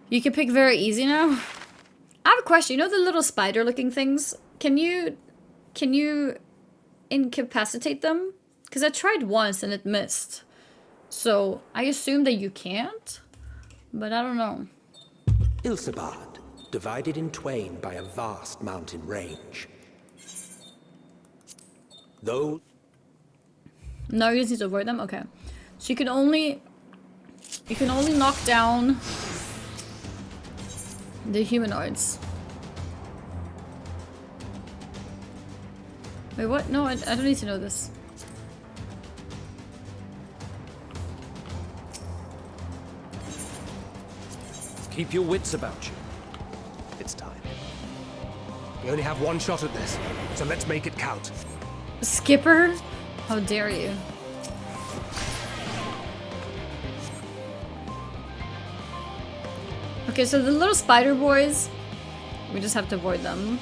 You can pick very easy now. I have a question. You know the little spider looking things? Can you incapacitate them? Because I tried once and it missed. So I assume that you can't, but I don't know. Ilsabard, divided in twain by a vast mountain range. Though... No, you just need to avoid them? Okay. So you can only knock down... The humanoids. Wait, what? No, I don't need to know this. Keep your wits about you. It's time. We only have one shot at this, so let's make it count. Skipper? How dare you? Okay, so the little spider boys, we just have to avoid them.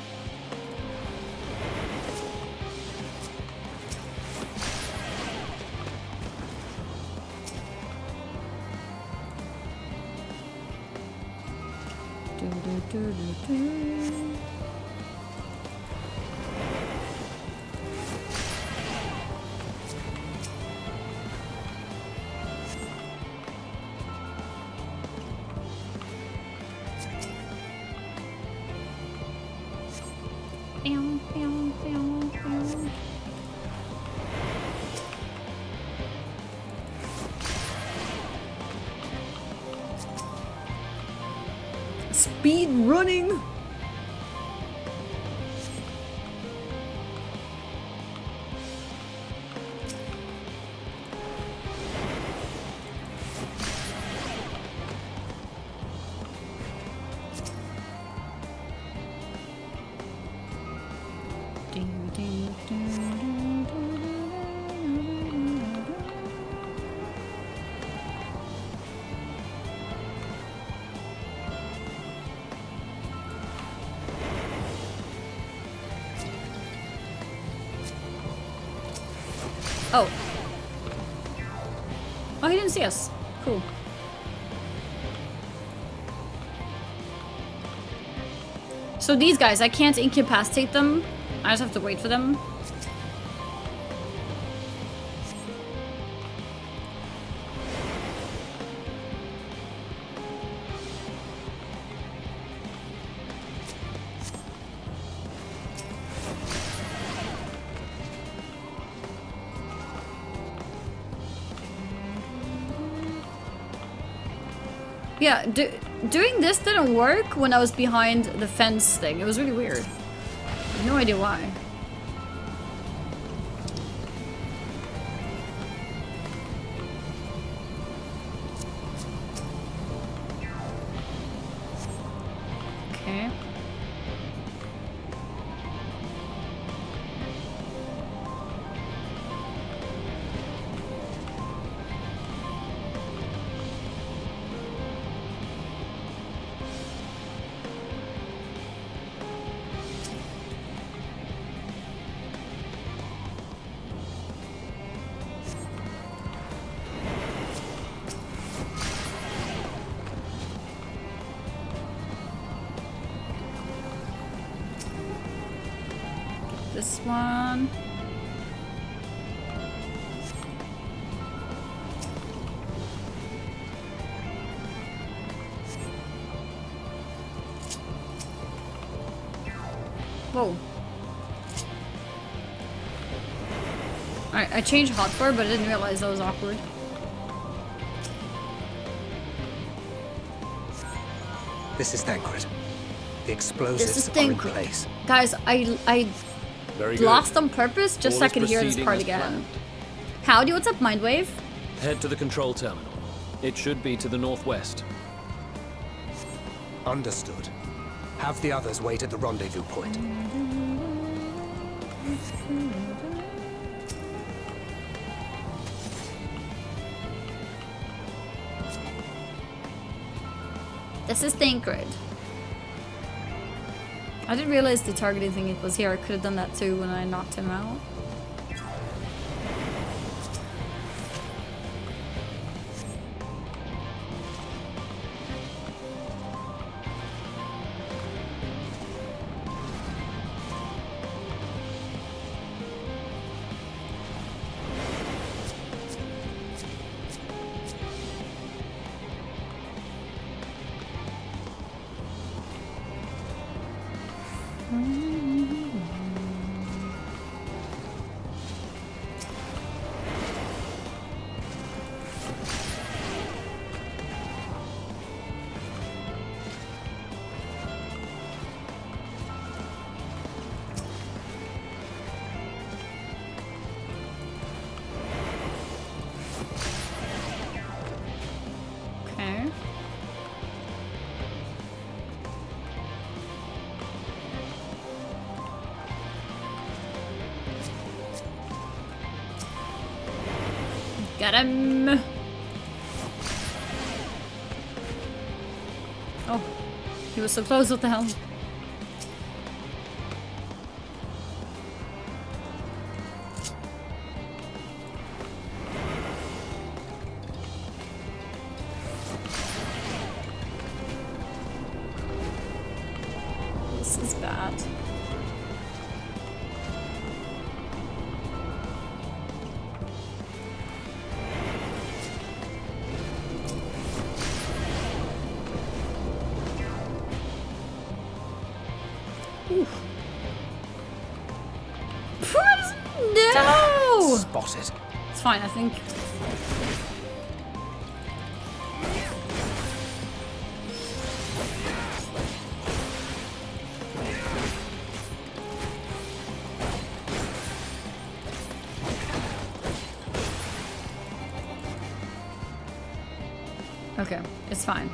Speed running. Oh. Oh, he didn't see us. Cool. So these guys, I can't incapacitate them. I just have to wait for them. Yeah, doing this didn't work when I was behind the fence thing. It was really weird. I have no idea why. Okay. This one. Whoa. Alright, I changed hotbar, but I didn't realize that was awkward. This is Thancred. The explosives are in place. Guys, I Very good. lost on purpose just so I All could is hear this proceeding part as again. planned. Howdy, what's up, Mindwave? Head to the control terminal. It should be to the northwest. Understood. Have the others wait at the rendezvous point. This is Thancred. I didn't realize the targeting thing it was here. I could have done that too when I knocked him out. Got him. Oh, he was so close. What the hell? This is bad. No! Spotted. It's fine, I think. Okay, it's fine.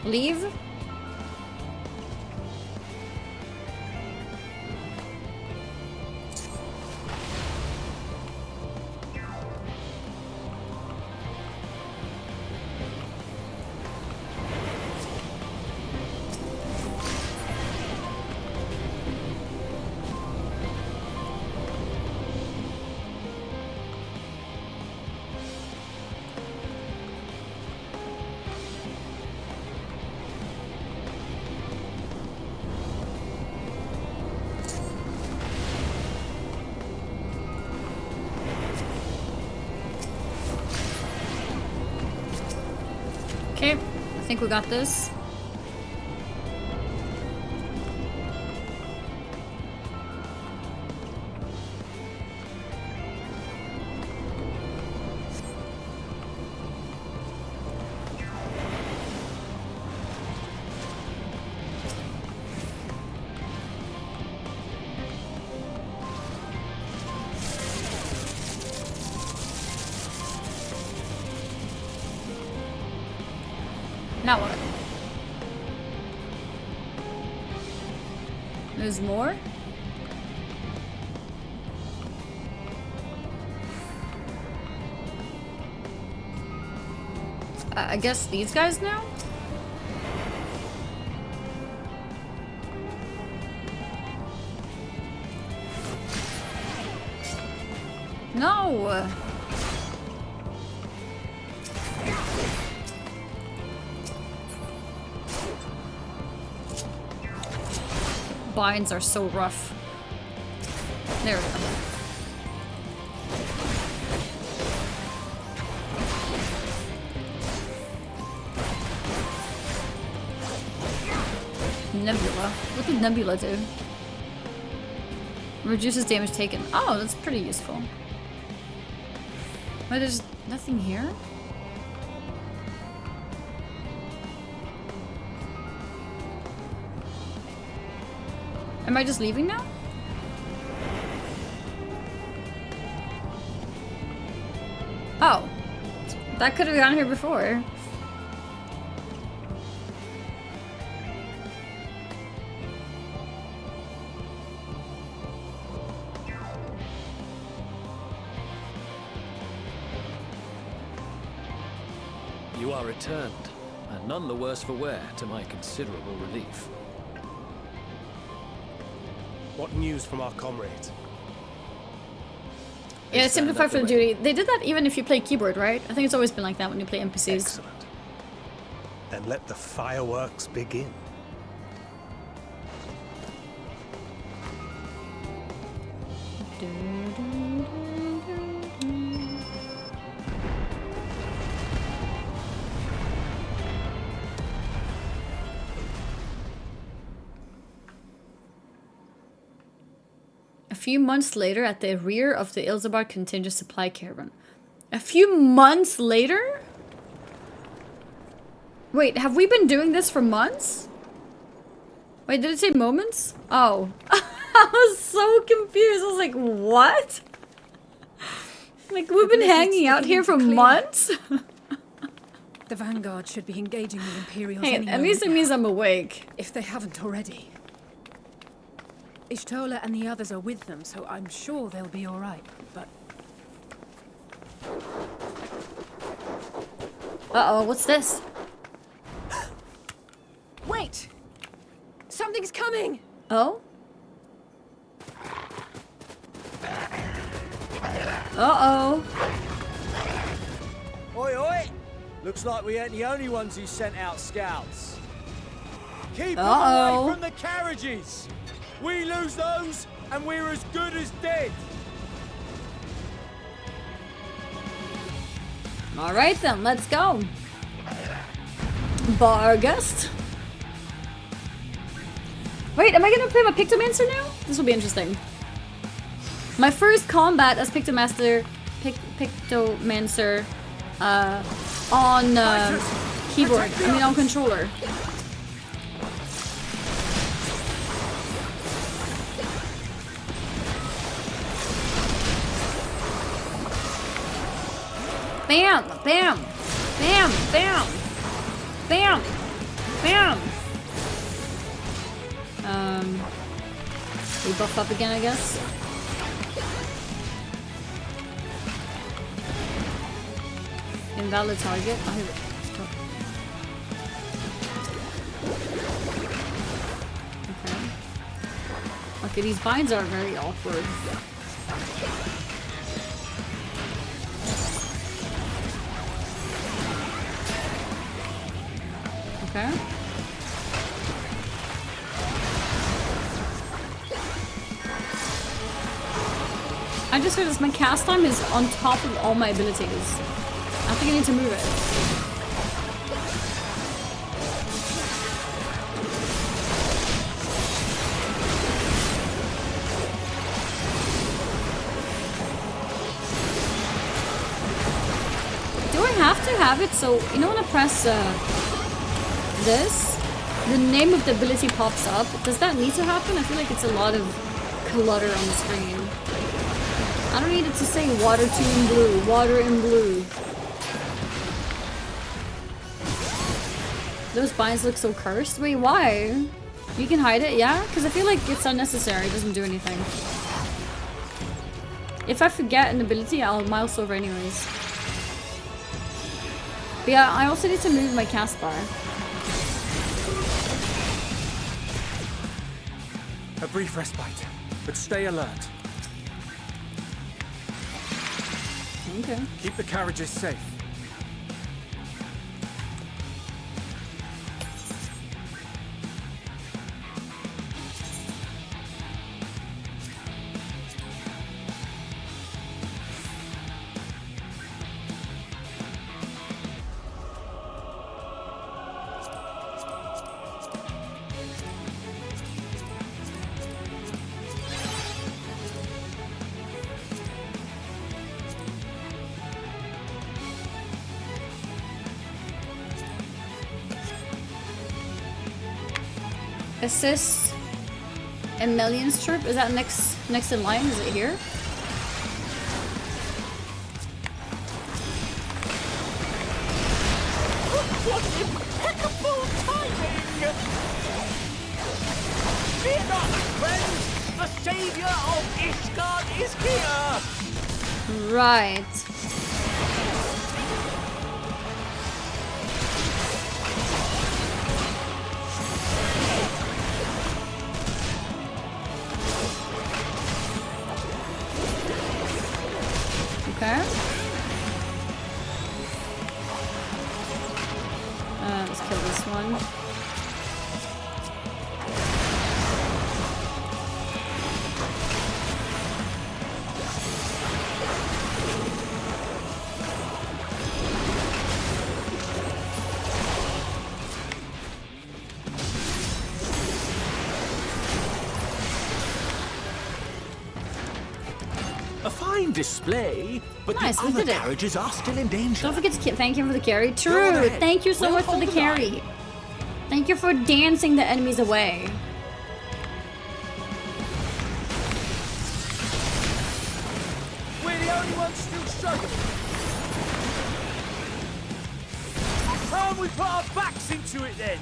Leave? Okay, I think we got this. Now what? There's more? I guess these guys now? No! Binds are so rough. There we go. Nebula. What did Nebula do? Reduces damage taken. Oh, that's pretty useful. Wait, there's nothing here? Am I just leaving now? Oh. That could have gone here before. You are returned, and none the worse for wear, to my considerable relief. What news from our comrades? Yeah, simplify for the duty. They did that even if you play keyboard, right? I think it's always been like that when you play NPCs. Excellent. Then let the fireworks begin. A few months later, at the rear of the Ilzabar contingent supply caravan. A few months later? Wait, have we been doing this for months? Wait, did it say moments? Oh. I was so confused. I was like, what? Like, we've been hanging out here for months? The Vanguard should be engaging the Imperials Hey, any at least it moment means now, I'm awake. if they haven't already. Ishtola and the others are with them, so I'm sure they'll be all right, but... Uh-oh, what's this? Wait! Something's coming! Oh? Uh-oh. Oi, oi! Looks like we ain't the only ones who sent out scouts. Keep them away from the carriages! We lose those, and we're as good as dead! Alright then, let's go. Bargust. Wait, am I gonna play my Pictomancer now? This will be interesting. My first combat as Pictomancer on keyboard, I mean on controller. Bam! Bam! Bam! Bam! Bam! Bam! We buff up again, I guess. Invalid target. Okay. Okay, these binds are very awkward. Okay. I just realized my cast time is on top of all my abilities. I think I need to move it. Do I have to have it so, you know when I press this, the name of the ability pops up? Does that need to happen? I feel like it's a lot of clutter on the screen. I don't need it to say water 2 in blue, water in blue. Those binds look so cursed. Wait, why? You can hide it, yeah? Because I feel like it's unnecessary. It doesn't do anything. If I forget an ability, I'll mouse over anyways. But yeah, I also need to move my cast bar. A brief respite, but stay alert. Okay. Keep the carriages safe. Assist Emelian's troop? Is that next in line? Is it here? What impeccable timing! Fear not, friends! The savior of Ishgard is here! Right. Okay. Let's kill this one. A fine display, but Nice, the we other did it. carriages are still in danger. Don't forget to thank him for the carry. True. ahead. Thank you so We'll much for hold the the carry. Thank you for dancing the enemies away. We're the only ones still struggling. Can't we put our backs into it then?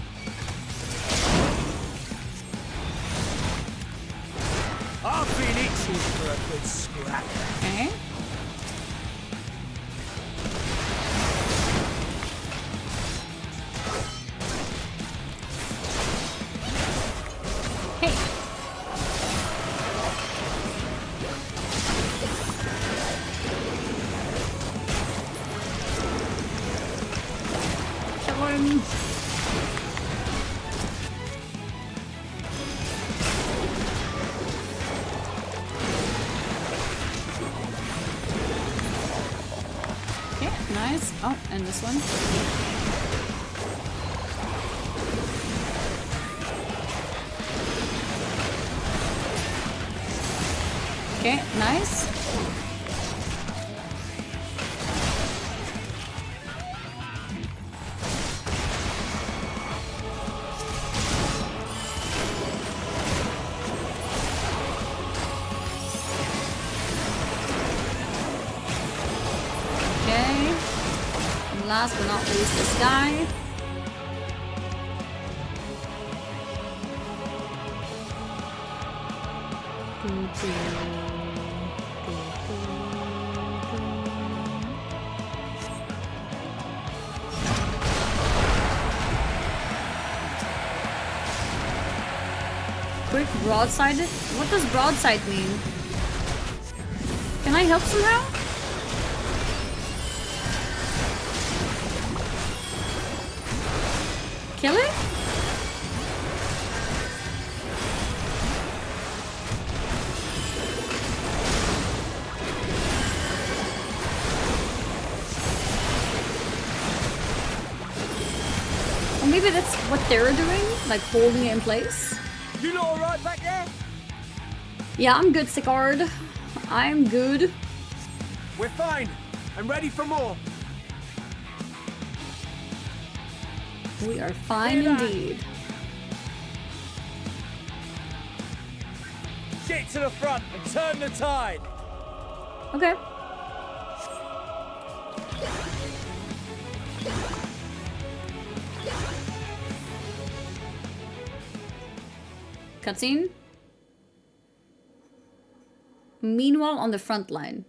I've been itching for a good scrap. Okay. Hey. Kill him. Nice. Oh, and this one. Okay, nice. Last but not least, this guy. Quick broadside? What does broadside mean? Can I help somehow? Kill it? Or maybe that's what they're doing, like holding it in place. You lot alright back there? Yeah, I'm good, Sicard. I'm good. We're fine. I'm ready for more. We are fine indeed. Get to the front and turn the tide. Okay. Cutscene. Meanwhile, on the front line.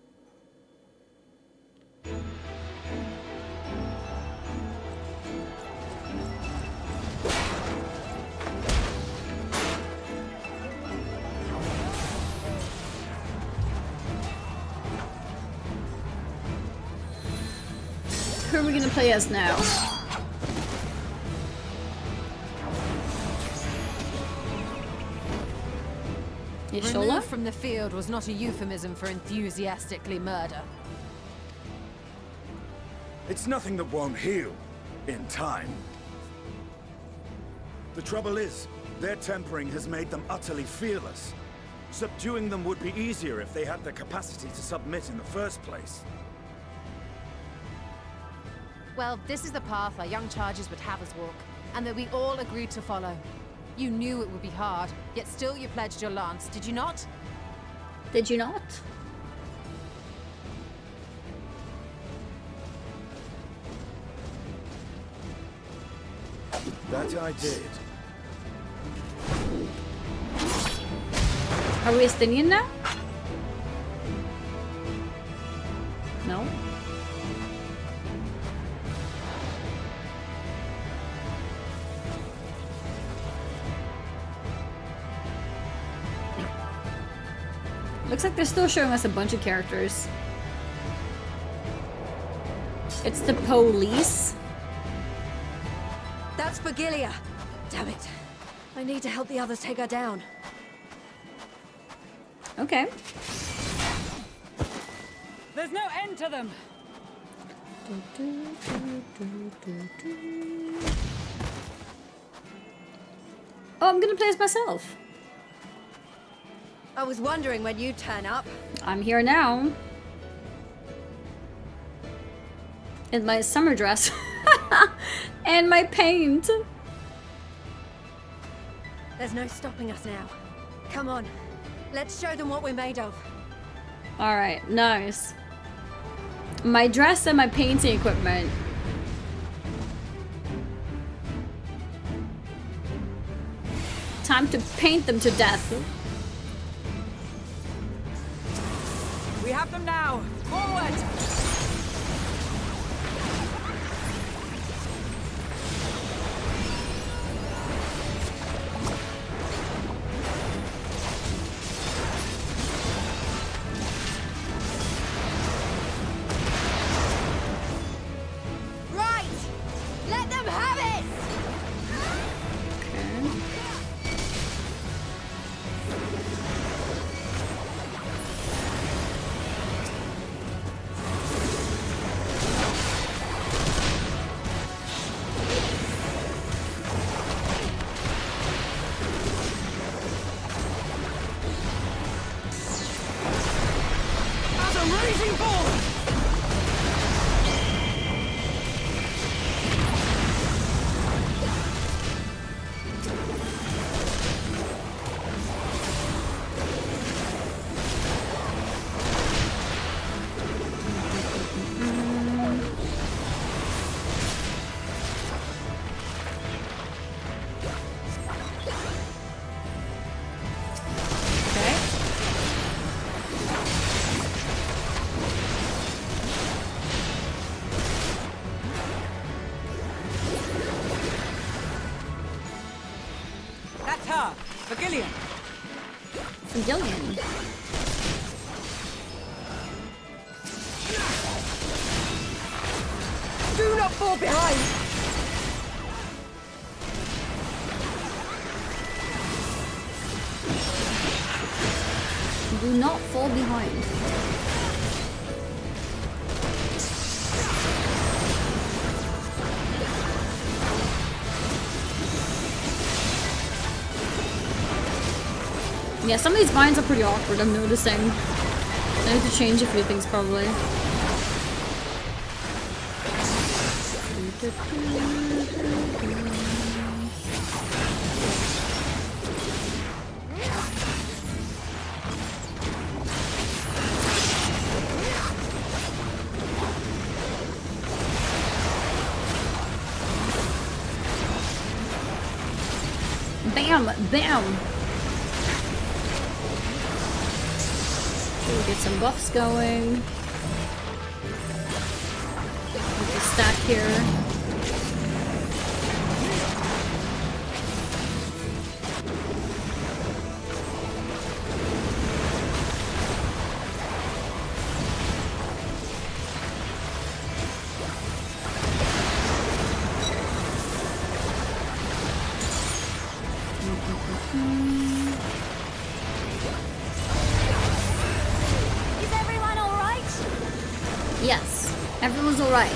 Who are we gonna play as now? Removed from the field was not a euphemism for enthusiastically murder. It's nothing that won't heal in time. The trouble is, their tempering has made them utterly fearless. Subduing them would be easier if they had the capacity to submit in the first place. Well, this is the path our young charges would have us walk, and that we all agreed to follow. You knew it would be hard, yet still you pledged your lance, did you not? Did you not? That I did. Are we Estinian now? No? Looks like they're still showing us a bunch of characters. It's the police. That's Virgilia. Damn it. I need to help the others take her down. Okay. There's no end to them. Oh, I'm gonna play as myself. I was wondering when you'd turn up. I'm here now. In my summer dress. And my paint. There's no stopping us now. Come on. Let's show them what we're made of. Alright, nice. My dress and my painting equipment. Time to paint them to death. We have them now! Forward! Right! Let them have it! As a raging bull! That's her! For Gillian! Gillian. Do not fall behind! Do not fall behind. Yeah, some of these vines are pretty awkward, I'm noticing. I need to change a few things probably. Bam! Bam! We'll get some buffs going. Get the stack here. Is everyone alright? Yes, everyone's alright.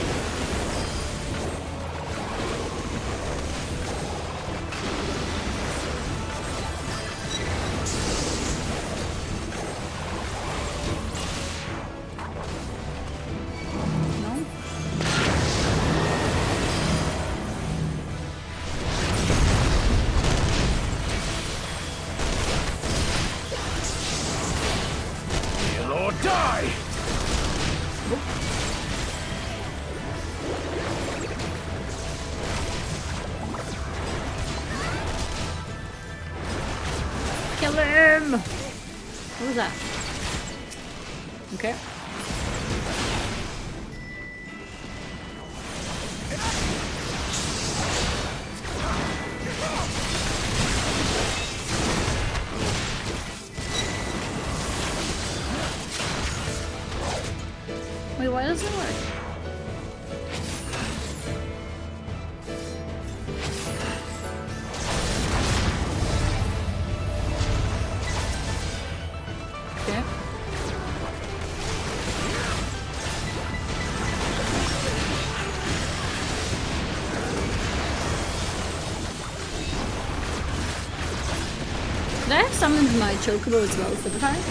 Kill or die! Kill him! What was that? Okay. Wait, why doesn't it work? Okay. Did I have summoned my chocobo as well for the fight?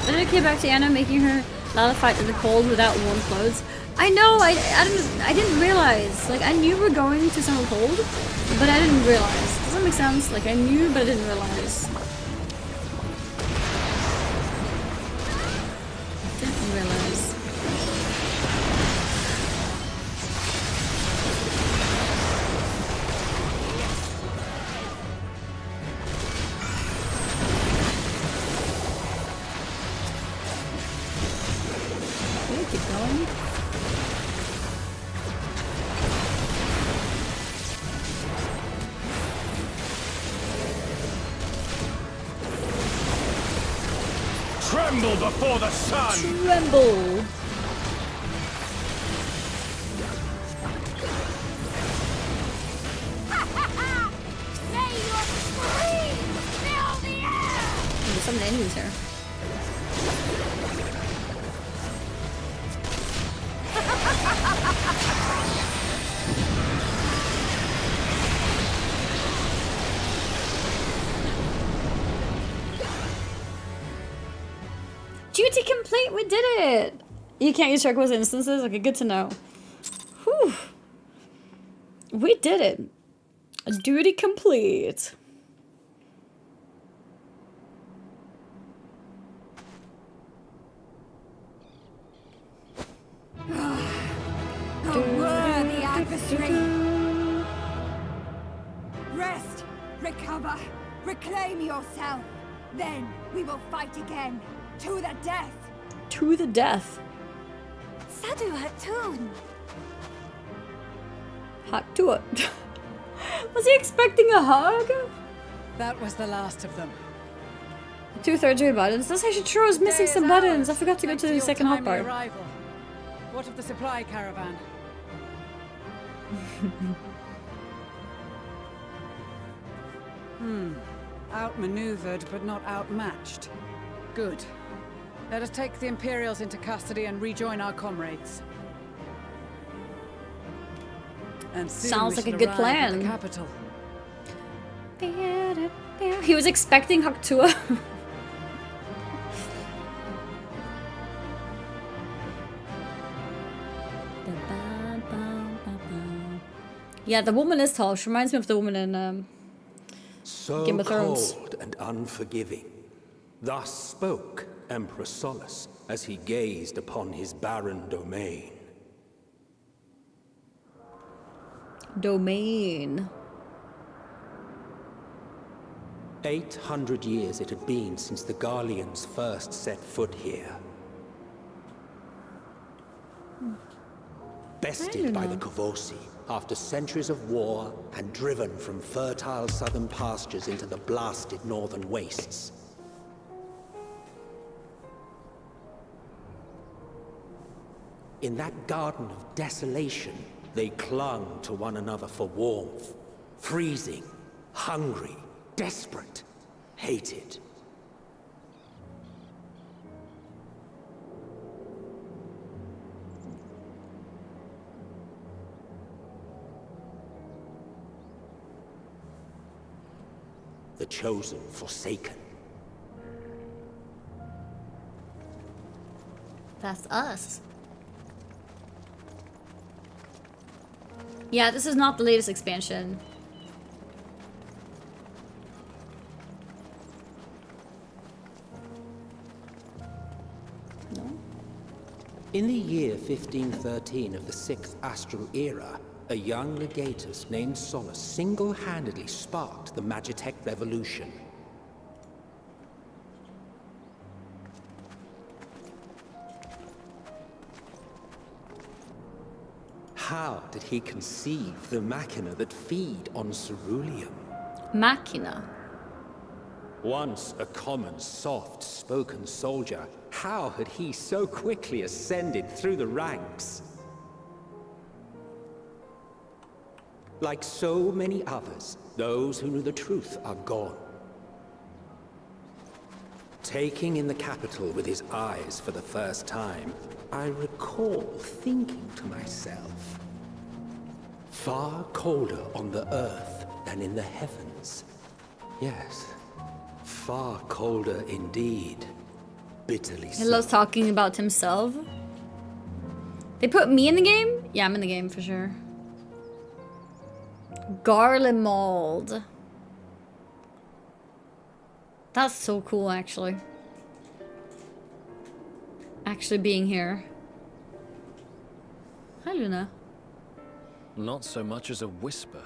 Then I came back to Anna, making her Lala fight in the cold without warm clothes. I know, I didn't realize. Like, I knew we're going to summer cold, but I didn't realize. Does that make sense? Like, I knew, but I didn't realize. Didn't Tremble before the sun! Tremble! There's some enemies here. Duty complete, we did it! You can't use turquoise instances? Okay, good to know. Whew. We did it. Duty complete. A worthy adversary. Rest, recover, reclaim yourself. Then we will fight again. To the death. To the death. Sadu Hatun. Hot to it. Was he expecting a hug? That was the last of them. 2/3 of your buttons. That's actually true. I was missing some buttons. I forgot to go to the second hot part. Arrival. What of the supply caravan? Outmaneuvered, but not outmatched. Good. Let us take the Imperials into custody and rejoin our comrades. And soon sounds we like a shall good arrive plan. at the capital. He was expecting Haktua. Yeah, the woman is tall. She reminds me of the woman in So Game of Thrones. cold and unforgiving. Thus spoke Emperor Solus as he gazed upon his barren domain. Domain. 800 years it had been since the Garleans first set foot here. Bested by the Kovosi after centuries of war and driven from fertile southern pastures into the blasted northern wastes. In that garden of desolation, they clung to one another for warmth, freezing, hungry, desperate, hated. The chosen forsaken. That's us. Yeah, this is not the latest expansion. No? In the year 1513 of the 6th Astral Era, a young legatus named Solus single-handedly sparked the Magitech Revolution. How did he conceive the machina that feed on ceruleum? Machina. Once a common, soft-spoken soldier, how had he so quickly ascended through the ranks? Like so many others, those who knew the truth are gone. Taking in the capital with his eyes for the first time, I recall thinking to myself, far colder on the earth than in the heavens. Yes, far colder indeed. Bitterly He so. loves talking about himself. They put me in the game? Yeah, I'm in the game for sure. Garlemald. That's so cool, actually. Actually being here. Hi, Luna. Not so much as a whisper.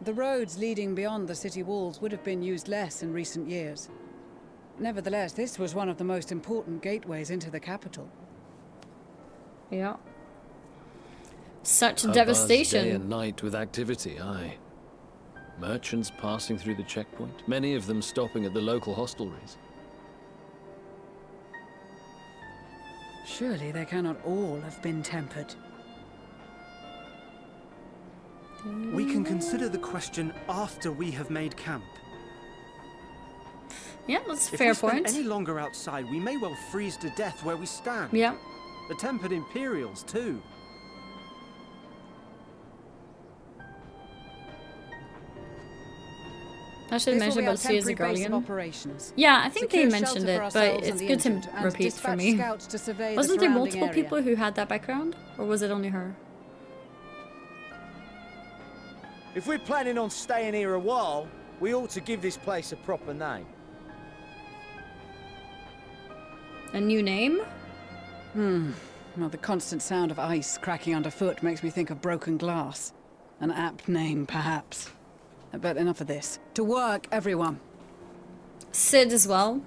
The roads leading beyond the city walls would have been used less in recent years. Nevertheless, this was one of the most important gateways into the capital. Yeah. Such A buzz devastation. day and night with activity, aye. Merchants passing through the checkpoint, many of them stopping at the local hostelries. Surely they cannot all have been tempered. We can consider the question after we have made camp. Yeah, that's a If fair we spend point. any longer outside, we may well freeze to death where we stand. Yeah. The tempered Imperials, too. I should This will mention be our about Sea as a temporary base of Guardian. operations. Yeah, I think Secure they mentioned shelter it, for but ourselves it's and the good to injured, and repeat for dispatch me. scouts to survey the Wasn't there surrounding multiple area. people who had that background? Or was it only her? If we're planning on staying here a while, we ought to give this place a proper name. A new name? Well, the constant sound of ice cracking underfoot makes me think of broken glass. An apt name, perhaps. But enough of this. To work, everyone. Sid as well.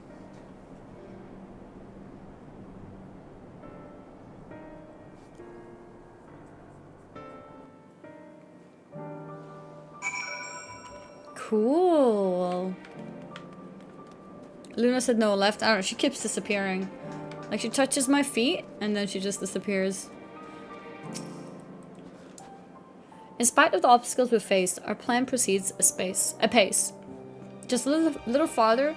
Cool. Luna said no left. I don't know, she keeps disappearing. Like she touches my feet and then she just disappears. In spite of the obstacles we faced, our plan proceeds apace. Just a little farther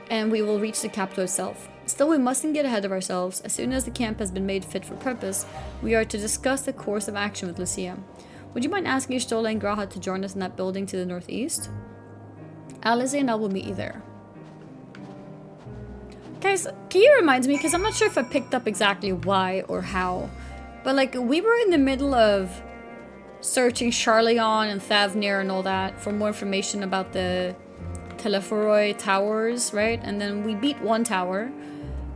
and we will reach the capital itself. Still, we mustn't get ahead of ourselves. As soon as the camp has been made fit for purpose, we are to discuss the course of action with Lucia. Would you mind asking Stola and Graha to join us in that building to the northeast? Alice and I will meet you there. Guys, can you remind me, because I'm not sure if I picked up exactly why or how, but like we were in the middle of searching Charleon and Thavnir and all that for more information about the Telephoroi towers, right? And then we beat one tower.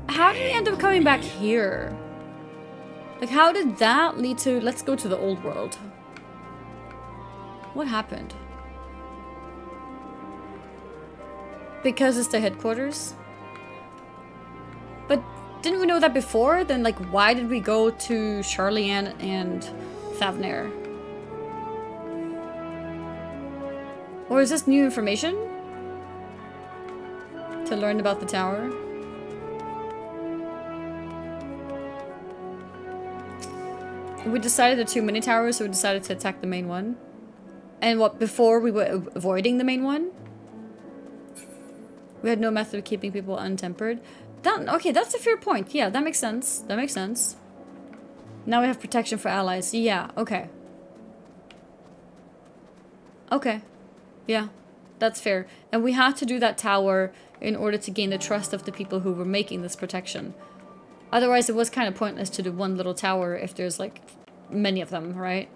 How did we end up coming back here? Like how did that lead to, let's go to the old world. What happened? Because it's the headquarters? But didn't we know that before? Then like why did we go to Charleon and Thavnir? Or is this new information? To learn about the tower? We decided the two mini towers, so we decided to attack the main one. And what, before we were avoiding the main one? We had no method of keeping people untempered. Okay, that's a fair point. Yeah, that makes sense. That makes sense. Now we have protection for allies. Yeah, okay. Okay. Yeah, that's fair. And we had to do that tower in order to gain the trust of the people who were making this protection. Otherwise, it was kind of pointless to do one little tower if there's, like, many of them, right?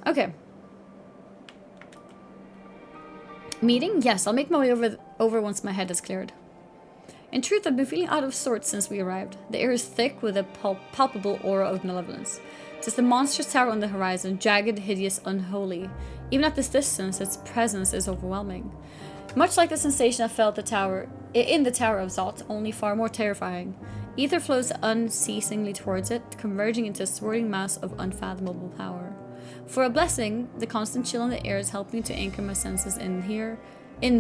Okay. Meeting? Yes, I'll make my way over once my head is cleared. In truth, I've been feeling out of sorts since we arrived. The air is thick with a palpable aura of malevolence. Tis the monstrous tower on the horizon, jagged, hideous, unholy. Even at this distance, its presence is overwhelming. Much like the sensation I felt in the Tower of Zot, only far more terrifying. Ether flows unceasingly towards it, converging into a swirling mass of unfathomable power. For a blessing, the constant chill in the air is helping to anchor my senses in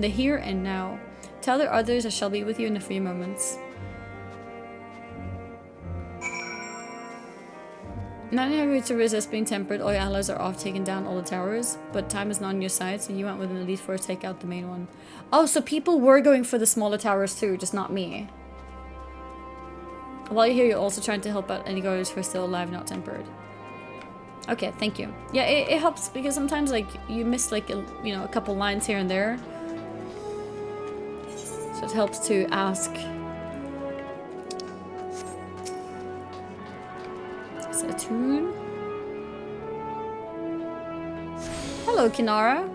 the here and now. Tell the others I shall be with you in a few moments. Not having to resist being tempered, all your allies are off taking down all the towers, but time is not on your side, so you went with an elite force to take out the main one. Oh, so people were going for the smaller towers too, just not me. While you're here, you're also trying to help out any guards who are still alive, not tempered. Okay, thank you. Yeah, it helps because sometimes like you miss like a couple lines here and there, so it helps to ask. Is it a tune? Hello, Kinara.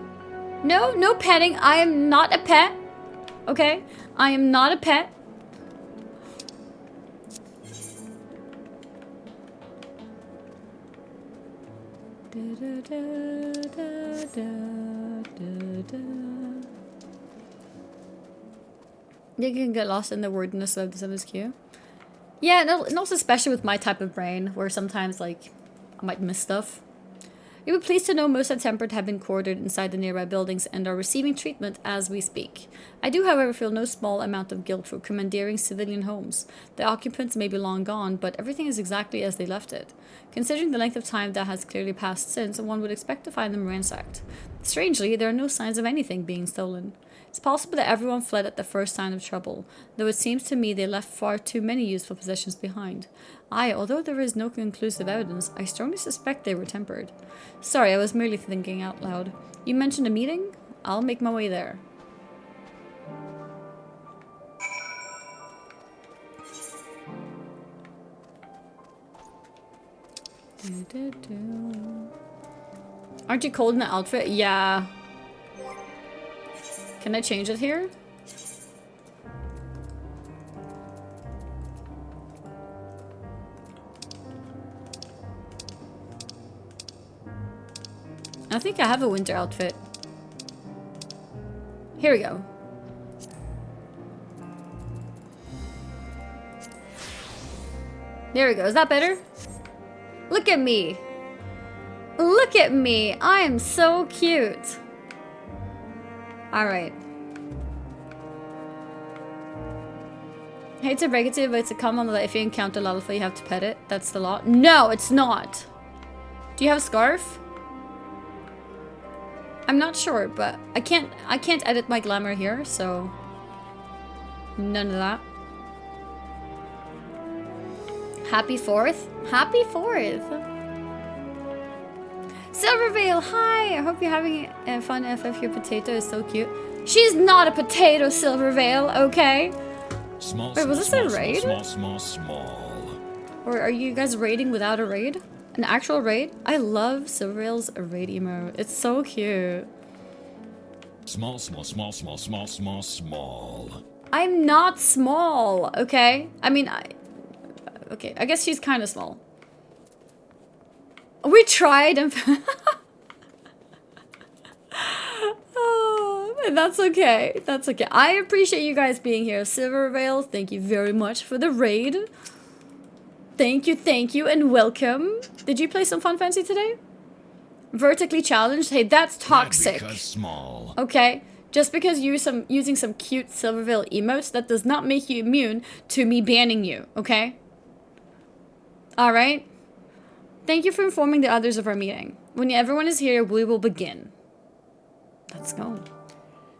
No petting. I am not a pet. Okay, I am not a pet. You can get lost in the wordiness of this MSQ. Yeah, and also especially with my type of brain, where sometimes like I might miss stuff. You'll be pleased to know most Tempered have been quartered inside the nearby buildings and are receiving treatment as we speak. I do, however, feel no small amount of guilt for commandeering civilian homes. The occupants may be long gone, but everything is exactly as they left it. Considering the length of time that has clearly passed since, one would expect to find them ransacked. Strangely, there are no signs of anything being stolen. It's possible that everyone fled at the first sign of trouble, though it seems to me they left far too many useful possessions behind. Although there is no conclusive evidence, I strongly suspect they were tempered. Sorry, I was merely thinking out loud. You mentioned a meeting? I'll make my way there. Aren't you cold in the outfit? Yeah. Can I change it here? I think I have a winter outfit. Here we go. There we go. Is that better? Look at me. Look at me. I am so cute. Alright. Hate to break it to you, but it's a common that if you encounter Lalfa, you have to pet it. That's the law. No, it's not. Do you have a scarf? I'm not sure, but I can't edit my glamour here, so none of that. Happy 4th? Happy 4th! Silvervale, hi! I hope you're having fun, FF. Your potato is so cute. She's not a potato, Silvervale, okay? Small, wait, was this a raid? Small. Or are you guys raiding without a raid? An actual raid? I love Silvervale's raid emote. It's so cute. Small. I'm not small, okay? I mean, okay, I guess she's kind of small. We tried and oh, that's okay. That's okay. I appreciate you guys being here. Silvervale, thank you very much for the raid. Thank you, and welcome. Did you play some Fun Fancy today? Vertically challenged? Hey, that's toxic. Because small. Okay? Just because you're using some cute Silvervale emotes, that does not make you immune to me banning you, okay? Alright? Thank you for informing the others of our meeting. When everyone is here, we will begin. Let's go.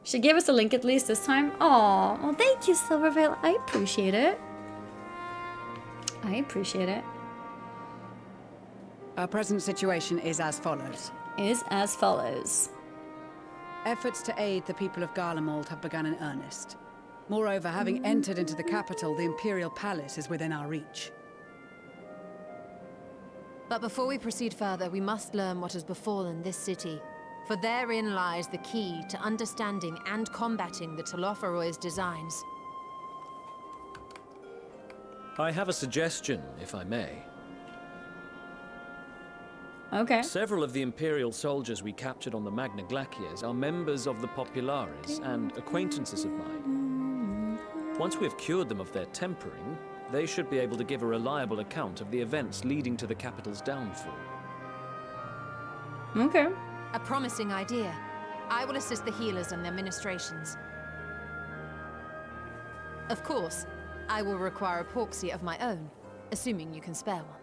She gave us a link at least this time. Aw, well, thank you, Silvervale. I appreciate it. I appreciate it. Our present situation is as follows. Efforts to aid the people of Garlemald have begun in earnest. Moreover, having entered into the capital, the Imperial Palace is within our reach. But before we proceed further, we must learn what has befallen this city. For therein lies the key to understanding and combating the Telophoroid's designs. I have a suggestion, if I may. Okay. Several of the Imperial soldiers we captured on the Magna Glaciers are members of the Populares and acquaintances of mine. Once we have cured them of their tempering, they should be able to give a reliable account of the events leading to the capital's downfall. Okay. A promising idea. I will assist the healers in their ministrations. Of course, I will require a porksy of my own, assuming you can spare one.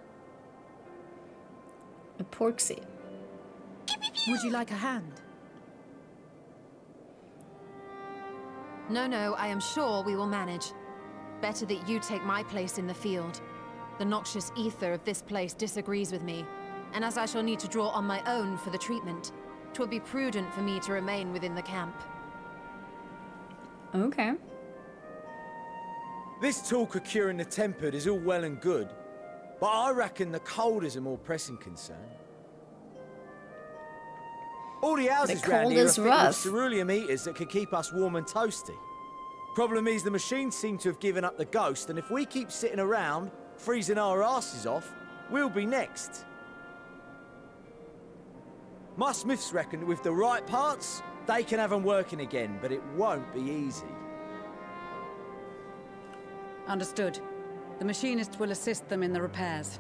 A porksy. Would you like a hand? No, I am sure we will manage. Better that you take my place in the field. The noxious ether of this place disagrees with me, and as I shall need to draw on my own for the treatment, 'twill be prudent for me to remain within the camp. Okay. This talk of curing the tempered is all well and good, but I reckon the cold is a more pressing concern. All the houses round here are fitted with cerulean heaters that could keep us warm and toasty. Problem is, the machines seem to have given up the ghost, and if we keep sitting around, freezing our asses off, we'll be next. My smiths reckon with the right parts, they can have them working again, but it won't be easy. Understood. The machinists will assist them in the repairs.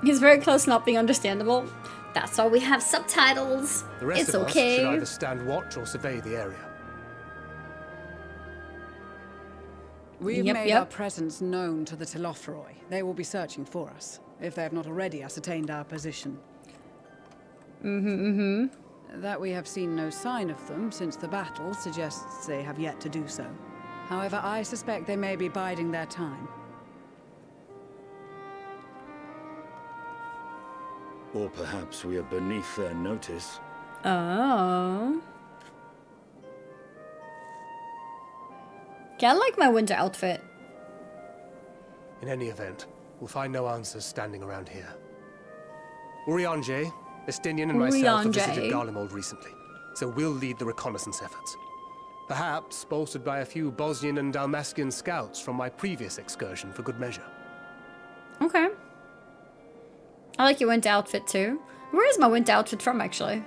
He's very close not being understandable. That's why we have subtitles. The rest It's of us okay. should either stand watch or survey the area. We've made our presence known to the Telothroi. They will be searching for us, if they have not already ascertained our position. That we have seen no sign of them since the battle suggests they have yet to do so. However, I suspect they may be biding their time. Or perhaps we are beneath their notice. Oh. Yeah, I like my winter outfit. In any event, we'll find no answers standing around here. Urianger, Estinian and myself have visited Garlemald recently, so we'll lead the reconnaissance efforts. Perhaps bolstered by a few Bosnian and Dalmatian scouts from my previous excursion for good measure. Okay. I like your winter outfit too. Where is my winter outfit from, actually?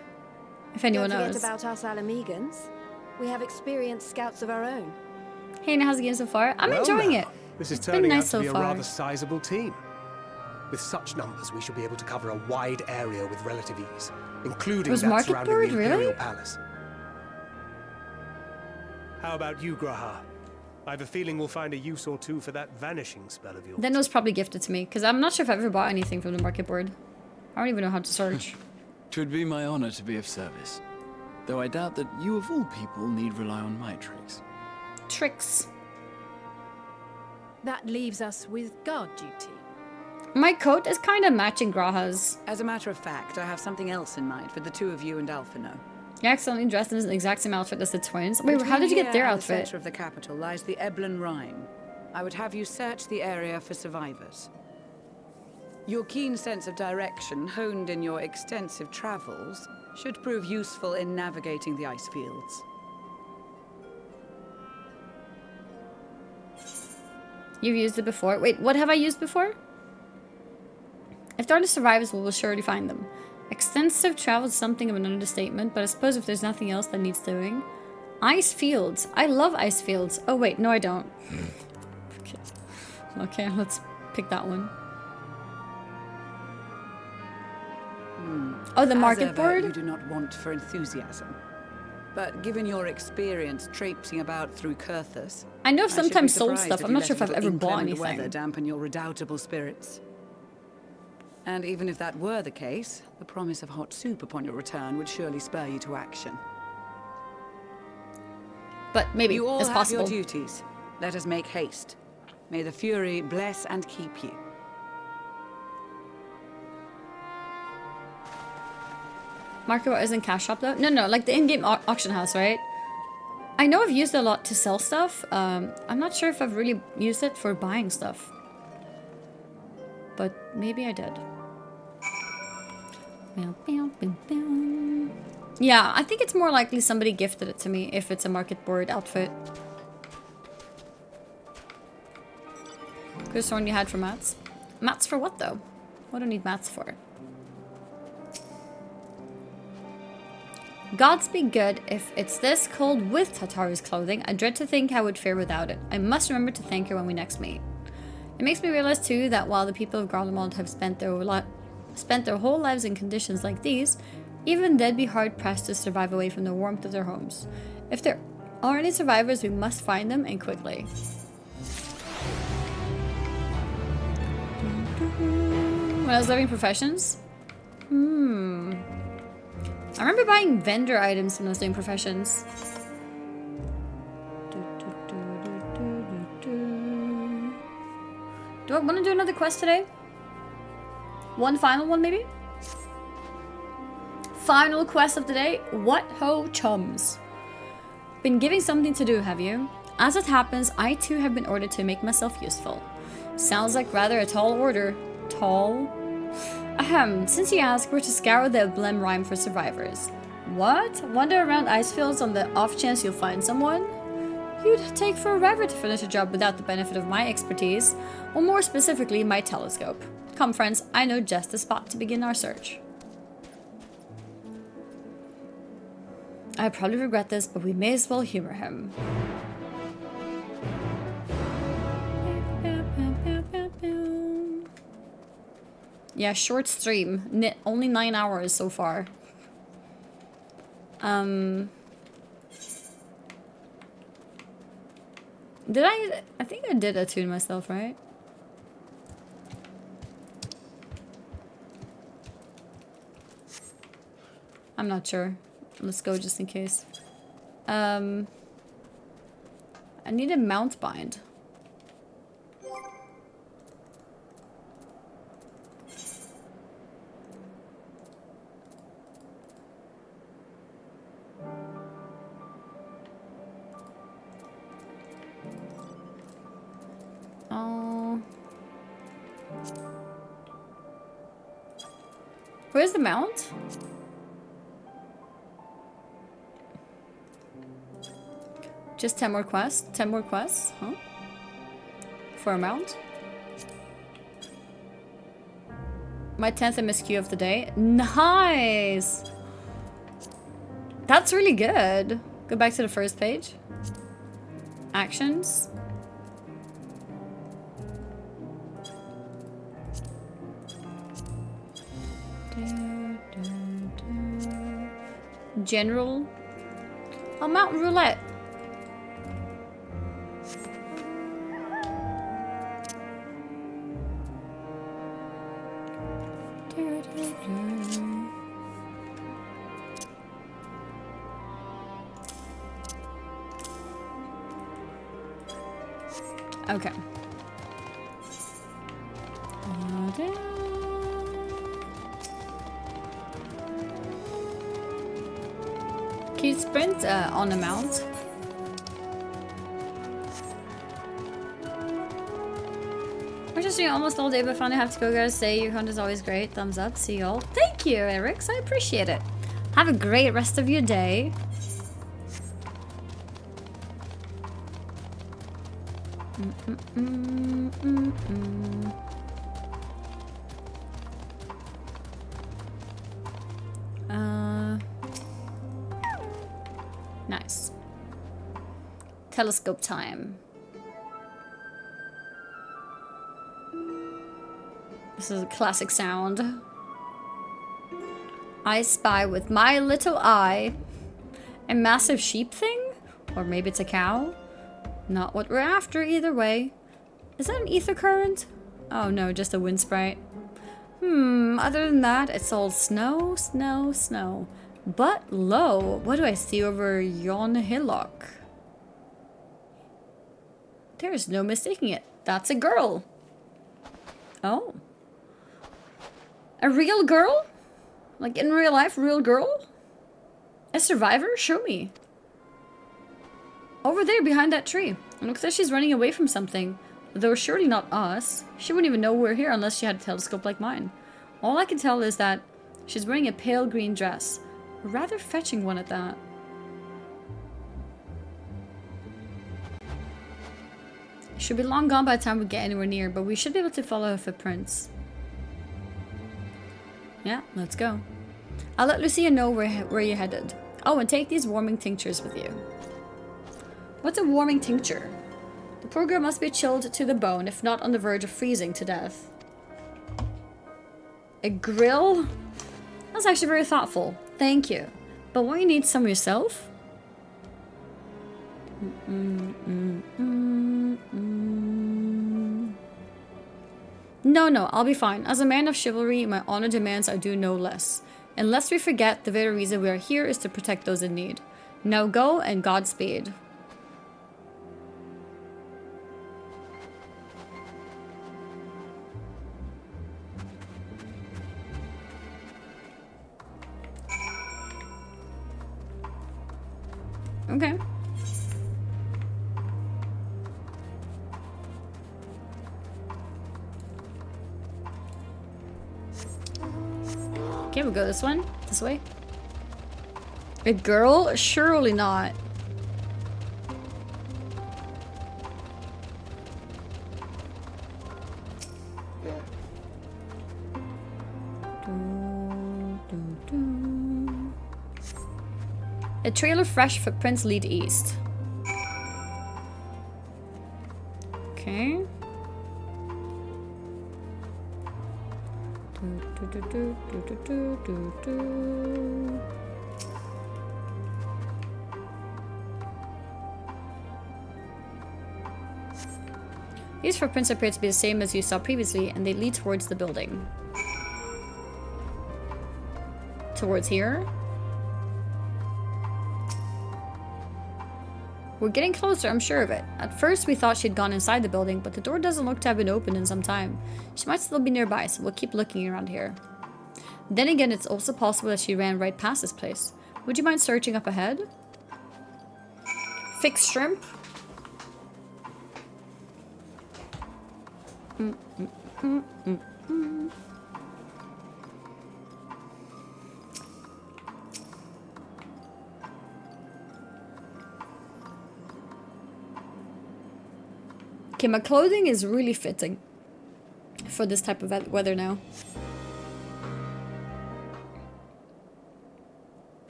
If anyone Don't knows. forget about us Alamegans. We have experienced scouts of our own. Hey, how's the game so far? I'm Well enjoying now, it. This is It's been turning nice out to be so a far. rather sizable team. With such numbers, we should be able to cover a wide area with relative ease, including Was that Market surrounding Board the really? Imperial Palace. How about you, Graha? I have a feeling we'll find a use or two for that vanishing spell of yours. Then it was probably gifted to me, because I'm not sure if I've ever bought anything from the market board. I don't even know how to search. 'Twould be my honor to be of service. Though I doubt that you of all people need rely on my tricks. Tricks. That leaves us with guard duty. My coat is kind of matching Graha's. As a matter of fact, I have something else in mind for the two of you and Alphino. You're accidentally dressed in the exact same outfit as the twins. Wait, how did you get their At the outfit? center of the capital lies the Eblan Rhine. I would have you search the area for survivors. Your keen sense of direction, honed in your extensive travels, should prove useful in navigating the ice fields. You've used it before. Wait, what have I used before? If there are the survivors, we will surely find them. Extensive travel is something of an understatement, but I suppose if there's nothing else that needs doing. Ice fields. I love ice fields. Oh wait, no I don't. Okay, let's pick that one. Oh, the market As ever, board? you do not want for enthusiasm. But given your experience traipsing about through Kurthus, I know I've should be sometimes sold surprised stuff. if I'm you not sure let if a I've little ever bought inclement anything. weather dampen your redoubtable spirits. And even if that were the case, the promise of hot soup upon your return would surely spur you to action. But maybe you all it's have possible. your duties. Let us make haste. May the Fury bless and keep you. Market board isn't cash shop though? No, like the in-game auction house, right? I know I've used it a lot to sell stuff. I'm not sure if I've really used it for buying stuff. But maybe I did. Yeah, I think it's more likely somebody gifted it to me if it's a market board outfit. Good one you had for mats. Mats for what though? What do I need mats for? Gods be good if it's this cold with Tataru's clothing. I dread to think how I would fare without it. I must remember to thank her when we next meet. It makes me realize too that while the people of Garlemald have spent their whole lives in conditions like these, even they'd be hard-pressed to survive away from the warmth of their homes. If there are any survivors, we must find them, and quickly. When I was living professions? I remember buying vendor items when I was doing professions. Do I want to do another quest today? One final one, maybe? Final quest of the day. What ho, chums? Been giving something to do, have you? As it happens, I too have been ordered to make myself useful. Sounds like rather a tall order. Tall? Ahem, since you ask, we're to scour the Blem Rime for survivors. What? Wander around ice fields on the off chance you'll find someone? You'd take forever to finish a job without the benefit of my expertise, or more specifically, my telescope. Come friends, I know just the spot to begin our search. I probably regret this, but we may as well humor him. Yeah, short stream. Only 9 hours so far. Did I think I did attune myself, right? I'm not sure. Let's go just in case. I need a mount bind. Oh. Where's the mount? Just 10 more quests? 10 more quests? Huh? For a mount? My 10th MSQ of the day. Nice! That's really good. Go back to the first page. Actions. General. Oh, Mountain Roulette. Okay. Can you sprint on a mount? We're just doing almost all day, but finally have to go, guys. Say your hunt is always great. Thumbs up. See y'all. Thank you, Eric. I appreciate it. Have a great rest of your day. Nice. Telescope time. This is a classic sound. I spy with my little eye a massive sheep thing? Or maybe it's a cow? Not what we're after either way. Is that an ether current? Oh no, just a wind sprite. Other than that, it's all snow, snow, snow. But lo, what do I see over yon hillock? There's no mistaking it. That's a girl. Oh. A real girl? Like in real life, real girl? A survivor? Show me. Over there behind that tree. It looks like she's running away from something. Though surely not us. She wouldn't even know we're here unless she had a telescope like mine. All I can tell is that she's wearing a pale green dress. A rather fetching one at that. She'll be long gone by the time we get anywhere near, but we should be able to follow her footprints. Yeah, let's go. I'll let Lucia know where you're headed. Oh, and take these warming tinctures with you. What's a warming tincture? The poor girl must be chilled to the bone, if not on the verge of freezing to death. A grill? That's actually very thoughtful. Thank you. But won't you need some yourself? No, I'll be fine. As a man of chivalry, my honor demands I do no less. And lest we forget, the very reason we are here is to protect those in need. Now go, and Godspeed. Okay. Okay, we'll go this one. This way. A girl? Surely not. A trail of fresh footprints lead east. Okay. These footprints appear to be the same as you saw previously, and they lead towards the building. Towards here? We're getting closer, I'm sure of it. At first, we thought she'd gone inside the building, but the door doesn't look to have been opened in some time. She might still be nearby, so we'll keep looking around here. Then again, it's also possible that she ran right past this place. Would you mind searching up ahead? Fixed shrimp? Okay, my clothing is really fitting for this type of weather now.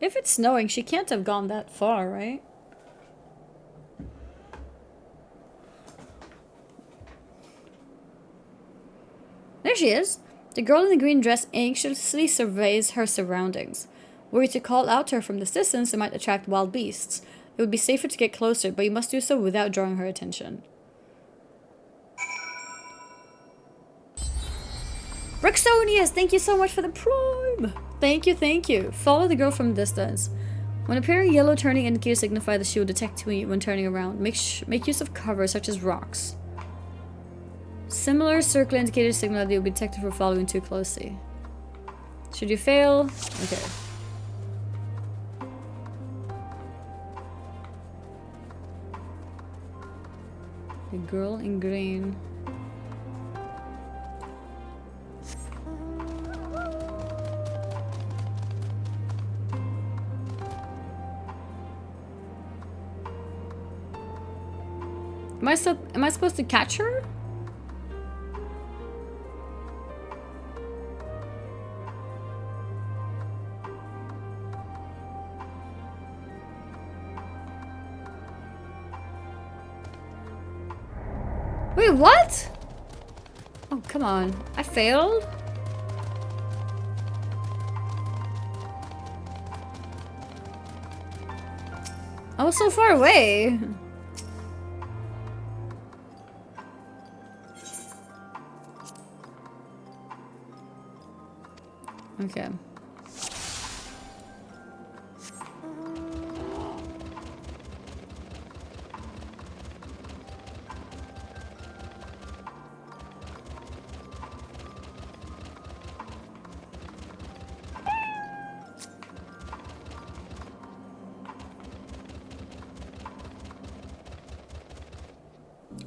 If it's snowing, she can't have gone that far, right? There she is. The girl in the green dress anxiously surveys her surroundings. Were you to call out to her from this distance, it might attract wild beasts. It would be safer to get closer, but you must do so without drawing her attention. Brixonius, thank you so much for the prime! Thank you, thank you. Follow the girl from a distance. When appearing, yellow turning indicators signify that she will detect you when turning around. Make use of cover, such as rocks. Similar circle indicators signal that you'll be detected for following too closely. Should you fail? Okay. The girl in green. Am I supposed to catch her? Wait, what? Oh, come on. I failed? I was so far away. Okay.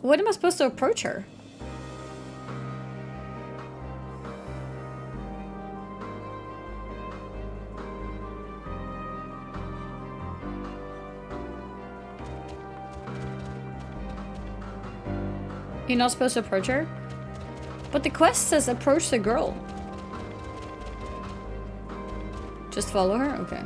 What am I supposed to approach her? You're not supposed to approach her? But the quest says approach the girl. Just follow her? Okay.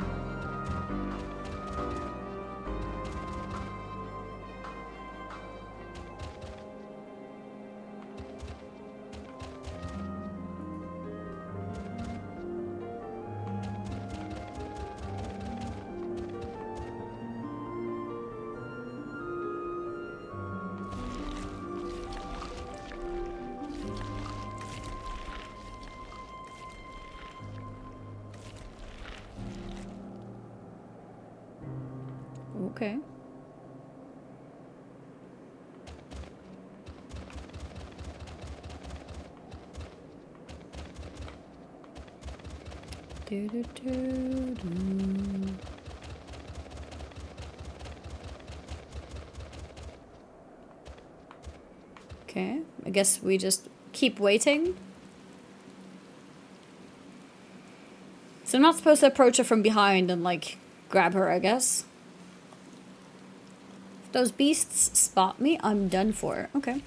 Okay. Okay, I guess we just keep waiting. So I'm not supposed to approach her from behind and like grab her, I guess. If those beasts spot me, I'm done for. Okay.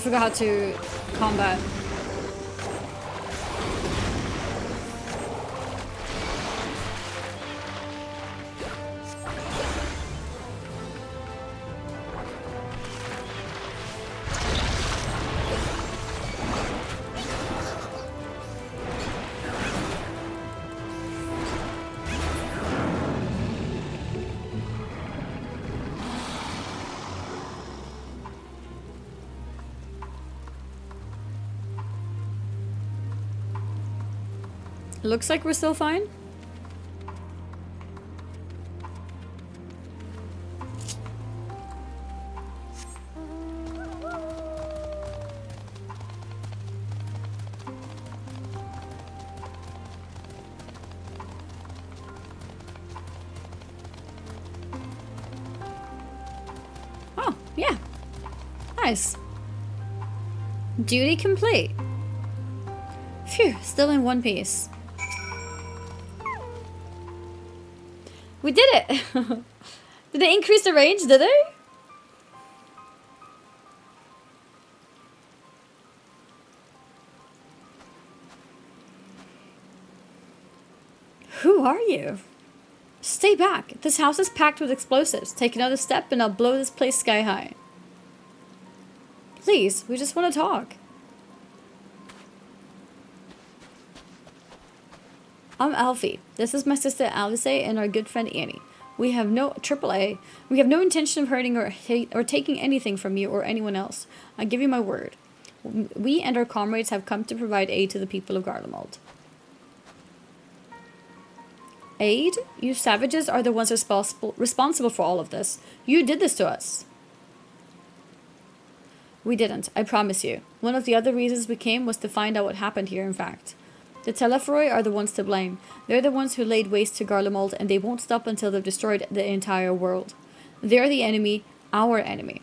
forgot how to combat. Looks like we're still fine. Oh, yeah. Nice. Duty complete. Phew, still in one piece. We did it! Did they increase the range, did they? Who are you? Stay back. This house is packed with explosives. Take another step and I'll blow this place sky high. Please, we just want to talk. I'm Alfie. This is my sister Alice and our good friend Annie. We have no AAA. We have no intention of hurting or taking anything from you or anyone else. I give you my word. We and our comrades have come to provide aid to the people of Garlemald. Aid? You savages are the ones responsible for all of this. You did this to us. We didn't, I promise you. One of the other reasons we came was to find out what happened here, in fact. The Telefroi are the ones to blame. They're the ones who laid waste to Garlemald, and they won't stop until they've destroyed the entire world. They're the enemy, our enemy.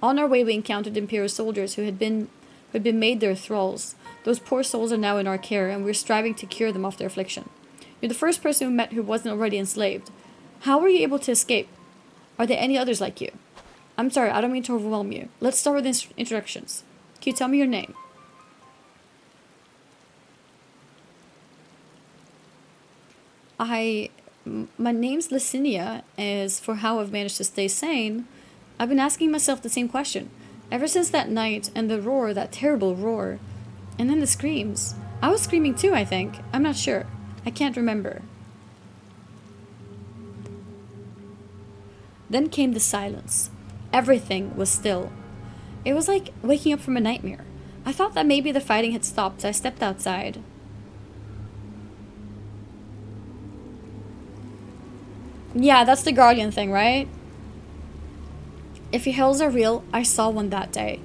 On our way we encountered Imperial soldiers who had been made their thralls. Those poor souls are now in our care, and we're striving to cure them of their affliction. You're the first person we met who wasn't already enslaved. How were you able to escape? Are there any others like you? I'm sorry, I don't mean to overwhelm you. Let's start with introductions. Can you tell me your name? My name's Licinia, as for how I've managed to stay sane, I've been asking myself the same question. Ever since that night, and the roar, that terrible roar, and then the screams. I was screaming too, I think. I'm not sure. I can't remember. Then came the silence. Everything was still. It was like waking up from a nightmare. I thought that maybe the fighting had stopped, so I stepped outside. Yeah, that's the Guardian thing, right? If your hills are real, I saw one that day.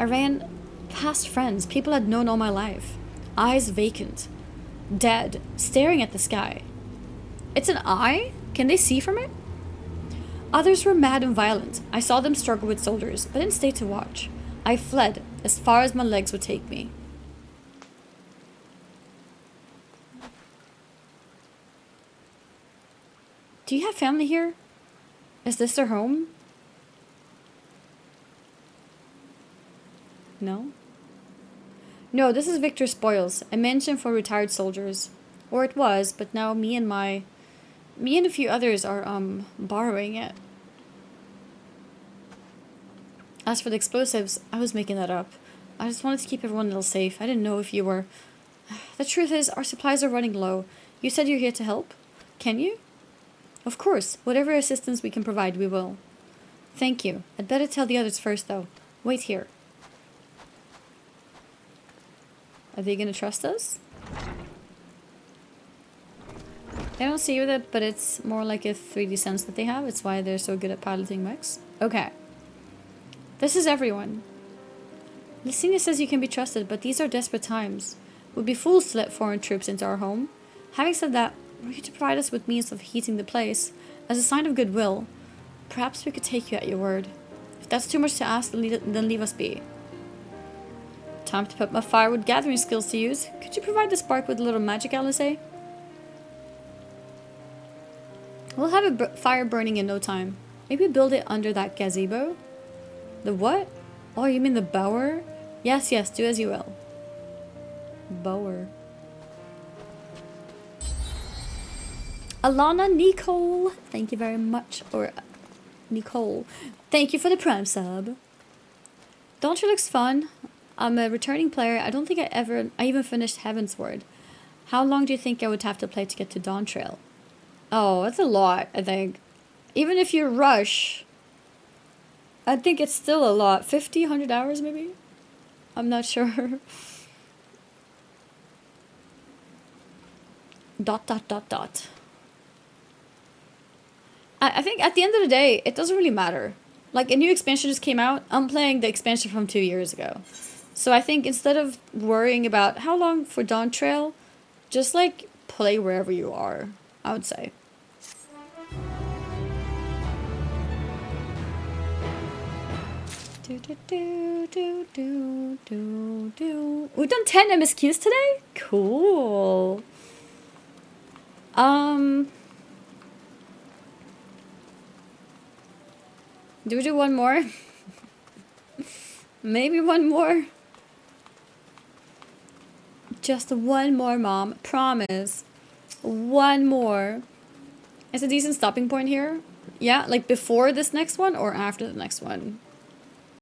I ran past friends, people I'd known all my life. Eyes vacant. Dead, staring at the sky. It's an eye? Can they see from it? Others were mad and violent. I saw them struggle with soldiers, but didn't stay to watch. I fled as far as my legs would take me. Do you have family here? Is this their home? No? No, this is Victor Spoils, a mansion for retired soldiers. Or it was, but now me and a few others are, borrowing it. As for the explosives, I was making that up. I just wanted to keep everyone a little safe. I didn't know if you were... The truth is, our supplies are running low. You said you're here to help? Can you? Of course. Whatever assistance we can provide, we will. Thank you. I'd better tell the others first, though. Wait here. Are they gonna trust us? They don't see with it, but it's more like a 3D sense that they have. It's why they're so good at piloting mechs. Okay. This is everyone. Licinia says you can be trusted, but these are desperate times. We'd be fools to let foreign troops into our home. Having said that, were you to provide us with means of heating the place, as a sign of goodwill, perhaps we could take you at your word. If that's too much to ask, then leave us be. Time to put my firewood gathering skills to use. Could you provide the spark with a little magic, Alice? We'll have a fire burning in no time. Maybe build it under that gazebo? The what? Oh, you mean the Bower? Yes, yes, do as you will. Bower. Alana Nicole, thank you very much. Or Nicole, thank you for the Prime sub. Dawntrail looks fun. I'm a returning player. I don't think I even finished Heavensward. How long do you think I would have to play to get to Dawntrail? Oh, that's a lot, I think. Even if you rush, I think it's still a lot. 50, 100 hours maybe? I'm not sure. Dot, dot, dot, dot. I think at the end of the day, it doesn't really matter. Like, a new expansion just came out. I'm playing the expansion from 2 years ago. So I think instead of worrying about how long for Dawntrail, just, like, play wherever you are, I would say. We've done 10 MSQs today? Cool. Do we do one more? Maybe one more? Just one more, Mom. Promise. One more. It's a decent stopping point here. Yeah, like before this next one or after the next one?